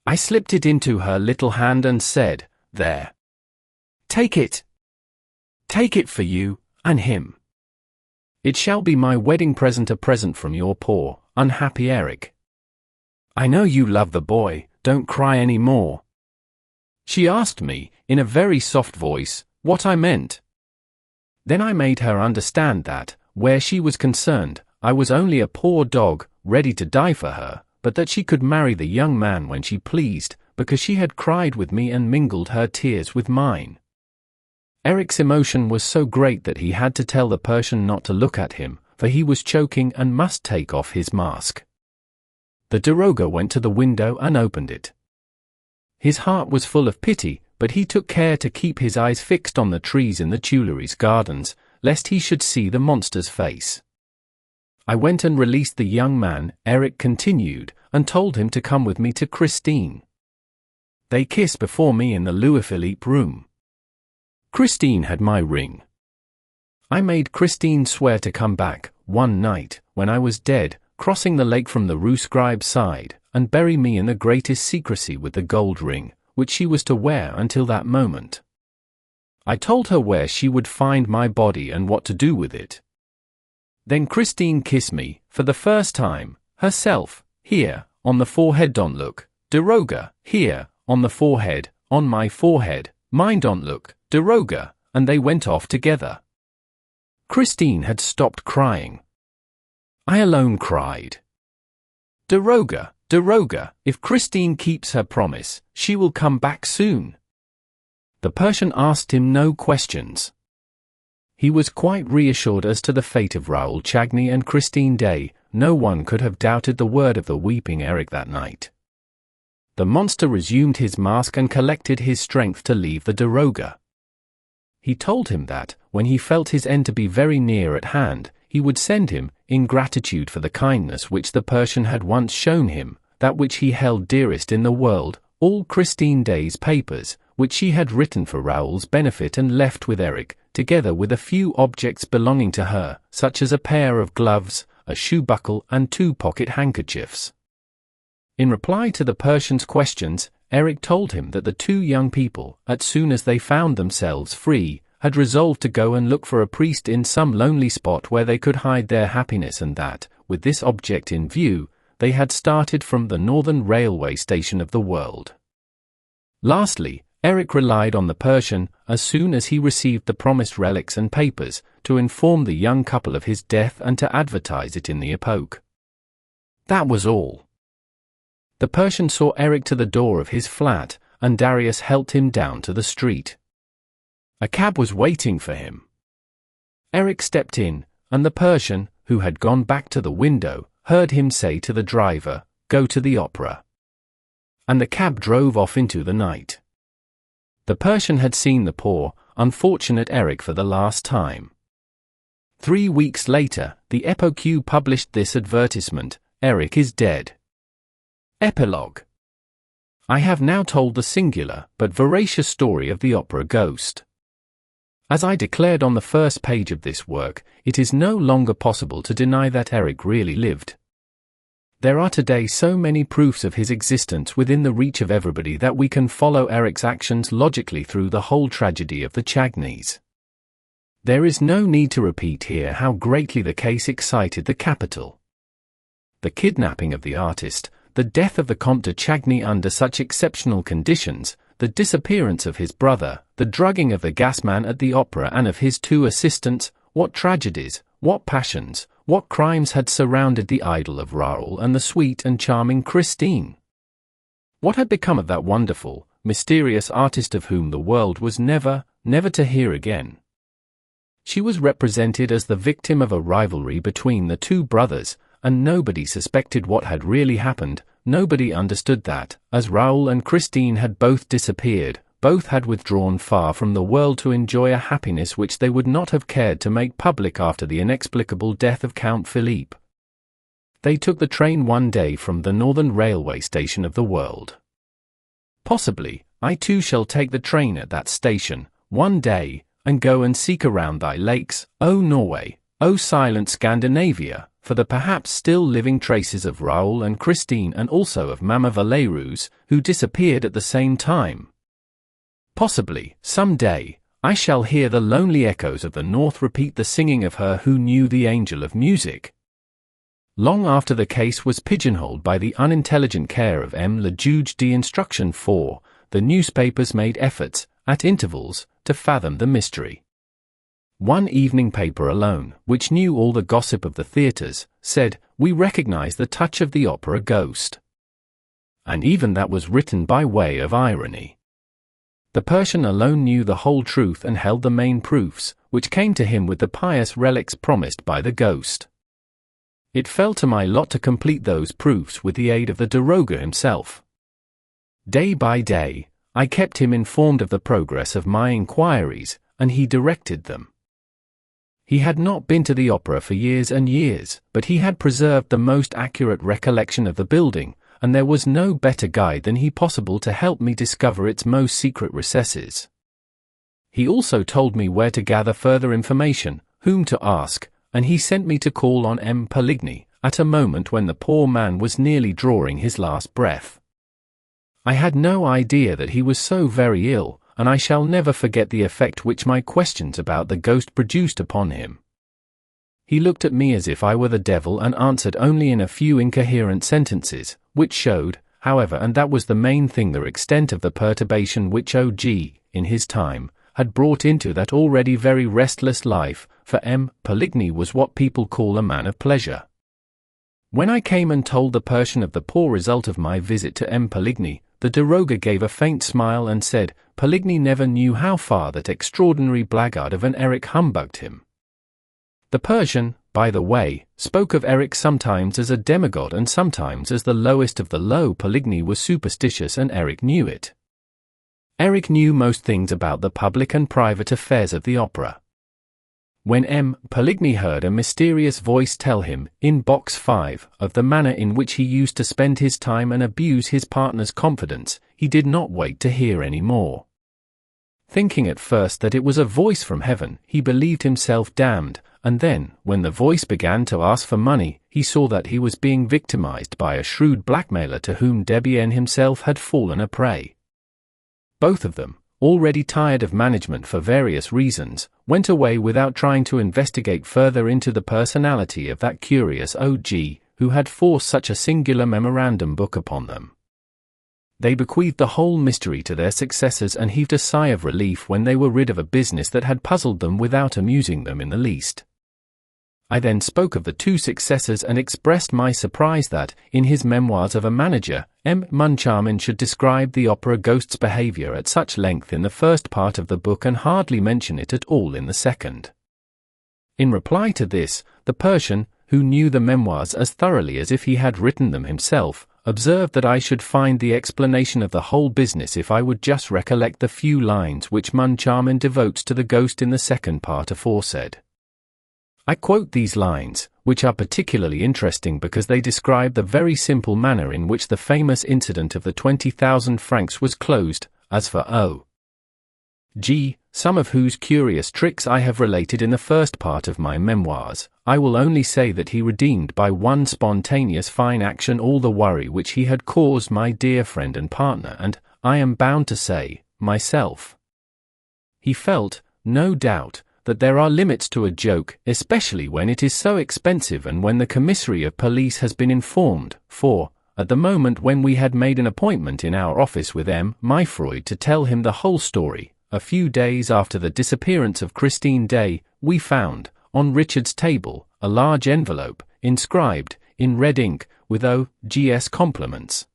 I slipped it into her little hand and said, there. Take it. Take it for you, and him. It shall be my wedding present, a present from your poor, unhappy Eric. I know you love the boy, don't cry any more. She asked me, in a very soft voice, what I meant. Then I made her understand that, where she was concerned, I was only a poor dog, ready to die for her, but that she could marry the young man when she pleased, because she had cried with me and mingled her tears with mine. Eric's emotion was so great that he had to tell the Persian not to look at him, for he was choking and must take off his mask. The Daroga went to the window and opened it. His heart was full of pity, but he took care to keep his eyes fixed on the trees in the Tuileries gardens, lest he should see the monster's face. I went and released the young man, Eric continued, and told him to come with me to Christine. They kissed before me in the Louis-Philippe room. Christine had my ring. I made Christine swear to come back, one night, when I was dead, crossing the lake from the Rue Scribe side, and bury me in the greatest secrecy with the gold ring, which she was to wear until that moment. I told her where she would find my body and what to do with it. Then Christine kissed me, for the first time, herself, here, on the forehead. Don't look, Daroga, here, on the forehead, on my forehead, mine. Don't look, Daroga, and they went off together. Christine had stopped crying. I alone cried. Daroga, Daroga, if Christine keeps her promise, she will come back soon. The Persian asked him no questions. He was quite reassured as to the fate of Raoul Chaney and Christine Daaé. No one could have doubted the word of the weeping Eric that night. The monster resumed his mask and collected his strength to leave the Daroga. He told him that, when he felt his end to be very near at hand, he would send him, in gratitude for the kindness which the Persian had once shown him, that which he held dearest in the world, all Christine Daaé's papers, which she had written for Raoul's benefit and left with Eric, together with a few objects belonging to her, such as a pair of gloves, a shoe buckle and 2 pocket handkerchiefs. In reply to the Persian's questions, Eric told him that the 2 young people, as soon as they found themselves free, had resolved to go and look for a priest in some lonely spot where they could hide their happiness, and that, with this object in view, they had started from the northern railway station of the world. Lastly, Eric relied on the Persian, as soon as he received the promised relics and papers, to inform the young couple of his death and to advertise it in the Epoque. That was all. The Persian saw Eric to the door of his flat, and Darius helped him down to the street. A cab was waiting for him. Eric stepped in, and the Persian, who had gone back to the window, heard him say to the driver, "Go to the opera." And the cab drove off into the night. The Persian had seen the poor, unfortunate Eric for the last time. 3 weeks later, the Epoque published this advertisement: "Eric is dead." Epilogue. I have now told the singular, but veracious story of the opera Ghost. As I declared on the first page of this work, it is no longer possible to deny that Eric really lived. There are today so many proofs of his existence within the reach of everybody that we can follow Eric's actions logically through the whole tragedy of the Chagnies. There is no need to repeat here how greatly the case excited the capital. The kidnapping of the artist, the death of the Comte de Chagny under such exceptional conditions, the disappearance of his brother, the drugging of the gasman at the opera and of his 2 assistants, what tragedies, what passions, what crimes had surrounded the idol of Raoul and the sweet and charming Christine? What had become of that wonderful, mysterious artist of whom the world was never to hear again? She was represented as the victim of a rivalry between the 2 brothers, and nobody suspected what had really happened. Nobody understood that, as Raoul and Christine had both disappeared, both had withdrawn far from the world to enjoy a happiness which they would not have cared to make public after the inexplicable death of Count Philippe. They took the train one day from the northern railway station of the world. Possibly, I too shall take the train at that station, one day, and go and seek around thy lakes, O Norway, O silent Scandinavia, for the perhaps still living traces of Raoul and Christine and also of Mama Valeroux, who disappeared at the same time. Possibly, some day, I shall hear the lonely echoes of the north repeat the singing of her who knew the angel of music. Long after the case was pigeonholed by the unintelligent care of M. le Juge d'Instruction 4, the newspapers made efforts, at intervals, to fathom the mystery. One evening paper alone, which knew all the gossip of the theatres, said, "We recognize the touch of the opera Ghost." And even that was written by way of irony. The Persian alone knew the whole truth and held the main proofs, which came to him with the pious relics promised by the Ghost. It fell to my lot to complete those proofs with the aid of the daroga himself. Day by day, I kept him informed of the progress of my inquiries, and he directed them. He had not been to the opera for years and years, but he had preserved the most accurate recollection of the building, and there was no better guide than he possible to help me discover its most secret recesses. He also told me where to gather further information, whom to ask, and he sent me to call on M. Poligny, at a moment when the poor man was nearly drawing his last breath. I had no idea that he was so very ill, and I shall never forget the effect which my questions about the ghost produced upon him. He looked at me as if I were the devil and answered only in a few incoherent sentences, which showed, however, and that was the main thing, the extent of the perturbation which O.G., in his time, had brought into that already very restless life, for M. Poligny was what people call a man of pleasure. When I came and told the Persian of the poor result of my visit to M. Poligny, the daroga gave a faint smile and said, Poligny never knew how far that extraordinary blackguard of an Eric humbugged him. The Persian, by the way, spoke of Eric sometimes as a demigod and sometimes as the lowest of the low. Poligny was superstitious and Eric knew it. Eric knew most things about the public and private affairs of the opera. When M. Poligny heard a mysterious voice tell him, in box 5, of the manner in which he used to spend his time and abuse his partner's confidence, he did not wait to hear any more. Thinking at first that it was a voice from heaven, he believed himself damned, and then, when the voice began to ask for money, he saw that he was being victimized by a shrewd blackmailer to whom Debienne himself had fallen a prey. Both of them, already tired of management for various reasons, went away without trying to investigate further into the personality of that curious O.G., who had forced such a singular memorandum book upon them. They bequeathed the whole mystery to their successors and heaved a sigh of relief when they were rid of a business that had puzzled them without amusing them in the least. I then spoke of the 2 successors and expressed my surprise that, in his Memoirs of a Manager, M. Moncharmin should describe the opera Ghost's behavior at such length in the first part of the book and hardly mention it at all in the second. In reply to this, the Persian, who knew the memoirs as thoroughly as if he had written them himself, observed that I should find the explanation of the whole business if I would just recollect the few lines which Moncharmin devotes to the ghost in the second part aforesaid. I quote these lines, which are particularly interesting because they describe the very simple manner in which the famous incident of the 20,000 francs was closed. As for O.G., some of whose curious tricks I have related in the first part of my memoirs, I will only say that he redeemed by one spontaneous fine action all the worry which he had caused my dear friend and partner and, I am bound to say, myself. He felt, no doubt, that there are limits to a joke, especially when it is so expensive and when the commissary of police has been informed, for, at the moment when we had made an appointment in our office with M. Myfroyd to tell him the whole story, a few days after the disappearance of Christine Daaé, we found, on Richard's table, a large envelope, inscribed, in red ink, with O.G.'s compliments.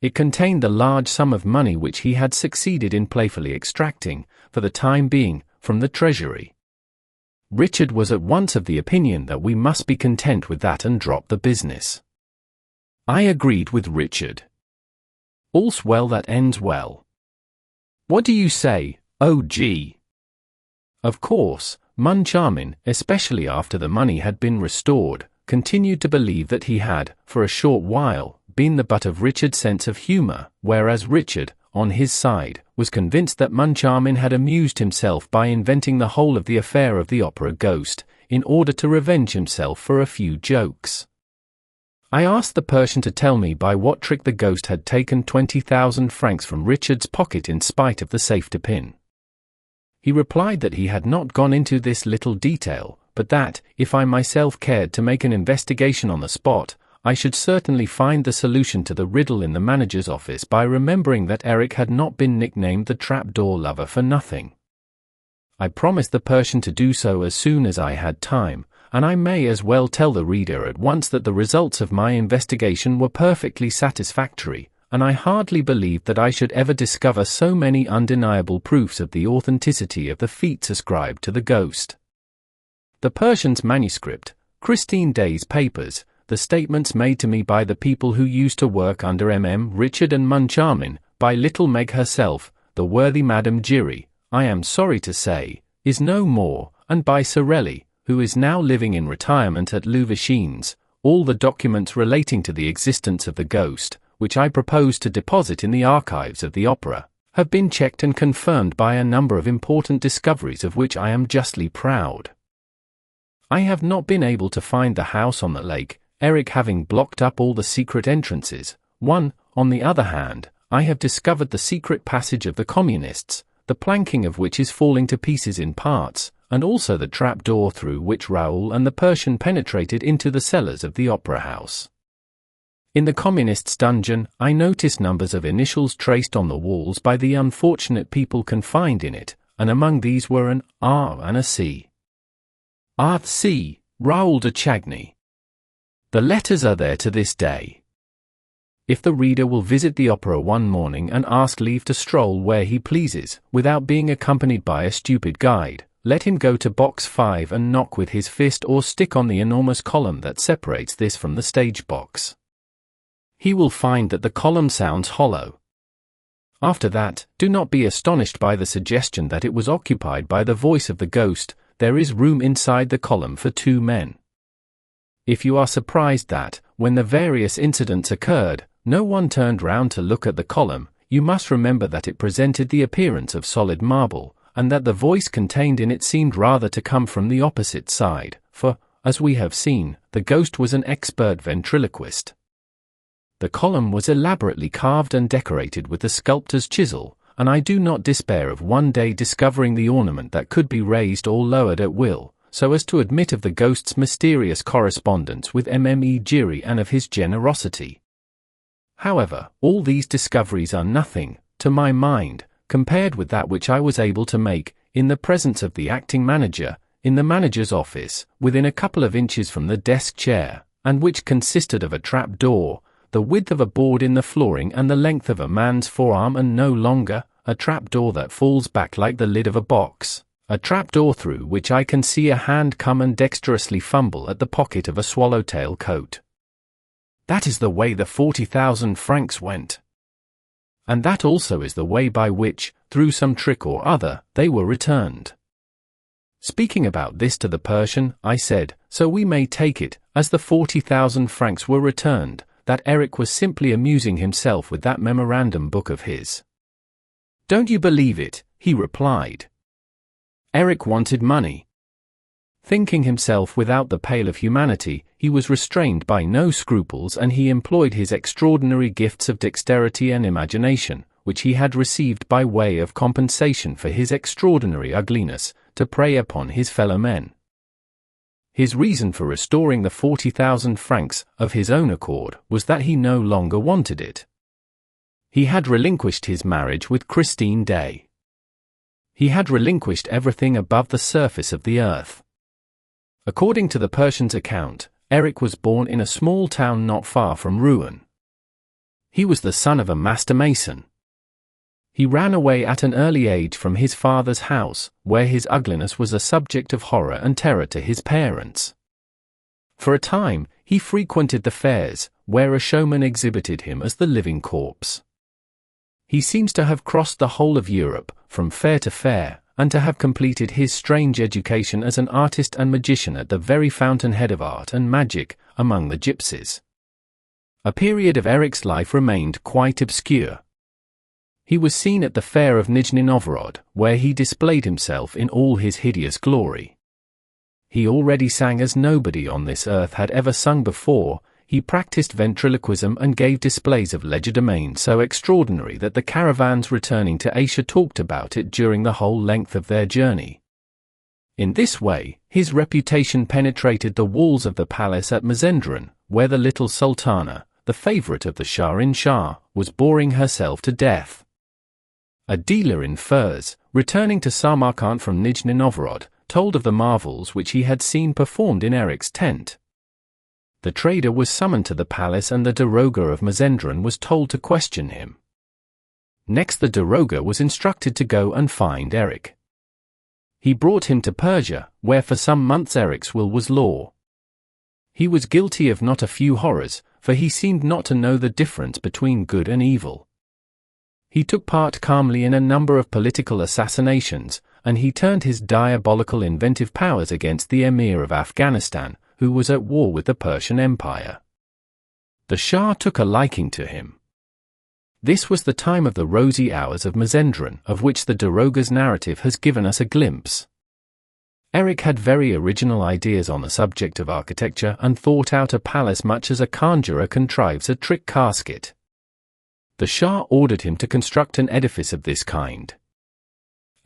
It contained the large sum of money which he had succeeded in playfully extracting, for the time being, from the treasury. Richard was at once of the opinion that we must be content with that and drop the business. I agreed with Richard. All's well that ends well. What do you say, O.G.? Of course, Moncharmin, especially after the money had been restored, continued to believe that he had, for a short while, been the butt of Richard's sense of humour, whereas Richard, on his side, was convinced that Moncharmin had amused himself by inventing the whole of the affair of the opera ghost, in order to revenge himself for a few jokes. I asked the Persian to tell me by what trick the ghost had taken 20,000 francs from Richard's pocket in spite of the safety pin. He replied that he had not gone into this little detail, but that, if I myself cared to make an investigation on the spot, I should certainly find the solution to the riddle in the manager's office by remembering that Eric had not been nicknamed the trapdoor lover for nothing. I promised the Persian to do so as soon as I had time, and I may as well tell the reader at once that the results of my investigation were perfectly satisfactory, and I hardly believed that I should ever discover so many undeniable proofs of the authenticity of the feats ascribed to the ghost. The Persian's manuscript, Christine Daaé's papers, the statements made to me by the people who used to work under M.M. Richard and Moncharmin, by little Meg herself, the worthy Madame Giry, I am sorry to say, is no more, and by Sorelli, who is now living in retirement at Louveciennes, all the documents relating to the existence of the ghost, which I propose to deposit in the archives of the opera, have been checked and confirmed by a number of important discoveries of which I am justly proud. I have not been able to find the house on the lake, Eric having blocked up all the secret entrances. On the other hand, I have discovered the secret passage of the communists, the planking of which is falling to pieces in parts, and also the trapdoor through which Raoul and the Persian penetrated into the cellars of the opera house. In the communists' dungeon, I noticed numbers of initials traced on the walls by the unfortunate people confined in it, and among these were an R and a C. R.C. Raoul de Chagny. The letters are there to this day. If the reader will visit the opera one morning and ask leave to stroll where he pleases, without being accompanied by a stupid guide, let him go to box 5 and knock with his fist or stick on the enormous column that separates this from the stage box. He will find that the column sounds hollow. After that, do not be astonished by the suggestion that it was occupied by the voice of the ghost. There is room inside the column for 2 men. If you are surprised that, when the various incidents occurred, no one turned round to look at the column, you must remember that it presented the appearance of solid marble, and that the voice contained in it seemed rather to come from the opposite side, for, as we have seen, the ghost was an expert ventriloquist. The column was elaborately carved and decorated with the sculptor's chisel, and I do not despair of one day discovering the ornament that could be raised or lowered at will, so as to admit of the ghost's mysterious correspondence with Mme Giry and of his generosity. However, all these discoveries are nothing, to my mind, compared with that which I was able to make, in the presence of the acting manager, in the manager's office, within a couple of inches from the desk chair, and which consisted of a trap door, the width of a board in the flooring and the length of a man's forearm and no longer, a trap door that falls back like the lid of a box, a trapdoor through which I can see a hand come and dexterously fumble at the pocket of a swallowtail coat. That is the way the 40,000 francs went. And that also is the way by which, through some trick or other, they were returned. Speaking about this to the Persian, I said, so we may take it, as the 40,000 francs were returned, that Eric was simply amusing himself with that memorandum book of his. Don't you believe it, he replied. Eric wanted money. Thinking himself without the pale of humanity, he was restrained by no scruples, and he employed his extraordinary gifts of dexterity and imagination, which he had received by way of compensation for his extraordinary ugliness, to prey upon his fellow men. His reason for restoring the 40,000 francs of his own accord was that he no longer wanted it. He had relinquished his marriage with Christine Daaé. He had relinquished everything above the surface of the earth. According to the Persian's account, Eric was born in a small town not far from Rouen. He was the son of a master mason. He ran away at an early age from his father's house, where his ugliness was a subject of horror and terror to his parents. For a time, he frequented the fairs, where a showman exhibited him as the living corpse. He seems to have crossed the whole of Europe, from fair to fair, and to have completed his strange education as an artist and magician at the very fountainhead of art and magic, among the gypsies. A period of Eric's life remained quite obscure. He was seen at the fair of Nijni Novgorod, where he displayed himself in all his hideous glory. He already sang as nobody on this earth had ever sung before. He practiced ventriloquism and gave displays of legerdemain so extraordinary that the caravans returning to Asia talked about it during the whole length of their journey. In this way, his reputation penetrated the walls of the palace at Mazandaran, where the little sultana, the favorite of the Shah-in-Shah, was boring herself to death. A dealer in furs, returning to Samarkand from Nijni Novgorod, told of the marvels which he had seen performed in Eric's tent. The trader was summoned to the palace, and the daroga of Mazandaran was told to question him. Next, the daroga was instructed to go and find Eric. He brought him to Persia, where for some months Eric's will was law. He was guilty of not a few horrors, for he seemed not to know the difference between good and evil. He took part calmly in a number of political assassinations, and he turned his diabolical inventive powers against the Emir of Afghanistan, who was at war with the Persian Empire. The Shah took a liking to him. This was the time of the rosy hours of Mazandaran, of which the daroga's narrative has given us a glimpse. Eric had very original ideas on the subject of architecture and thought out a palace much as a conjurer contrives a trick casket. The Shah ordered him to construct an edifice of this kind.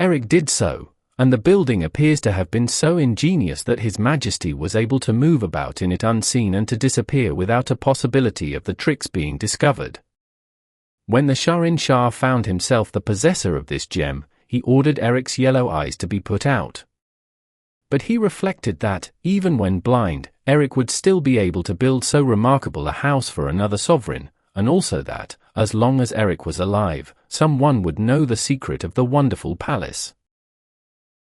Eric did so, and the building appears to have been so ingenious that His Majesty was able to move about in it unseen and to disappear without a possibility of the tricks being discovered. When the Shah-in-Shah found himself the possessor of this gem, he ordered Eric's yellow eyes to be put out. But he reflected that, even when blind, Eric would still be able to build so remarkable a house for another sovereign, and also that, as long as Eric was alive, someone would know the secret of the wonderful palace.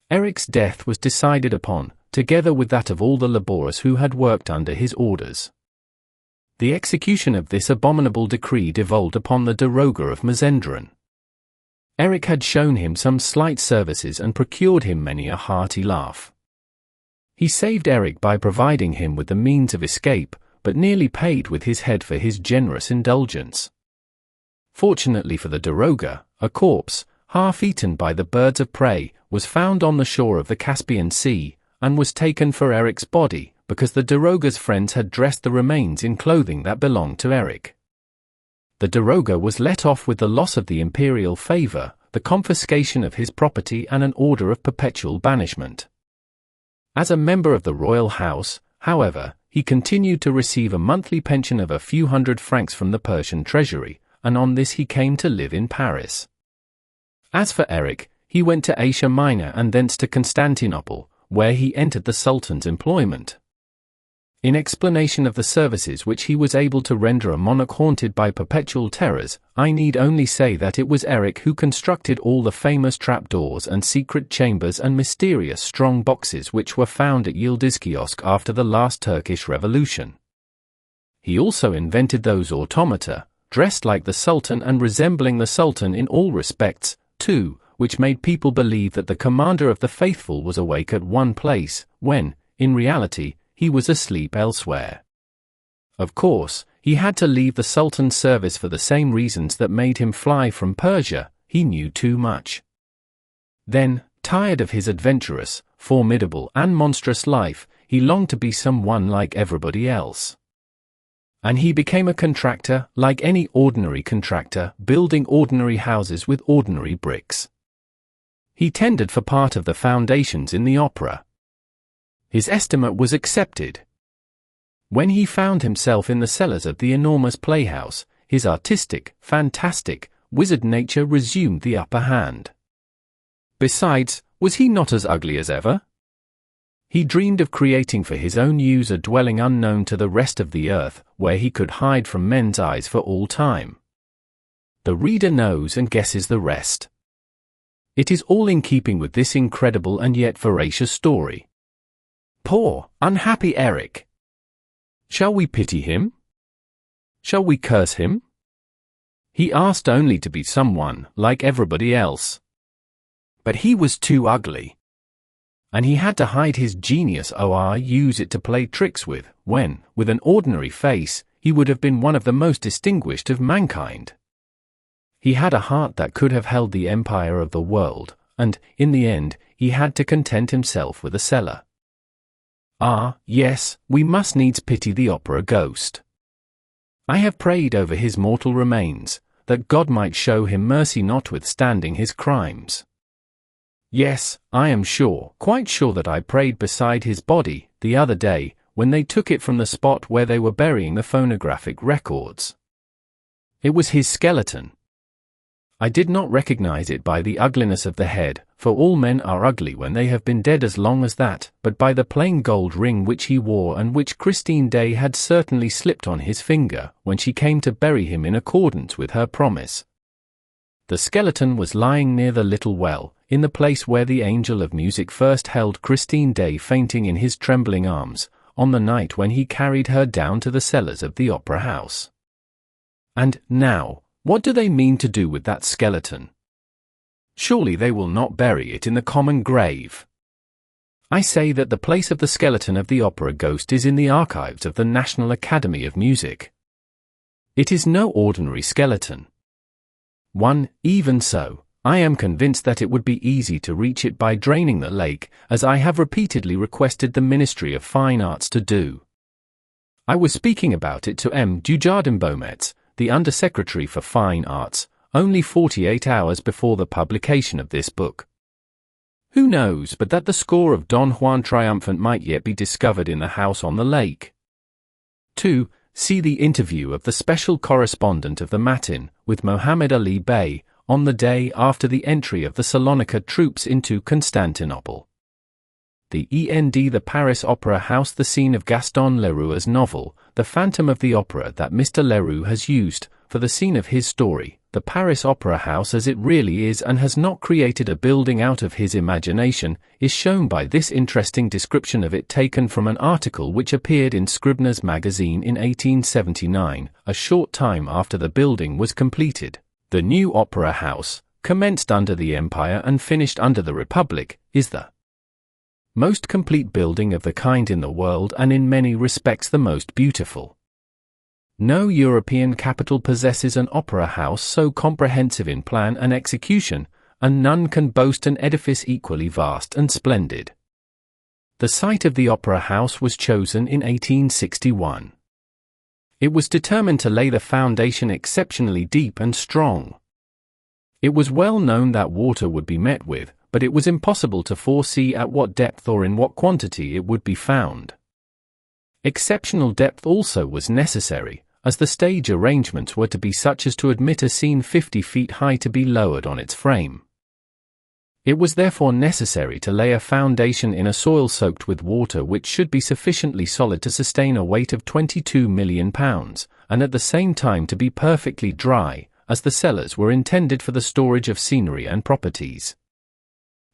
Eric's death was decided upon, together with that of all the laborers who had worked under his orders. The execution of this abominable decree devolved upon the daroga of Mazandaran. Eric had shown him some slight services and procured him many a hearty laugh. He saved Eric by providing him with the means of escape, but nearly paid with his head for his generous indulgence. Fortunately for the daroga, a corpse, half eaten by the birds of prey, was found on the shore of the Caspian Sea, and was taken for Eric's body, because the daroga's friends had dressed the remains in clothing that belonged to Eric. The daroga was let off with the loss of the imperial favor, the confiscation of his property, and an order of perpetual banishment. As a member of the royal house, however, he continued to receive a monthly pension of a few hundred francs from the Persian treasury, and on this he came to live in Paris. As for Eric, he went to Asia Minor and thence to Constantinople, where he entered the Sultan's employment. In explanation of the services which he was able to render a monarch haunted by perpetual terrors, I need only say that it was Eric who constructed all the famous trapdoors and secret chambers and mysterious strong boxes which were found at Yildiz Kiosk after the last Turkish Revolution. He also invented those automata, dressed like the Sultan and resembling the Sultan in all respects, too, which made people believe that the commander of the faithful was awake at one place, when, in reality, he was asleep elsewhere. Of course, he had to leave the Sultan's service for the same reasons that made him fly from Persia. He knew too much. Then, tired of his adventurous, formidable and monstrous life, he longed to be someone like everybody else. And he became a contractor, like any ordinary contractor, building ordinary houses with ordinary bricks. He tendered for part of the foundations in the opera. His estimate was accepted. When he found himself in the cellars of the enormous playhouse, his artistic, fantastic, wizard nature resumed the upper hand. Besides, was he not as ugly as ever? He dreamed of creating for his own use a dwelling unknown to the rest of the earth, where he could hide from men's eyes for all time. The reader knows and guesses the rest. It is all in keeping with this incredible and yet veracious story. Poor, unhappy Eric. Shall we pity him? Shall we curse him? He asked only to be someone like everybody else. But he was too ugly. And he had to hide his genius or use it to play tricks with, when, with an ordinary face, he would have been one of the most distinguished of mankind. He had a heart that could have held the empire of the world, and, in the end, he had to content himself with a cellar. Ah, yes, we must needs pity the opera ghost. I have prayed over his mortal remains, that God might show him mercy notwithstanding his crimes. Yes, I am sure, quite sure that I prayed beside his body, the other day, when they took it from the spot where they were burying the phonographic records. It was his skeleton. I did not recognize it by the ugliness of the head, for all men are ugly when they have been dead as long as that, but by the plain gold ring which he wore and which Christine Daaé had certainly slipped on his finger when she came to bury him in accordance with her promise. The skeleton was lying near the little well, in the place where the angel of music first held Christine Daaé fainting in his trembling arms, on the night when he carried her down to the cellars of the opera house. And, now, what do they mean to do with that skeleton? Surely they will not bury it in the common grave. I say that the place of the skeleton of the opera ghost is in the archives of the National Academy of Music. It is no ordinary skeleton. Even so, I am convinced that it would be easy to reach it by draining the lake, as I have repeatedly requested the Ministry of Fine Arts to do. I was speaking about it to M. Dujardin-Beaumetz, the Undersecretary for Fine Arts, only 48 hours before the publication of this book. Who knows but that the score of Don Juan Triumphant might yet be discovered in the house on the lake? 2. See the interview of the special correspondent of the Matin, with Mohammed Ali Bey, on the day after the entry of the Salonika troops into Constantinople. The Paris Opera House, the scene of Gaston Leroux's novel, The Phantom of the Opera, that Mr. Leroux has used, for the scene of his story, the Paris Opera House as it really is and has not created a building out of his imagination, is shown by this interesting description of it taken from an article which appeared in Scribner's magazine in 1879, a short time after the building was completed. The new opera house, commenced under the Empire and finished under the Republic, is the most complete building of the kind in the world and in many respects the most beautiful. No European capital possesses an opera house so comprehensive in plan and execution, and none can boast an edifice equally vast and splendid. The site of the opera house was chosen in 1861. It was determined to lay the foundation exceptionally deep and strong. It was well known that water would be met with, but it was impossible to foresee at what depth or in what quantity it would be found. Exceptional depth also was necessary, as the stage arrangements were to be such as to admit a scene 50 feet high to be lowered on its frame. It was therefore necessary to lay a foundation in a soil soaked with water which should be sufficiently solid to sustain a weight of 22 million pounds, and at the same time to be perfectly dry, as the cellars were intended for the storage of scenery and properties.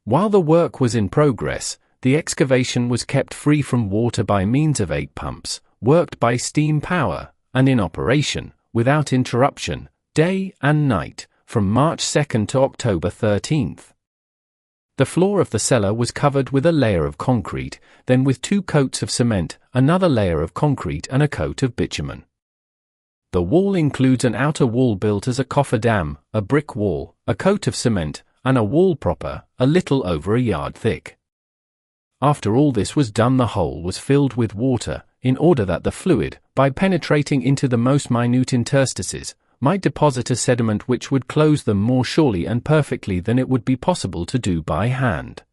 While the work was in progress, the excavation was kept free from water by means of 8 pumps, worked by steam power, and in operation, without interruption, day and night, from March 2nd to October 13th. The floor of the cellar was covered with a layer of concrete, then with 2 coats of cement, another layer of concrete and a coat of bitumen. The wall includes an outer wall built as a cofferdam, a brick wall, a coat of cement, and a wall proper, a little over a yard thick. After all this was done, the hole was filled with water, in order that the fluid, by penetrating into the most minute interstices, might deposit a sediment which would close them more surely and perfectly than it would be possible to do by hand.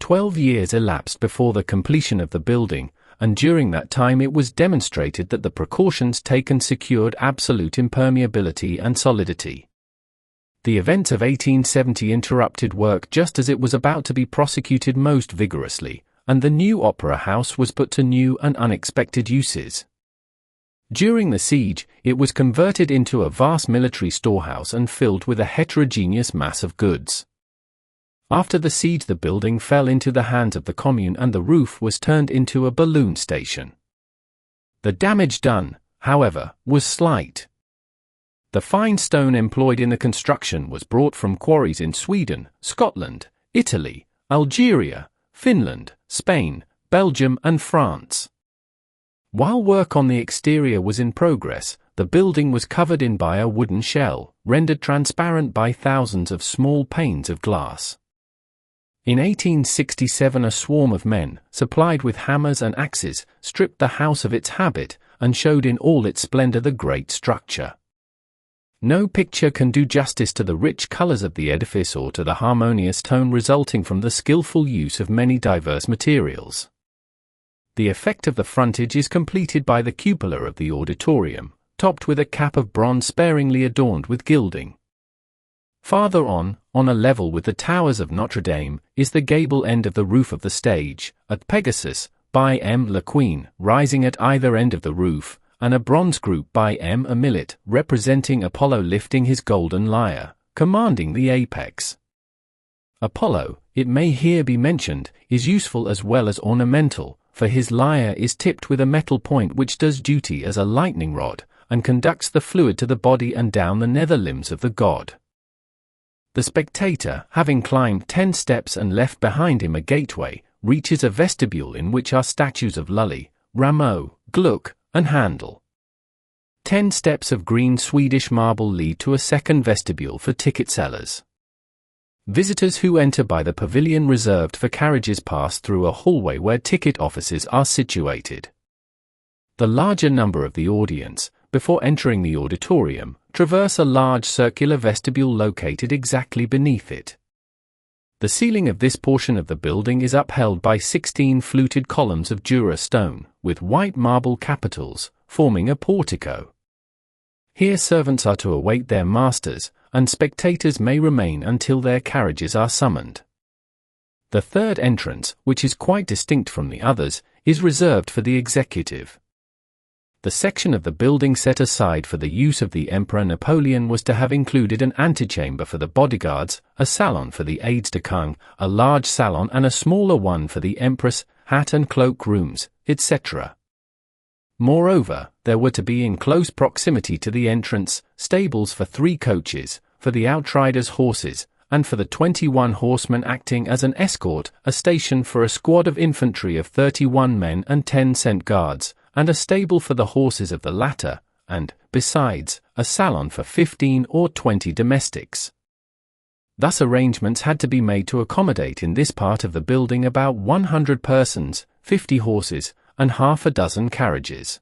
12 years elapsed before the completion of the building, and during that time it was demonstrated that the precautions taken secured absolute impermeability and solidity. The events of 1870 interrupted work just as it was about to be prosecuted most vigorously, and the new opera house was put to new and unexpected uses. During the siege, it was converted into a vast military storehouse and filled with a heterogeneous mass of goods. After the siege, the building fell into the hands of the Commune and the roof was turned into a balloon station. The damage done, however, was slight. The fine stone employed in the construction was brought from quarries in Sweden, Scotland, Italy, Algeria, Finland, Spain, Belgium and France. While work on the exterior was in progress, the building was covered in by a wooden shell, rendered transparent by thousands of small panes of glass. In 1867 a swarm of men, supplied with hammers and axes, stripped the house of its habit, and showed in all its splendor the great structure. No picture can do justice to the rich colors of the edifice or to the harmonious tone resulting from the skillful use of many diverse materials. The effect of the frontage is completed by the cupola of the auditorium, topped with a cap of bronze sparingly adorned with gilding. Farther on a level with the towers of Notre Dame, is the gable end of the roof of the stage, a Pegasus, by M. Le Queen, rising at either end of the roof, and a bronze group by M. a Millet, representing Apollo lifting his golden lyre, commanding the apex. Apollo, it may here be mentioned, is useful as well as ornamental, for his lyre is tipped with a metal point which does duty as a lightning rod, and conducts the fluid to the body and down the nether limbs of the god. The spectator, having climbed 10 steps and left behind him a gateway, reaches a vestibule in which are statues of Lully, Rameau, Gluck, and Handel. 10 steps of green Swedish marble lead to a second vestibule for ticket sellers. Visitors who enter by the pavilion reserved for carriages pass through a hallway where ticket offices are situated. The larger number of the audience, before entering the auditorium, traverse a large circular vestibule located exactly beneath it. The ceiling of this portion of the building is upheld by 16 fluted columns of Jura stone, with white marble capitals, forming a portico. Here servants are to await their masters, and spectators may remain until their carriages are summoned. The third entrance, which is quite distinct from the others, is reserved for the executive. The section of the building set aside for the use of the Emperor Napoleon was to have included an antechamber for the bodyguards, a salon for the aides-de-camp, a large salon and a smaller one for the Empress, hat and cloak rooms, etc. Moreover, there were to be in close proximity to the entrance, stables for 3 coaches, for the outriders' horses, and for the 21 horsemen acting as an escort, a station for a squad of infantry of 31 men and 10 cent guards, and a stable for the horses of the latter, and, besides, a salon for 15 or 20 domestics. Thus arrangements had to be made to accommodate in this part of the building about 100 persons, 50 horses, and half a dozen carriages.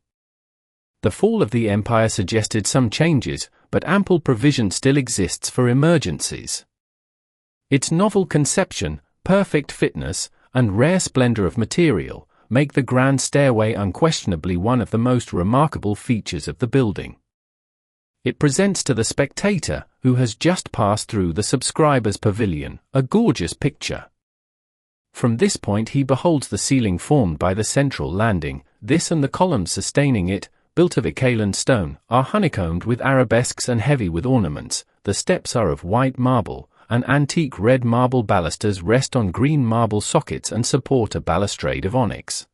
The fall of the empire suggested some changes, but ample provision still exists for emergencies. Its novel conception, perfect fitness, and rare splendor of material make the grand stairway unquestionably one of the most remarkable features of the building. It presents to the spectator, who has just passed through the subscriber's pavilion, a gorgeous picture. From this point he beholds the ceiling formed by the central landing. This and the columns sustaining it, built of Icalan stone, are honeycombed with arabesques and heavy with ornaments. The steps are of white marble, and antique red marble balusters rest on green marble sockets and support a balustrade of onyx.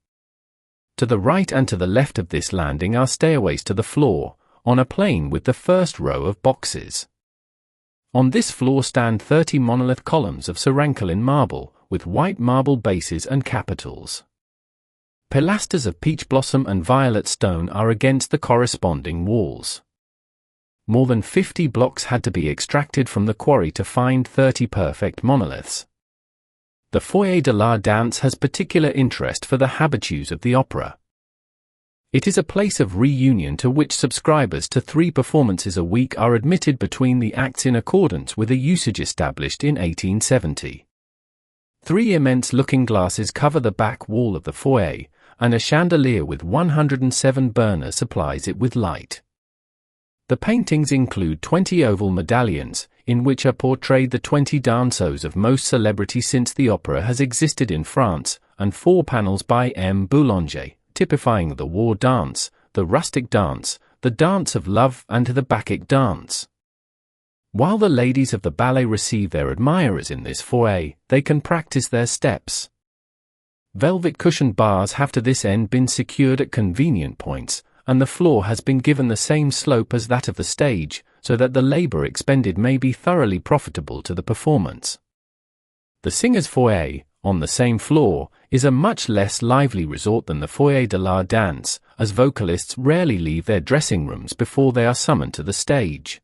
To the right and to the left of this landing are stairways to the floor, on a plane with the first row of boxes. On this floor stand 30 monolith columns of Cerancolin marble, with white marble bases and capitals. Pilasters of peach blossom and violet stone are against the corresponding walls. More than 50 blocks had to be extracted from the quarry to find 30 perfect monoliths. The Foyer de la Danse has particular interest for the habitués of the opera. It is a place of reunion to which subscribers to 3 performances a week are admitted between the acts in accordance with a usage established in 1870. 3 immense looking-glasses cover the back wall of the foyer, and a chandelier with 107 burners supplies it with light. The paintings include 20 oval medallions, in which are portrayed the 20 danseaux of most celebrity since the opera has existed in France, and 4 panels by M. Boulanger, typifying the war dance, the rustic dance, the dance of love and the Bacchic dance. While the ladies of the ballet receive their admirers in this foyer, they can practice their steps. Velvet cushioned bars have to this end been secured at convenient points, and the floor has been given the same slope as that of the stage, so that the labor expended may be thoroughly profitable to the performance. The singer's foyer, on the same floor, is a much less lively resort than the Foyer de la Danse, as vocalists rarely leave their dressing rooms before they are summoned to the stage.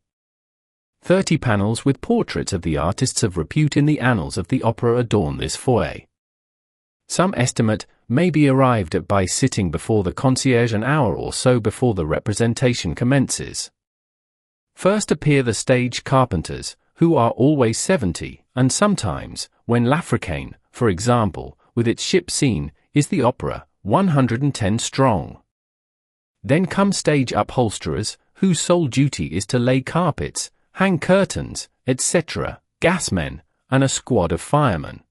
30 panels with portraits of the artists of repute in the annals of the opera adorn this foyer. Some estimate may be arrived at by sitting before the concierge an hour or so before the representation commences. First appear the stage carpenters, who are always 70, and sometimes, when L'Africaine, for example, with its ship scene, is the opera, 110 strong. Then come stage upholsterers, whose sole duty is to lay carpets, hang curtains, etc., gasmen, and a squad of firemen.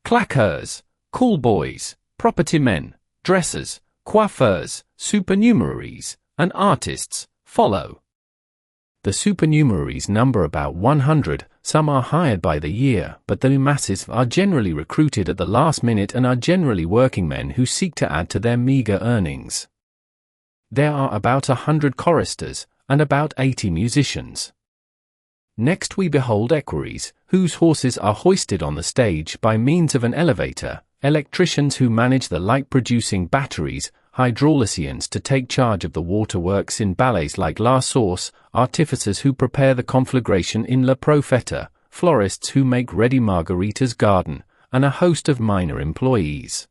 Claqueurs, call boys, property men, dressers, coiffeurs, supernumeraries, and artists follow. The supernumeraries number about 100, some are hired by the year, but the masses are generally recruited at the last minute and are generally working men who seek to add to their meager earnings. There are about 100 choristers, and about 80 musicians. Next we behold equerries, whose horses are hoisted on the stage by means of an elevator, electricians who manage the light-producing batteries, hydraulicians to take charge of the waterworks in ballets like La Source, artificers who prepare the conflagration in La Profeta, florists who make ready Margarita's garden, and a host of minor employees.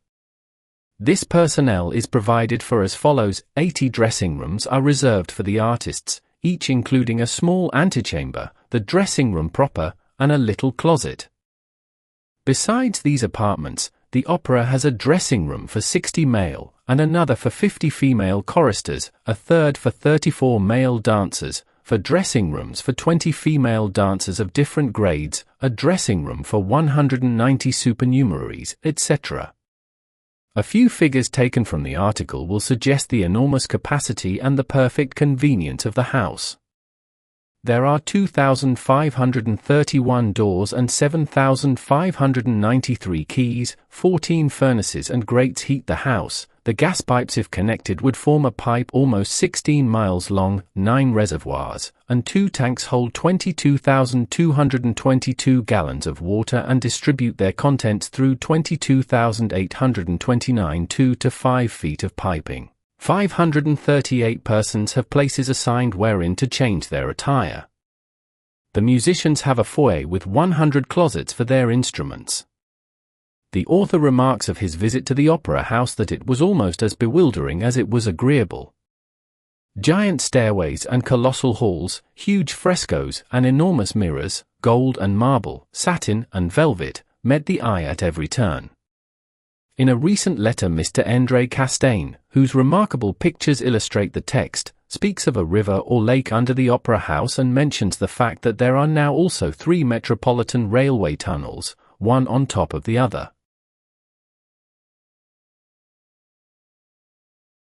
This personnel is provided for as follows: 80 dressing rooms are reserved for the artists, each including a small antechamber, the dressing room proper, and a little closet. Besides these apartments, the opera has a dressing room for 60 male, and another for 50 female choristers, a third for 34 male dancers, for dressing rooms for 20 female dancers of different grades, a dressing room for 190 supernumeraries, etc. A few figures taken from the article will suggest the enormous capacity and the perfect convenience of the house. There are 2,531 doors and 7,593 keys, 14 furnaces and grates heat the house. The gas pipes, if connected, would form a pipe almost 16 miles long, 9 reservoirs, and 2 tanks hold 22,222 gallons of water and distribute their contents through 22,829 2 to 5 feet of piping. 538 persons have places assigned wherein to change their attire. The musicians have a foyer with 100 closets for their instruments. The author remarks of his visit to the opera house that it was almost as bewildering as it was agreeable. Giant stairways and colossal halls, huge frescoes and enormous mirrors, gold and marble, satin and velvet, met the eye at every turn. In a recent letter Mr. André Castain, whose remarkable pictures illustrate the text, speaks of a river or lake under the Opera House and mentions the fact that there are now also 3 metropolitan railway tunnels, one on top of the other.